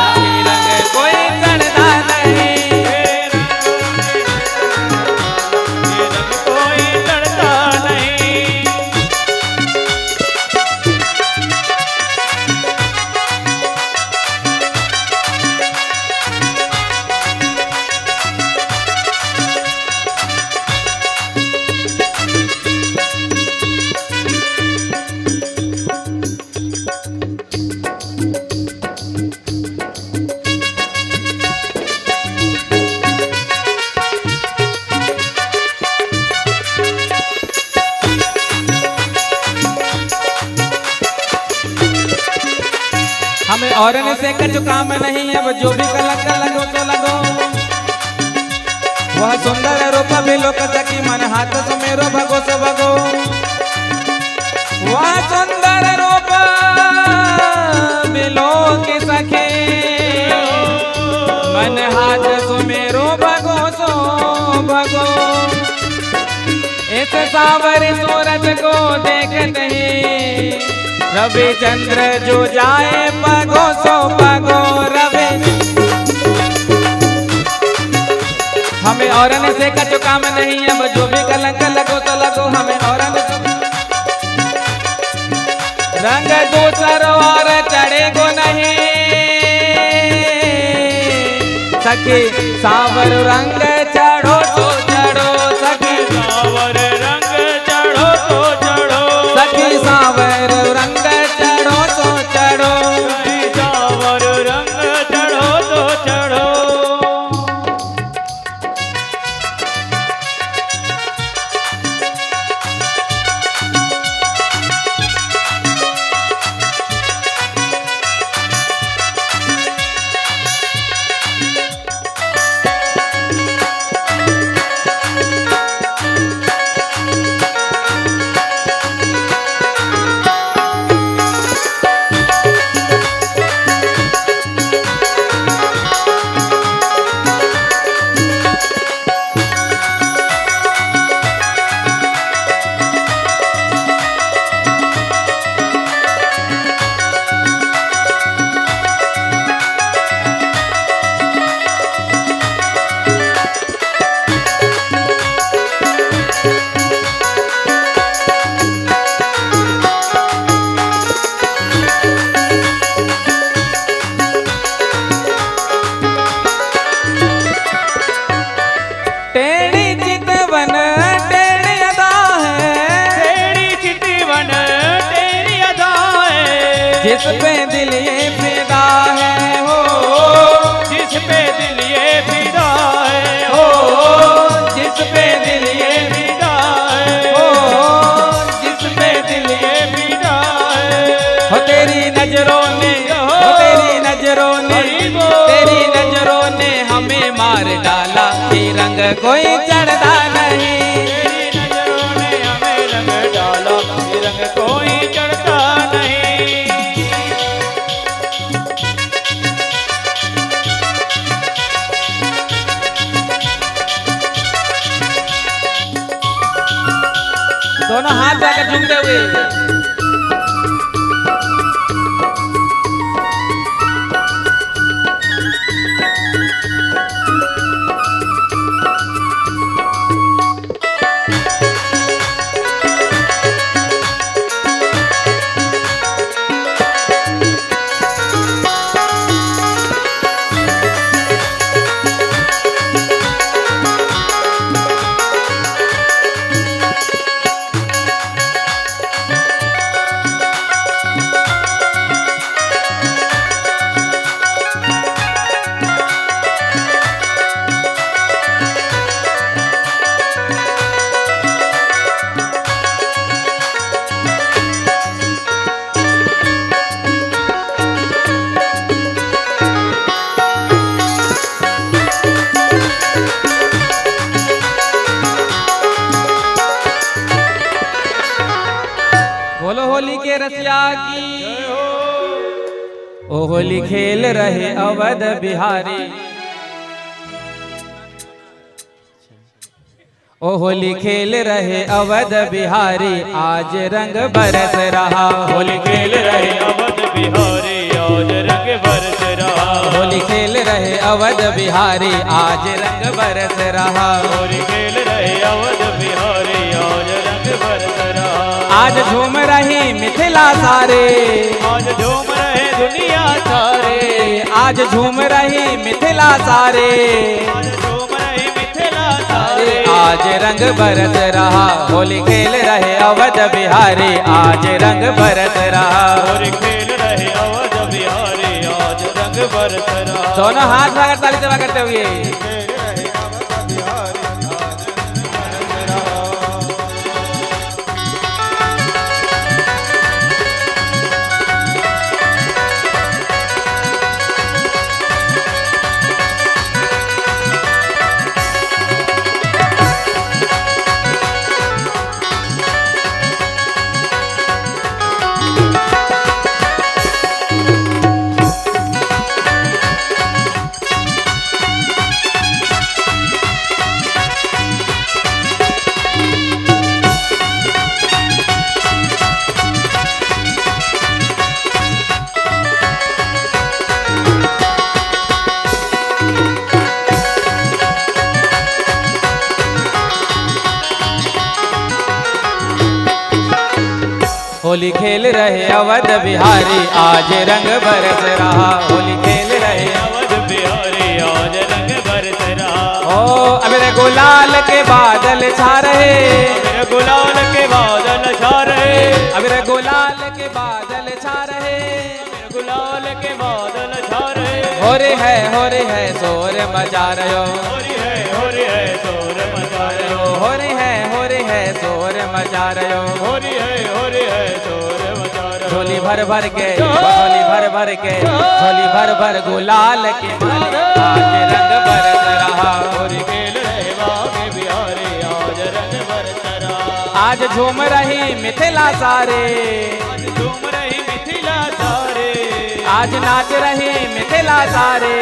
रंग कोई चढ़ता नहीं रंग कोई चढ़ता नहीं। हमें और से कुछ काम नहीं अब जो भी कलंक लगो तो लगो वह सुंदर रूप भी लोक सकी मन हाथ सुमेरो भगो सो भगो वह सुंदर रूप भी लोक सके मन हाथ सुमेरो भगो सो भगो इस सावर सूरज को देखते ही रवि चंद्र जो जाए पगो सो पगो रवि हमें और से कछु काम नहीं अब जो भी कलंक लगो तो लगो हमें और रंग दूसर और चढ़े गो नहीं सखी सावर रंग चढ़ो तो चढ़ो सखी सावर रंग चढ़ो तो चढ़ो सखी सावर रंग चढ़ो तो चढ़ो सावर रंग चढ़ो तो चढ़ो। जिस पे दिल ये फिदा है हो जिस पे दिल ये फिदा है हो जिस पे दिल ये फिदा है हो जिस पे दिल ये फिदा है हो तेरी नजरों ने हो तेरी नजरों ने तेरी नजरों ने हमें मार डाला ये रंग कोई चढ़ता नहीं तेरी नजरों ने हमें रंग डाला ये रंग कोई चढ़ता नहीं। दोनों हाथ जाकर झूमते हुए बोलो होली के रसिया की ओ होली खेल रहे अवध बिहारी ओ होली खेल रहे अवध बिहारी आज रंग बरस रहा। होली खेल रहे अवध बिहारी आज रंग बरस रहा। होली खेल रहे अवध बिहारी आज रंग बरस रहा। होली खेल रहे अवध बिहारी आज रंग बरस रहा। आज झूम रही मिथिला सारे, आज झूम रहे दुनिया सारे। आज झूम रही मिथिला सारे, आज झूम रहे मिथिला सारे। आज रंग बरस रहा। होली खेल रहे अवध बिहारी आज रंग बरस रहा। होली खेल रहे अवध बिहारी आज रंग बरस रहा। दोनों हाथ लगाकर ताली जमा करते हुए होली खेल रहे अवध बिहारी आज रंग बरस रहा। होली खेल रहे अवध बिहारी आज रंग बरस रहा। ओ अबे गुलाल के बादल छा रहे, मेरे गुलाल के बादल छा रहे। अबे गुलाल के बादल छा रहे, मेरे गुलाल के बादल छा रहे। हो रे है शोर मचा रहे हो। हो रही है शोर मचा रहे हो। हो रे है शोर मचा रहे हो। हो रही है शोर मचा रहे हो। झोली भर भर के, झोली भर भर के, झोली भर भर गुलाल के मारे आज रंग बरस रहा। होली खेल रहे बागे बिहारी आज रंग बरस रहा। आज झूम रही मिथिला सारे, आज झूम रही मिथिला सारे। आज नाच रही मिथिला सारे,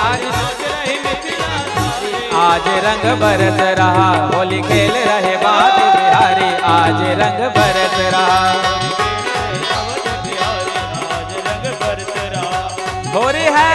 आज नाच रही मिथिला सारे। आज रंग बरस रहा। होली खेल रहे बाग बिहारी आज रंग बरस रहा। अवध बिहारी आज रंग बरस रहा। हो रही है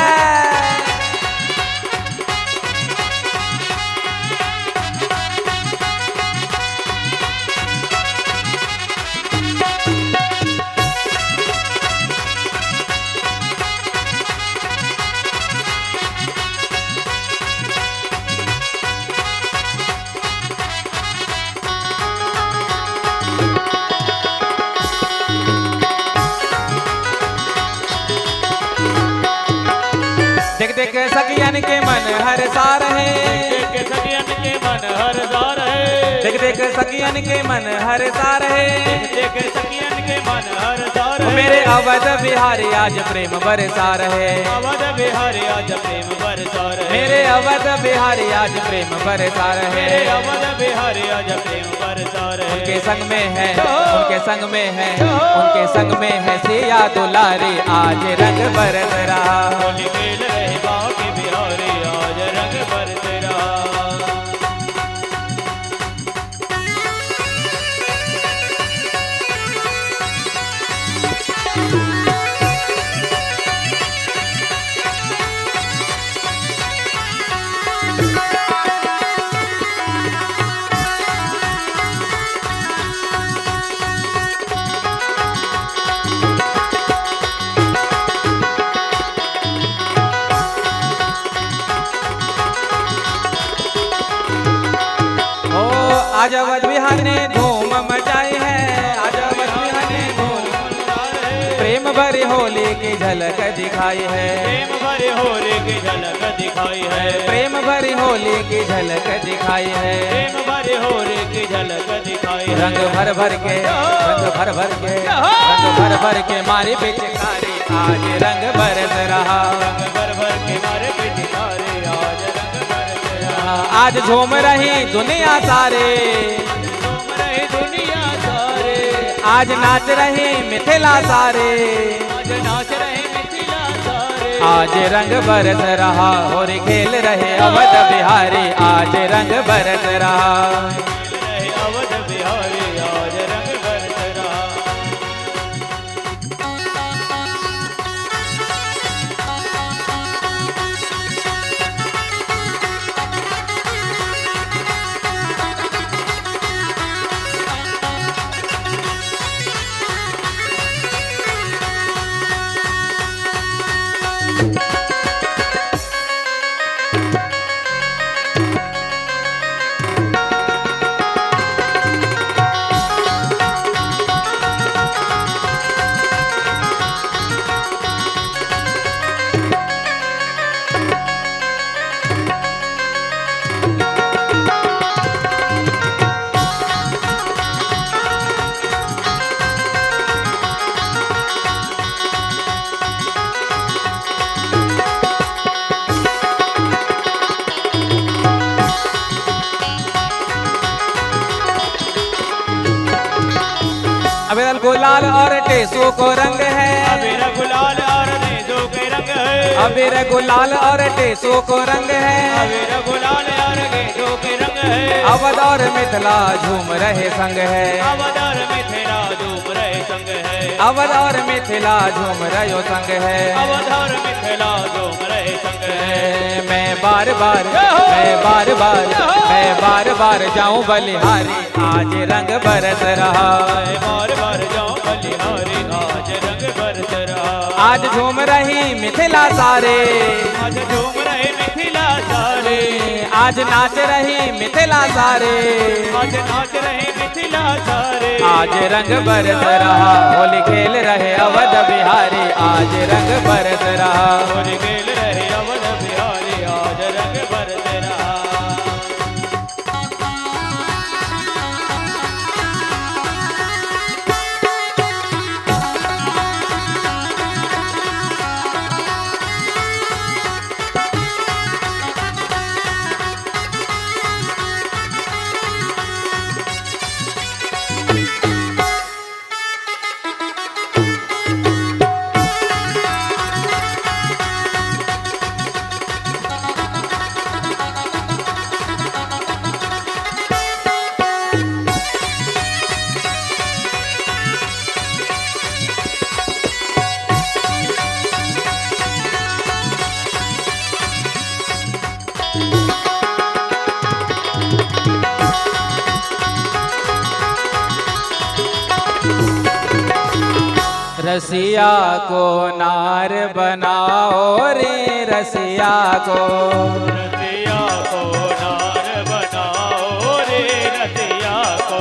देख देख सखियन के मन हर सार है। देख के सखियन के मन हर सार है। देख देख सखियन के मन हर सार है। देख के सखियन के मन हर सार है। मेरे अवध बिहारी आज प्रेम बरसा रहे। अवध बिहारी आज प्रेम बरसा रहे। मेरे अवध बिहारी आज प्रेम बरसा रहे। मेरे अवध बिहारी आज प्रेम बरसा रहे। उनके संग में है, उनके संग में है, उनके संग में है सिया दुलारी आज रंग बरस रहा। होली खेल रहे बागे बिहारी आज रंग बरस रहा। आज अवध बिहार ने धूम मचाई है। आज अवध बिहार ने धूम प्रेम भरी होली की झलक दिखाई है। प्रेम भरी होली की झलक दिखाई है। प्रेम भरी होली की झलक दिखाई है। प्रेम भरी होली की झलक दिखाई है। रंग भर भर के, रंग भर भर के, रंग भर भर के मारी पिचकारी आज रंग बरस रहा। रंग भर भर के मारे पिचकारी आज रंग बरस रहा। आज झूम रही दुनिया सारे, झूम रही दुनिया सारे। आज नाच रही मिथिला सारे। आज नाच रहे मिथिला सारे। आज रंग बरस रहा होली खेल रहे अवध बिहारी, आज रंग बरस रहा। रहे अवध बिहारी आज रंग बरस रहा। अबीर गुलाल और टेसू को रंग है, अबीर गुलाल और नेजो के रंग है। अबीर गुलाल और टेसू को रंग है, अबीर गुलाल और नेजो के रंग है। अवध और मिथिला झूम रहे संग है, अवध और मिथिला झूम रहे संग है। अवध और मिथिला झूम रहे संग है। अवध और मिथिला झूम रहे संग है। मैं बार बार जाऊं बलिहारी, आज रंग बरस रहा। मैं बार बार जाऊं बलिहारी, आज रंग बरस रहा। आज झूम रही मिथिला सारे, आज झूम रहे मिथिला सारे। आज नाच रही मिथिला सारे, आज नाच रहे मिथिला सारे। आज रंग बरस रहा होली खेल रहे अवध बिहारी, आज रंग बरस रहा। होली खेल रहे अवध बिहारी, आज रंग बरस रहा। रसिया को नार बनाओ रे, रसिया को रसिया को नार बनाओ रे, रसिया को।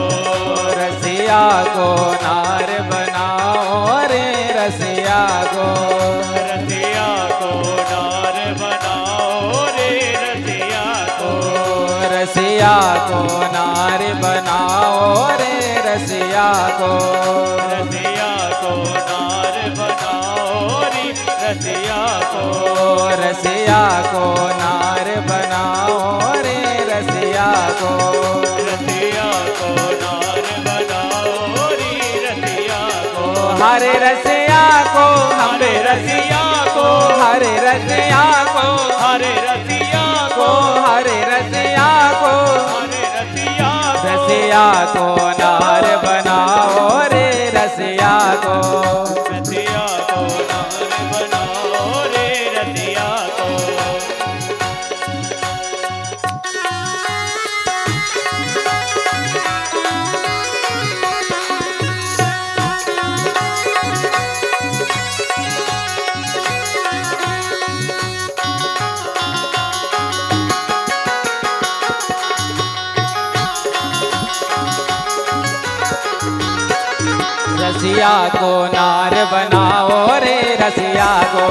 रसिया को नार बनाओ रे, रसिया को। रसिया को नार बनाओ रे, रसिया को। रसिया को नार बनाओ रे, रसिया को। रसिया को नार बनाओ रे, रसिया को। रसिया को नार बनाओ रे, रसिया को। रसिया को नार बनाओ रे, रसिया को। हरे रसिया को हमें रसिया को, हरे रसिया को, हरे रसिया को हरे रसिया को। हरे रसिया रसिया को नार बनाओ रे, रसिया को। रसिया को नार बनाओ रे, रसिया को। रसिया को नार बनाओ रे, रसिया को।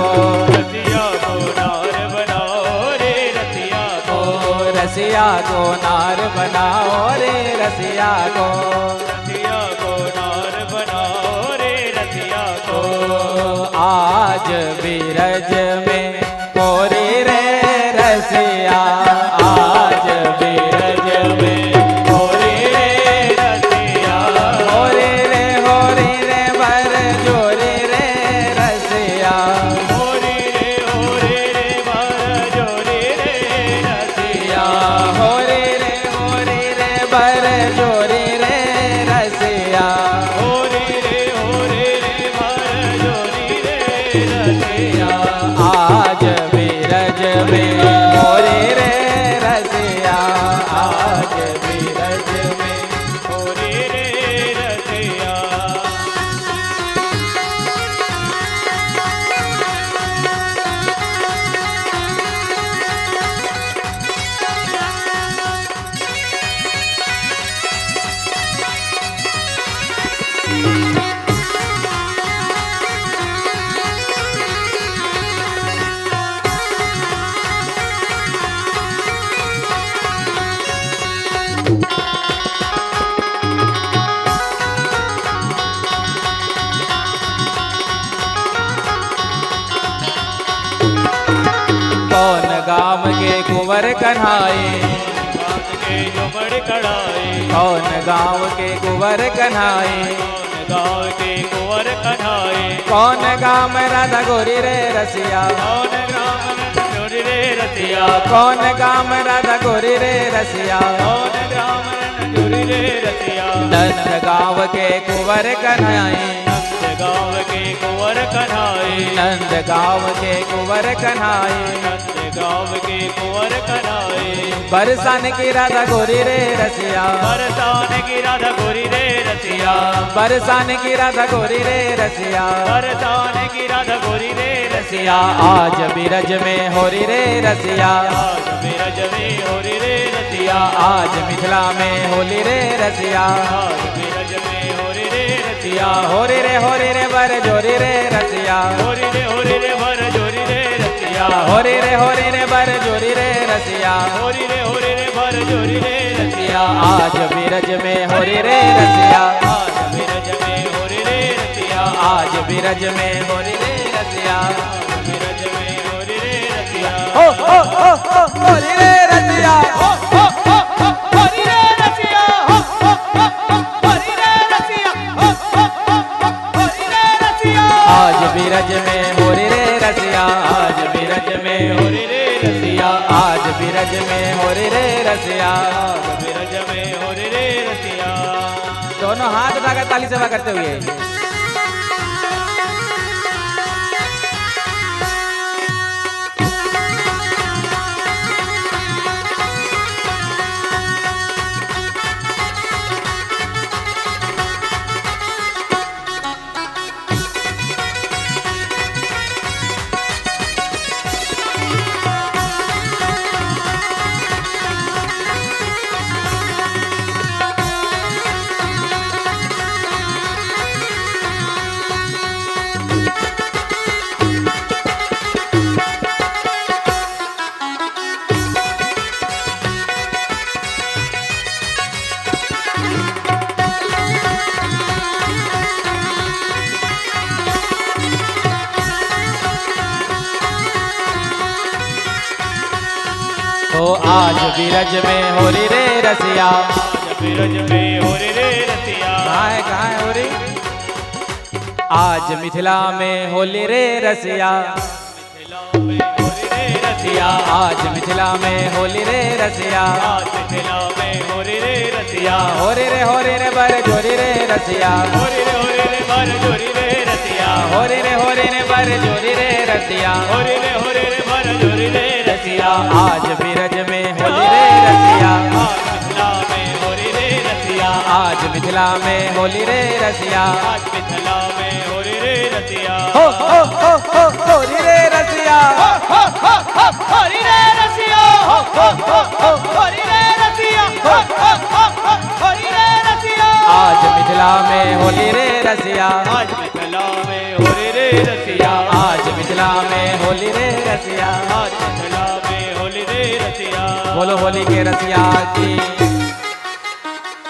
रसिया को नार बनाओ रे, रसिया को। रसिया को नार बनाओ रे, रसिया को। रसिया को नार बनाओ रे, रसिया को। आज बीरज में कोरी रे रसिया, आज बीरज में होरी रे रसिया, होरी रे बर जोरी रे रसिया। होरी रे रसिया आज बीरज में होरी रे रसिया आज बीरज में होरी रे रसिया। कौन गाम के कुंवर कन्हाई बात के झुमर कढ़ाई कौन गाँव के कुंवर कन्हाई गाँव के कुंवर कन्हाई कौन गाम राधा गोरी रे रसिया कौन ग्राम नंदोरी रे रसिया कौन गाम राधा गोरी रे रसिया कौन ग्राम नंदोरी रे रसिया। नंद गाँव के कुंवर कन्हाई नंद गाँव के कुंवर कन्हाई नंद गाँव के कुंवर कन्हाई नंद गाँव के कुंवर कन्हाई बरसान की राधा गोरी रे रसिया बरसान की राधा गोरी रे रसिया बरसान की राधा गोरी रे रसिया बरसान की राधा गोरी रे रसिया आज बिरज में होरी रे रसिया आज बिरज में होरी रे रसिया आज मिथिला में होली रे रसिया आज बिरज में होरी रे रसिया होरी रे बर जोरी रे रसिया होरी रे भर जोरी रे रसिया होरी रे बर जोरी रे रसिया होरी रे भर जोरी रे रसिया। आज बिरज में होरी रे रसिया आज बिरज में होरी रे रसिया आज बिरज में होरी रे रसिया आज बिरज में होरी रे रसिया होरी रे रसिया होरी रे रसिया होरी रे रसिया होरी रे रसिया। आज बिरज में होरी रे रसिया आज बिरज में होरी रे रसिया आज बिरज में होरी रे रसिया आज बिरज में होरी रे रसिया। दोनों हाथ उठाकर ताली सेवा करते हुए तो आज बिरज में होरी रे रसिया आज बिरज में होरी रे रसिया कहाँ है होरी आज मिथिला में होली रे रसिया मिथिला में होरी रे रसिया आज मिथिला में होली रे रसिया आज मिथिला में होरी रे रसिया होरी रे बर जोरी रे रसिया होरी रे भर जोरी रे रसिया होरी रे बर जोरी रे रसिया होरी रे भर जोरी रे रसिया। आज बिरज में होली रे रसिया आज मिथिला में होरी रे रसिया आज मिथिला में होली रे रसिया आज मिथिला में होरी रे रसिया हो होली रे रसिया होरी रे रसिया होरी रे रसिया होरी रे रसिया। आज मिथिला में होली रे रसिया आज मिथिला में होरी रे रसिया आज मिथिला में होली रे रसिया आज मिथिला में होली रे रसिया। बोलो होली के रसिया की।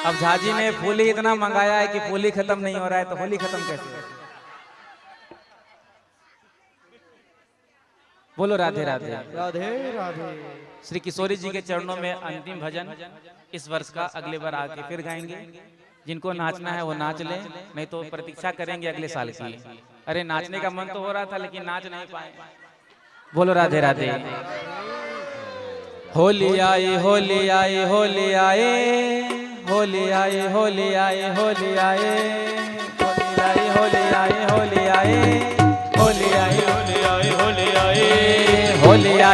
अब झाजी ने फूली इतना मंगाया है कि फूली खत्म नहीं हो रहा है, तो होली खत्म कैसे हो? बोलो राधे राधे राधे राधे। श्री किशोरी जी के चरणों में अंतिम भजन इस वर्ष का अगले बार आके फिर गाएंगे। जिनको नाचना है वो नाच ले, नहीं तो प्रतीक्षा करेंगे अगले साल की। अरे नाचने का मन तो हो रहा था लेकिन नाच नहीं पाए। बोलो राधे राधे। होली आई होली आई होली आए होली आई होली आई होली आए होली आई होली आई होली आए होली आई होली आई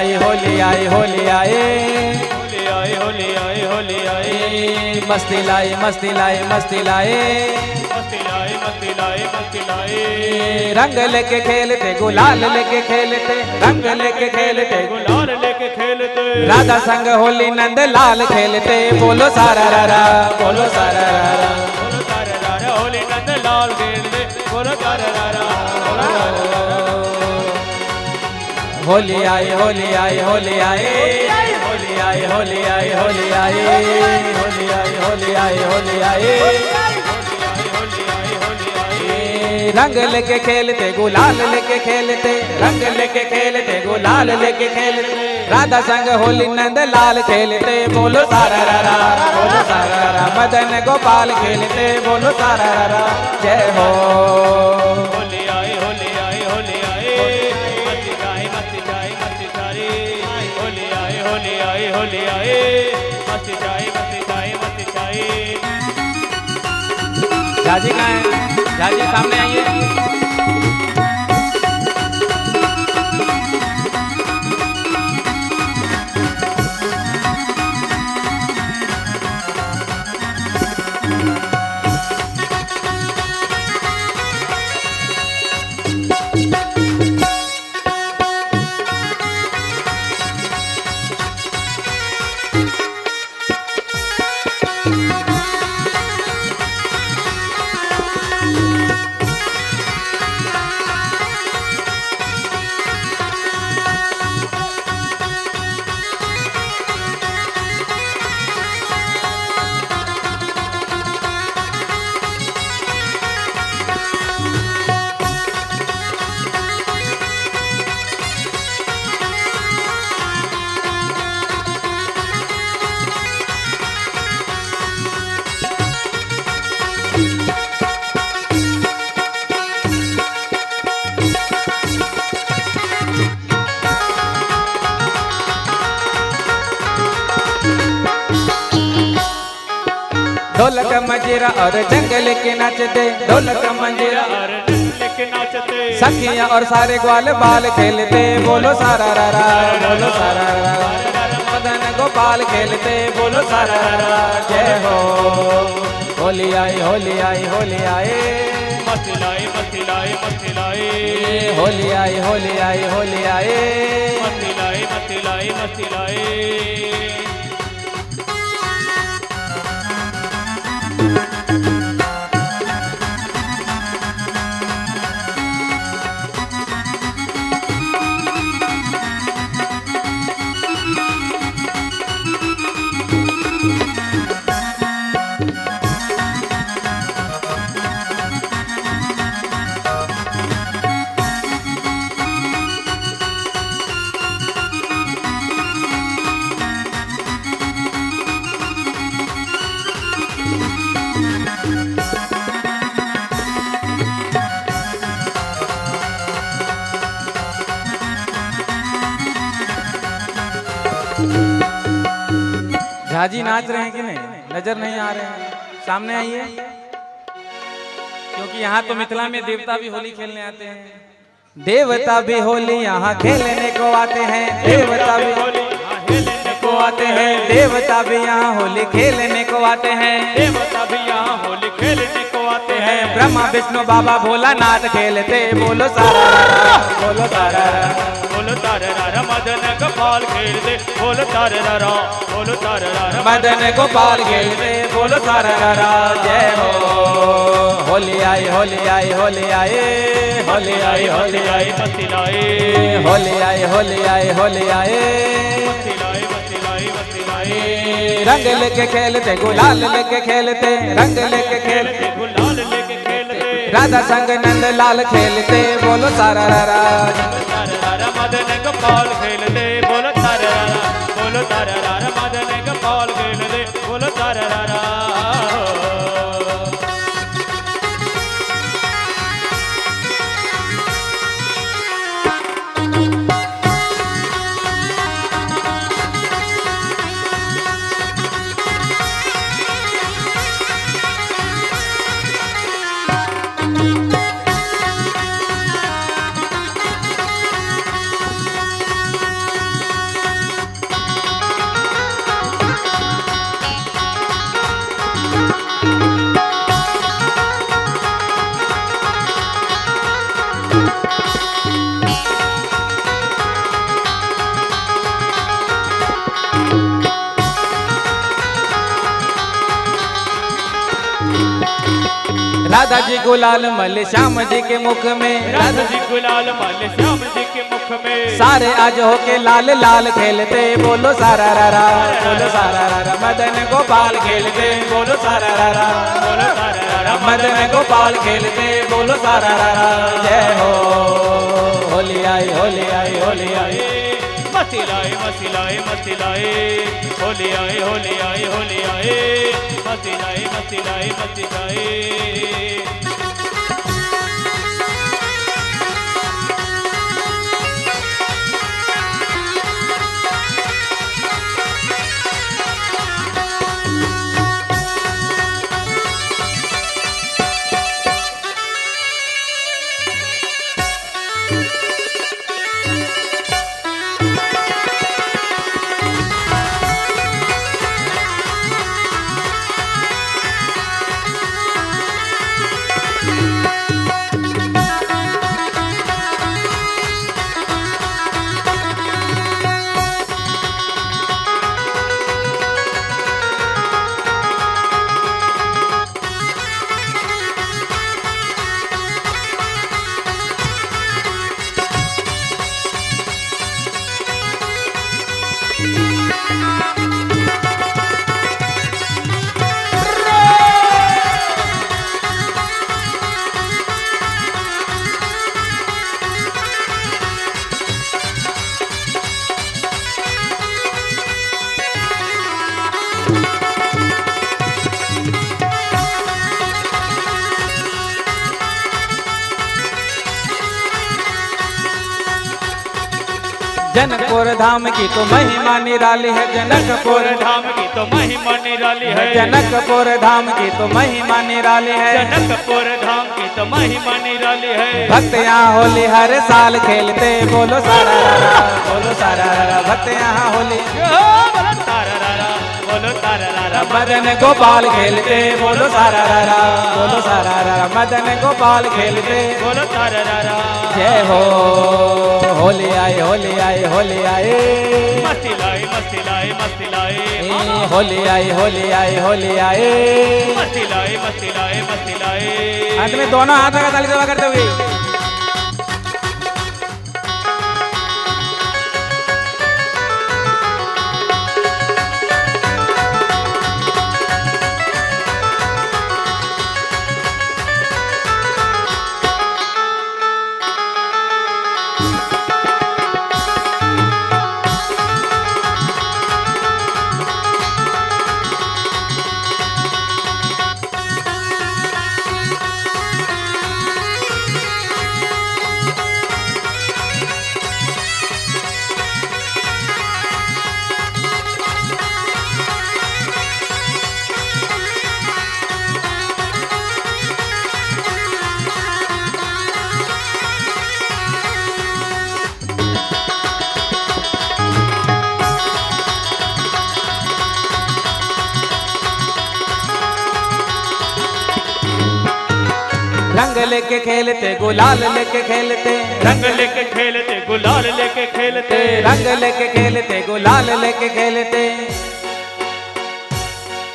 आई होली आई होली आई, होली आई होली आई होली आई, मस्ती लाई मस्ती लाई मस्ती लाई, मस्ती लाई मस्ती लाई मस्ती लाई, रंग लेके खेलते गुलाल लेके खेलते, रंग लेके खेलते गुलाल लेके खेलते, राधा संग होली नंद लाल खेलते, बोलो सारा रारा बोलो सारा रारा, बोलो तारा रारा होली नंद लाल खेलते, बोलो तारा रारा होली आई होली आई होली आई, होली आई होली आई होली आई, होली आई होली आई होली आई, होली आई होली आई, रंग लेके खेलते गुलाल लेके खेलते, रंग लेके खेलते गुलाल लेके खेलते, राधा संग होली नंद लाल खेलते, बोलो सारा रारा बोलो सारा रारा, मदन गोपाल खेलते, बोलो सारा रारा जय हो। होली आई होली आई होली आई, मस्ती गाई मस्ती गाई मस्ती गाई, होली आई होली आई होली आई, मस्ती गाई मस्ती गाई मस्ती गाई। झाजी कहाँ है? झाजी सामने आइए। ढोलक मंजीरा और जंगल के नाचते, ढोलक मंजीरा और लेके नाचते, सखियां और सारे ग्वाल बाल खेलते, बोलो सारा रारा बोलो सारा रारा, मदन गोपाल खेलते, बोलो सारा रारा जय हो। होली आई होली आई होली आई, मस्ती लाई मस्ती लाई मस्ती लाई, होली आई होली आई होली आई, मस्ती लाई मस्ती लाई मस्ती लाई। झाजी नाच रहे हैं कि नहीं? नजर नहीं आ रहे हैं, सामने आइए, क्योंकि यहाँ तो मिथिला में देवता भी होली खेलने आते हैं। देवता भी होली यहाँ खेलने को आते हैं, देवता भी होली खेलने को आते हैं, देवता भी यहाँ होली खेलने को आते हैं, देवता भी यहाँ होली खेलने को आते हैं, ब्रह्मा विष्णु बाबा भोलानाथ खेलते, बोलो सारा रारा बोलो सारा रारा, बोलो तारा रारा मदन गोपाल खेलते, बोलो तारा रारा बोलो तारा रारा, मदन गोपाल खेलते, बोलो सारा रारा जय हो। होली आई होली आई होली आई, होली आई होली आई मस्ती लाई होली आई होली आई होली आई, मस्ती लाई मस्ती लाई मस्ती लाई, रंग लेके खेलते गुलाल लेके खेलते, रंग लेके खेलते गुलाल लेके खेलते, राधा संग नंद लाल खेलते, बोलो सारा रारा तारा रारा मदन गोपाल खेलते, बोलो तारा रारा बोलो तारा रारा मदन गोपाल खेलते, बोलो तारा रारा। राधा जी गुलाल मल श्याम जी के मुख में, राधा जी गुलाल मल श्याम जी के मुख में, सारे आज होके लाल लाल खेलते, बोलो सारा रारा, बोलो सारा रारा, मदन गोपाल खेलते, बोलो सारा रारा, बोलो तारा रारा, मदन गोपाल खेलते, बोलो सारा रारा, जय हो। होली आई होली आई होली आई, मस्ती लाए मस्ती लाए मस्ती लाए, होली आए होली आए होली आए, मस्ती लाए मस्ती लाए मस्ती लाए। जनकपुर धाम की तो महिमा निराली है, जनकपुर धाम की तो महिमा निराली है, जनकपुर धाम की तो महिमा निराली है, जनकपुर धाम की तो महिमा निराली है। भक्त यहाँ होली हर साल खेलते, बोलो सारा रारा, बोलो सारा रारा, भक्त यहाँ होली, बोलो तारा रारा, बोलो तारा रारा, मदन गोपाल खेलते, बोलो सारा रारा, बोलो सारा रारा, मदन गोपाल खेलते, बोलो तारा रारा। जय हो। होली आई होली आई होली आई, मस्ती लाए मस्ती लाए मस्ती लाए, होली आई होली आई होली आई। मस्ती लाए मस्ती लाए मस्ती लाए। अंत में दोनों हाथों का ताली सेवा करते हुए रंग लेके खेलते, गुलाल लेके खेलते, रंग लेके खेलते, गुलाल लेके खेलते, रंग लेके खेलते, गुलाल लेके खेलते,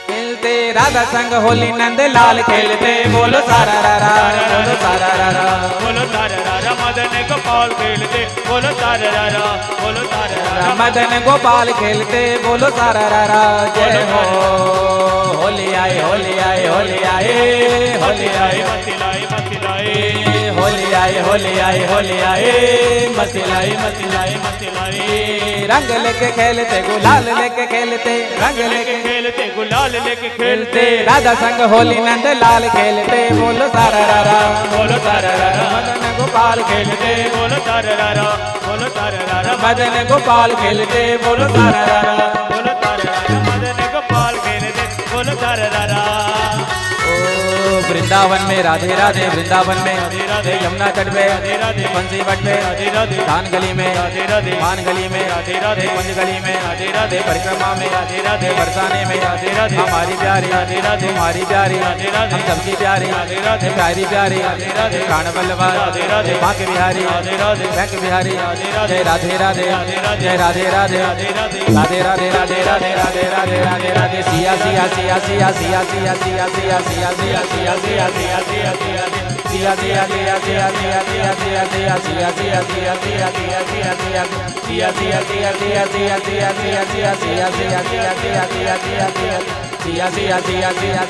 खेलते राधा संग होली नंद लाल खेलते, बोलो सारा रारा, बोलो सारा रारा, बोलो तारा रारा, मदन गोपाल खेलते, बोलो तारा रारा, बोलो तारा रारा, मदन गोपाल खेलते, बोलो सारा रारा, जय हो। होली आई होली आई होली आई, होली आई मस्ती लाई मस्ती लाई, होली आई होली आई होली आई, मस्ती लाई मस्ती लाई मस्ती लाई। रंग लेके खेलते, गुलाल लेके खेलते, रंग लेके खेलते, गुलाल लेके खेलते, खेलते, राधा संग होली नंद लाल खेलते, बोलो सारा रारा, बोलो तारा रारा, मदन गोपाल खेलते, बोलो तारा रारा, बोलो तारा रारा, मदन गोपाल खेलते, बोलो सारा रारा। बोलो तारा रारा, मदन गोपाल खेलते, बोलो तारा रारा। ओ वृंदावन में राधे राधे, वृंदावन में यमुना तट पे, बंसी वट पे, धान गली में, मान गली में, कुंज गली में, परिक्रमा में, बरसाने में, हमारी प्यारी, तुम्हारी प्यारी, हम सबकी प्यारी, प्यारी प्यारी, प्राण बल्लभा, माँ के बिहारी, बैंक बिहारी, जय राधे राधे, जय राधे राधे, राधे राधे राधे राधे राधे राधे राधे राधे, सिया सिया सिया सिया सिया सिया सिया सिया सिया सिया सिया सिया जिया